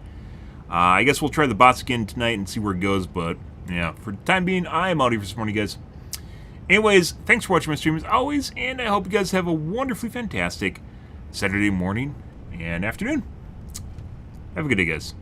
I guess we'll try the bots again tonight and see where it goes, but yeah, for the time being, I am out here for this morning, guys. Anyways, thanks for watching my stream as always, and I hope you guys have a wonderfully fantastic Saturday morning and afternoon. Have a good day, guys.